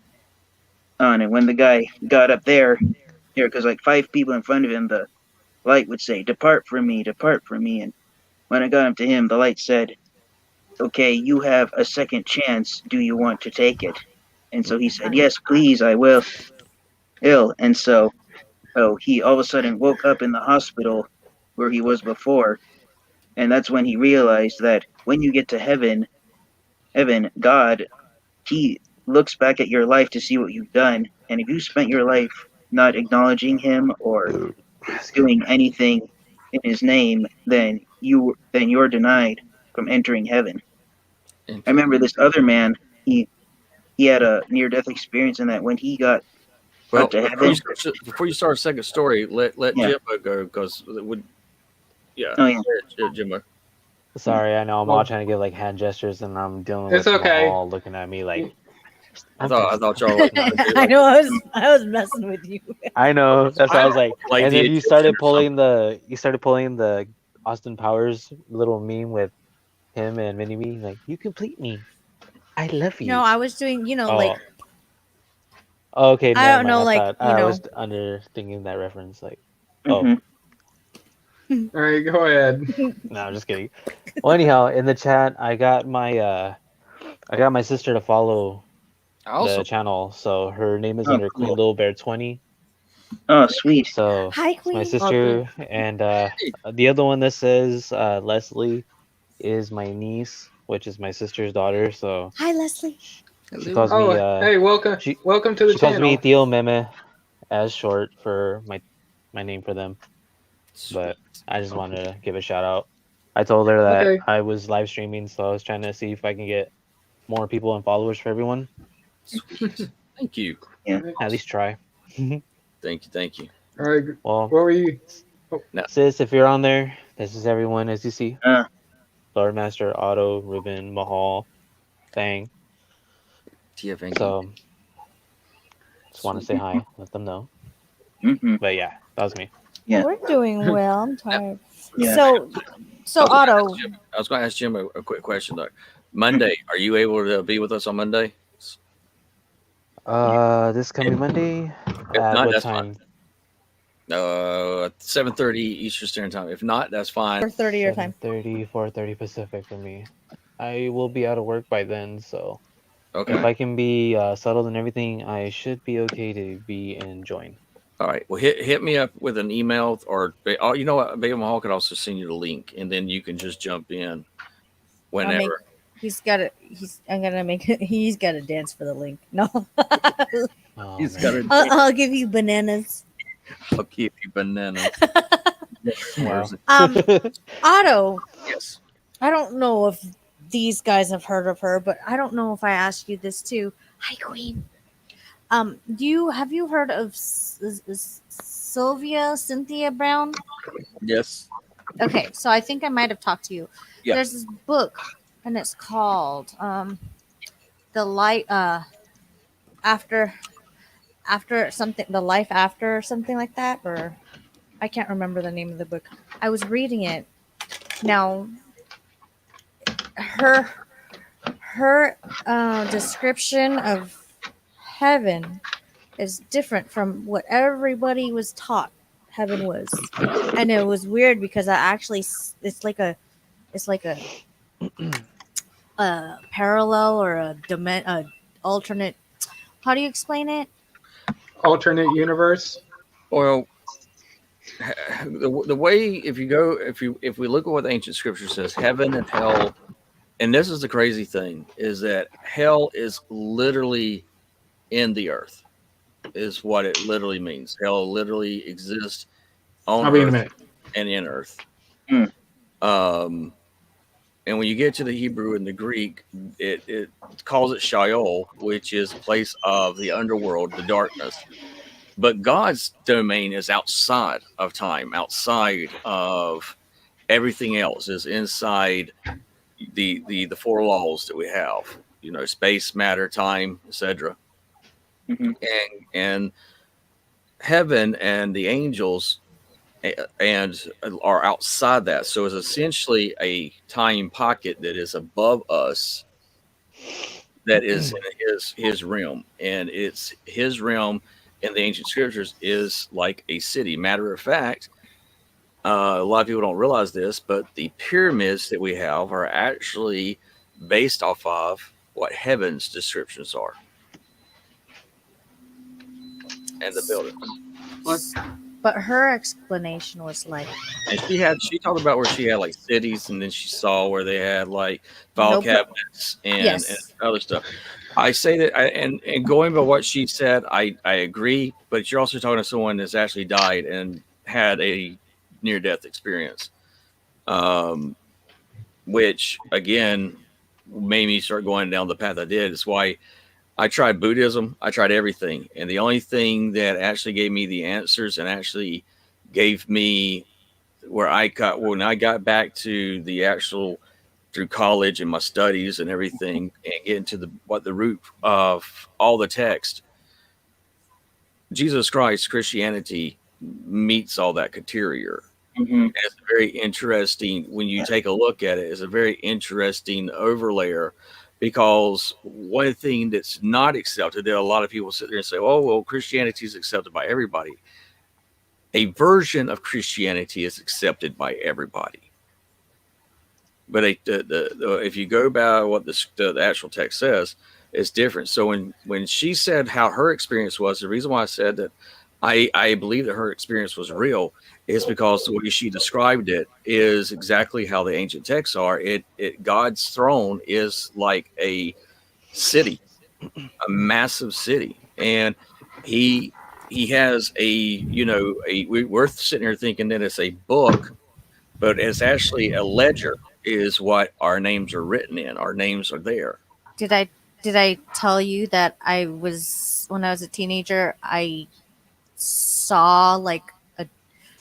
when the guy got up there, because like 5 people in front of him, the light would say, "Depart from me, depart from me," and when I got up to him, the light said, "Okay, you have a second chance. Do you want to take it?" And so he said, "Yes, please, I will." And so he all of a sudden woke up in the hospital where he was before. And that's when he realized that when you get to heaven, God, he looks back at your life to see what you've done. And if you spent your life not acknowledging him or doing anything in his name, then you're denied from entering heaven. I remember this other man, he had a near-death experience in that when he got to heaven. Before you start a second story, let Jimbo go, because it would. Yeah. Oh yeah. Jimbo. Sorry, I know I'm all trying to give like hand gestures, and I'm dealing with It's okay. all looking at me like. I thought y'all were gonna do I like, know I was messing with you. I know. That's why I was like, like and the then you Egyptian started or pulling the Austin Powers little meme with him and Mini Me, like, you complete me. I love you. No, I was doing, Oh. like Oh, okay, I never don't mind. know, I like, thought I was under thinking that reference. Like, oh, Mhm. All right, go ahead. no, I'm just kidding. Well, anyhow, in the chat, I got my sister to follow the awesome. channel, so her name is Oh, under Queen cool. Little Bear 20. Oh, sweet. So Hi, it's my Queen. sister, and the other one that says Leslie is my niece, which is my sister's daughter. So Hi, Leslie. she calls me Hey, welcome she to the she calls me channel. Theo Meme as short for my name for them. But I just wanted to give a shout out. I told her that Okay. I was live streaming, so I was trying to see if I can get more people and followers for everyone. Sweet. Thank you. At least try. Thank you. All right. Well, What were you? sis, if you're on there, this is everyone as you see. Uh. Lord Master, Otto, Ruben, Mahal, Thang. TF So just want to say hi, let them know. Mhm. But yeah, that was me. Yeah. We're doing well. I'm tired. Yeah. So Otto, I was going to ask Jim a quick question though. Monday, are you able to be with us on Monday? This coming Monday If at not, what that's time? fine. 7:30 Eastern Standard Time. If not, that's fine. 4:30 your time. 7:30, 4:30 Pacific for me. I will be out of work by then, so Okay. if I can be settled and everything, I should be okay to be and join. All right. Well, hit me up with an email, or oh, you know what? Baby Mahal could also send you the link, and then you can just jump in whenever. He's got to. I'm gonna make it. He's got to dance for the link. No, Oh, He's man. got to. I'll give you bananas. I'll keep you banana. Wow. Otto, Yes. I don't know if these guys have heard of her, but I don't know if I asked you this too. Hi, Queen. Have you heard of Cynthia Brown? Yes. Okay, so I think I might have talked to you. Yeah. There's this book, and it's called "The Light After Something." The Life After, or something like that, or I can't remember the name of the book. I was reading it. Now, her description of heaven is different from what everybody was taught heaven was, and it was weird because it's like a parallel or a alternate. How do you explain it? Alternate universe. Well, the way if we look at what the ancient scripture says, heaven and hell, and this is the crazy thing, is that hell is literally in the earth, is what it literally means. Hell literally exists on I'll be in a earth minute. and in earth. Mm. And when you get to the Hebrew and the Greek, it calls it Sheol, which is a place of the underworld, the darkness. But God's domain is outside of time, outside of everything else, is inside the four laws that we have, space, matter, time, etc. Mhm. And heaven and the angels and are outside that. So it's essentially a time pocket that is above us, that is in his realm, and it's his realm in the ancient scriptures is like a city. Matter of fact, a lot of people don't realize this, but the pyramids that we have are actually based off of what heaven's descriptions are, and the buildings. But her explanation was like, And she talked about where she had like cities, and then she saw where they had like file Nope. cabinets and Yes. other stuff. I say that, and going by what she said, I agree. But you're also talking to someone that's actually died and had a near-death experience, which again made me start going down the path I did. It's why I tried Buddhism. I tried everything. And the only thing that actually gave me the answers and actually gave me when I got back to the actual through college and my studies and everything, and get into the root of all the text, Jesus Christ, Christianity meets all that criteria. Mm-hmm. It's very interesting when you take a look at it. It's a very interesting overlayer, because one thing that's not accepted, that a lot of people sit there and say, "Oh, well, Christianity is accepted by everybody." A version of Christianity is accepted by everybody, but if you go by what the actual text says, it's different. So when she said how her experience was, the reason why I said that I believe that her experience was real is because the way she described it is exactly how the ancient texts are. God's throne is like a city, a massive city, and he has we're sitting here thinking that it's a book, but it's actually a ledger, is what our names are written in. Our names are there. Did I tell you that when I was a teenager, I saw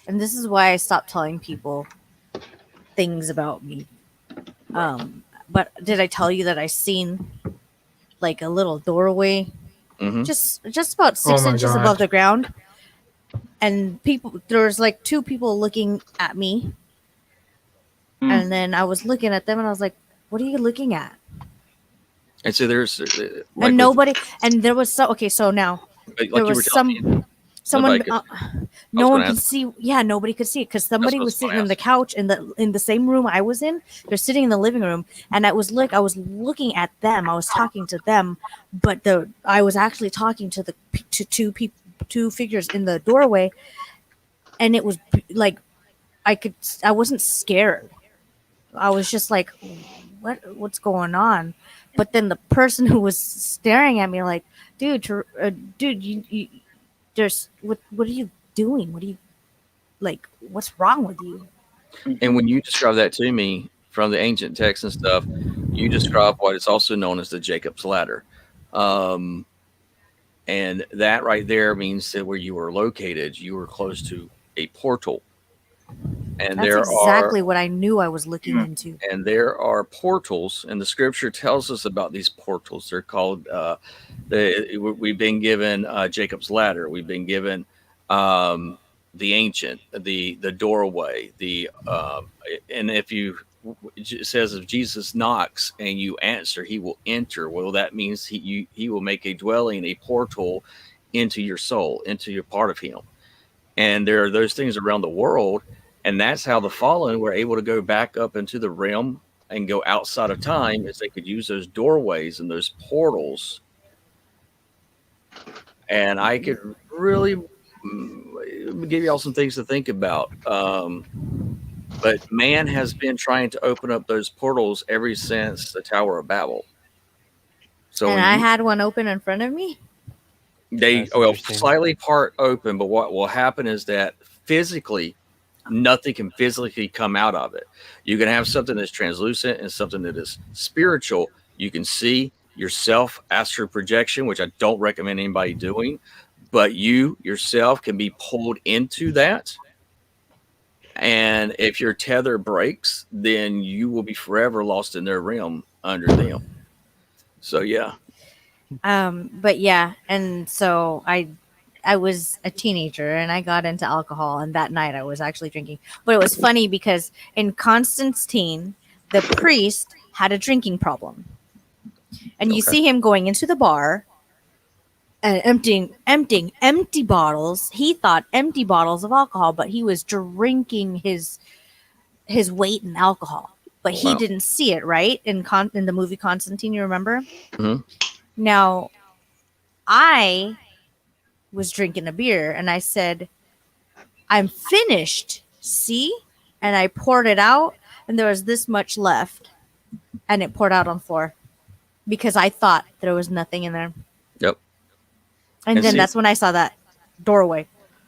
and this is why I stopped telling people things about me. But did I tell you that I seen like a little doorway, Mhm. just about 6 Oh my inches God. above the ground, and there was like two people looking at me, Mm. and then I was looking at them, and I was like, "What are you looking at?" And so there's And nobody, and there was so now like there you were was telling me. someone Nobody no was one gonna can ask. see. Yeah, nobody could see it because somebody what I was was sitting gonna on the couch in the same room I was in. They're sitting in the living room, and I was looking at them. I was talking to them, but I was actually talking to two figures in the doorway, and it was like I wasn't scared. I was just like, what's going on? But then the person who was staring at me like, dude, you there's what are you doing? What are you like? What's wrong with you? And when you describe that to me from the ancient texts and stuff, you describe what is also known as the Jacob's ladder. And that right there means that where you were located, you were close to a portal. And That's exactly what I knew I was looking into. And there are portals, and the scripture tells us about these portals. They're called we've been given Jacob's ladder. We've been given the ancient, the doorway, and it says if Jesus knocks and you answer, he will enter. Well, that means he will make a dwelling, a portal into your soul, into your part of him. And there are those things around the world. And that's how the fallen were able to go back up into the realm and go outside of time, is they could use those doorways and those portals. And I could really give y'all some things to think about. But man has been trying to open up those portals ever since the Tower of Babel. So and I had one open in front of me. They slightly part open, but what will happen is that physically, nothing can physically come out of it. You can have something that's translucent and something that is spiritual. You can see yourself, astral projection, which I don't recommend anybody doing, but you yourself can be pulled into that. And if your tether breaks, then you will be forever lost in their realm under them. So yeah. But yeah, and so I was a teenager and I got into alcohol, and that night I was actually drinking. But it was funny because in Constantine, the priest had a drinking problem. And you see him going into the bar and emptying empty bottles. He thought empty bottles of alcohol, but he was drinking his weight in alcohol. But he didn't see it, right? In the movie Constantine, you remember? Mm-hmm. Now, I was drinking a beer and I said, I'm finished, see? And I poured it out and there was this much left and it poured out on the floor because I thought there was nothing in there. Yep. And then that's when I saw that doorway.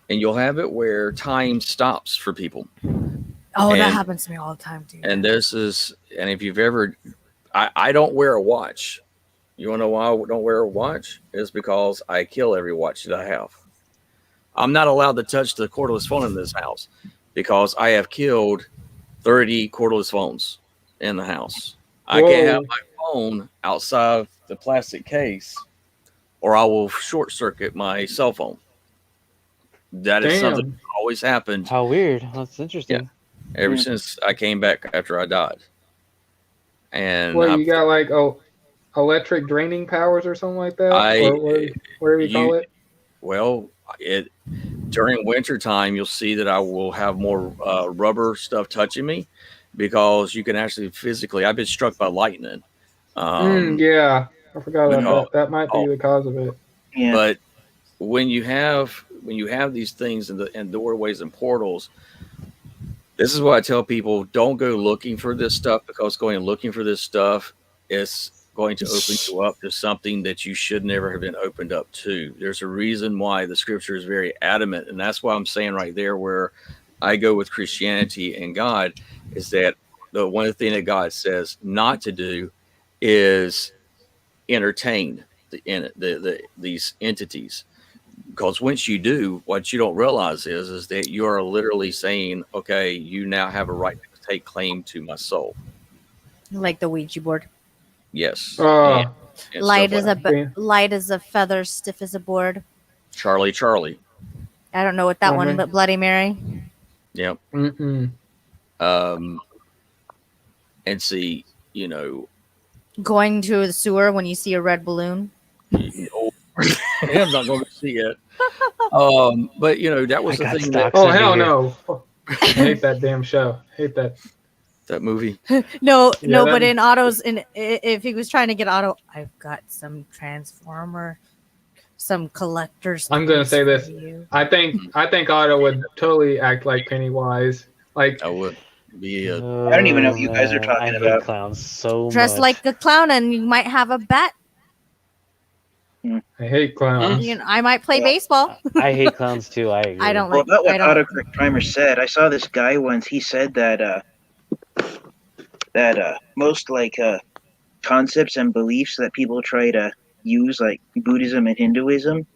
And you'll have it where time stops for people. Oh, that happens to me all the time, dude. And if you've ever, I don't wear a watch. You want to know why I don't wear a watch? It's because I kill every watch that I have. I'm not allowed to touch the cordless phone in this house because I have killed 30 cordless phones in the house. I can't have Whoa. my phone outside the plastic case, or I will short circuit my cell phone. That is something Damn. that always happened. How weird. That's interesting. Ever Yeah. since I came back after I died. And Well, you got like electric draining powers or something like that, or whatever you call it. well, it during winter time, you'll see that I will have more rubber stuff touching me because you can actually physically. I've been struck by lightning. Yeah, I forgot but, about that. That might be the cause of it. Yeah. But when you have these things in the doorways and portals, this is what I tell people: don't go looking for this stuff, because going and looking for this stuff is going to open you up to something that you should never have been opened up to. There's a reason why the scripture is very adamant, and that's why I'm saying right there where I go with Christianity and God is that the one thing that God says not to do is entertain these entities. Because once you do, what you don't realize is that you are literally saying, okay, you now have a right to take claim to my soul. Like the Ouija board. Yes. Uh, And Light stuff as like a Yeah. light as a feather, stiff as a board. Charlie. I don't know what that Oh, one, man. but Bloody Mary. Yep. Mm-mm. And see, you know, Going to the sewer when you see a red balloon. I'm not going to see it. But you know, that was I the got thing stocks Oh under hell here. no! I hate that damn show. Hate that. that movie. No, Yeah, no, that- but in Otto's, if he was trying to get Otto, I've got some transformer, some collectors. I'm gonna toys say for this. you. I think Otto would totally act like Pennywise. Like I would be a I don't even know what you guys are man, talking I hate about. clowns so Dress much. like a clown, and you might have a bet. I hate clowns. You know, I might play Yeah. baseball. I hate clowns too. I agree. I don't Well, like. about I what don't. autocorrect primer said, I saw this guy once. He said that most concepts and beliefs that people try to use, like Buddhism and Hinduism,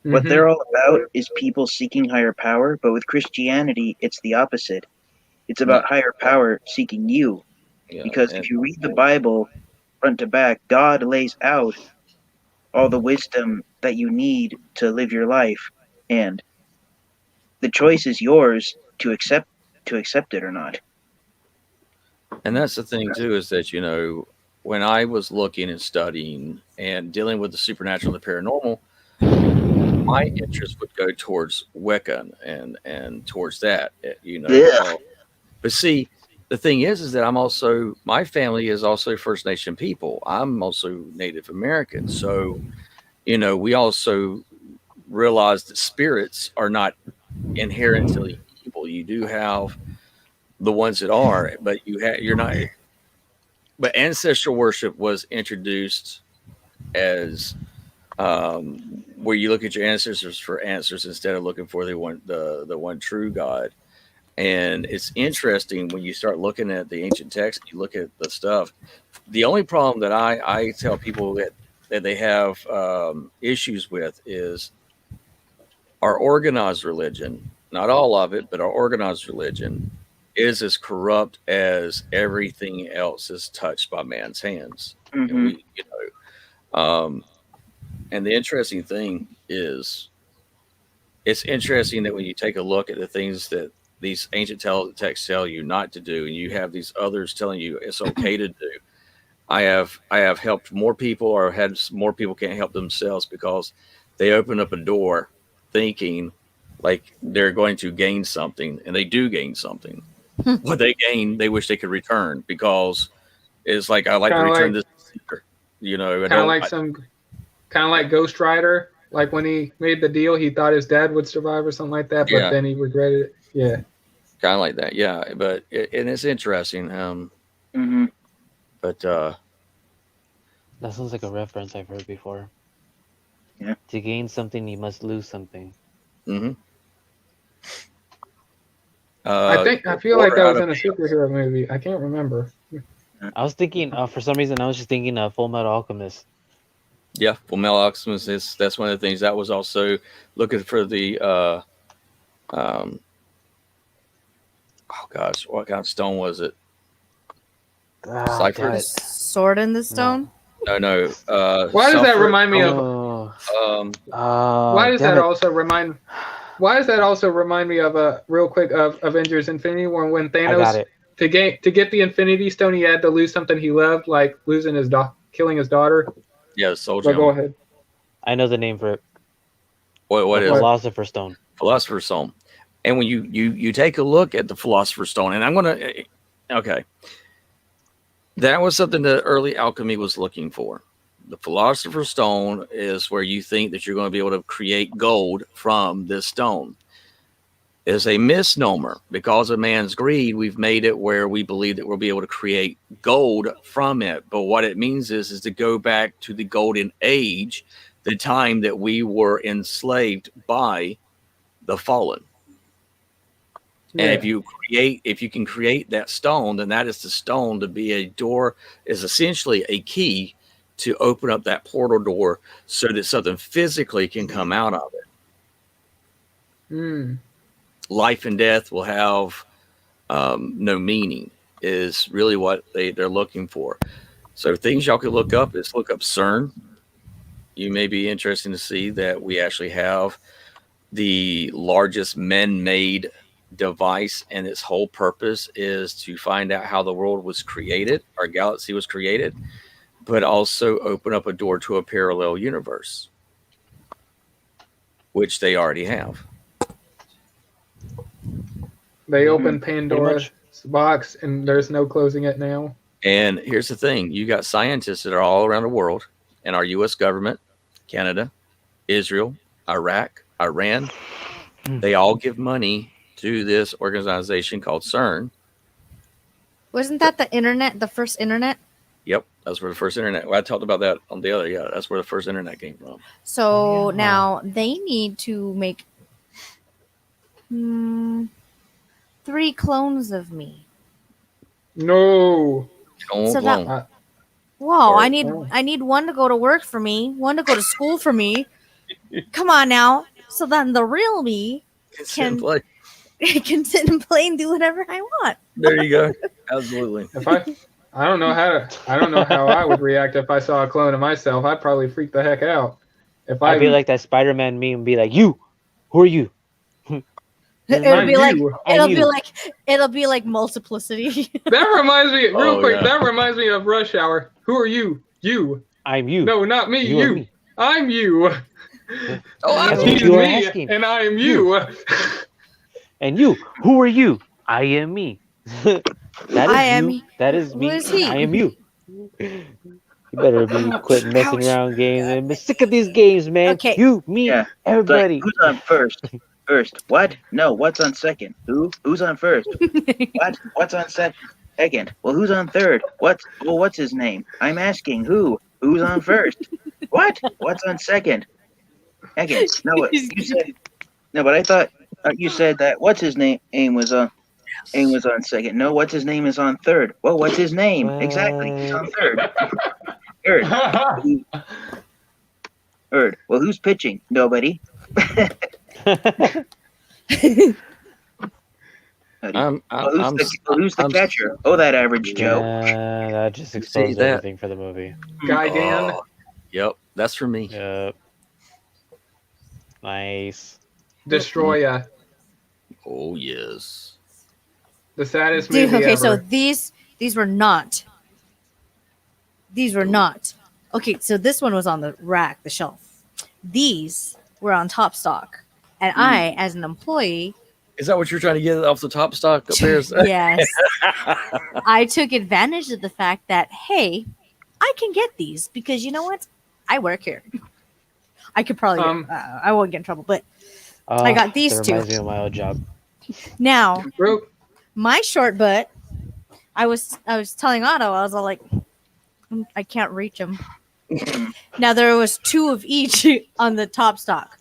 what Mhm. they're all about is people seeking higher power. But with Christianity, it's the opposite. It's about higher power seeking you. yeah, Because if you read the Bible front to back, God lays out all the wisdom that you need to live your life, and the choice is yours to accept it or not. and that's the thing too, is that, you know, when I was looking and studying and dealing with the supernatural and the paranormal, my interest would go towards Wicca and towards that, you know. Yeah. But see, the thing is that my family is also First Nation people. I'm also Native American. So, you know, we also realize that spirits are not inherently evil. You do have the ones that are, but you're not. But ancestral worship was introduced as where you look at your ancestors for answers instead of looking for the one true God. And it's interesting when you start looking at the ancient texts, you look at the stuff. The only problem that I tell people that they have issues with is our organized religion, not all of it, but our organized religion is as corrupt as everything else is touched by man's hands. And Mhm. we, you know, and the interesting thing is, it's interesting that when you take a look at the things that these ancient texts tell you not to do, and you have these others telling you it's okay to do. I have helped more people, or had more people can't help themselves because they open up a door thinking like they're going to gain something, and they do gain something. What they gain, they wish they could return, because it's like, I like to Kinda return like- this secret. You know, Kind of like Ghost Rider. Like when he made the deal, he thought his dad would survive or something like that, but Yeah. then he regretted it. Yeah. kind of like that, yeah. But and it's interesting. Mhm. But That sounds like a reference I've heard before. Yeah. To gain something, you must lose something. mhm. I feel like that Water was out in a of superhero movie. I can't remember. I was thinking, for some reason, I was just thinking of Full Metal Alchemist. Yeah, well, Mel Alchemist that's one of the things that was also looking for the oh gosh, what kind of stone was it? damn Cypher. it. Sword in the stone. No. Why does that Sulfur. remind me of? Oh, Why does damn that it. also remind? Why does that also remind me of real quick of Avengers Infinity War when I got Thanos it. to get the Infinity Stone he had to lose something he loved, like losing his killing his daughter. Yeah, Soldier. But go ahead. I know the name for it. What The is Philosopher's Stone. Philosopher's Stone? And when you take a look at the Philosopher's Stone, and I'm gonna okay, that was something that early alchemy was looking for. The Philosopher's Stone is where you think that you're going to be able to create gold from this stone. It's a misnomer. Because of man's greed, we've made it where we believe that we'll be able to create gold from it. But what it means is to go back to the golden age, the time that we were enslaved by the fallen. And if you can create that stone, then that is the stone to be a door, is essentially a key to open up that portal door so that something physically can come out of it. Hmm. Life and death will have no meaning, is really what they're looking for. So things y'all could look up is look up CERN. You may be interested to see that we actually have the largest man-made device, and its whole purpose is to find out how the world was created, our galaxy was created, but also open up a door to a parallel universe, which they already have. They Mhm. opened Pandora's box, and there's no closing it now. And here's the thing: you got scientists that are all around the world, and our U.S. government, Canada, Israel, Iraq, Iran, they all give money to this organization called CERN. Wasn't that the internet? The first internet? Yep, that's where the first internet. Well, I talked about that on the other. Yeah, that's where the first internet came from. So Yeah. now they need to make 3 clones of me. No. Oh, So that- blown. Whoa, Or- I need one to go to work for me, one to go to school for me. Come on now. So then the real me can sit and play and do whatever I want. There you go. Absolutely. If I don't know how I would react if I saw a clone of myself. I'd probably freak the heck out. If I'd be like that Spider-Man meme and be like, "You, who are you?" It'll be like you. it'll be like multiplicity. That reminds me, real Oh, quick. yeah. That reminds me of Rush Hour. Who are you? You. I'm you. No, not me. You are You. me. I'm you. Oh, That's what He's you were me, asking. and I am you. And you, who are you? I am me. That is I am you. me. That is Who me. is he? I am you. You better be quit messing Ouch. around games. I'm sick of these games, man. Okay. You, me, Yeah. It's like, everybody. who's on first? First. What? No. What's on second? Who? Who's on first? What? What's on second? Well, who's on third? What's his name? I'm asking who? Who's on first? What? What's on second? Second. No, you said no, but I thought you said that what's his name was on second. No, what's his name is on third. Well, what's his name? Exactly. He's on third. Third. Third. Well, who's pitching? Nobody. Who's the catcher? Oh, that average Joe. Yeah, that just see exposed that? everything for the movie. Guy Dan. Yep, that's for me. Yep. Nice. Destroya. Oh yes. The saddest Dude, movie okay, ever. so these were not. These were not. Okay, so this one was on the rack, the shelf. These were on top stock. And I, as an employee, Is that what you're trying to get off the top stock up there? yes, I took advantage of the fact that, hey, I can get these because you know what? I work here. I could probably, I won't get in trouble, but I got these that two. reminds me of my old job. Now, Real- my short butt, I was telling Otto, I was all like, I can't reach them. Now there was 2 of each on the top stock.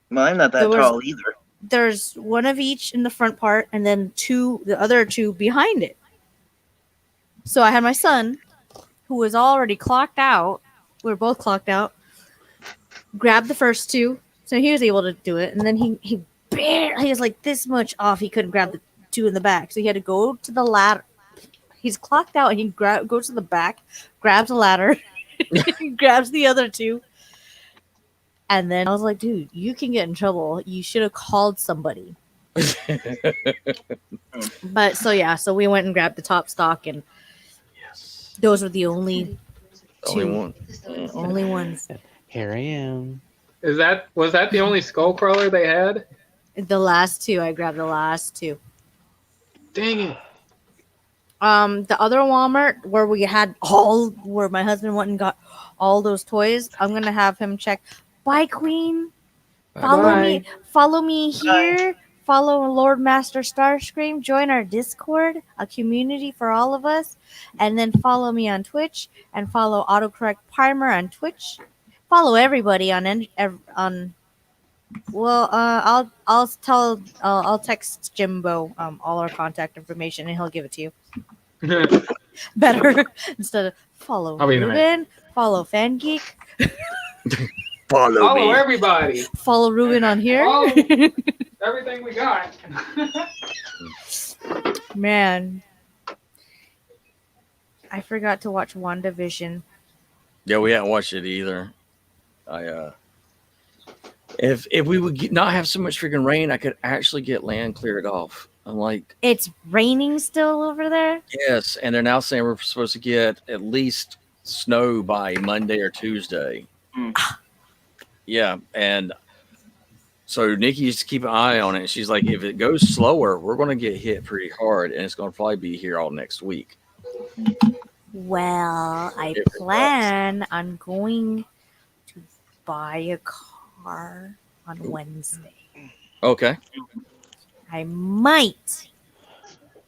Well, I'm not that There was- tall either. There's 1 of each in the front part, and then the other 2 behind it. So I had my son, who was already clocked out. We were both clocked out. Grabbed the first 2, so he was able to do it, and then he was like this much off. He couldn't grab the 2 in the back, so he had to go to the ladder. He's clocked out, and he goes to the back, grabs a ladder, grabs the other two, and then I was like, "Dude, you can get in trouble. You should have called somebody." But so we went and grabbed the top stock, and Yes. those were the only Only two. one. only ones. Here I am. Was that the only skull crawler they had? The last two, I grabbed the last two. Dang it. The other Walmart where where my husband went and got all those toys, I'm gonna have him check. Bye, Queen. Bye. Follow me here. Follow Lord Master Starscream. Join our Discord, a community for all of us, and then follow me on Twitch and follow Autocorrect Primer on Twitch. Follow everybody on. Well, I'll text Jimbo all our contact information and he'll give it to you. Better instead of follow I'll be in a minute. Ruben, follow FanGeek, Follow me. Follow everybody. follow Ruben on here. Follow everything we got. Man, I forgot to watch WandaVision. Yeah, we hadn't watched it either. If we would not have so much freaking rain, I could actually get land cleared off. I'm like, It's raining still over there. yes, and they're now saying we're supposed to get at least snow by Monday or Tuesday. Mm. Yeah, and so Nikki used to keep an eye on it. She's like, if it goes slower, we're going to get hit pretty hard, and it's going to probably be here all next week. Well, I If it plan on going to buy a car on Wednesday. Okay. I might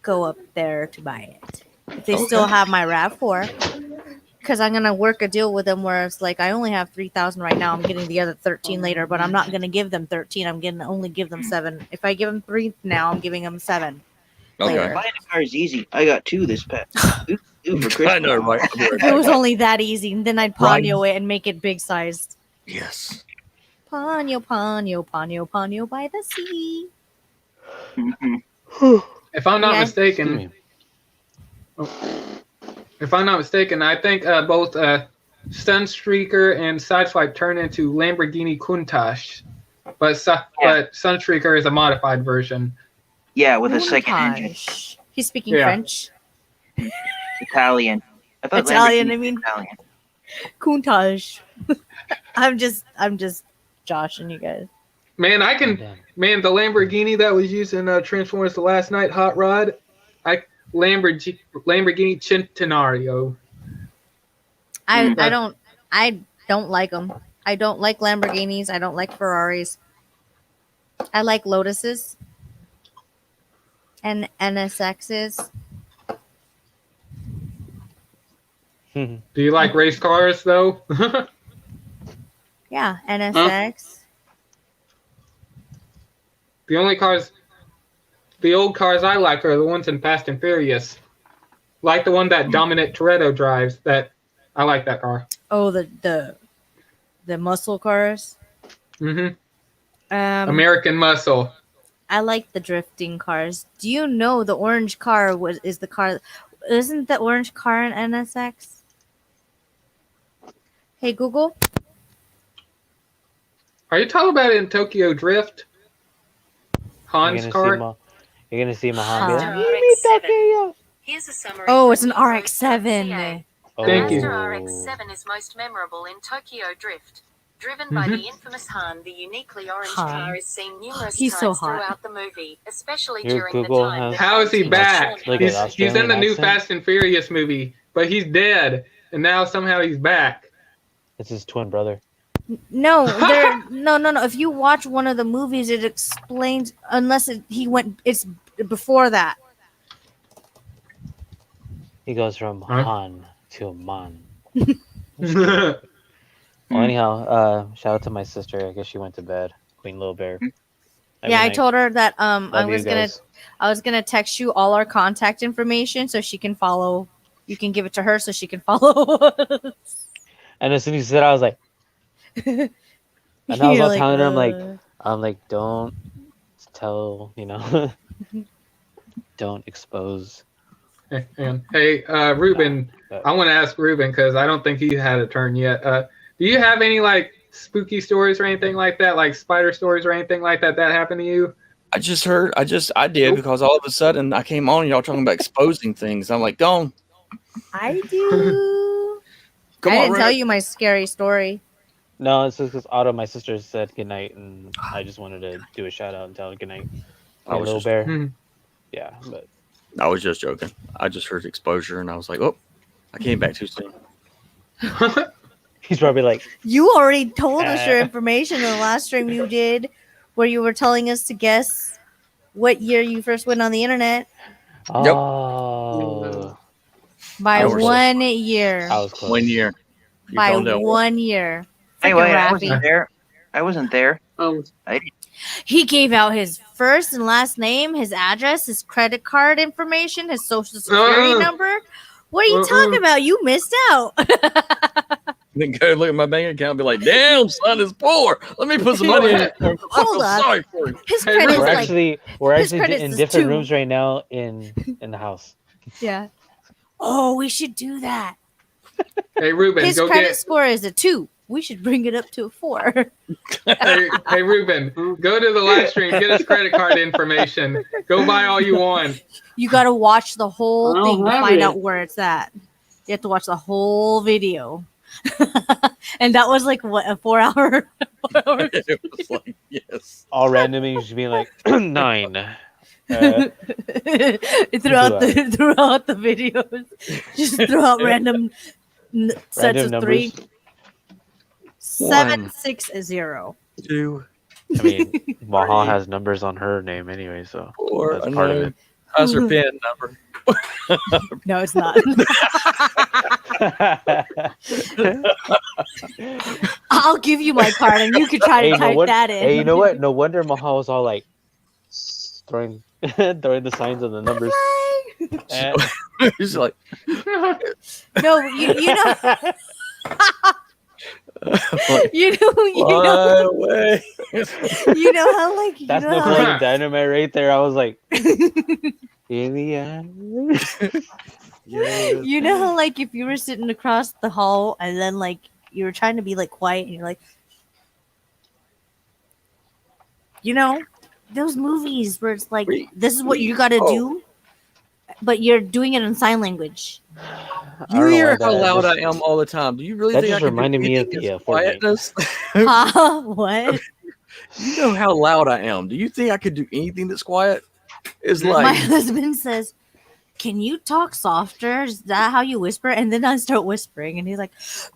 go up there to buy it if they Okay. still have my RAV4. Because I'm gonna work a deal with them where it's like I only have 3,000 right now. I'm getting the other 13 later, but I'm not gonna give them 13. I'm gonna only give them 7. If I give them 3 now, I'm giving them 7. Okay. Later. Buying a car is easy. I got 2 this past. Ooh, for Christmas. I know, right? If it was only that easy, and then I'd Ponyo it and make it big sized. Yes. Ponyo, Ponyo, Ponyo, Ponyo by the sea. Mhm. If I'm not Yeah. mistaken, I think both Sunstreaker and Sideswipe turn into Lamborghini Countach, but Sunstreaker is a modified version. Yeah, with a second engine. Gosh. He's speaking Yeah. French. Italian. I thought Italian, Lamborghini I mean. was Italian. Countach. I'm just joshing you guys. Man, Damn. the Lamborghini that was used in Transformers: The Last Night Hot Rod, Lamborghini Centenario. I don't like them. I don't like Lamborghinis. I don't like Ferraris. I like Lotuses and NSXs. Do you like race cars though? Yeah, NSX. The old cars I like are the ones in Fast and Furious, like the one that Dominic Toretto drives. I like that car. Oh, the muscle cars. American Muscle. I like the drifting cars. Do you know the orange car is the car? Isn't the orange car an NSX? Hey Google. Are you talking about in Tokyo Drift? Han's car. You're gonna see Muhammad. Huh. RX-7. Here's a summary. Oh, from it's an Newsroom.ca. RX-7. Thank you. Master RX-7 is most memorable in Tokyo Drift. Driven by the infamous Han, the uniquely orange Han. car is seen numerous He's so times hot. throughout the movie, especially Your during Google the time. has- that How is he Han back? teaches Like Shaun an how to He's in the new Australian Fast and Furious movie, but he's dead, and now somehow he's back. It's his twin brother. No, no. If you watch one of the movies, it explains. It's before that. He goes from Huh? Han to Man. Yeah, Well, anyhow, shout out to my sister. I guess she went to bed. Queen Little Bear. Yeah, I told her that I Love you guys. was gonna text you all our contact information so she can follow. You can give it to her so she can follow. And as soon as you said, I was like, and I was all You're telling her, "Uh." I'm like, don't tell, don't expose. And hey, Ruben, I want to ask Ruben because I don't think he had a turn yet. Do you have any like spooky stories or anything like that, like spider stories or anything like that happened to you? I did because all of a sudden I came on and y'all talking about exposing things. I'm like, go on. I do. Come I on, didn't tell Rick. you my scary story. No, it's just because Otto, my sister, said goodnight, and I just wanted to do a shout out and tell her goodnight. I Hey, was little just- bear. Hmm. Yeah, but I was just joking. I just heard exposure and I was like, oh, I came back too soon. he's probably like, You already told us your information in the last stream you did, where you were telling us to guess what year you first went on the internet oh, by I was- 1 year. I was close. 1 year. You By don't know. 1 year. Anyway, Freaking I Raffy. wasn't there. I wasn't there. Oh, He gave out his first and last name, his address, his credit card information, his social security number. What are you talking about? You missed out. Then go look at my bank account and be like, damn, son is poor. Let me put some money in it. I Hold feel up. sorry for you. His Hey, credit's We're Ruben. like, we're his actually credits in is different 2. rooms right now in the house. yeah. Oh, we should do that. Hey, Ruben, His go credit get. score is a 2. We should bring it up to a 4. Hey, Ruben, go to the live stream, get his credit card information. Go buy all you want. You got to watch the whole I don't thing to have find it. out where it's at. You have to watch the whole video. And that was like what, a 4 hour? It was like, yes. All randomly, just being like 9. throughout the videos, just throw out random sets Random of 3. numbers. 760. 2, I mean, Mahal has numbers on her name anyway, so 4. that's part of it. How's her PIN number? No, it's not. I'll give you my card and you can try to type that in. Hey, you know what? No wonder Mahal was all like throwing throwing the signs of the numbers. Eh, He's like, No, you know, like, you know, fly away. you know how like you that's know how, Napoleon Dynamite right there. I was like, in the end. you know how like if you were sitting across the hall and then like you were trying to be like quiet and you're like, you know, those movies where it's like this is what you got to do, but you're doing it in sign language. I You don't know hear why how that loud just- I am all the time. Do you really That think just I can reminded do me of anything the, as Fortnite. quietness? Huh? What? You know how loud I am. Do you think I could do anything that's quiet? It's My like, husband says, "Can you talk softer? Is that how you whisper?" And then I start whispering, and he's like,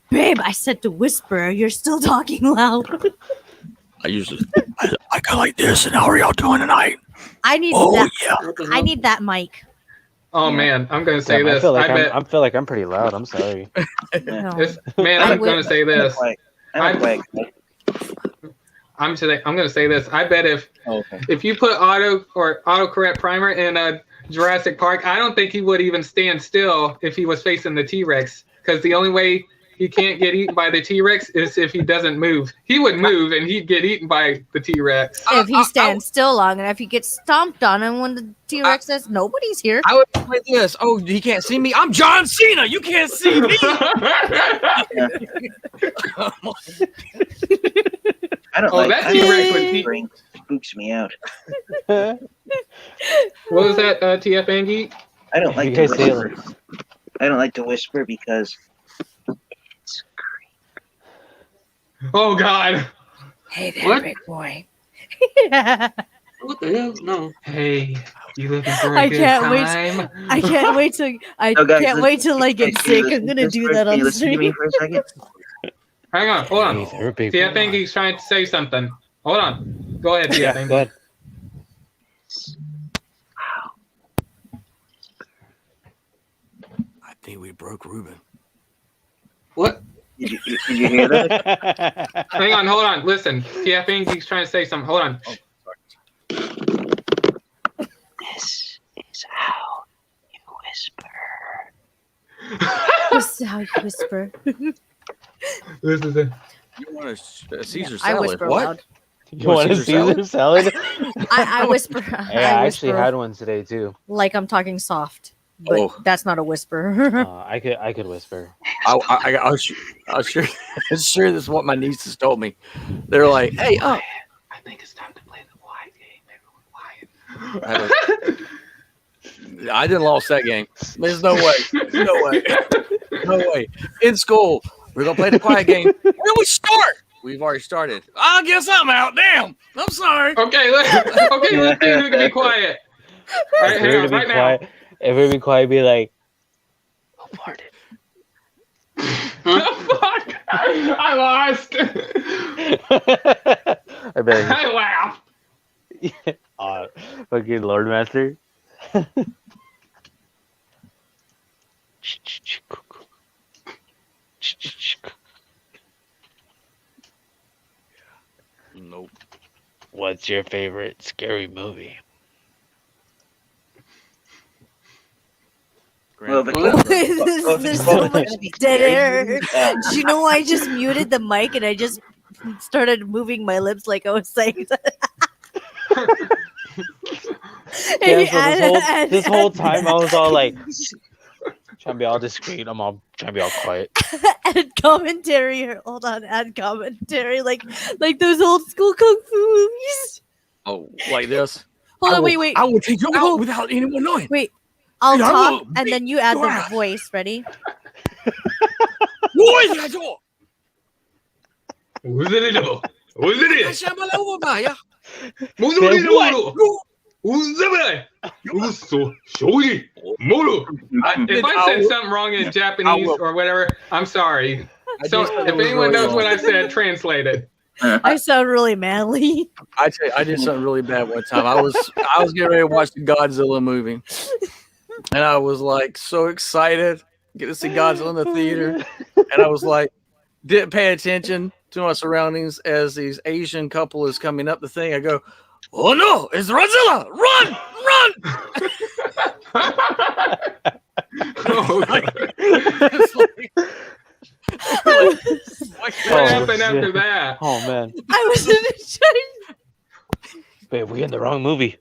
"Babe, I said to whisper. You're still talking loud." I usually, I go like this, and how are y'all doing tonight? I need Oh, that. yeah. what the I hell? need that mic. Oh man, I'm gonna say Damn, I this. feel like bet. I feel like I'm pretty loud. I'm sorry. No. Man, I I'm will- gonna say this. I'm quiet. I'm gonna say this. I bet if you put autocorrect primer in Jurassic Park, I don't think he would even stand still if he was facing the T-Rex. Because the only way he can't get eaten by the T-Rex is if he doesn't move. He would move and he'd get eaten by the T-Rex. If he stands still long enough, he gets stomped on, and when the T-Rex says nobody's here, I would play this. Oh, he can't see me. I'm John Cena. You can't see me. I don't Oh, like that I don't T-Rex like would be- spring. Spooks me out. What was that, TF Angie? I don't like You to guys say whisper. I don't like to whisper because it's Oh God. hey there, What? big boy. What the hell? No. Hey, you looking for a I good can't wait. time? I can't wait till I So, guys, can't wait till I get Can you sick. I'm listen gonna to this do for- that can on you listen to me stream. for a second? Hang on, hold on. Hey there, big TF boy. Angie's trying to say something. Hold on. Go ahead, TF Yeah, Angie. go ahead. I think we broke Ruben. What? Did you hear that? Hang on, hold on. Listen, TF Angie's trying to say something. Hold on. This is how you whisper. This is how you whisper. This is it. You want a Caesar I salad? whisper What? loud. You want a Caesar salad? I whisper. Hey, I actually whisper had one today too. like I'm talking soft. but Oh. that's not a whisper. I could whisper. I was sure sure this is what my nieces told me. They're like, "Hey, I think it's time to play the quiet game. Everyone quiet. I didn't lost that game. There's no way, no way. In school, we're gonna play the quiet game. When do we start? We've already started. I guess I'm out. Damn, I'm sorry. Okay, let's see who can be quiet. All right, If hang we were on, to be right now. quiet, if we were to be quiet, be like, who farted? Fuck! I lost. I bet. I laughed. Fucking Lord Master. Nope. What's your favorite scary movie? Well, the There's so much dead air. Did you know I just muted the mic and I just started moving my lips like I was saying that? Yeah, so this whole time I was all like trying to be all discreet. I'm all trying to be all quiet. Add commentary. Hold on, add commentary like those old school kung fu movies. Oh, like this. Hold on, wait. I will take you No. out without anyone knowing. Wait, I'll Yeah, I talk will and then you add your the ass. voice. Ready? What is that door? Who's it? Who's it? I shall my over by ya. Who's If I said something wrong in Japanese or whatever, I'm sorry. So if anyone knows what I said, translate it. I sound really manly. I tell you, I did something really bad one time. I was getting ready to watch the Godzilla movie, and I was like so excited, get to see Godzilla in the theater, and I was like, didn't pay attention to my surroundings as these Asian couple is coming up the thing. I go, oh no, it's Godzilla! Run! Oh, God. It's like- What happened after that? Oh man, I was in a Chinese. babe, we in the wrong movie.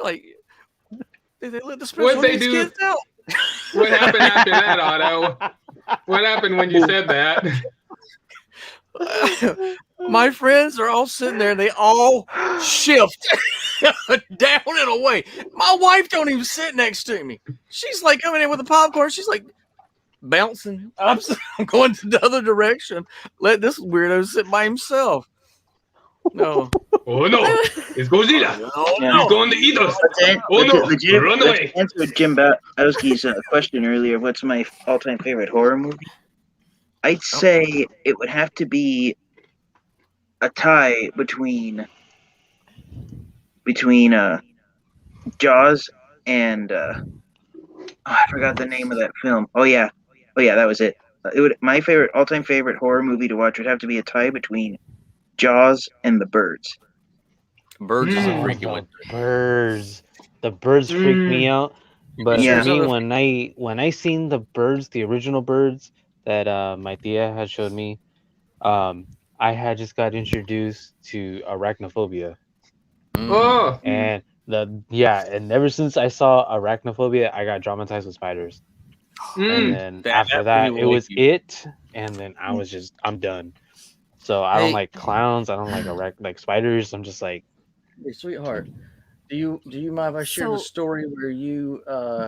like, did they let the What'd special they needs do? kids out? What happened after that, Otto? What happened when you said that? My friends are all sitting there. They all shift down and away. My wife don't even sit next to me. She's like coming in with the popcorn. She's like bouncing. I'm going to the other direction. Let this weirdo sit by himself. No. Oh no, it's Godzilla. Oh, Yeah. He's going to eat us. Let's Oh no, legit, run let's away. answer Jim Bowski's question earlier. What's my all-time favorite horror movie? I'd say it would have to be a tie between Jaws and I forgot the name of that film. Oh yeah, that was it. My all-time favorite horror movie to watch would have to be a tie between Jaws and The Birds. Birds is a Oh, freaky the one. birds. The birds freak me out. But Yeah. for me, when I seen the birds, the original birds that my tia had showed me, I had just got introduced to arachnophobia, Oh, and and ever since I saw arachnophobia, I got traumatized with spiders. And then after that, movie it will was make you- it, and then I'm done. So I don't Hey. like clowns. I don't like spiders. I'm just like, Hey, sweetheart, do you mind if I share the So- story where you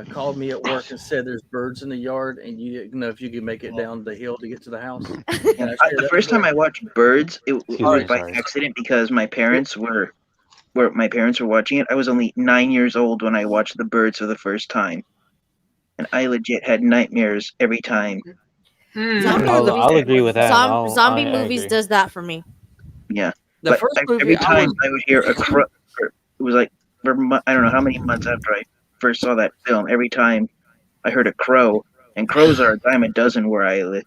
called me at work and said there's birds in the yard and you didn't know if you could make it down the hill to get to the house? Can I share The that first time I watched Birds, it was me, by sorry. accident because my parents were watching it. I was only 9 years old when I watched The Birds for the first time, and I legit had nightmares every time. Zombie I'll movies- agree with that. Zombie I movies agree. does that for me. The But first movie every I time was I would hear a crow, it was like I don't know how many months after I first saw that film. Every time I heard a crow, and crows are a dime a dozen where I live.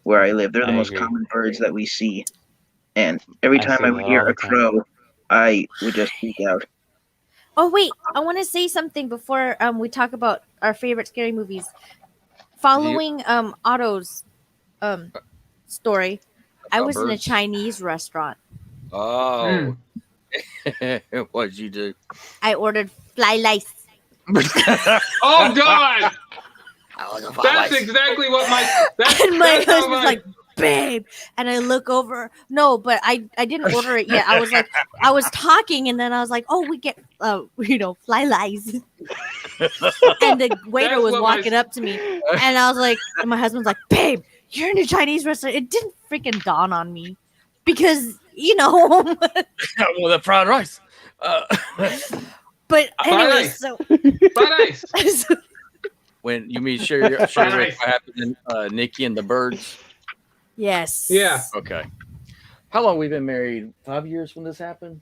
They're the I most agree. common birds that we see, and every I time see I would that hear all a the time. crow, I would just freak out. Oh wait, I want to say something before we talk about our favorite scary movies. Following Otto's story, I About was in a birds? Chinese restaurant. oh, what'd you do? I ordered fly lice. Oh God! I was a That's fly. exactly what my. That's, And my that's how husband's like, babe. And I look over. No, but I didn't order it yet. I was like, I was talking, and then I was like, oh, we get fly lies. And the waiter That's was what my- walking up to me, and I was like, and my husband's like, babe, you're in a Chinese restaurant. It didn't freaking dawn on me because Well, the fried rice. but anyway, rice. so Fried ice. When you mean share with Nice. what happened in Nikki and the Birds? yes, Yeah. Okay. How long we been married? 5 years when this happened?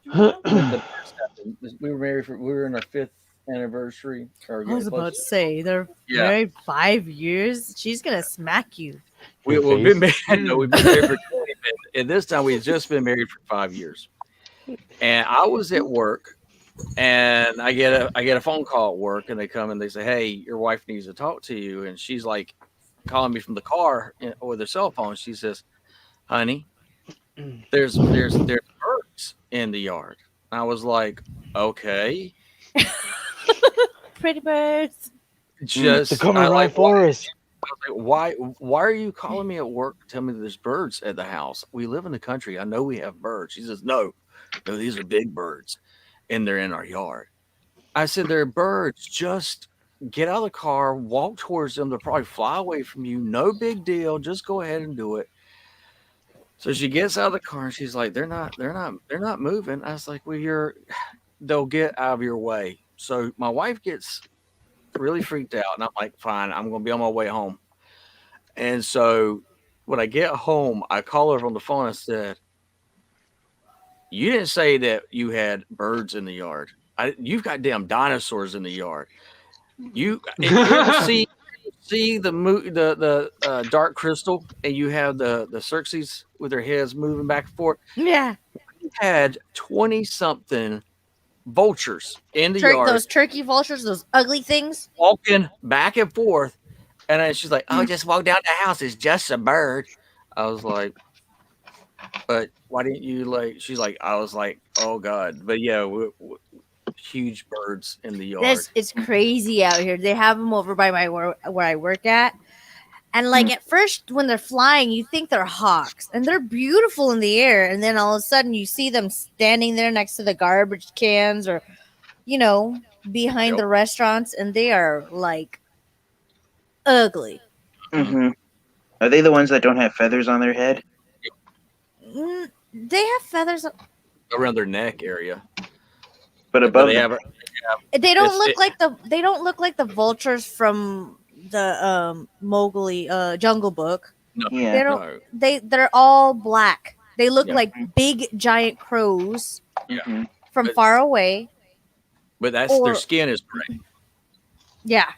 When the Birds happened. We were in our 5th anniversary. Or I was about to say they're Yeah. married 5 years. She's gonna smack you. We've Your been face. married. No, we've been married for 20 minutes. And this time we've just been married for 5 years. And I was at work, and I get a phone call at work, and they come and they say, "Hey, your wife needs to talk to you." And she's like calling me from the car with her cell phone. She says, "Honey, there's birds in the yard." I was like, "Okay." Pretty birds. Just The cover I right like, forest. I was like, why are you calling me at work to tell me there's birds at the house? We live in the country. I know we have birds. She says, no, these are big birds, and they're in our yard. I said, they're birds. Just get out of the car, walk towards them. They'll probably fly away from you. No big deal. Just go ahead and do it. So she gets out of the car and she's like, they're not moving. I was like, well, they'll get out of your way. So my wife gets really freaked out, and I'm like, fine, I'm gonna be on my way home. And so when I get home, I call her on the phone and said, you didn't say that you had birds in the yard. You've got damn dinosaurs in the yard. You ever see the Dark Crystal, and you have the Xerxes with their heads moving back and forth? Yeah, You had 20-something vultures in the yard those turkey vultures, those ugly things. walking back and forth. And then she's like, oh, just walk down the house. It's just a bird. I was like, but why didn't you she's like, I was like, oh God. But yeah, huge birds in the yard. It's crazy out here. They have them over by where I work at. And at first when they're flying, you think they're hawks, and they're beautiful in the air. And then all of a sudden you see them standing there next to the garbage cans or, behind the restaurants, and they are ugly. Mm-hmm. Are they the ones that don't have feathers on their head? They have feathers. Around their neck area. But above They them. have They don't It's- look it- like they don't look like the vultures from the Mowgli Jungle Book. Yeah. They don't. no. They're all black. They look Yeah. like big giant crows Mhm. from But- far away. But that's Or- their skin is gray. Yeah.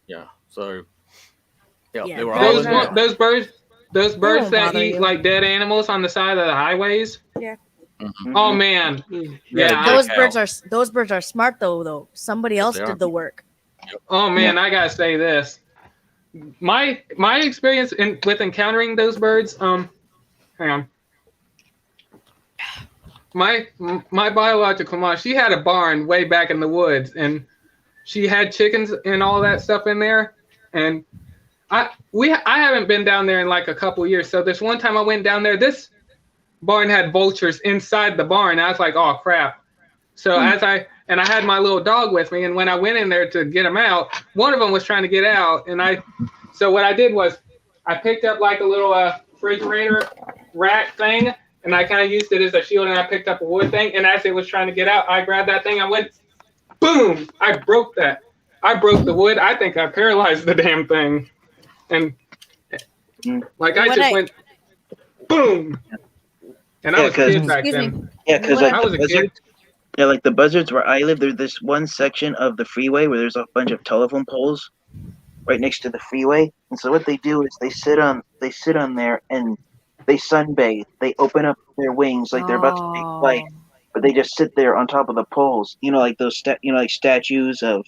Yeah. So yeah, Yeah, they were very all Those in nice. there. those birds won't that bother eat you. like dead animals on the side of the highways. Mhm. Oh man, yeah. Those birds are smart though. Somebody else they are. did the work. Oh man, I gotta say this. My experience with encountering those birds. Hang on. My biological mom, she had a barn way back in the woods, and she had chickens and all that stuff in there. And I haven't been down there in like a couple years. So this one time I went down there, this barn had vultures inside the barn. I was like, oh crap. So I had my little dog with me, and when I went in there to get him out, one of them was trying to get out, so what I did was I picked up like a little refrigerator rack thing, and I kind of used it as a shield, and I picked up a wood thing, and as it was trying to get out, I grabbed that thing, I went, boom, I broke that. I broke the wood. I think I paralyzed the damn thing. And went, boom. And I Yeah, was a kid 'cause- back Excuse then. me. Yeah, because What? like I was the a kid. buzzards, yeah, like the buzzards where I live, there's this one section of the freeway where there's a bunch of telephone poles right next to the freeway. And so what they do is they sit on there and they sunbathe. They open up their wings like they're about to take flight, but they just sit there on top of the poles. Like those like statues of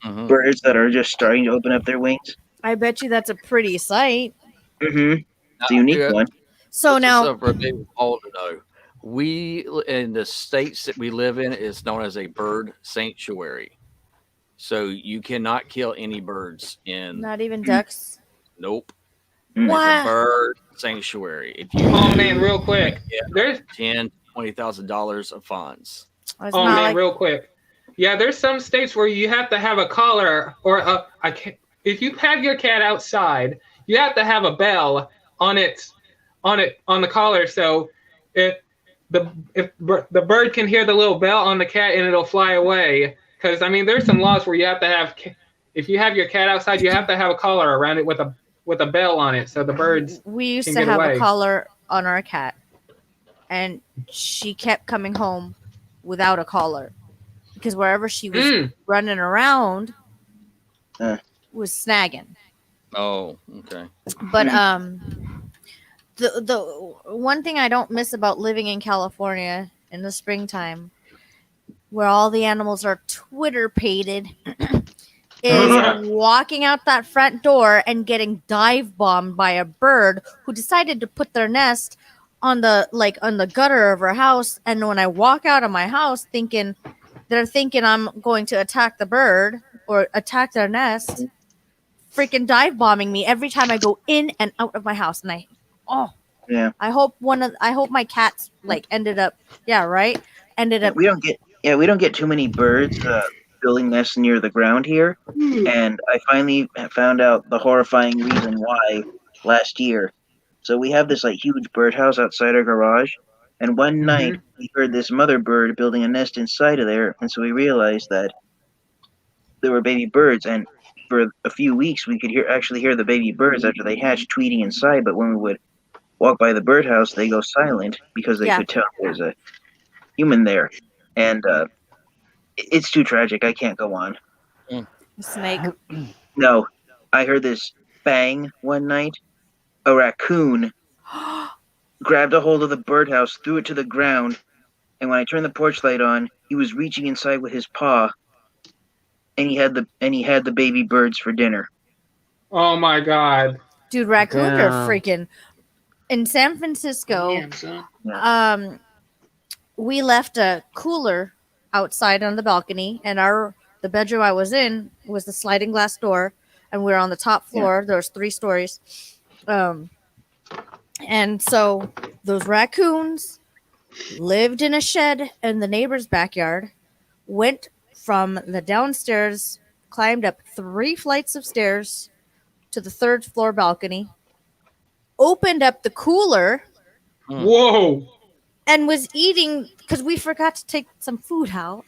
Mhm. birds that are just starting to open up their wings. I bet you that's a pretty sight. Mm-hmm. It's a unique Yeah. one. So This is now, stuff for people all to know. We in the states that we live in is known as a bird sanctuary. So you cannot kill any birds in. Not even ducks. Nope. Mm. It's What? a bird sanctuary. If you Oh do, man, real quick. yeah, There's $10,000-$20,000 of fines. It's oh not man, like real quick. Yeah, there's some states where you have to have a collar or I can't, if you have your cat outside, you have to have a bell on the collar, so if the bird can hear the little bell on the cat and it'll fly away. Because I mean, there's some laws where you have to have, if you have your cat outside, you have to have a collar around it with a bell on it, so the birds. we used can to get have away. a collar on our cat, and she kept coming home without a collar because wherever she was running around was snagging. Oh, okay. But the one thing I don't miss about living in California in the springtime, where all the animals are Twitter pated, is walking out that front door and getting dive bombed by a bird who decided to put their nest on the gutter of our house. And when I walk out of my house, they're thinking I'm going to attack the bird or attack their nest, freaking dive bombing me every time I go in and out of my house. And I hope my cats ended up We don't get too many birds building nests near the ground here, and I finally found out the horrifying reason why last year. So we have this huge birdhouse outside our garage, and one night we heard this mother bird building a nest inside of there, and so we realized that there were baby birds, and for a few weeks we could actually hear the baby birds after they hatched tweeting inside, but when we would walk by the birdhouse, they go silent because they could tell there's a human there, and it's too tragic. I can't go on. snake. No, I heard this bang one night. A raccoon grabbed a hold of the birdhouse, threw it to the ground, and when I turned the porch light on, he was reaching inside with his paw, and he had the baby birds for dinner. Oh my god. Dude, raccoons are Damn. freaking in San Francisco. Damn, son. We left a cooler outside on the balcony, and the bedroom I was in was the sliding glass door, and we were on the top floor. There was 3 stories. And so those raccoons lived in a shed in the neighbor's backyard, went from the downstairs, climbed up 3 flights of stairs to the 3rd floor balcony, opened up the cooler, Whoa. and was eating because we forgot to take some food out,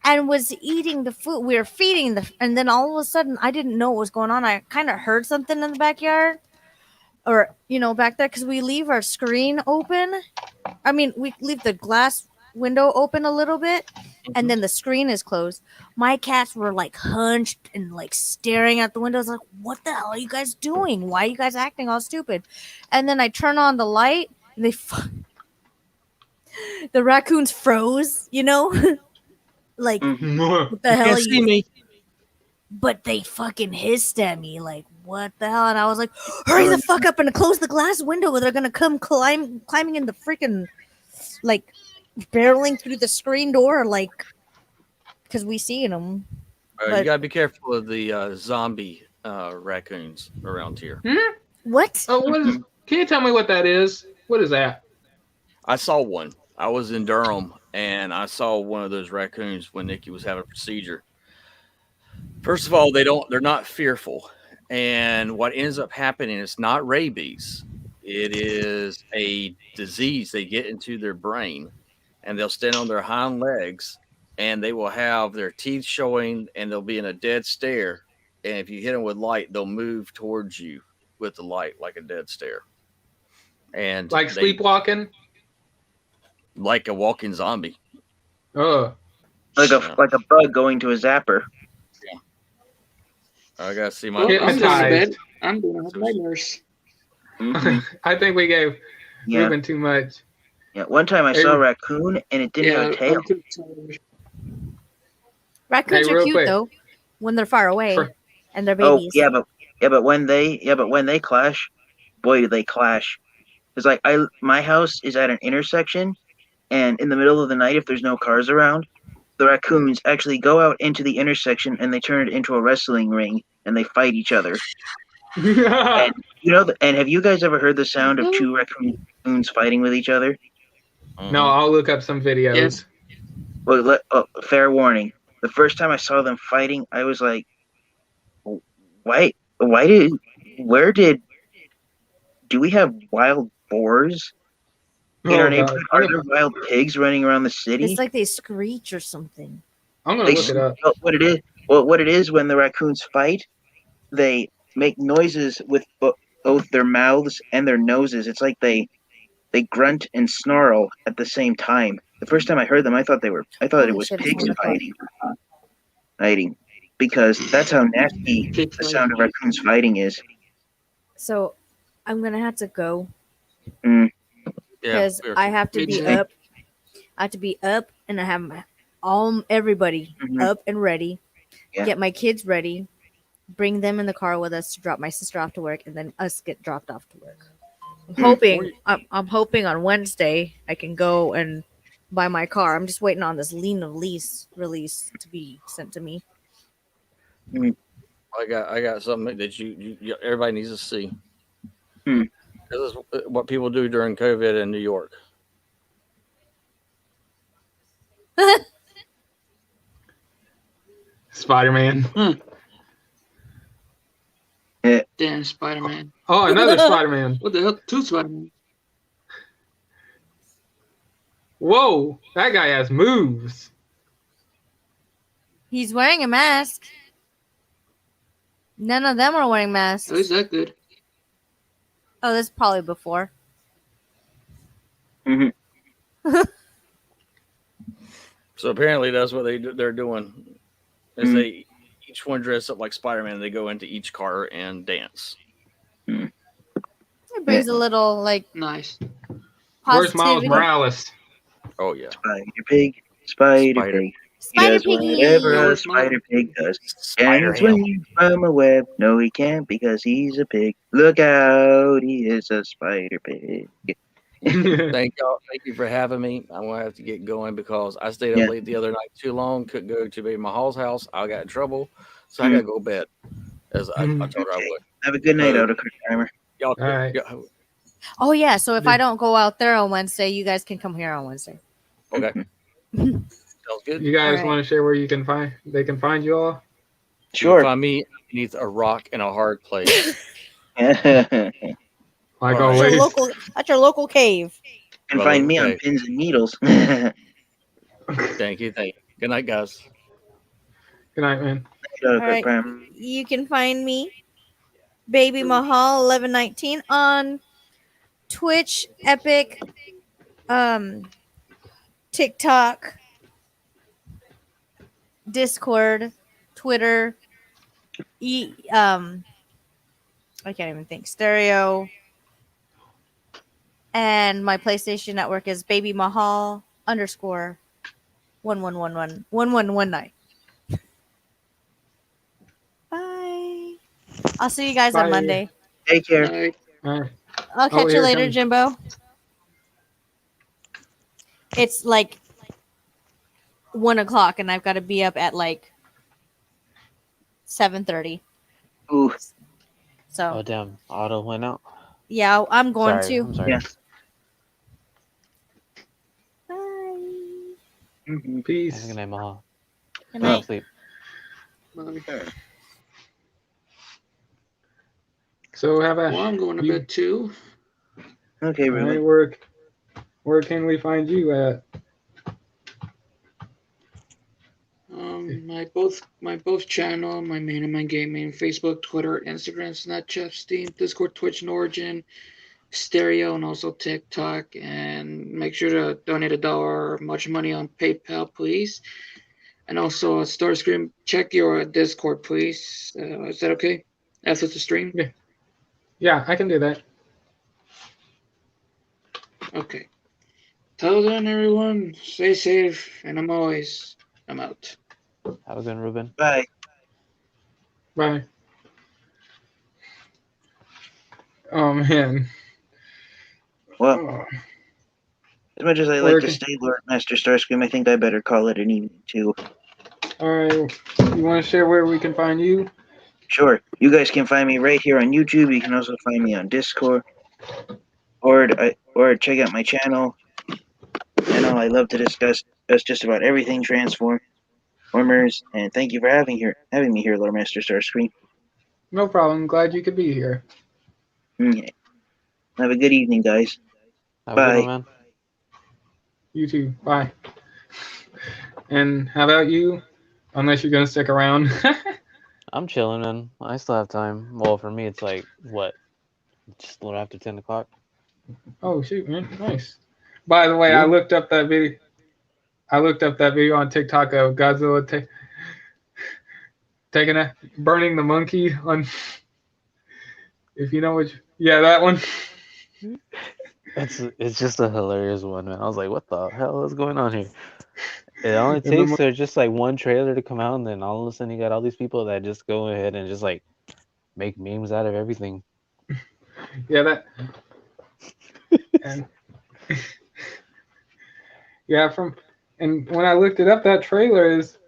and was eating the food. We were feeding and then all of a sudden I didn't know what was going on. I kind of heard something in the backyard, or back there, because we leave our screen open. I mean, we leave the glass window open a little bit, and then the screen is closed. My cats were hunched and staring at the windows, like, what the hell are you guys doing? Why are you guys acting all stupid? And then I turn on the light, and the raccoons froze, like, what the hell Can't are see you? me. But they fucking hissed at me, like, what the hell? And I was like, hurry the fuck up and close the glass window, or they're gonna come climbing in the freaking, barreling through the screen door, because we seen them. You gotta be careful of the zombie raccoons around here. What? Oh, can you tell me what that is? What is that? I saw one. I was in Durham, and I saw one of those raccoons when Nikki was having a procedure. First of all, they're not fearful. And what ends up happening is not rabies. It is a disease they get into their brain, and they'll stand on their hind legs, and they will have their teeth showing, and they'll be in a dead stare. And if you hit them with light, they'll move towards you with the light like a dead stare. And Sleepwalking? Like a walking zombie. Oh. Like a bug going to a zapper. I gotta see my. Well, I'm going to Hypnotized. bed. I'm going to have nightmares. I think we gave Yeah. Ruben too much. Yeah. One time I saw a raccoon and it didn't have a tail. I'm too tired. Raccoons Hey, are real cute quick. though when they're far away For- and they're Oh babies. but when they clash, boy do they clash. It's like my house is at an intersection, and in the middle of the night, if there's no cars around, the raccoons actually go out into the intersection and they turn it into a wrestling ring and they fight each other. And and have you guys ever heard the sound of two raccoons fighting with each other? No, I'll look up some videos. Yes. Well, fair warning. The first time I saw them fighting, I was like, "Why? Do we have wild boars in our Oh, God. neighborhood? Are there wild pigs running around the city?" It's like they screech or something. I'm gonna They look it up. what it is when the raccoons fight, they make noises with both their mouths and their noses. It's like they grunt and snarl at the same time. The first time I heard them, I thought it Holy was shit, it's pigs 1 o'clock. fighting, because that's how nasty Pig the fight. sound of raccoons fighting is. So I'm gonna have to go Mm. because I have to Me be too. up. I have to be up, and I have everybody Mhm. up and ready. Yeah. Get my kids ready. Bring them in the car with us to drop my sister off to work, and then us get dropped off to work. I'm hoping on Wednesday I can go and buy my car. I'm just waiting on this lease release to be sent to me. I got something that you everybody needs to see. Hmm. This is what people do during COVID in New York. Spider-Man. Damn, Spider-Man. Oh, another Spider-Man. What the hell? Two Spider-Man. Whoa, that guy has moves. He's wearing a mask. None of them are wearing masks. Oh, he's that good. Oh, this is probably before. Mhm. So apparently that's what they're doing. Is they each one dress up like Spider-Man. They go into each car and dance. It brings a little like Nice. Where's Miles positivity. Morales? Oh yeah, Spider Pig. He Spider does Piggy. whatever Yeah, a where's Miles? spider pig does. Spider And swing from a web. No, he can't because he's a pig. Look out, he is a spider pig. Thank y'all. Thank you for having me. I'm gonna have to get going because I stayed up Yeah. late the other night too long. Couldn't go to Baby Mahal's house. I got in trouble, so I gotta go to bed. As I told her I Okay. would. Have a good night, So- Autocorrect Timer. Y'all, All right. Oh yeah, so if I don't go out there on Wednesday, you guys can come here on Wednesday. okay. Sounds good. You guys All right. want to share where they can find you all? You can Sure. find me beneath a rock in a hard place. Like Right. always. That's your local cave. And Well, find me on okay. Pins and Needles. Thank you. Good night, guys. Good night, man. Autocorrect All right. Timer. You can find me, Baby Mahal 1119 on Twitch, Epic, TikTok, Discord, Twitter, I can't even think. Stereo. And my PlayStation network is Baby Mahal _ 1119. Bye. I'll see you guys on Bye. Monday. Take care. Night. All right. I'll catch you here it later, comes. Jimbo. It's like 1 o'clock, and I've got to be up at like 7:30. Ooh. So Oh damn, auto went out. yeah, I'm going Sorry, to. I'm sorry. Yeah. Bye. Mhm. Have a Peace. good night, Mahal. Good Go to night. sleep. Bye. So have Well, a I'm going to You- bed too. Okay, all right, really. where can we find you at? My both channel, my main and my gaming, Facebook, Twitter, Instagram, Snapchat, Steam, Discord, Twitch, and Origin, Stereo, and also TikTok. And make sure to donate $1 or much money on PayPal, please. And also, Starscream, check your Discord, please. Is that okay? After the stream? Yeah, I can do that. Okay. Till then, everyone, stay safe, and I'm out. Have a good one, Ruben. Bye. Bye. Oh man. Well, Oh. As much as I Where like to can- stay Lord Master Starscream, I think I better call it an evening too. All right. You want to share where we can find you? Sure, you guys can find me right here on YouTube. You can also find me on Discord, or check out my channel. I love to discuss just about everything Transformers. And thank you for having me here, Lord Master Starscream. No problem. Glad you could be here. Okay. Have a good evening, guys. Have a good Bye. one, man. You too. Bye. And how about you? Unless you're gonna stick around. I'm chilling, man. I still have time. Well, for me, it's like what, just a little after 10 o'clock. Oh shoot, man. Nice. By the way, I You? looked up that video. I looked up that video on TikTok of Godzilla burning the monkey on. If you know which, yeah, that one. It's just a hilarious one, man. I was like, what the hell is going on here? It only And the takes mon- for just like one trailer to come out, and then all of a sudden you got all these people that just go ahead and just like make memes out of everything. Yeah, that. And yeah, and when I looked it up, that trailer is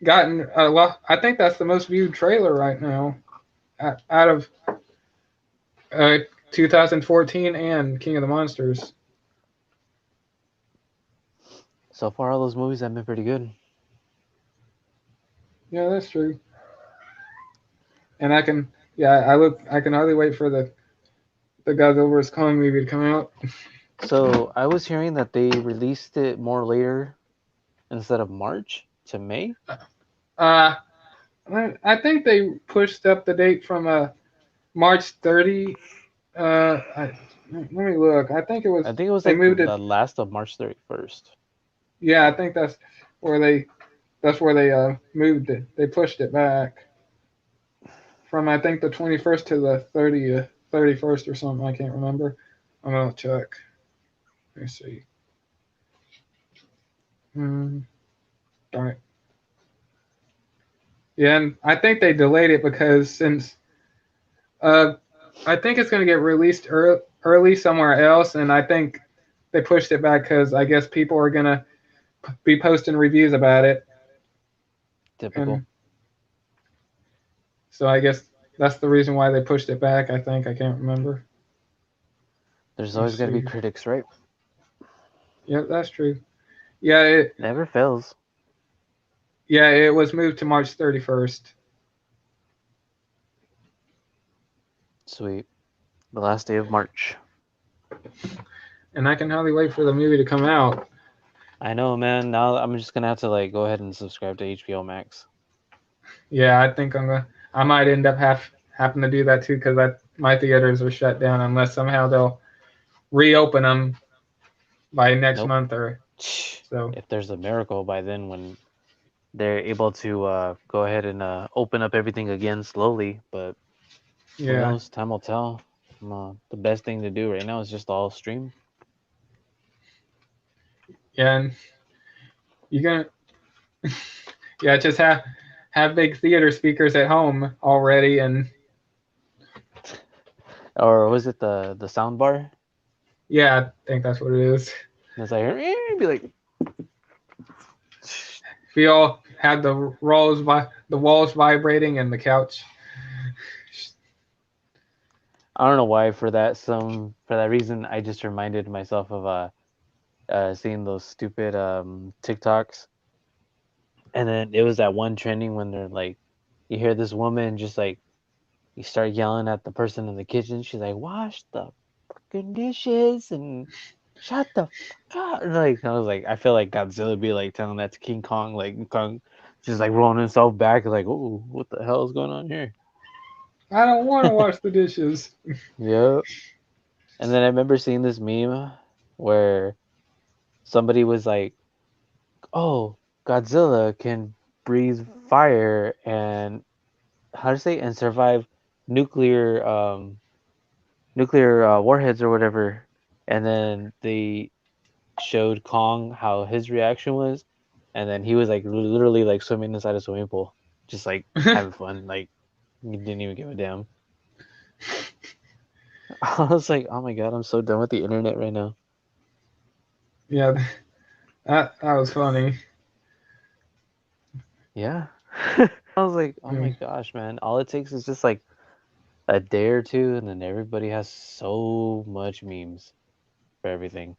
gotten a lot. I think that's the most viewed trailer right now, out of 2014 and King of the Monsters. So far, all those movies have been pretty good. Yeah, that's true. And I can hardly wait for the Godzilla vs Kong movie to come out. So I was hearing that they released it more later instead of March to May. I think they pushed up the date from March 30. Let me look. I think it was. I think it was they like moved it. the last of March 31st. Yeah, I think that's where they moved it. They pushed it back from I think the 21st to the 30th, 31st or something. I can't remember. I'm gonna check. Let me see. Darn it. Yeah, and I think they delayed it because since I think it's gonna get released early somewhere else, and I think they pushed it back because I guess people are gonna be posting reviews about it. Typical. And so I guess that's the reason why they pushed it back. I think I can't remember. There's always got to be see. critics, right? Yeah, that's true. Yeah, it Never fails. was moved to March 31st. Sweet. The last day of March. And I can hardly wait for the movie to come out. I know, man. Now I'm just gonna have to like go ahead and subscribe to HBO Max. Yeah, I think I might end up happen to do that too because my theaters are shut down unless somehow they'll reopen them by next Nope. month or so. If there's a miracle by then when they're able to go ahead and open up everything again slowly, but who Yeah, knows? Time will tell. The best thing to do right now is just all stream. yeah, and you're gonna yeah just have big theater speakers at home already, and Or was it the sound bar? yeah, I think that's what it is. And it's like be like, If we all had the walls vibrating and the couch. I don't know why for that reason I just reminded myself of seeing those stupid TikToks. And then it was that one trending when they're like, you hear this woman just like, you start yelling at the person in the kitchen. She's like, wash the fucking dishes and shut the fuck up. Like, I was like, I feel like Godzilla would be like telling that to King Kong, like Kong just like rolling himself back, like, oh, what the hell is going on here? I don't want to wash the dishes. Yep. And then I remember seeing this meme where somebody was like, oh, Godzilla can breathe fire and and survive nuclear warheads or whatever. And then they showed Kong how his reaction was, and then he was like literally like swimming inside a swimming pool, just like having fun, like he didn't even give a damn. I was like, oh my god, I'm so done with the internet right now. Yeah, that was funny. Yeah. I was like, oh my Mm. gosh, man. All it takes is just like a day or two, and then everybody has so much memes for everything.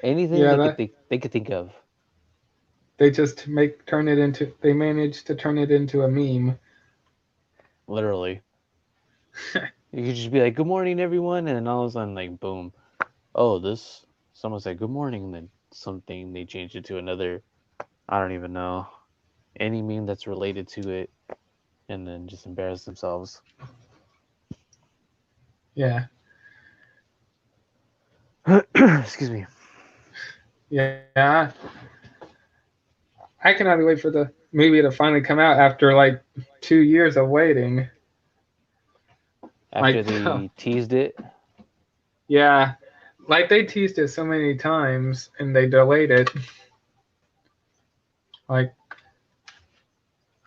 Anything Yeah, they could think of. they just they managed to turn it into a meme. Literally. You could just be like, good morning, everyone, and then all of a sudden, like, boom. Oh, this someone said good morning, and then something they changed it to another. I don't even know. Any meme that's related to it, and then just embarrass themselves. Yeah, Excuse me. yeah. I can hardly wait for the movie to finally come out after like 2 years of waiting. After Like, they teased it, yeah, like they teased it so many times and they delayed it. Like,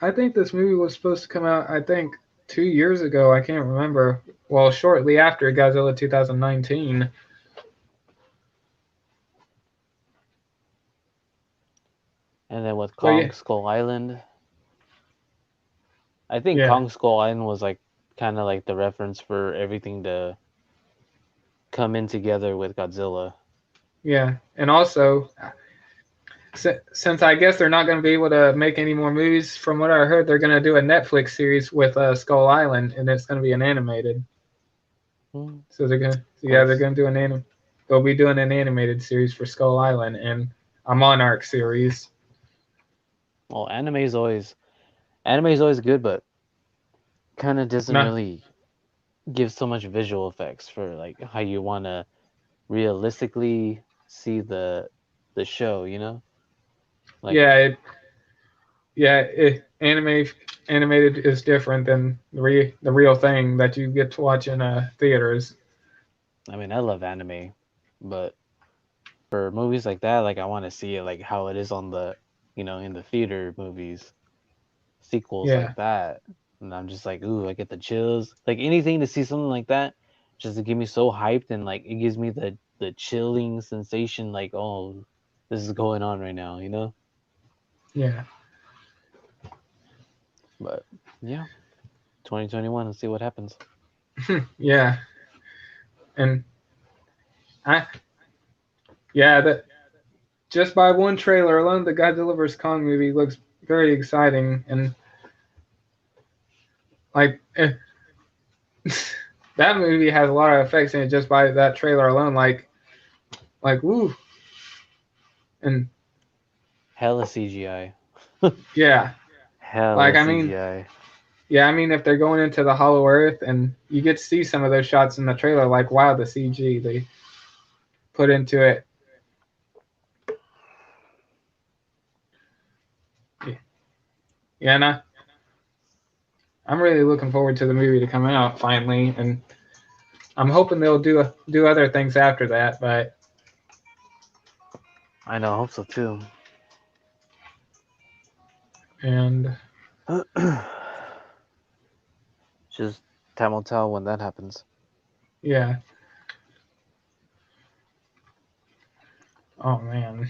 I think this movie was supposed to come out, I think, 2 years ago. I can't remember. Well, shortly after Godzilla 2019. and then with So yeah, Kong Skull Island, I think yeah, Kong Skull Island was like kind of like the reference for everything to come in together with Godzilla. yeah. And also, since I guess they're not going to be able to make any more movies, from what I heard, they're going to do a Netflix series with Skull Island, and it's going to be an animated. So they're Nice. going to do they'll be doing an animated series for Skull Island and a Monarch series. Well, anime is always good, but kind of doesn't No, really give so much visual effects for like how you want to realistically see the show, you know? Like yeah, animated is different than the real thing that you get to watch in theaters. I mean, I love anime, but for movies like that, like I want to see it like how it is on the, in the theater movies, sequels Yeah, like that. And I'm just like, ooh, I get the chills. Like anything to see something like that, just to get me so hyped and like it gives me the chilling sensation, like, oh, this is going on right now, you know? yeah, But yeah, 2021, let's see what happens. yeah, and I that just by one trailer alone, the Godzilla vs Kong movie looks very exciting and like. That movie has a lot of effects in it just by that trailer alone. Like woo, and Hella CGI. yeah, Hella like I mean, CGI. yeah, I mean if they're going into the Hollow Earth and you get to see some of those shots in the trailer, like wow, the CG they put into it. Yeah, and I'm really looking forward to the movie to come out finally, and I'm hoping they'll do other things after that. But I know, I hope so too. and Just time will tell when that happens. yeah, oh man,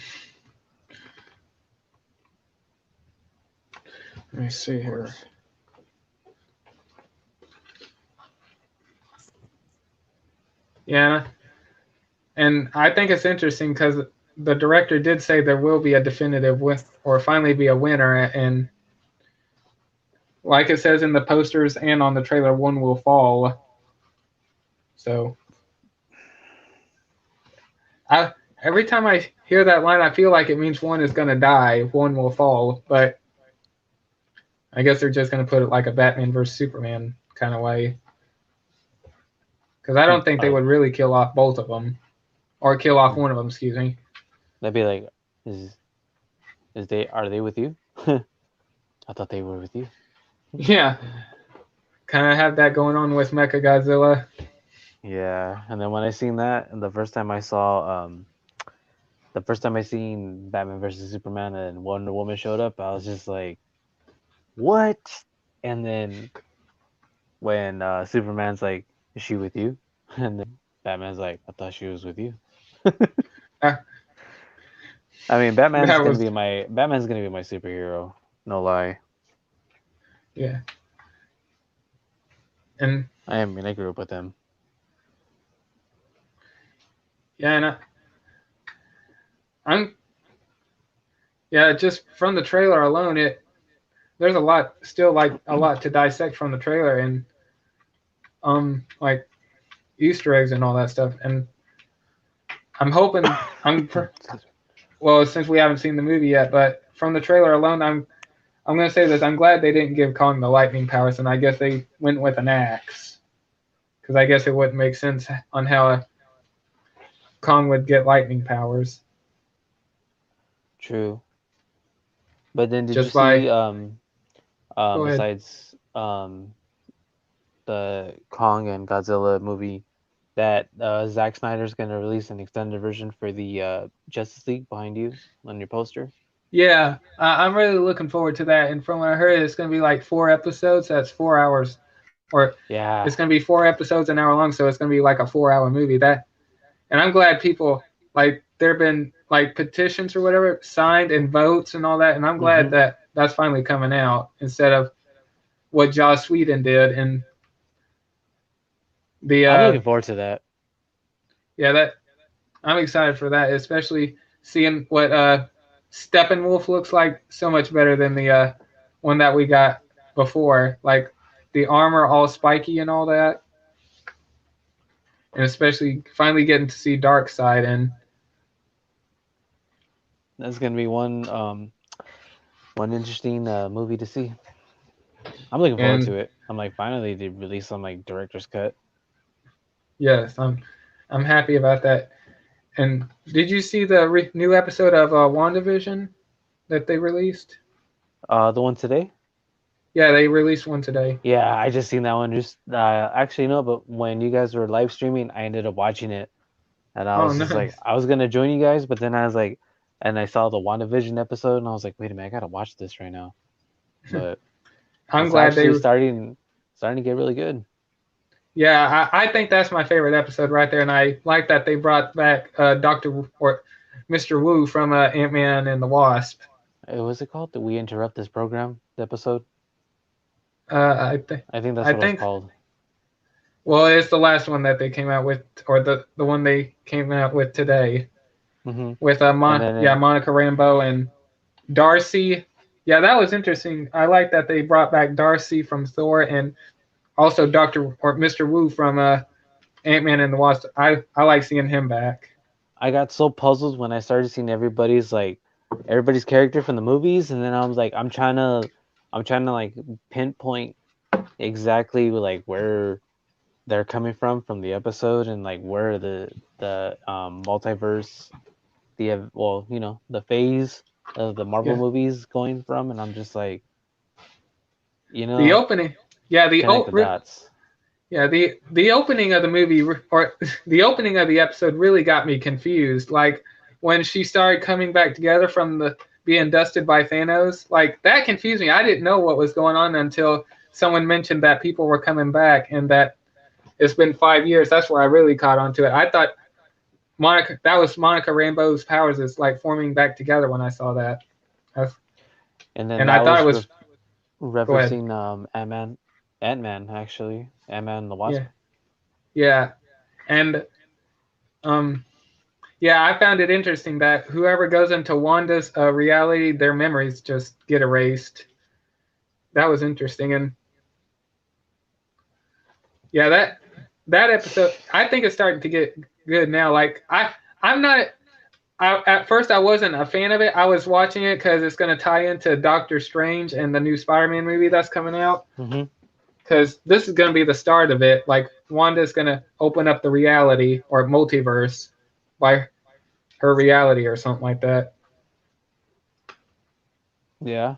let me see Of here. course. Yeah, and I think it's interesting because the director did say there will be a definitive win or finally be a winner, and like it says in the posters and on the trailer, one will fall. So, every time I hear that line, I feel like it means one is gonna die, one will fall. But I guess they're just gonna put it like a Batman versus Superman kind of way, because I don't think they Oh, would really kill off both of them, or kill off one of them. Excuse me. that'd be like, are they with you? I thought they were with you. Yeah, kind of have that going on with Mechagodzilla. Yeah, and then when I seen that, and the first time I seen Batman versus Superman and Wonder Woman showed up, I was just like, what? And then when Superman's like, "Is she with you?" And then Batman's like, "I thought she was with you." Uh, I mean, Batman's That gonna was be my superhero. No lie. yeah, and I mean, I grew up with him. yeah, and I'm yeah, just from the trailer alone, there's a lot still like a lot to dissect from the trailer and like Easter eggs and all that stuff. And I'm hoping well, since we haven't seen the movie yet, but from the trailer alone, I'm gonna say this: I'm glad they didn't give Kong the lightning powers, and I guess they went with an axe, because I guess it wouldn't make sense on how Kong would get lightning powers. True. But then did Just you see Go ahead. besides the Kong and Godzilla movie that Zack Snyder's gonna release an extended version for the Justice League behind you on your poster? Yeah, I'm really looking forward to that. And from what I heard, it's gonna be like 4 episodes. That's 4 hours, or Yeah. it's gonna be 4 episodes an hour long. So it's gonna be like a 4 hour movie. And I'm glad people like there've been like petitions or whatever signed and votes and all that. And I'm glad Mhm. that that's finally coming out instead of what Joss Whedon did. And the I'm looking forward to that. yeah, that I'm excited for that, especially seeing what Steppenwolf looks like so much better than the one that we got before. Like the armor all spiky and all that. And especially finally getting to see Darkseid and That's gonna be one interesting movie to see. I'm looking forward and to it. I'm like, finally they released some like director's cut. yes, I'm happy about that. And did you see the new episode of WandaVision that they released? The one today? Yeah, they released one today. Yeah, I just seen that one. Just actually no, but when you guys were live streaming, I ended up watching it, and I Oh, was just like, nice. I was gonna join you guys, but then I was like, and I saw the WandaVision episode, and I was like, wait a minute, I gotta watch this right now. But I'm it's glad actually they. starting to get really good. Yeah, I think that's my favorite episode right there, and I like that they brought back Doctor or Mr. Wu from Ant-Man and the Wasp. Was it called? Did we interrupt this program? The episode? I think. I think that's I what it was think. called. Well, it's the last one that they came out with, or the one they came out with today Hmm. with And then Monica Rambeau and Darcy. Yeah, that was interesting. I like that they brought back Darcy from Thor and also Doctor or Mr. Wu from Ant-Man and the Wasp. I like seeing him back. I got so puzzled when I started seeing everybody's character from the movies, and then I was like, I'm trying to like pinpoint exactly like where they're coming from the episode, and like where the multiverse, the phase of the Marvel Yeah. movies going from, and I'm just like, The opening, yeah, connect the dots. yeah, the opening of the movie or the opening of the episode really got me confused. Like when she started coming back together from the being dusted by Thanos, like that confused me. I didn't know what was going on until someone mentioned that people were coming back and that it's been 5 years. That's where I really caught onto it. I thought that was Monica Rambeau's powers is like forming back together when I saw that. And then And that I thought it was was referencing Ant-Man actually, Ant-Man and the Wasp. yeah, and yeah, I found it interesting that whoever goes into Wanda's reality, their memories just get erased. That was interesting, and yeah, that episode, I think it's starting to get good now. Like I'm not. At first I wasn't a fan of it. I was watching it because it's going to tie into Doctor Strange and the new Spider-Man movie that's coming out. Mm-hmm. Because this is going to be the start of it. Like Wanda's going to open up the reality or multiverse by her reality or something like that. Yeah.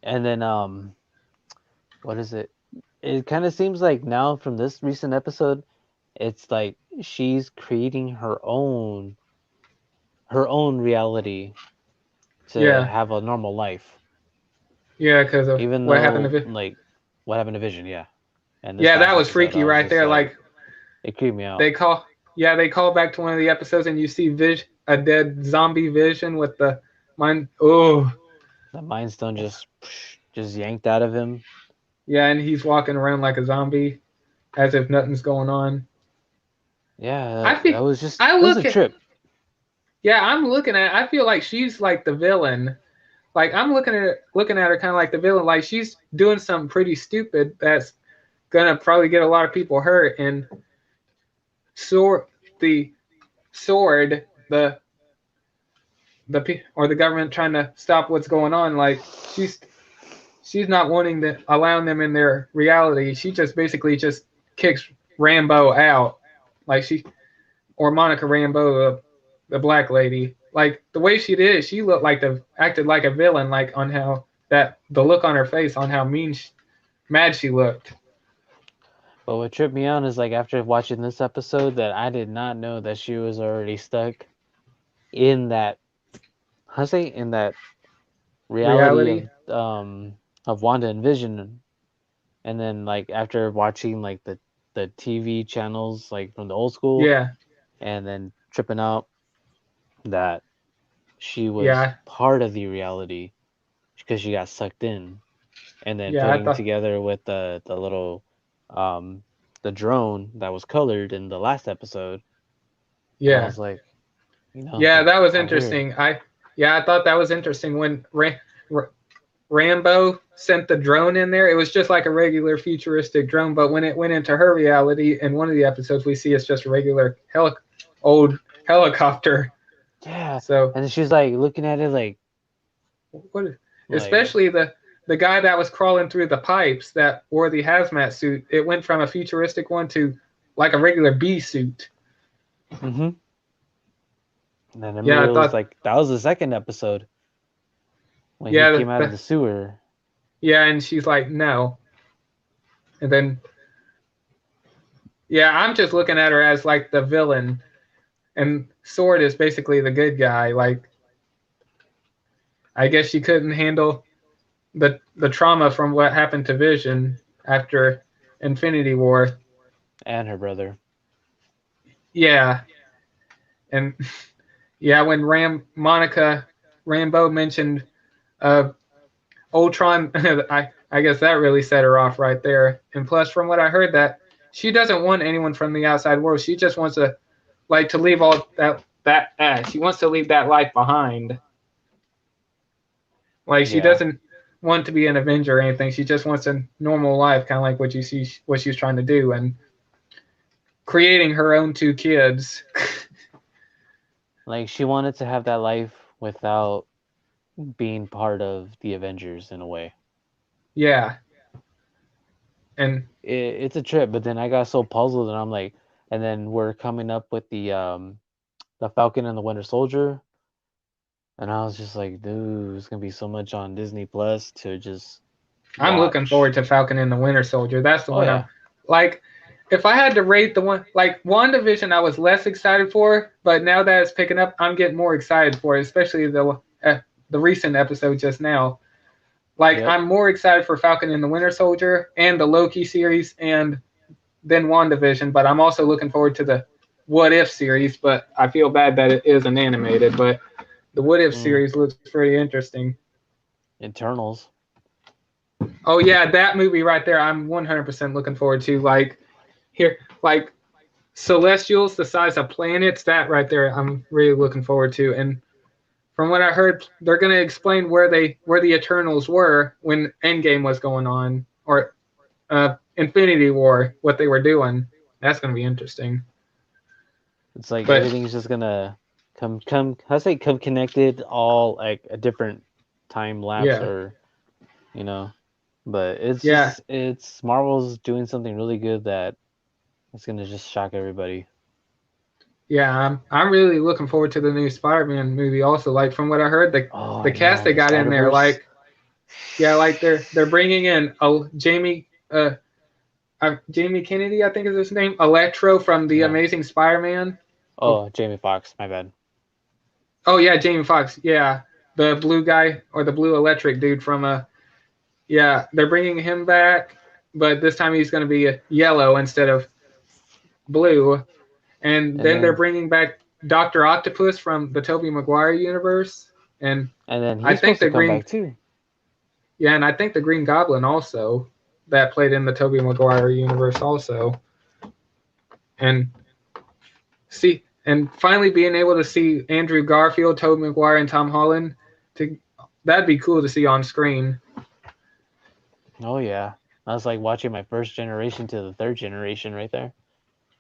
And then what is it? It kind of seems like now from this recent episode, it's like she's creating her own reality to Yeah. have a normal life. Yeah, because of Even what though happened to what happened to Vision, yeah. And this Yeah, last that was episode, freaky I was right just there. Like it creeped me out. they call back to one of the episodes, and you see a dead zombie Vision with the mind. Oh, The Mind Stone just yanked out of him. yeah, and he's walking around like a zombie, as if nothing's going on. Yeah, I feel- that was just I it was look a at- trip. Yeah, I'm looking at. I feel like she's like the villain. Like I'm looking at her kind of like the villain. Like she's doing something pretty stupid that's gonna probably get a lot of people hurt. And the government trying to stop what's going on. Like she's not wanting to allowing them in their reality. She just basically just kicks Rambo out. Like or Monica Rambeau, the black lady. Like the way she did, she looked like acted like a villain. Like on how the look on her face, on how mad she looked. But what tripped me out is like after watching this episode that I did not know that she was already stuck in that in that reality. Of Wanda and Vision. And then like after watching like the TV channels like from the old school, Yeah. and then tripping out that she was Yeah. part of the reality because she got sucked in, and then Yeah, I putting thought- together with the little the drone that was colored in the last episode. I Yeah. was like, Yeah, that was how weird. interesting. I thought that was interesting when Rambo sent the drone in there. It was just like a regular futuristic drone, but when it went into her reality, in one of the episodes, we see it's just a regular old helicopter. Yeah. So, And she's like looking at it like especially the guy that was crawling through the pipes that wore the hazmat suit, it went from a futuristic one to like a regular bee suit. Mm-hmm. And then Yeah, I it was thought- like that was the second episode when Yeah, he came out of the sewer. Yeah, and she's like, no. And then, yeah, I'm just looking at her as like the villain, and Sword is basically the good guy. Like, I guess she couldn't handle the trauma from what happened to Vision after Infinity War. And her brother. Yeah, and yeah, when Monica Rambeau mentioned Ultron, I guess that really set her off right there. And plus, from what I heard, that she doesn't want anyone from the outside world. She just wants to leave all that. She wants to leave that life behind. Like she Yeah. doesn't want to be an Avenger or anything. She just wants a normal life, kind of like what you see what she's trying to do, and creating her own 2 kids. Like she wanted to have that life without being part of the Avengers in a way. Yeah. And It's a trip, but then I got so puzzled, and I'm like, and then we're coming up with the Falcon and the Winter Soldier, and I was just like, dude, it's gonna be so much on Disney Plus to just. I'm looking watch. forward to Falcon and the Winter Soldier. That's the Oh, one yeah. I'm like. If I had to rate the one, like WandaVision, I was less excited for, but now that it's picking up, I'm getting more excited for it, especially the recent episode just now. Like, Yep. I'm more excited for Falcon and the Winter Soldier and the Loki series and then WandaVision, but I'm also looking forward to the What If series, but I feel bad that it isn't animated, but the What If series looks pretty interesting. Eternals. Oh yeah, that movie right there, I'm 100% looking forward to. Like celestials the size of planets, that right there, I'm really looking forward to. And from what I heard, they're gonna explain where the Eternals were when Endgame was going on, or Infinity War, what they were doing. That's gonna be interesting. It's like But- everything's just gonna come. I say come connected, all like a different time lapse, Yeah. or But it's Yeah. it's Marvel's doing something really good that it's gonna just shock everybody. Yeah, I'm really looking forward to the new Spider-Man movie. Also, like from what I heard, Oh, the cast they got in there, like, yeah, like they're bringing in Jamie Kennedy, I think is his name, Electro from the Yeah. Amazing Spider-Man. Jamie Foxx, my bad. Oh yeah, Jamie Foxx, yeah, the blue guy or the blue electric dude from yeah, they're bringing him back, but this time he's going to be yellow instead of blue. And then they're bringing back Dr. Octopus from the Tobey Maguire universe, and then he's I think supposed to the come Green back too. Yeah, and I think the Green Goblin also, that played in the Tobey Maguire universe also. And finally being able to see Andrew Garfield, Tobey Maguire, and Tom Holland, that'd be cool to see on screen. Oh yeah, I was like watching my first generation to the third generation right there.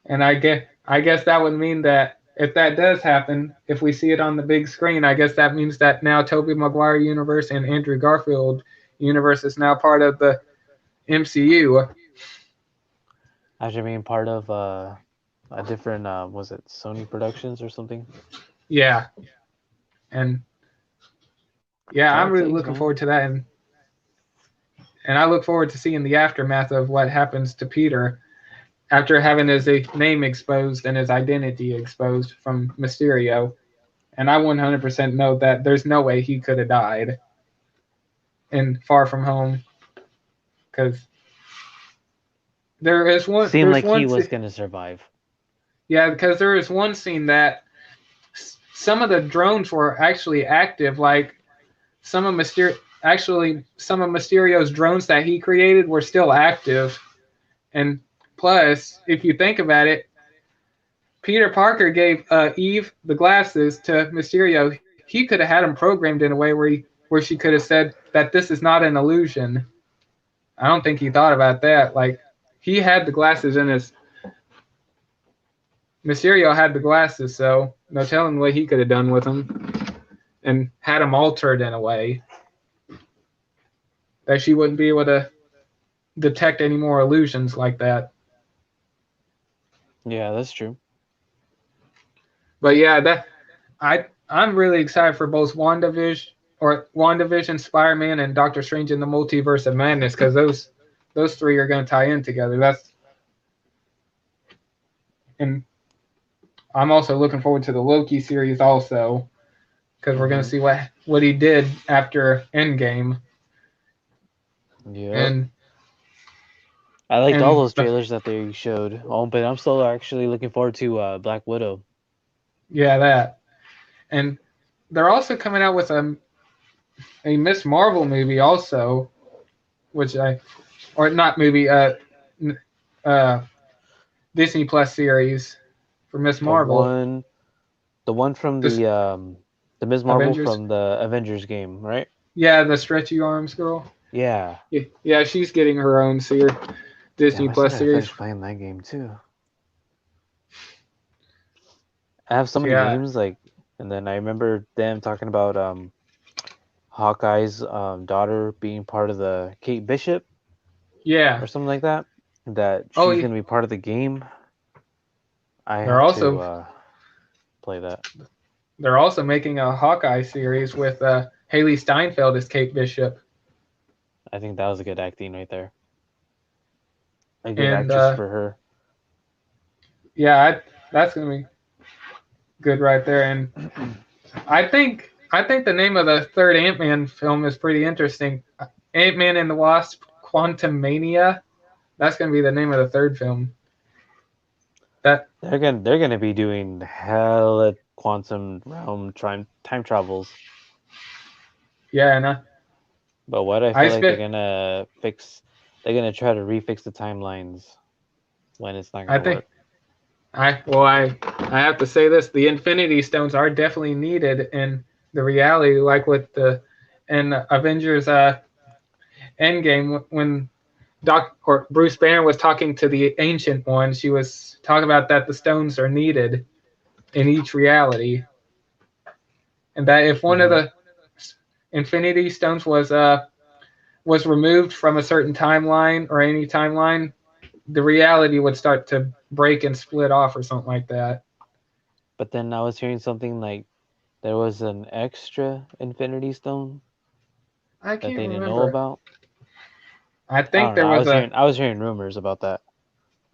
And I guess that would mean that if that does happen, if we see it on the big screen, I guess that means that now Tobey Maguire universe and Andrew Garfield universe is now part of the MCU. After being part of a different, was it Sony Productions or something? Yeah. And yeah, I'm really Thanks, looking man. forward to that. And I look forward to seeing the aftermath of what happens to Peter after having his name exposed and his identity exposed from Mysterio. And I 100% know that there's no way he could have died in Far From Home. Because there is one... Seemed like he was going to survive. Yeah, because there is one scene that some of the drones were actually active, like some of Mysterio's drones that he created were still active. And plus, if you think about it, Peter Parker gave Eve the glasses to Mysterio. He could have had them programmed in a way where she could have said that this is not an illusion. I don't think he thought about that. Like, he had the glasses in his... Mysterio had the glasses, so no telling what he could have done with them and had them altered in a way that she wouldn't be able to detect any more illusions like that. Yeah, that's true. But yeah, I'm really excited for both WandaVision, Spider-Man, and Doctor Strange in the Multiverse of Madness, because those three are going to tie in together. And I'm also looking forward to the Loki series also, because we're going to see what he did after Endgame. Yeah. And I liked all those trailers that they showed. Oh, but I'm still actually looking forward to Black Widow. Yeah, that. And they're also coming out with a Miss Marvel movie also, Disney Plus series for Miss Marvel. The one from the Ms. Marvel Avengers? From the Avengers game, right? Yeah, the stretchy arms girl. Yeah. Yeah, she's getting her own Disney Plus series. I playing that game too. I have so many games, and then I remember them talking about Hawkeye's daughter being part of the Kate Bishop. Yeah. Or something like that. That she's going to be part of the game. I have to play that. They're also making a Hawkeye series with Haley Steinfeld as Kate Bishop. I think that was a good acting right there. A good actress for her. Yeah, that's going to be good right there. And I think the name of the third Ant-Man film is pretty interesting. Ant-Man and the Wasp: Quantumania. That's going to be the name of the third film. They're going to be doing hella quantum realm time travels. Yeah, and but what I feel like they're gonna try to refix the timelines when it's not gonna work. I have to say this: the Infinity Stones are definitely needed in the reality, like with in Avengers Endgame when Bruce Banner was talking to the Ancient One. She was talking about that the stones are needed in each reality, and that if one of the Infinity Stones was removed from a certain timeline or any timeline, the reality would start to break and split off or something like that. But then I was hearing something like there was an extra Infinity Stone that they didn't know about. I think there was I was hearing rumors about that.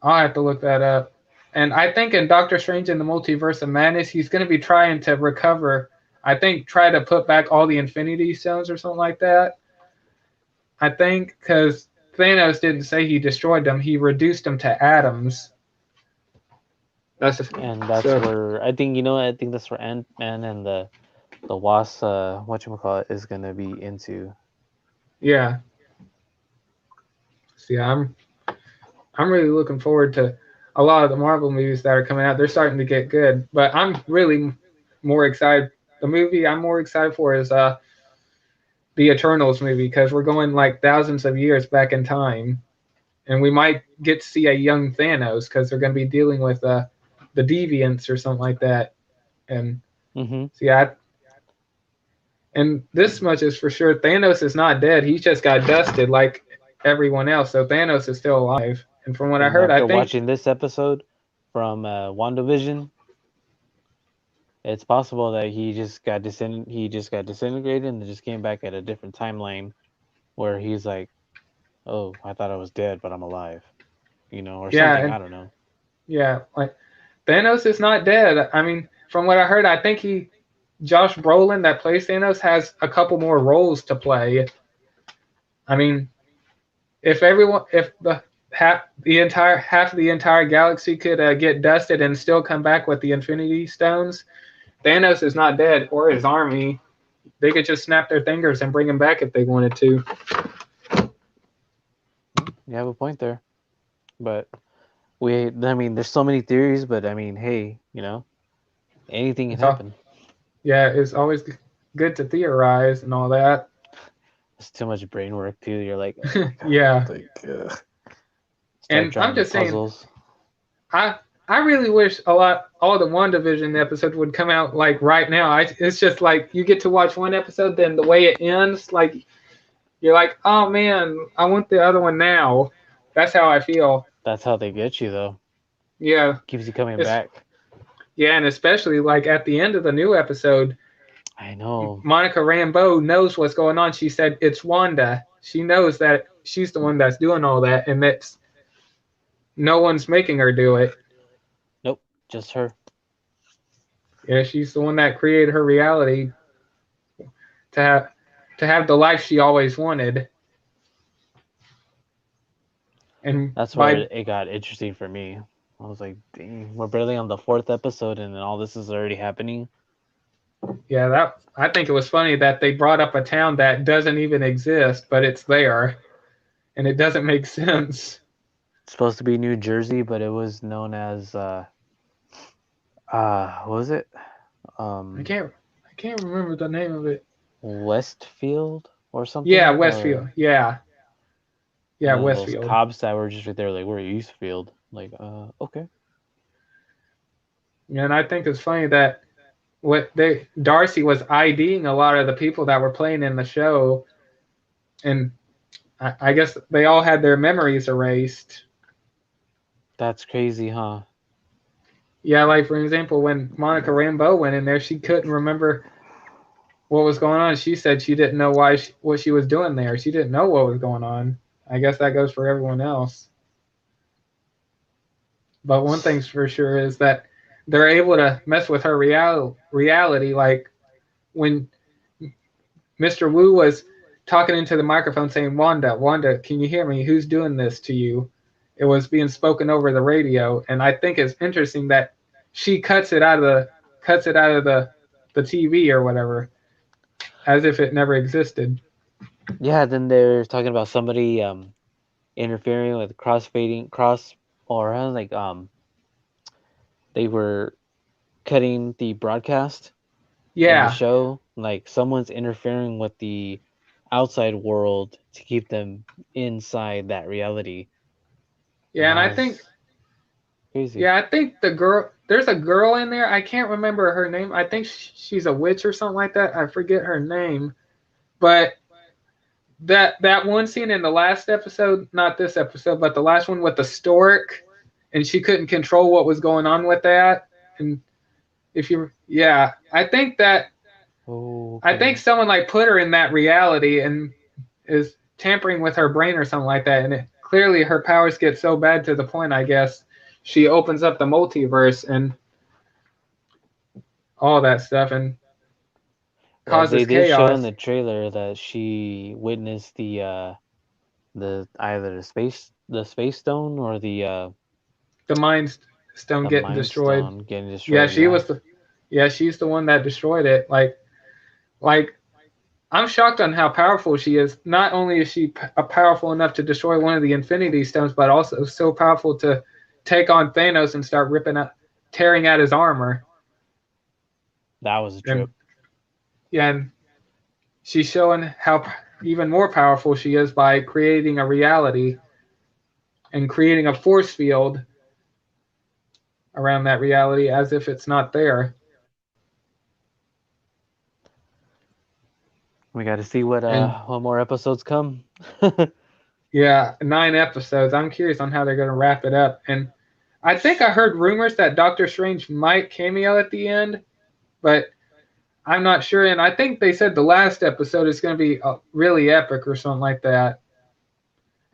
I'll have to look that up. And I think in Doctor Strange in the Multiverse of Madness, he's going to be trying to recover. I think try to put back all the Infinity Stones or something like that. I think because Thanos didn't say he destroyed them; he reduced them to atoms. And that's so, where I think I think that's where Ant-Man and the Wasp, whatchamacallit, is gonna be into. yeah. See, I'm really looking forward to a lot of the Marvel movies that are coming out. They're starting to get good, but I'm really more excited. The movie I'm more excited for is the Eternals movie, because we're going like thousands of years back in time, and we might get to see a young Thanos because they're going to be dealing with the deviants or something like that. And and this much is for sure: Thanos is not dead. He just got dusted like everyone else. So Thanos is still alive. And from what I heard, after I think watching this episode from WandaVision, it's possible that he just got disintegrated and just came back at a different timeline where he's like, "Oh, I thought I was dead, but I'm alive," or something. I don't know. Yeah, like Thanos is not dead. I mean, from what I heard, I think Josh Brolin, that plays Thanos, has a couple more roles to play. I mean, if half of the entire galaxy could get dusted and still come back with the Infinity Stones, Thanos is not dead, or his army. They could just snap their fingers and bring him back if they wanted to. You have a point there, but there's so many theories, but I mean, hey, anything can happen. Yeah, it's always good to theorize and all that. It's too much brain work too. You're like, yeah. And I'm just saying, I really wish all the WandaVision episodes would come out like right now. It's just like you get to watch one episode, then the way it ends, like you're like, oh man, I want the other one now. That's how I feel. That's how they get you, though. Yeah, keeps you coming back. Yeah, and especially like at the end of the new episode, I know Monica Rambeau knows what's going on. She said it's Wanda. She knows that she's the one that's doing all that, and that's no one's making her do it. Nope, just her. Yeah, she's the one that created her reality to have the life she always wanted. And that's where it got interesting for me. I was like, dang, we're barely on the 4th episode and then all this is already happening. Yeah, I think it was funny that they brought up a town that doesn't even exist, but it's there. And it doesn't make sense. It's supposed to be New Jersey, but it was known as what was it? I can't remember the name of it. Westfield or something? Yeah, Westfield. Yeah. Yeah, Westfield. Those cops that were just right there, like, we're Eastfield. Like, okay. And I think it's funny that Darcy was IDing a lot of the people that were playing in the show, and I guess they all had their memories erased. That's crazy, huh? Yeah, like for example, when Monica Rambeau went in there, she couldn't remember what was going on. She said she didn't know what she was doing there. She didn't know what was going on. I guess that goes for everyone else. But one thing's for sure is that they're able to mess with her reality. Like when Mr. Wu was talking into the microphone saying, Wanda, can you hear me? Who's doing this to you? It was being spoken over the radio. And I think it's interesting that she cuts it out of the TV or whatever, as if it never existed. Yeah, then they're talking about somebody interfering with they were cutting the broadcast. Yeah. In the show, like someone's interfering with the outside world to keep them inside that reality. Yeah, and I think crazy. Yeah, I think there's a girl in there. I can't remember her name. I think she's a witch or something like that. I forget her name. But that one scene in the last episode, not this episode, but the last one with the stork, and she couldn't control what was going on with that. And I think that I think someone like put her in that reality and is tampering with her brain or something like that. And clearly her powers get so bad to the point, I guess, she opens up the multiverse and all that stuff and causes they did chaos. show in the trailer that she witnessed the either the space stone or the Mind Stone getting mind destroyed. stone getting Yeah, destroyed. she's the one that destroyed it. Like I'm shocked on how powerful she is. Not only is she powerful enough to destroy one of the Infinity Stones, but also so powerful to take on Thanos and start tearing at his armor. That was a trip. And yeah, and she's showing how even more powerful she is by creating a reality and creating a force field around that reality as if it's not there. We got to see what more episodes come. Yeah, 9 episodes. I'm curious on how they're going to wrap it up. And I think I heard rumors that Doctor Strange might cameo at the end, but I'm not sure. And I think they said the last episode is going to be really epic or something like that.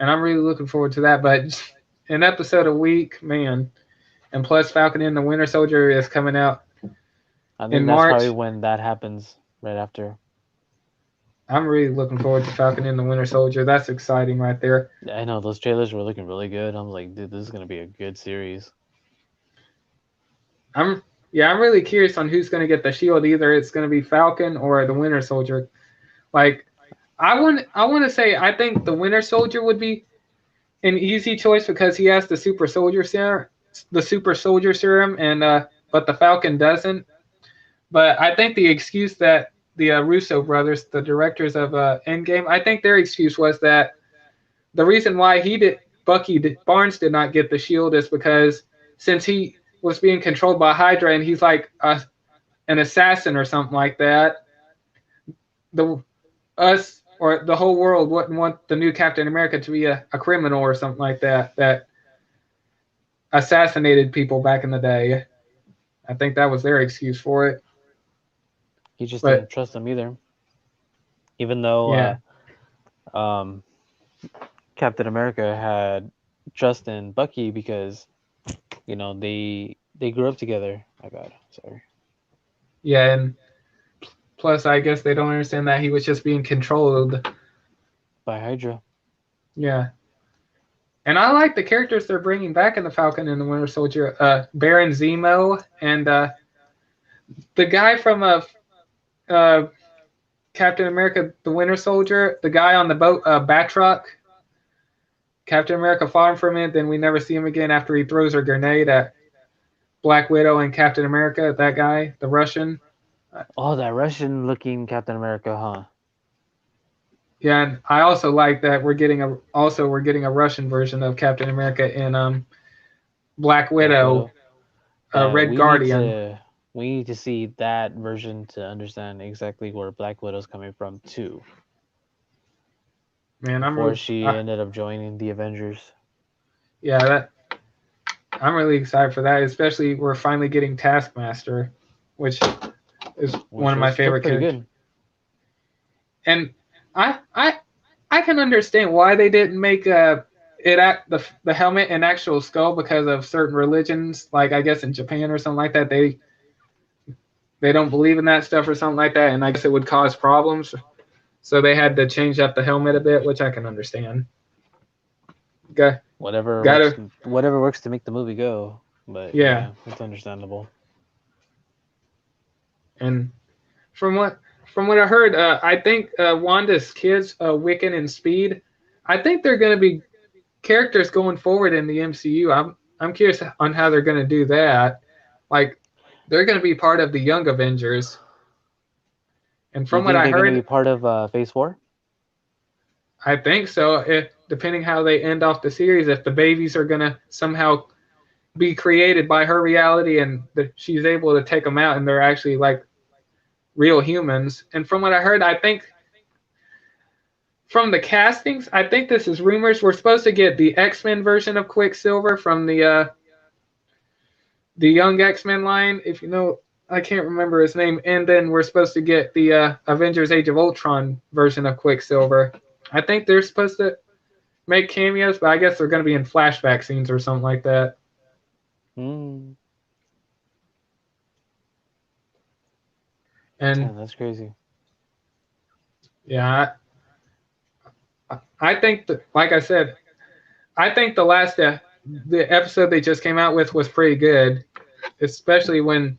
And I'm really looking forward to that. But an episode a week, man. And plus Falcon and the Winter Soldier is coming out I think in that's March. probably when that happens, right after. I'm really looking forward to Falcon and the Winter Soldier. That's exciting right there. I know those trailers were looking really good. I'm like, dude, this is gonna be a good series. I'm really curious on who's going to get the shield. Either it's going to be Falcon or the Winter Soldier. Like, I want to say I think the Winter Soldier would be an easy choice because he has the super soldier serum, and but the Falcon doesn't. But I think the excuse that the Russo brothers, the directors of Endgame, I think their excuse was that the reason why Barnes did not get the shield is because since he was being controlled by Hydra and he's like an assassin or something like that, us or the whole world wouldn't want the new Captain America to be a criminal or something like that assassinated people back in the day. I think that was their excuse for it. He just didn't trust them either. Even though Captain America had trust in Bucky because, you know, they grew up together. My bad. Sorry. Yeah, and plus I guess they don't understand that he was just being controlled by Hydra. Yeah. And I like the characters they're bringing back in the Falcon and the Winter Soldier. Baron Zemo and the guy from Captain America, the Winter Soldier, the guy on the boat, Batroc. Captain America fought him for a minute, then we never see him again after he throws a grenade at Black Widow and Captain America. That guy, the Russian. Oh, that Russian-looking Captain America, huh? Yeah, and I also like that we're getting a Russian version of Captain America in Black Widow, Red Guardian. We need to see that version to understand exactly where Black Widow's coming from too. Man, before she ended up joining the Avengers. Yeah, I'm really excited for that. Especially we're finally getting Taskmaster, which is one of my favorite characters. Good. And I can understand why they didn't make the helmet an actual skull because of certain religions, like I guess in Japan or something like that. They don't believe in that stuff or something like that, and I guess it would cause problems. So they had to change up the helmet a bit, which I can understand. Okay. Whatever works to make the movie go, but yeah, it's understandable. And from what I heard, I think Wanda's kids, Wiccan and Speed, I think they're going to be characters going forward in the MCU. I'm curious on how they're going to do that. Like, they're going to be part of the Young Avengers. And from what I heard, going to be part of Phase 4? I think so. Depending how they end off the series, if the babies are going to somehow be created by her reality and she's able to take them out and they're actually like real humans. And from what I heard, I think from the castings, I think this is rumors. We're supposed to get the X-Men version of Quicksilver from the young X-Men line, if you know. I can't remember his name. And then we're supposed to get the Avengers Age of Ultron version of Quicksilver. I think they're supposed to make cameos, but I guess they're going to be in flashback scenes or something like that. And that's crazy. Yeah. I think that, like I said, I think the episode they just came out with was pretty good, especially when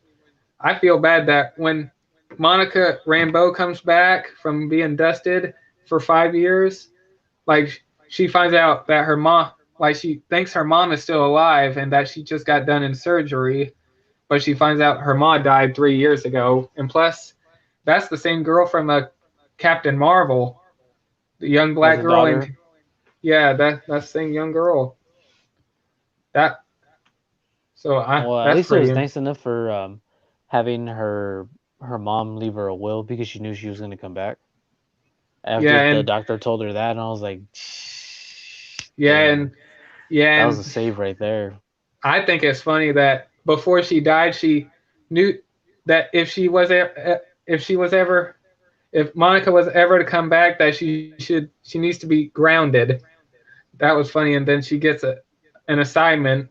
I feel bad that when Monica Rambeau comes back from being dusted for 5 years, like she finds out that her mom, like she thinks her mom is still alive and that she just got done in surgery, but she finds out her mom died 3 years ago, and plus, that's the same girl from Captain Marvel, the young black As a girl, daughter. and yeah, that's the same young girl. That so I Well, at that's least it was pretty. nice enough for having her mom leave her a will because she knew she was going to come back. Yeah, After the and doctor told her that, and I was like, yeah, damn, and yeah, that was a and save right there. I think it's funny that before she died, she knew that if Monica was ever to come back, that she needs to be grounded. That was funny, and then she gets an assignment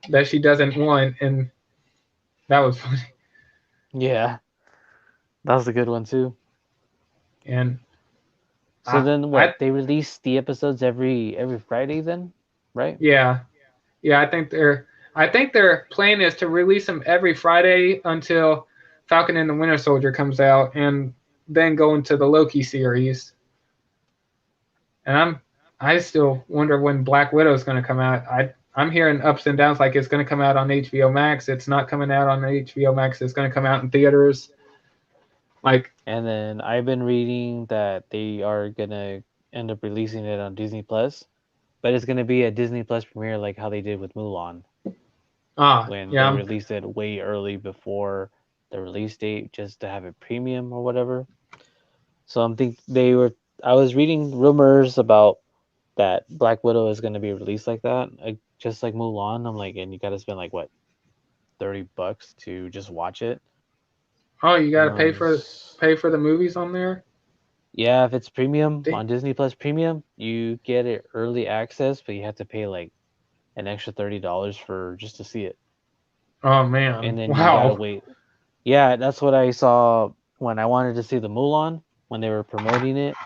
that she doesn't want, and that was funny. Yeah, that was a good one too. And So I, then, I what? They release the episodes every Friday, then, right? yeah, yeah, I think their plan is to release them every Friday until Falcon and the Winter Soldier comes out, and then go into the Loki series. And I still wonder when Black Widow is going to come out. I'm hearing ups and downs, like it's going to come out on HBO Max. It's not coming out on HBO Max. It's going to come out in theaters. Like, And then I've been reading that they are gonna end up releasing it on Disney Plus, but it's gonna be a Disney Plus premiere like how they did with Mulan when yeah, they released it way early before the release date just to have it premium or whatever. So I was reading rumors about that Black Widow is gonna be released like that, just like Mulan. I'm like, and you gotta spend like what, $30 to just watch it. oh, you got And to I was pay for the movies on there. Yeah, if it's premium Dang. on Disney Plus Premium, you get it early access, but you have to pay like an extra $30 for just to see it. Oh And man, then you gotta wow. wait. Yeah, that's what I saw when I wanted to see the Mulan when they were promoting it.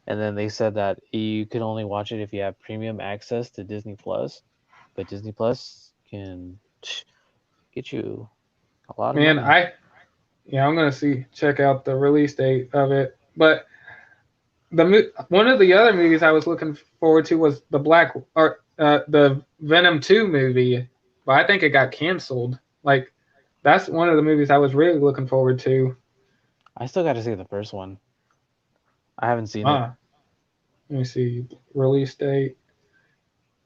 And then they said that you could only watch it if you have premium access to Disney Plus. But Disney Plus can get you a lot of Man, money. I'm gonna check out the release date of it. But one of the other movies I was looking forward to was the Venom 2 movie, but I think it got canceled. Like, that's one of the movies I was really looking forward to. I still gotta see the first one. I haven't seen it. Let me see release date.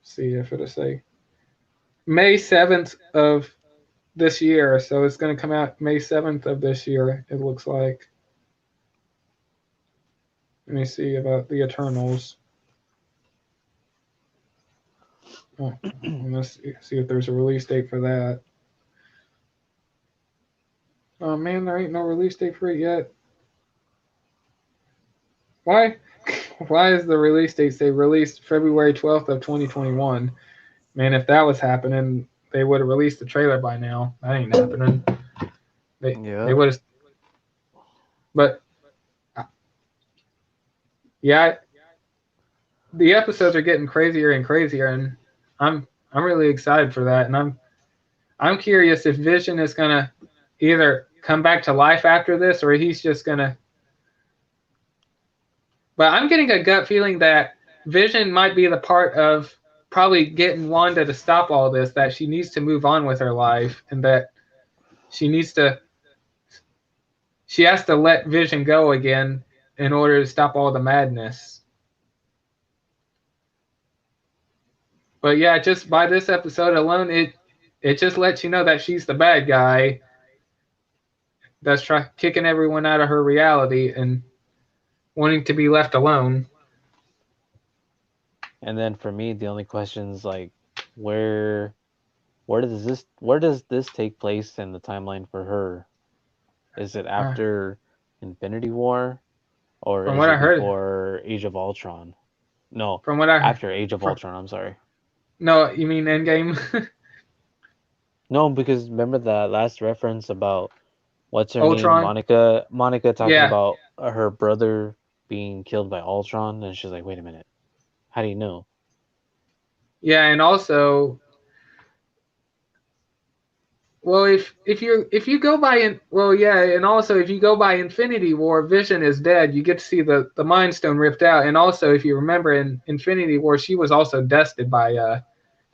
See if it'll say May 7th of this year. So it's going to come out May 7th of this year. It looks like. Let me see about the Eternals. Oh, let's see if there's a release date for that. Oh man, there ain't no release date for it yet. Why? Why is the release date say released February 12th of 2021? Man, if that was happening, they would have released the trailer by now. That ain't happening. They would have. But yeah, the episodes are getting crazier and crazier, and I'm really excited for that. And I'm curious if Vision is gonna either come back to life after this, or he's just gonna. But I'm getting a gut feeling that Vision might be the part of probably getting Wanda to stop all this, that she needs to move on with her life, and that she has to let Vision go again in order to stop all the madness. But yeah, just by this episode alone, it just lets you know that she's the bad guy that's kicking everyone out of her reality and wanting to be left alone. And then for me, the only question's like, where does this take place in the timeline for her? Is it after Infinity War, or From is what I it heard, before Age of Ultron? No, from what I heard, after Age of Ultron. I'm sorry. No, you mean Endgame? No, because remember that last reference about what's her Ultron? name? Monica talking Yeah. about her brother being killed by Ultron, and she's like, wait a minute, How do you know? Yeah, and also, well, if you go by and also if you go by Infinity War, Vision is dead. You get to see the Mind Stone ripped out, and also if you remember in Infinity War, she was also dusted by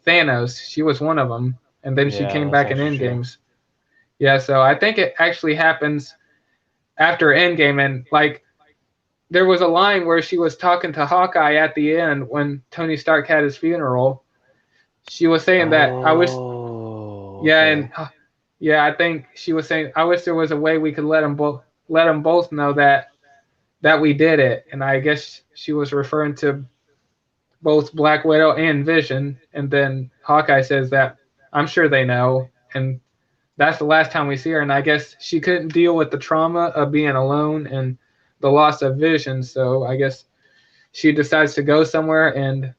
Thanos. She was one of them, and then she Yeah, came that's back in actually true. Endgames. Yeah, so I think it actually happens after Endgame, and like there was a line where she was talking to Hawkeye at the end when Tony Stark had his funeral. She was saying that I wish, Oh, yeah, okay. and yeah, I think she was saying I wish there was a way we could let them both know that we did it, and I guess she was referring to both Black Widow and Vision, and then Hawkeye says that I'm sure they know, and that's the last time we see her, and I guess she couldn't deal with the trauma of being alone and the loss of Vision, so I guess she decides to go somewhere and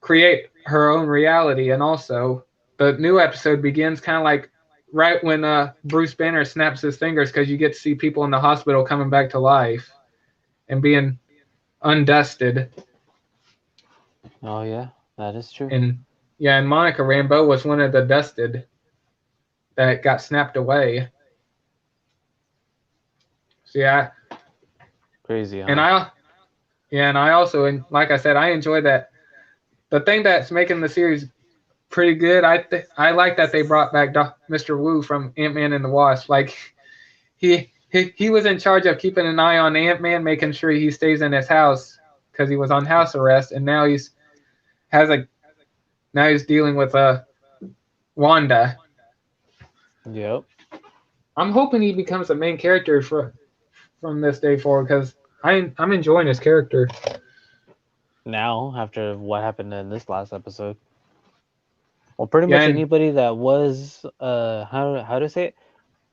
create her own reality. And also, the new episode begins kind of like right when Bruce Banner snaps his fingers, because you get to see people in the hospital coming back to life and being undusted. Oh yeah, that is true. And yeah, and Monica Rambeau was one of the dusted that got snapped away. So yeah, Crazy, and huh? I also, and like I said, I enjoy that. The thing that's making the series pretty good, I like that they brought back Mr. Wu from Ant-Man and the Wasp. Like he was in charge of keeping an eye on Ant-Man, making sure he stays in his house because he was on house arrest, and now has a now he's dealing with Wanda. Yep. I'm hoping he becomes the main character from this day forward, because I'm enjoying his character. Now, after what happened in this last episode, well, pretty Yeah, much and anybody that was how to say it,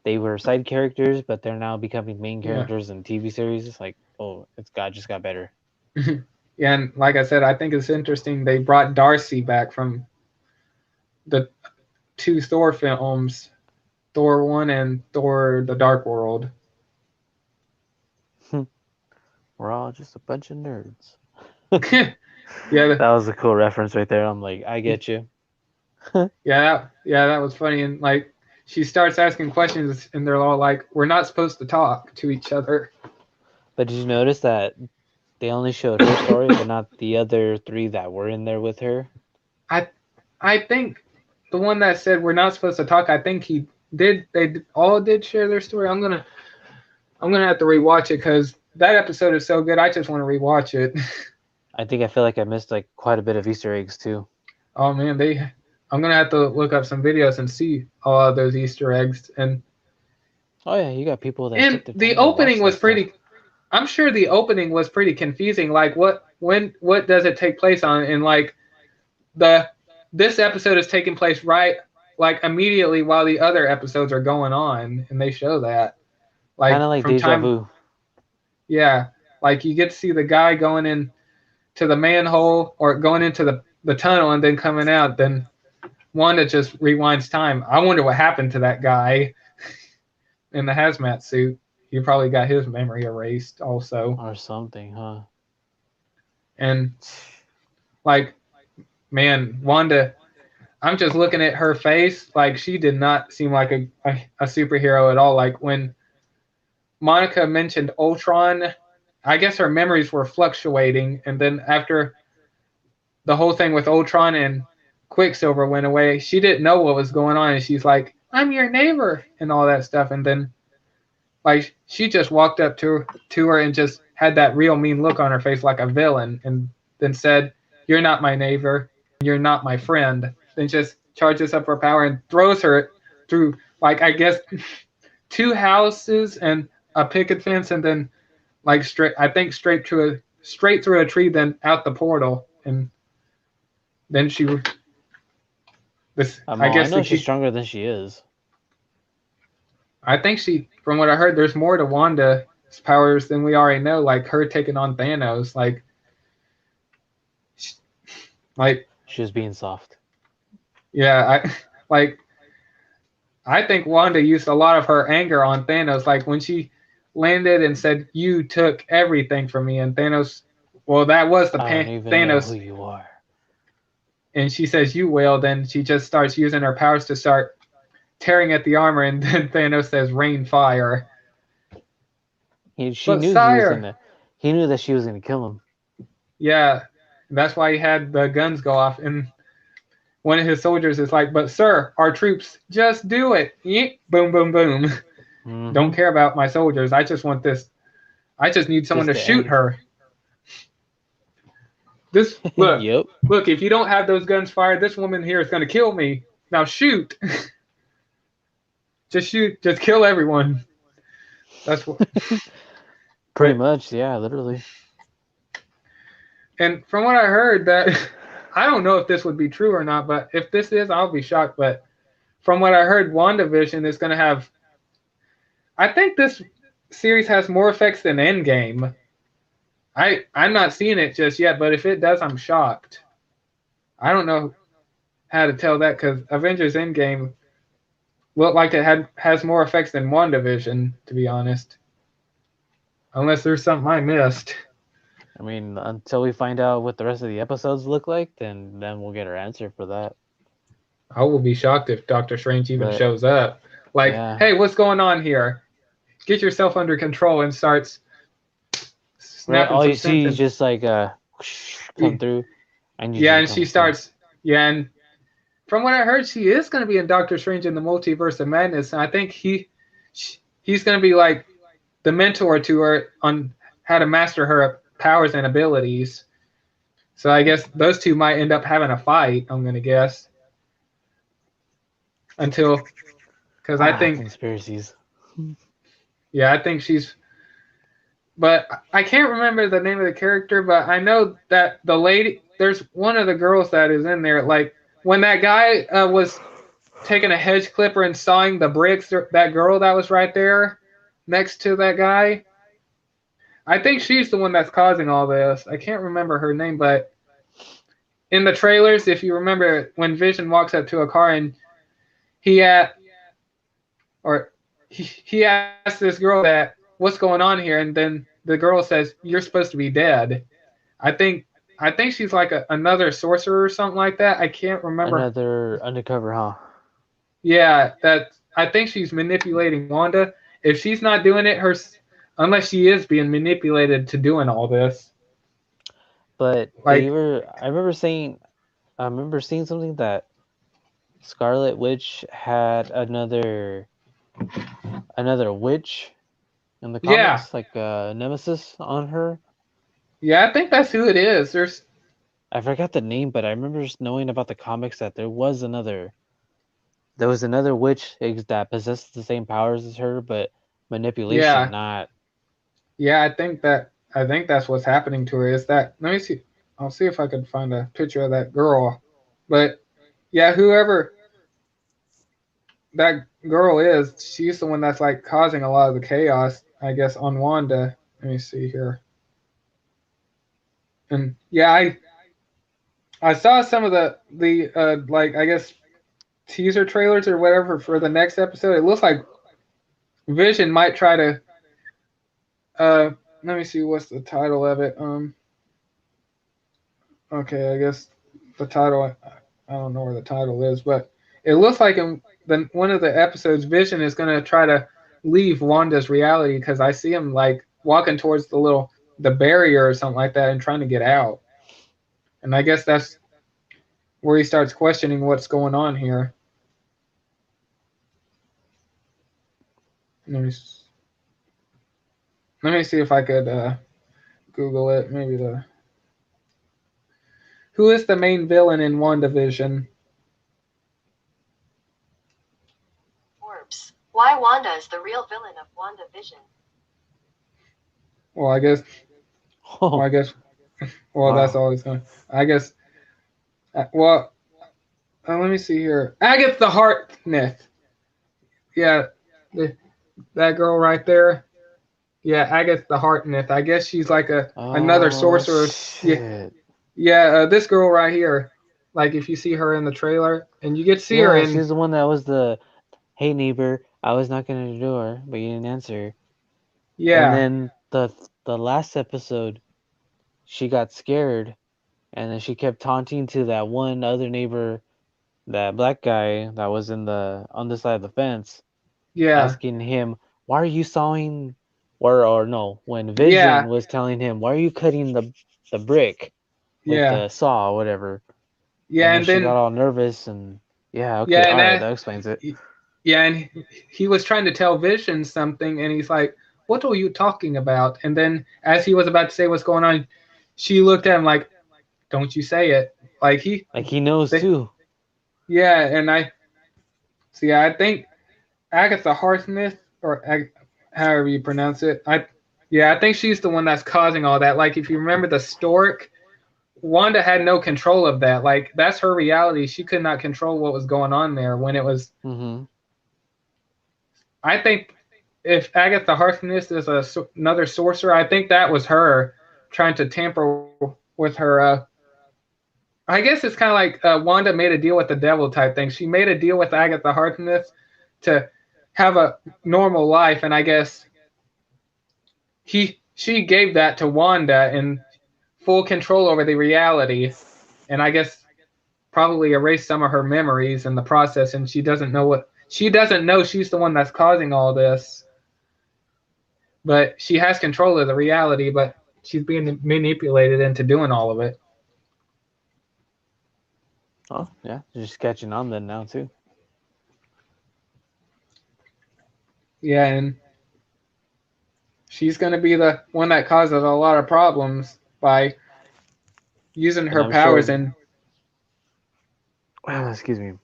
they were side characters, but they're now becoming main yeah. characters in TV series. It's like, oh, just got better. Yeah, and like I said, I think it's interesting they brought Darcy back from the two Thor films, Thor 1 and Thor The Dark World. We're all just a bunch of nerds. Yeah, That was a cool reference right there. I'm like, I get you. yeah, that was funny. And like she starts asking questions, and they're all like, "We're not supposed to talk to each other." But did you notice that they only showed her story, but not the other three that were in there with her? I think the one that said we're not supposed to talk, I think he did. All did share their story. I'm gonna have to rewatch it because that episode is so good. I just want to rewatch it. I think I feel like I missed like quite a bit of Easter eggs too. Oh man, I'm gonna have to look up some videos and see all of those Easter eggs. And Oh yeah, you got people that and took their the time to watch opening that was stuff. pretty. I'm sure the opening was pretty confusing. Like what does it take place on? And like this episode is taking place right like immediately while the other episodes are going on, and they show that Kind of like from deja time. vu. Yeah, like you get to see the guy going in to the manhole or going into the tunnel and then coming out. Then Wanda just rewinds time. I wonder what happened to that guy in the hazmat suit. He probably got his memory erased also. Or something, huh? And like, man, Wanda, I'm just looking at her face. Like she did not seem like a superhero at all. Like when Monica mentioned Ultron, I guess her memories were fluctuating, and then after the whole thing with Ultron and Quicksilver went away, she didn't know what was going on, and she's like, "I'm your neighbor," and all that stuff, and then like she just walked up to her and just had that real mean look on her face like a villain, and then said, "You're not my neighbor, you're not my friend," then just charges up her power and throws her through like I guess 2 houses and a picket fence, and then like straight through a tree, then out the portal, and then I guess I know she's stronger than she is. I think from what I heard, there's more to Wanda's powers than we already know. Like her taking on Thanos, like She was being soft. yeah, I think Wanda used a lot of her anger on Thanos. Like when she landed and said, "You took everything from me," and Thanos well, that was the I don't even know who Thanos, you are. and she says you will. Then she just starts using her powers to start tearing at the armor, and then Thanos says rain fire. She But knew sire, he knew that she was gonna kill him. yeah, that's why he had the guns go off, and one of his soldiers is like, "But sir, our troops, just do it." Yeet, boom, boom, boom. Mhm. Don't care about my soldiers. I just want this. I just need someone Just to to shoot end. her. This look, Yep. look. If you don't have those guns fired, this woman here is going to kill me. Now shoot. Just shoot. Just kill everyone. That's what. Pretty But- much, yeah, literally. And from what I heard, that I don't know if this would be true or not, but if this is, I'll be shocked. But from what I heard, WandaVision is going to have. I think this series has more effects than Endgame. I'm not seeing it just yet, but if it does, I'm shocked. I don't know how to tell that because Avengers Endgame looked like it has more effects than WandaVision, to be honest. Unless there's something I missed. I mean, until we find out what the rest of the episodes look like, then we'll get our answer for that. I will be shocked if Doctor Strange even But- shows up. Like, Yeah. hey, what's going on here? Get yourself under control and starts Right, snapping all some you see sense is just like come through. I need you yeah, to and come she through. starts. Yeah, and from what I heard, she is going to be in Doctor Strange in the Multiverse of Madness. And I think he's going to be like the mentor to her on how to master her powers and abilities. So I guess those two might end up having a fight. I'm going to guess because I think conspiracies. yeah, I think she's. But I can't remember the name of the character, but I know that the lady, there's one of the girls that is in there. Like when that guy was taking a hedge clipper and sawing the bricks, that girl that was right there next to that guy, I think she's the one that's causing all this. I can't remember her name, but in the trailers, if you remember when Vision walks up to a car and he asked this girl that, what's going on here? And then the girl says, you're supposed to be dead. I think she's like another sorcerer or something like that. I can't remember. Another undercover, huh? Yeah, I think she's manipulating Wanda. If she's not doing it, unless she is being manipulated to doing all this. But Like- I remember seeing something that Scarlet Witch had another witch in the comics, Yeah. like Nemesis on her. Yeah, I think that's who it is. I forgot the name, but I remember just knowing about the comics that there was another witch that possessed the same powers as her, but manipulation, Yeah. not. Yeah, I think that's what's happening to her. Is that? Let me see. I'll see if I can find a picture of that girl. But yeah, whoever that girl is, she's the one that's like causing a lot of the chaos, I guess, on Wanda. Let me see here. And yeah, I saw some of the like I guess teaser trailers or whatever for the next episode. It looks like Vision might try to let me see what's the title of it. Okay, I guess the title I don't know where the title is, but it looks like in one of the episodes Vision is going to try to leave Wanda's reality because I see him like walking towards the barrier or something like that and trying to get out. And I guess that's where he starts questioning what's going on here. Let me see if I could Google it. Maybe who is the main villain in WandaVision? Orbs. Why Wanda is the real villain of WandaVision. Well, I guess. Oh, Well, that's Wow. all he's going. I guess. Well, let me see here. Agatha Harkness. Yeah, that girl right there. Yeah, Agatha Harkness. I guess she's like another sorcerer. Shit. Yeah, this girl right here. Like if you see her in the trailer, and you get to see her in. She's the one that was the, hey neighbor, I was knocking on your door, but you didn't answer. Yeah. And then the last episode, she got scared, and then she kept taunting to that one other neighbor, that black guy that was on the side of the fence, Yeah, asking him, "Why are you sawing?" Or no, when Vision yeah, was telling him, "Why are you cutting the brick with yeah, the saw or whatever?" And yeah, then and she got then all nervous and yeah, okay, yeah, all and right, that explains it. yeah, and he was trying to tell Vision something, and he's like, "What are you talking about?" And then as he was about to say what's going on, she looked at him like, "Don't you say it?" Like Like he knows they, too. yeah, and I see. I think Agatha Harkness, or however you pronounce it. Yeah, I think she's the one that's causing all that. Like, if you remember the stork, Wanda had no control of that. Like, that's her reality. She could not control what was going on there when it was. Mm-hmm. I think if Agatha Harkness is another sorcerer, I think that was her trying to tamper with her. I guess it's kind of like Wanda made a deal with the devil type thing. She made a deal with Agatha Harkness to have a normal life, and I guess she gave that to Wanda in full control over the reality, and I guess probably erased some of her memories in the process, and she doesn't know she's the one that's causing all this, but she has control of the reality, but she's being manipulated into doing all of it. Oh yeah, just catching on then now too. Yeah, and she's going to be the one that causes a lot of problems by using And her I'm powers. sure. And Excuse me.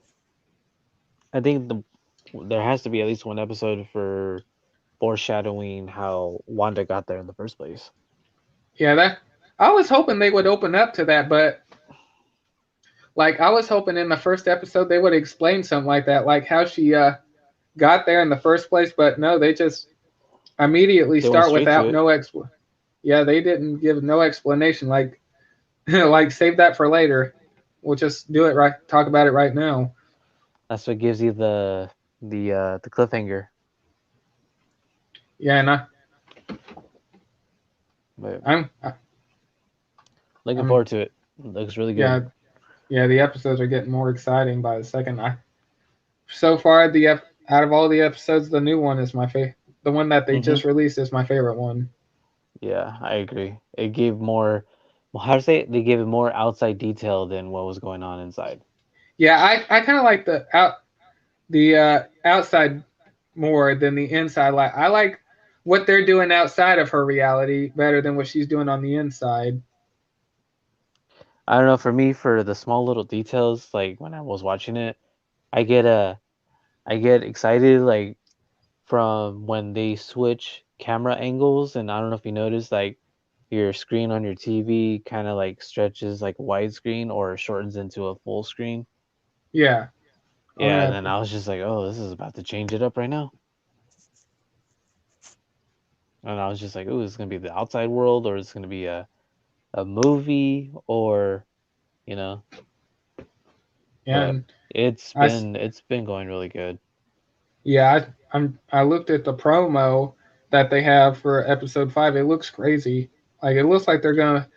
I think there has to be at least one episode for foreshadowing how Wanda got there in the first place. yeah, that I was hoping they would open up to that, but like I was hoping in the first episode they would explain something like that, like how she got there in the first place. But no, they just immediately They went start straight to without it. no Yeah, they didn't give no explanation. Like like save that for later. We'll just do it right. Talk about it right now. That's what gives you the cliffhanger. Yeah, and But I'm looking I'm forward to it. Looks really good. yeah. Yeah, the episodes are getting more exciting by the second. So far out of all the episodes, the new one is my favorite. The one that they just released is my favorite one. Yeah, I agree. It gave more, well, how to say it? They gave it more outside detail than what was going on inside. Yeah, I kind of like the outside more than the inside. Like I like what they're doing outside of her reality better than what she's doing on the inside. I don't know, for me, for the small little details, like when I was watching it, I get excited like from when they switch camera angles, and I don't know if you noticed, like your screen on your TV kind of like stretches like widescreen or shortens into a full screen. Yeah. Oh, Yeah, and yeah. then I was just like, oh, this is about to change it up right now. And I was just like, oh, is this gonna be the outside world, or is it gonna be a movie, or you know? Yeah. But And it's been going really good. yeah, I looked at the promo that they have for episode 5. It looks crazy. Like it looks like they're gonna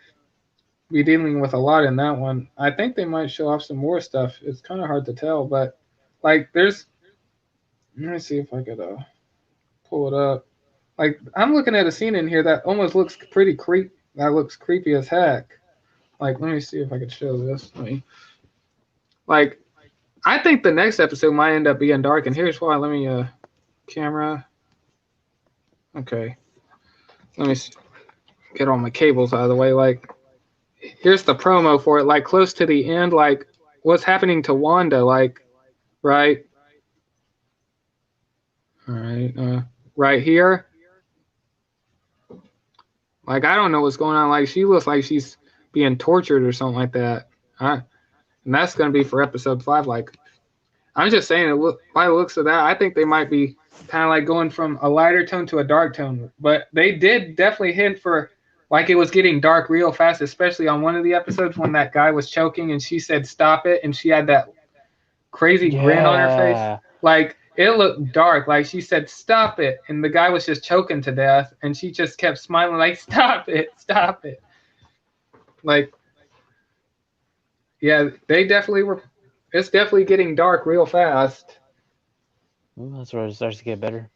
be dealing with a lot in that one. I think they might show off some more stuff. It's kind of hard to tell, but like let me see if I could pull it up. Like I'm looking at a scene in here that almost looks that looks creepy as heck. Like let me see if I could show this. Like I think the next episode might end up being dark, and here's why. Let me camera. Okay. Let me get all my cables out of the way. Like here's the promo for it. Like close to the end, like what's happening to Wanda, like right all right right here. Like I don't know what's going on. Like she looks like she's being tortured or something like that. And that's gonna be for episode 5. Like I'm just saying, by the looks of that, I think they might be kind of like going from a lighter tone to a dark tone. But they did definitely hint for like it was getting dark real fast, especially on one of the episodes when that guy was choking and she said stop it, and she had that crazy grin on her face. Yeah. Like it looked dark. Like she said stop it, and the guy was just choking to death, and she just kept smiling like stop it, stop it. Like, yeah, they definitely were. It's definitely getting dark real fast, Well, that's where it starts to get better.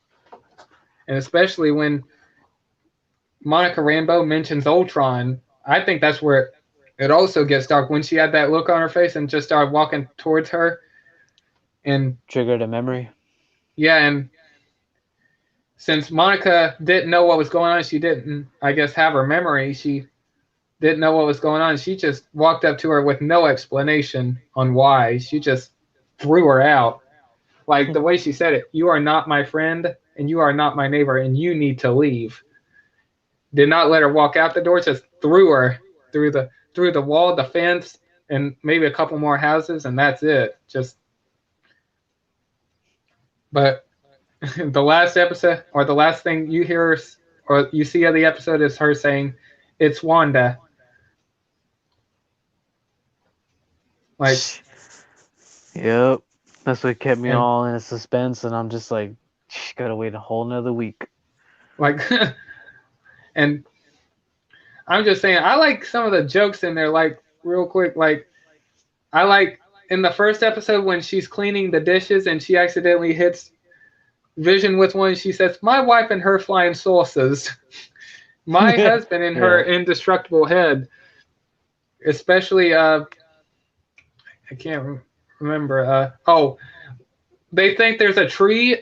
and especially when Monica Rambeau mentions Ultron. I think that's where it also gets dark when she had that look on her face and just started walking towards her. And Triggered a memory. yeah, and since Monica didn't know what was going on, she didn't, I guess, have her memory. She didn't know what was going on. She just walked up to her with no explanation on why. She just threw her out. Like the way she said it, you are not my friend and you are not my neighbor and you need to leave. Did not let her walk out the door, just threw her through the wall, the fence, and maybe a couple more houses, and that's it. But the last episode, or the last thing you hear or you see of the episode, is her saying, "It's Wanda." Like, Yep. That's what kept me And- all in suspense, and I'm just like, gotta wait a whole nother week. like, and I'm just saying, I like some of the jokes in there. Like, real quick, like, I like in the first episode when she's cleaning the dishes and she accidentally hits Vision with one. She says, "My wife and her flying saucers." My husband and her indestructible head. Especially, I can't remember. They think there's a tree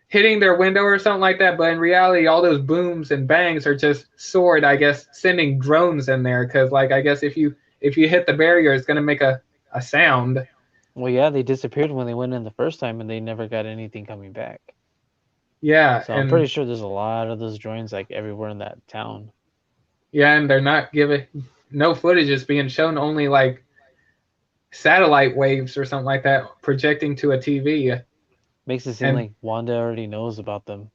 hitting their window or something like that, but in reality, all those booms and bangs are just Sword, I guess, sending drones in there. Because, like, I guess if you hit the barrier, it's gonna make a sound. Well, yeah, they disappeared when they went in the first time, and they never got anything coming back. Yeah, So I'm and pretty sure there's a lot of those drones like everywhere in that town. yeah, and they're not giving no footage is being shown, only like satellite waves or something like that projecting to a TV. Makes it seem And- like Wanda already knows about them.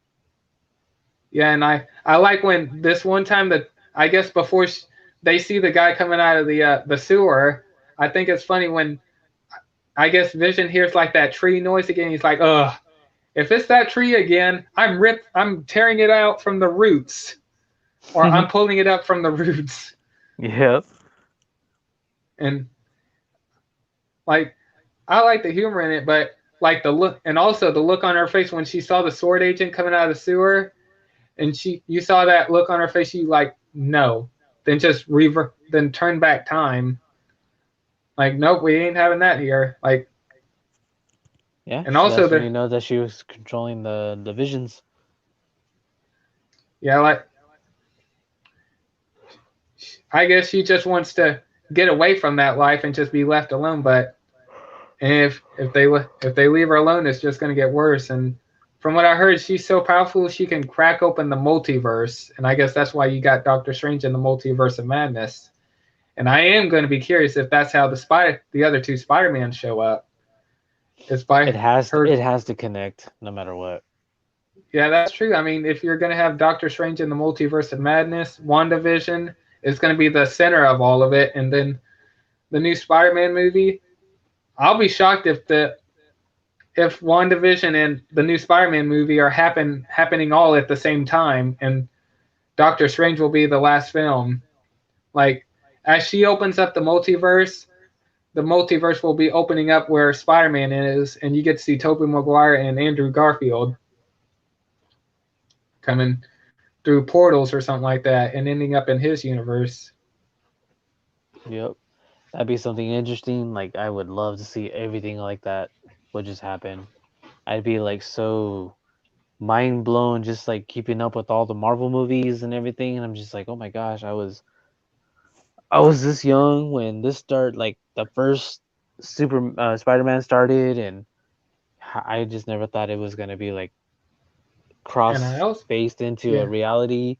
Yeah, and I like when this one time that I guess before they see the guy coming out of the sewer. I think it's funny when I guess Vision hears like that tree noise again. He's like, "Ugh, if it's that tree again, I'm tearing it out from the roots, or I'm pulling it up from the roots." Yep. And like, I like the humor in it, but like the look, and also the look on her face when she saw the Sword agent coming out of the sewer, and you saw that look on her face. You like, no, then just then turn back time. Like, nope, we ain't having that here. Like, Yeah. And so also that's when the- you know that she was controlling the visions. yeah, like, I guess she just wants to get away from that life and just be left alone. But if they leave her alone, it's just gonna get worse. And from what I heard, she's so powerful she can crack open the multiverse, and I guess that's why you got Doctor Strange in the Multiverse of Madness. And I am going to be curious if that's how the other two Spider-Man show up. It's by It has her. it has to connect no matter what. Yeah, that's true. I mean, if you're going to have Doctor Strange in the Multiverse of Madness, WandaVision is going to be the center of all of it, and then the new Spider-Man movie. I'll be shocked if WandaVision and the new Spider-Man movie are happening all at the same time, and Doctor Strange will be the last film. Like, as she opens up the multiverse will be opening up where Spider-Man is, and you get to see Tobey Maguire and Andrew Garfield coming through portals or something like that and ending up in his universe. Yep. That'd be something interesting. Like, I would love to see everything like that would just happen. I'd be like so mind blown just like keeping up with all the Marvel movies and everything, and I'm just like, oh my gosh, I was this young when this started, like the first Spider-Man started, and I just never thought it was gonna be like cross-based into Yeah. a reality.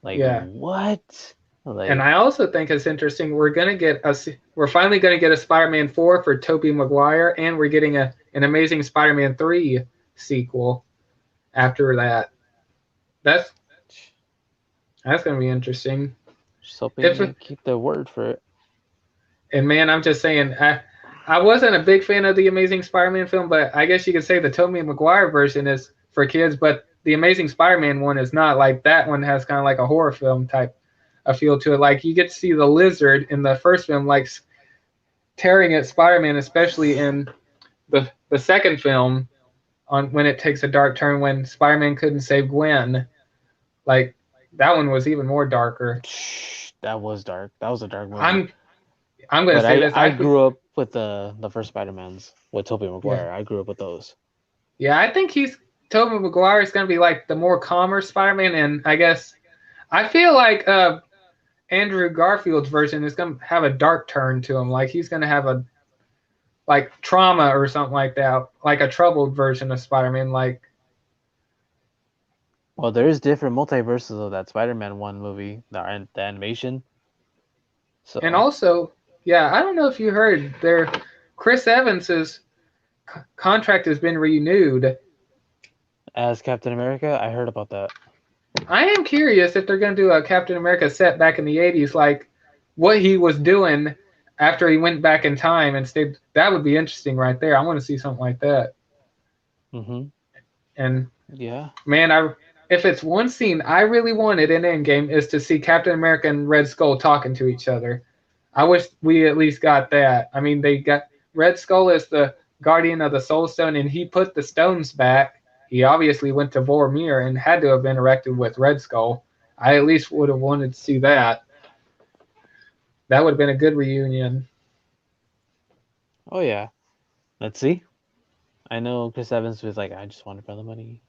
Like, Yeah. what? Like, And I also think it's interesting. We're finally going to get a Spider-Man 4 for Tobey Maguire, and we're getting an Amazing Spider-Man 3 sequel after that. That's going to be interesting. just hoping if- they keep their word for it. And man, I'm just saying, I wasn't a big fan of the Amazing Spider-Man film, but I guess you could say the Tobey Maguire version is for kids, but the Amazing Spider-Man one is not. Like, that one has kind of like a horror film type a feel to it. Like you get to see the Lizard in the first film, like tearing at Spider-Man, especially in the second film, on when it takes a dark turn when Spider-Man couldn't save Gwen. Like that one was even more darker. That was dark. That was a dark movie. I'm gonna but say this. I grew up with the first Spider-Mans with Tobey Maguire. Yeah. I grew up with those. Yeah, I think Tobey Maguire is gonna be like the more calmer Spider-Man, and I guess I feel like Andrew Garfield's version is gonna have a dark turn to him. Like he's gonna have a like trauma or something like that, like a troubled version of Spider-Man. Like, well, there is different multiverses of that Spider-Man 1 movie, the animation. So and also, yeah, I don't know if you heard there, Chris Evans's contract has been renewed as Captain America. I heard about that. I am curious if they're going to do a Captain America set back in the 80s, like what he was doing after he went back in time and stayed. That would be interesting right there. I want to see something like that. Mm-hmm. And yeah, man, if it's one scene I really wanted in Endgame is to see Captain America and Red Skull talking to each other. I wish we at least got that. I mean, they got Red Skull is the guardian of the Soul Stone, and he put the stones back. He obviously went to Vormir and had to have interacted with Red Skull. I at least would have wanted to see that. That would have been a good reunion. Oh yeah. Let's see. I know Chris Evans was like, I just want it for the money.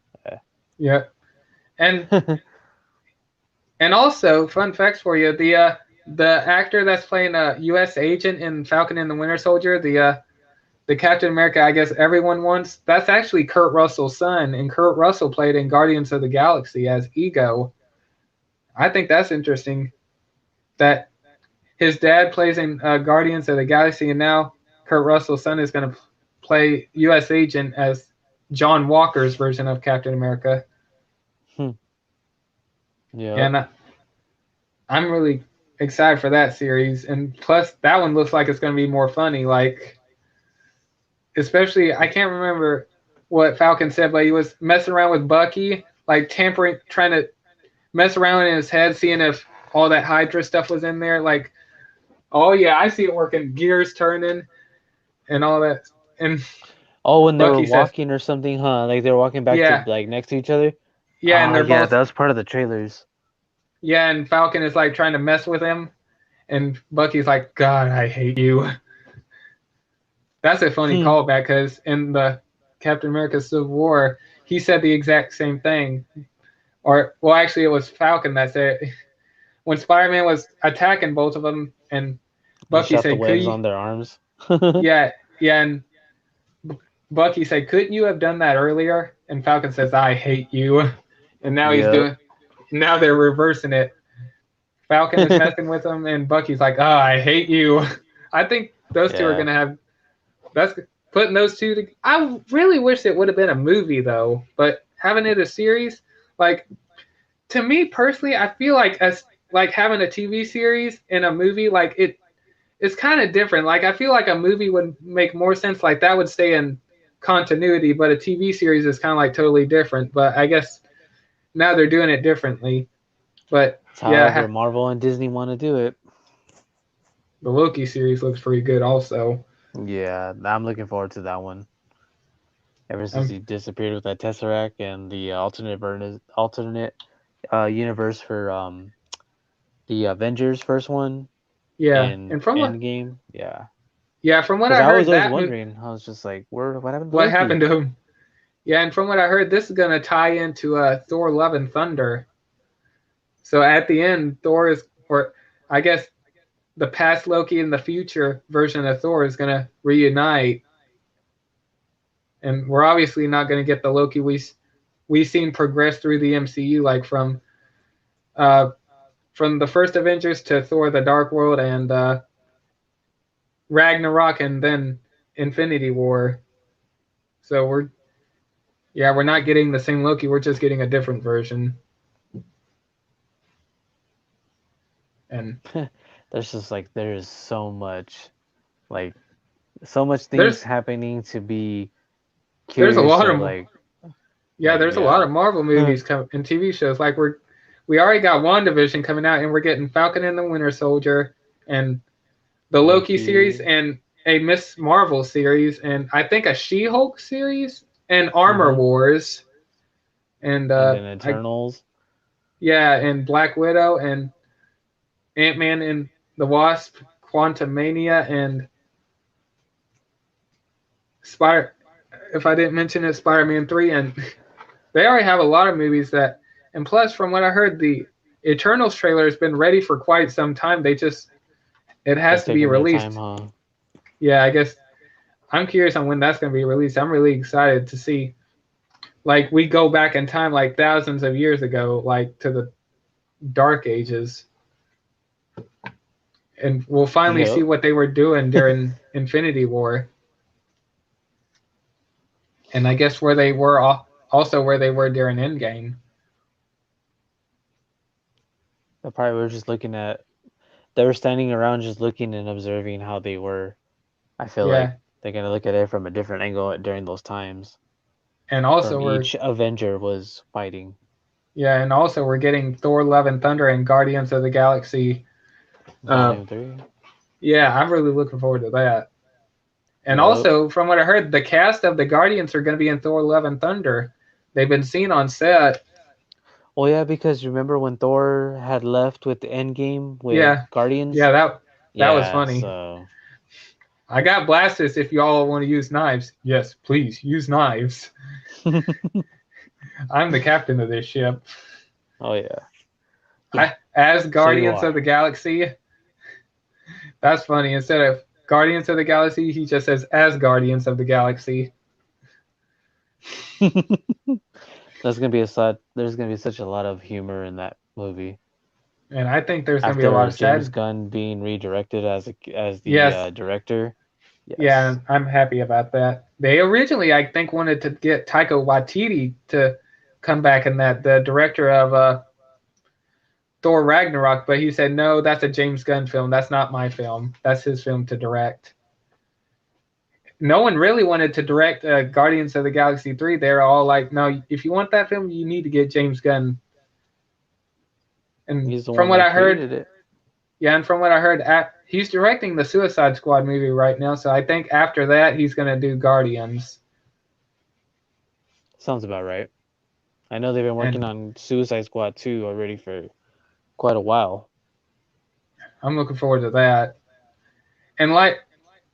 Yeah. And and also, fun facts for you, the actor that's playing a US agent in Falcon and the Winter Soldier, the Captain America I guess everyone wants, that's actually Kurt Russell's son, and Kurt Russell played in Guardians of the Galaxy as Ego. I think that's interesting that his dad plays in Guardians of the Galaxy, and now Kurt Russell's son is going to play U.S. agent as John Walker's version of Captain America. Yeah. And I'm really excited for that series. And plus, that one looks like it's going to be more funny. Like, especially, I can't remember what Falcon said, but he was messing around with Bucky, like tampering, trying to mess around in his head, seeing if all that Hydra stuff was in there. Like, oh yeah, I see it working, gears turning, and all that. And oh, when they Bucky were walking or something, huh? Like they were walking back to like next to each other. Yeah, and they're both. That was part of the trailers. Yeah, and Falcon is like trying to mess with him, and Bucky's like, "God, I hate you." That's a funny callback because in the Captain America Civil War, he said the exact same thing. Or, well, actually, it was Falcon that said it. When Spider-Man was attacking both of them, and Bucky said, the webs on their arms. yeah, and Bucky said, "Couldn't you have done that earlier?" And Falcon says, "I hate you." And now he's doing. Now they're reversing it. Falcon is messing with him, and Bucky's like, "Oh, I hate you." I think those two are gonna have. That's putting those two together. I really wish it would have been a movie though, but having it a series, like to me personally, I feel like having a TV series and a movie, like it's kind of different. Like I feel like a movie would make more sense. Like that would stay in continuity, but a TV series is kind of like totally different. But I guess now they're doing it differently. But however Marvel and Disney want to do it. The Loki series looks pretty good also. Yeah, I'm looking forward to that one. Ever since he disappeared with that Tesseract and the alternate universe for the Avengers first one. Yeah, and from Endgame. Yeah, from what I heard, I was always wondering. I was just like, what happened to what Loki? happened to him? Yeah, and from what I heard, this is going to tie into Thor: Love and Thunder. So at the end, Thor is, or I guess the past Loki and the future version of Thor is going to reunite. And we're obviously not going to get the Loki we've seen progress through the MCU, like from the first Avengers to Thor: The Dark World and Ragnarok and then Infinity War. So we're not getting the same Loki. We're just getting a different version. And there's just like there's so much things happening to be curious. There's a lot of like there's a lot of Marvel movies and TV shows. Like we're we already got WandaVision coming out, and we're getting Falcon and the Winter Soldier, and the Loki series, and a Miss Marvel series, and I think a She-Hulk series, and Armor Wars, and then Eternals. and Black Widow, and Ant-Man and the Wasp, Quantumania, and if I didn't mention it, Spider-Man 3, and they already have a lot of movies that, and plus, from what I heard, the Eternals trailer has been ready for quite some time. It has to be released. Yeah, I guess I'm curious on when that's going to be released. I'm really excited to see, like, we go back in time like thousands of years ago, like to the Dark Ages, and we'll finally see what they were doing during Infinity War. And I guess where they were also where they were during Endgame. They probably were just looking at. They were standing around just looking and observing how they were. I feel like they're gonna look at it from a different angle during those times. And also, each Avenger was fighting. Yeah, and also we're getting Thor: Love and Thunder and Guardians of the Galaxy. Volume 3. Yeah, I'm really looking forward to that. And also, from what I heard, the cast of the Guardians are going to be in Thor: Love and Thunder. They've been seen on set. Well, yeah, because remember when Thor had left with the Endgame with Guardians? Yeah, that was funny. So... I got blasted if you all want to use knives. Yes, please, use knives. I'm the captain of this ship. Oh, yeah. As Guardians of the Galaxy. That's funny. Instead of Guardians of the Galaxy, he just says as Guardians of the Galaxy. There's gonna be such a lot of humor in that movie. And I think there's gonna be a lot of James Gunn being redirected as the director. Yes. Yeah, I'm happy about that. They originally, I think, wanted to get Taika Waititi to come back in that, the director of Thor Ragnarok, but he said, no, that's a James Gunn film. That's not my film. That's his film to direct. No one really wanted to direct Guardians of the Galaxy 3. They're all like, no, if you want that film, you need to get James Gunn. And from what I heard, and from what I heard, he's directing the Suicide Squad movie right now. So I think after that, he's going to do Guardians. Sounds about right. I know they've been working on Suicide Squad 2 already for quite a while. I'm looking forward to that. And like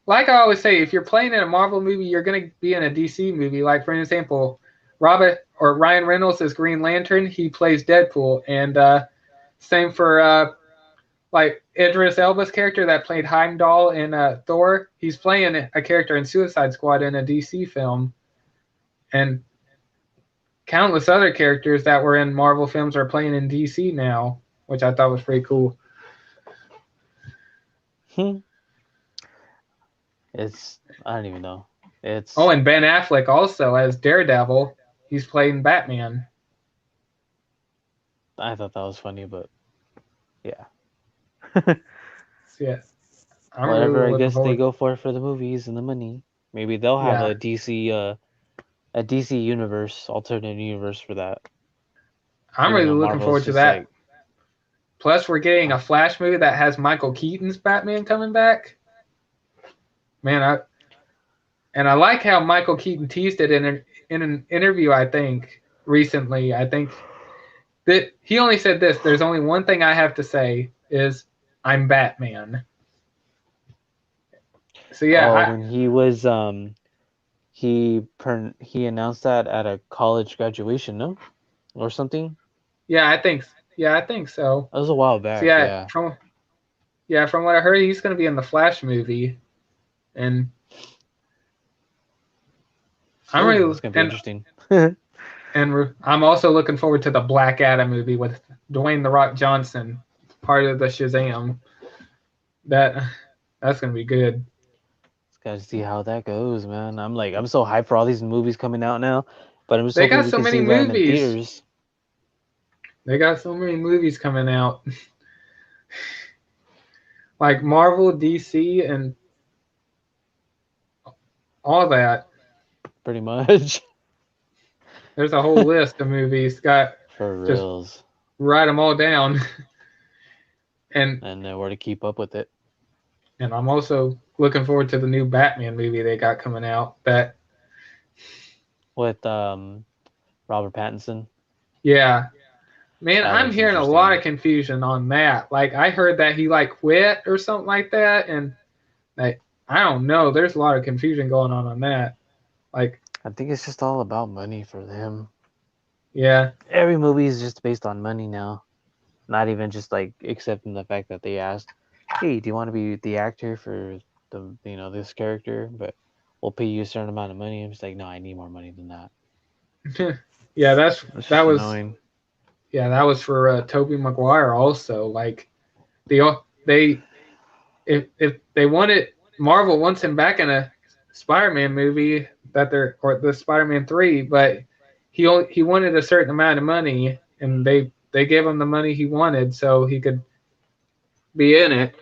I always say, if you're playing in a Marvel movie, you're going to be in a DC movie. Like, for example, Ryan Reynolds is Green Lantern. He plays Deadpool. And same for like Idris Elba's character that played Heimdall in Thor. He's playing a character in Suicide Squad in a DC film. And countless other characters that were in Marvel films are playing in DC now, which I thought was pretty cool. I don't even know. And Ben Affleck also as Daredevil. He's playing Batman. I thought that was funny, but yeah. Yeah. Whatever, I guess they go for the movies and the money. Maybe they'll have a DC universe, alternate universe for that. I'm really looking forward to that. Plus, we're getting a Flash movie that has Michael Keaton's Batman coming back. Man, I like how Michael Keaton teased it in an interview, I think, recently. I think that he only said this: there's only one thing I have to say is I'm Batman. So yeah, when he was he announced that at a college graduation, no, or something. Yeah, I think so. That was a while back. So from what I heard, he's going to be in the Flash movie, and I'm really it's going to be interesting. And I'm also looking forward to the Black Adam movie with Dwayne The Rock Johnson, part of the Shazam. That's going to be good. Just got to see how that goes, man. I'm so hyped for all these movies coming out now, but I'm just they got so many movies. They got so many movies coming out. Like Marvel, DC, and all that. Pretty much. There's a whole list of movies. For reals. write them all down. and and where to keep up with it. and I'm also looking forward to the new Batman movie they got coming out. That With Robert Pattinson. yeah, man, That I'm looks hearing a lot of interesting. confusion on that. Like I heard that he like quit or something like that, and like I don't know. There's a lot of confusion going on that. Like I think it's just all about money for him. yeah, Every movie is just based on money now. Not even just like accepting the fact that they asked, "Hey, do you want to be the actor for the this character?" But we'll pay you a certain amount of money. I'm just like, no, I need more money than that. yeah. It's That just was annoying. yeah. That was for Tobey Maguire also. Like they if they wanted Marvel wants him back in a Spider-Man movie or the Spider-Man 3, but he wanted a certain amount of money, and they gave him the money he wanted so he could be in it.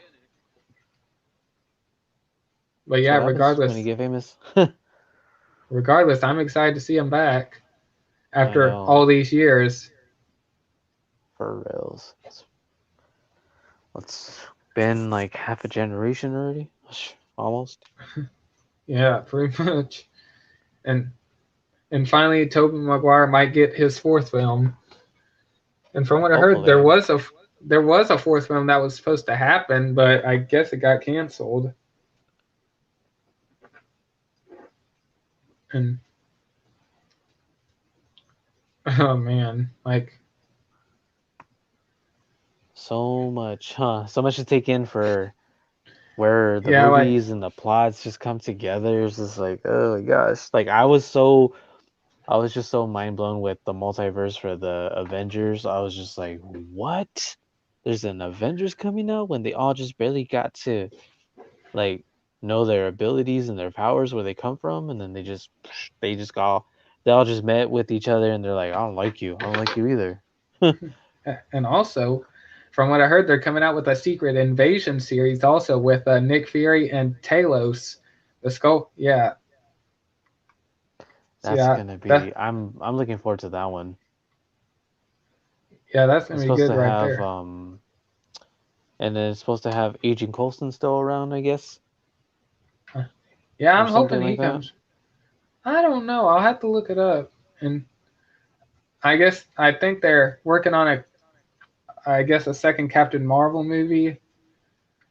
But That's yeah, what happens when you get famous. regardless, I'm excited to see him back I after know, all these years. for reals. It's been like half a generation already, almost. Yeah, pretty much. And and finally, Tobey Maguire might get his fourth film. And from what I heard, Hopefully, there was a fourth film that was supposed to happen, but I guess it got canceled. And oh man, like so much, huh? So much to take in for where the yeah, like movies and the plots just come together. It's just like, oh my gosh! Like I was just so mind blown with the multiverse for the Avengers. I was just like, what? There's an Avengers coming out when they all just barely got to like know their abilities and their powers where they come from, and then they all just met with each other and they're like, I don't like you. I don't like you either. and also from what I heard, they're coming out with a Secret Invasion series also with Nick Fury and Talos, the Skull. Yeah, so That's yeah, gonna be. I'm looking forward to that one. that's It's gonna be supposed good to right have there. and then it's supposed to have Agent Coulson still around, I guess, Yeah, or I'm something hoping like he that. comes. I don't know. I'll have to look it up. And I think they're working on a second Captain Marvel movie.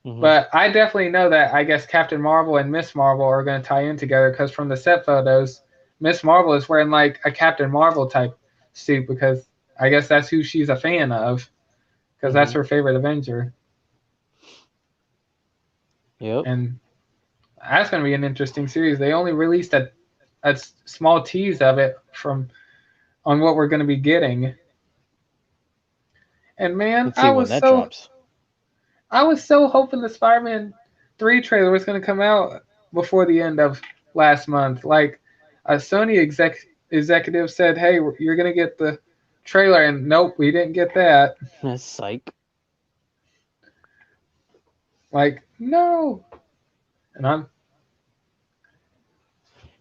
Hmm. But I definitely know that I guess Captain Marvel and Miss Marvel are going to tie in together because from the set photos, Miss Marvel is wearing like a Captain Marvel type suit because I guess that's who she's a fan of because that's Hmm. her favorite Avenger. Yep. And that's going to be an interesting series. They only released a small tease of it from on what we're going to be getting. And man, Let's see when that drops. I was so hoping the Spider-Man 3 trailer was going to come out before the end of last month. Like a Sony executive said, "Hey, you're going to get the trailer," and nope, we didn't get that. Psych. Like no, and I'm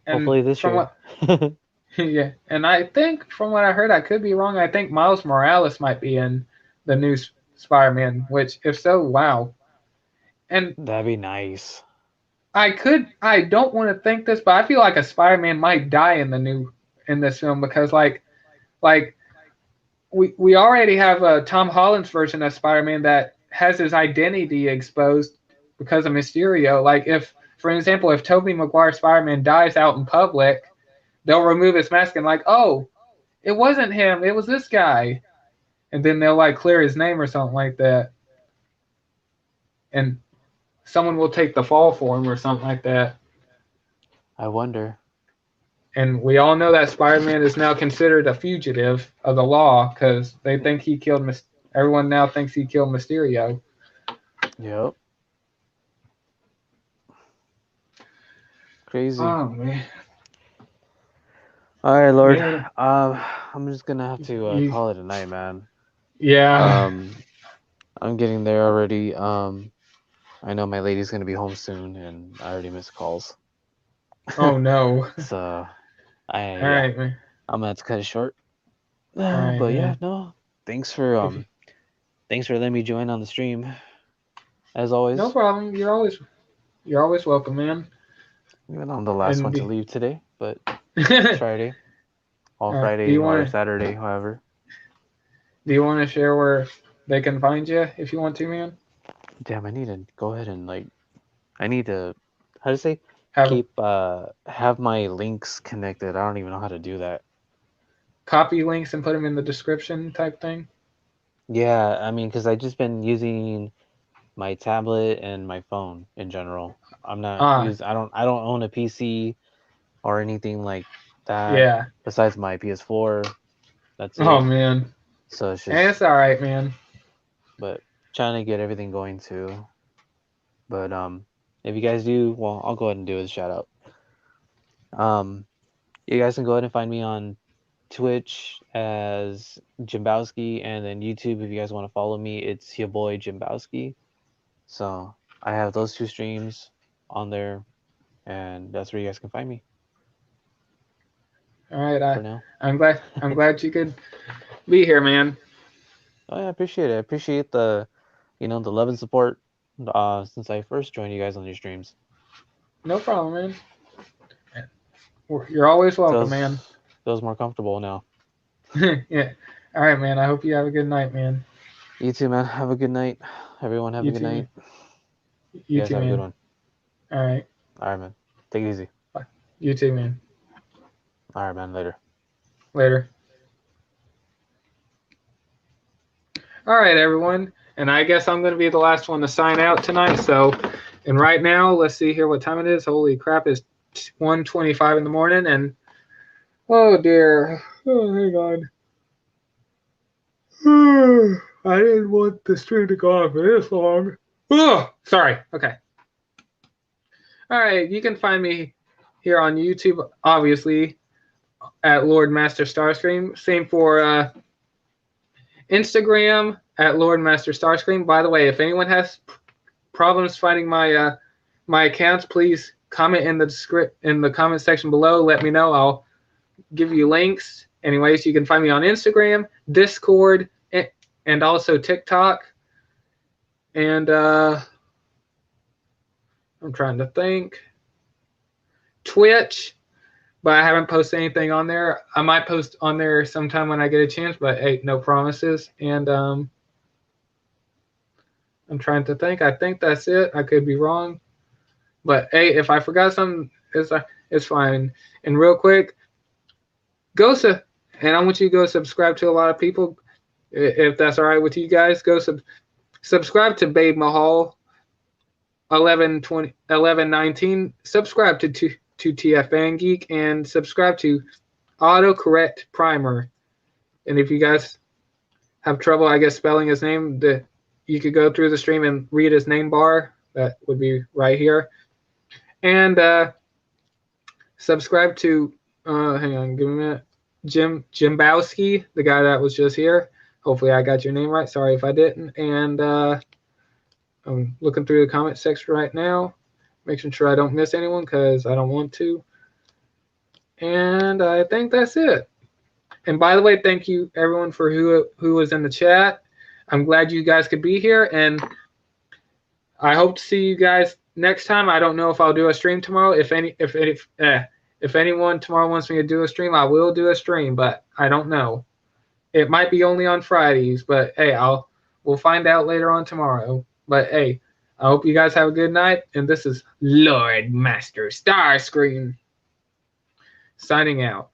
and Hopefully this from year. what yeah, and I think from what I heard, I could be wrong. I think Miles Morales might be in the new Spider-Man. Which, if so, wow. And That'd be nice. I don't want to think this, but I feel like a Spider-Man might die in this film because like we already have a Tom Holland's version of Spider-Man that has his identity exposed because of Mysterio. Like if, for example, if Tobey Maguire Spider-Man dies out in public, they'll remove his mask and like, oh, it wasn't him, it was this guy, and then they'll like clear his name or something like that, and someone will take the fall for him or something like that. I wonder. And we all know that Spider-Man is now considered a fugitive of the law because they think he killed. Everyone now thinks he killed Mysterio. Yep. Crazy. Oh man. All right, Lord. Man. I'm just gonna have to call it a night, man. Yeah. I'm getting there already. I know my lady's gonna be home soon, and I already missed calls. Oh no. So, All right, man. I'm gonna have to cut it short. All right, But yeah, man. no. thanks for letting me join on the stream. As always. No problem. You're always welcome, man. Even though I'm the last And one to the- leave today, but do Friday. All do Friday you or wanna- Saturday, however. you want to share where they can find you if you want to, man? Damn, I need to go ahead and I need to how to say have my links connected. I don't even know how to do that. Copy links and put them in the description type thing. Yeah, I mean, because I just been using my tablet and my phone in general. I'm not I don't own a PC or anything like that. Yeah. Besides my PS4, that's it. Oh man. So it's just. And it's all right, man. But trying to get everything going too. But if you guys do, well, I'll go ahead and do a shout out. You guys can go ahead and find me on Twitch as Jimbowski, and then YouTube if you guys want to follow me, it's your boy Jimbowski. So I have those two streams on there, and that's where you guys can find me. All right, for now. I'm glad you could be here, man. Oh yeah, I appreciate it. I appreciate the the love and support since I first joined you guys on your streams. No problem, man. You're always welcome, man. Feels more comfortable now. Yeah. All right, man. I hope you have a good night, man. You too, man. Have a good night. Everyone have a good night. You guys too, have man. a good one. All right. All right, man. Take it easy. Bye. You too, man. All right, man. Later. Later. All right, everyone. And I guess I'm going to be the last one to sign out tonight. So, and right now, let's see here what time it is. Holy crap, it's 1:25 in the morning. And, oh, dear. Oh, hang on. I didn't want the stream to go on for this long. Oh, sorry. Okay. All right. You can find me here on YouTube, obviously, at Lord Master Starscream. Same for Instagram at Lord Master Starscream. By the way, if anyone has problems finding my my accounts, please comment in the comment section below. Let me know. I'll give you links. Anyways, you can find me on Instagram, Discord, and also TikTok. And I'm trying to think. Twitch, but I haven't posted anything on there. I might post on there sometime when I get a chance, but hey, no promises. And I'm trying to think. I think that's it. I could be wrong, but hey, if I forgot something, it's fine. And real quick, and I want you to go subscribe to a lot of people, if that's all right with you guys. Go subscribe to Babe Mahal 1119. Subscribe to TF Band Geek, and subscribe to Autocorrect Primer. And if you guys have trouble, I guess, spelling his name, you could go through the stream and read his name bar. That would be right here. And subscribe to hang on, give me a minute. Jimbowski, the guy that was just here. Hopefully I got your name right. Sorry if I didn't. And I'm looking through the comment section right now, making sure I don't miss anyone because I don't want to. And I think that's it. And by the way, thank you everyone for who was in the chat. I'm glad you guys could be here, and I hope to see you guys next time. I don't know if I'll do a stream tomorrow. If anyone tomorrow wants me to do a stream, I will do a stream, but I don't know. It might be only on Fridays, but hey, we'll find out later on tomorrow. But hey, I hope you guys have a good night, and this is Lord Master Starscream signing out.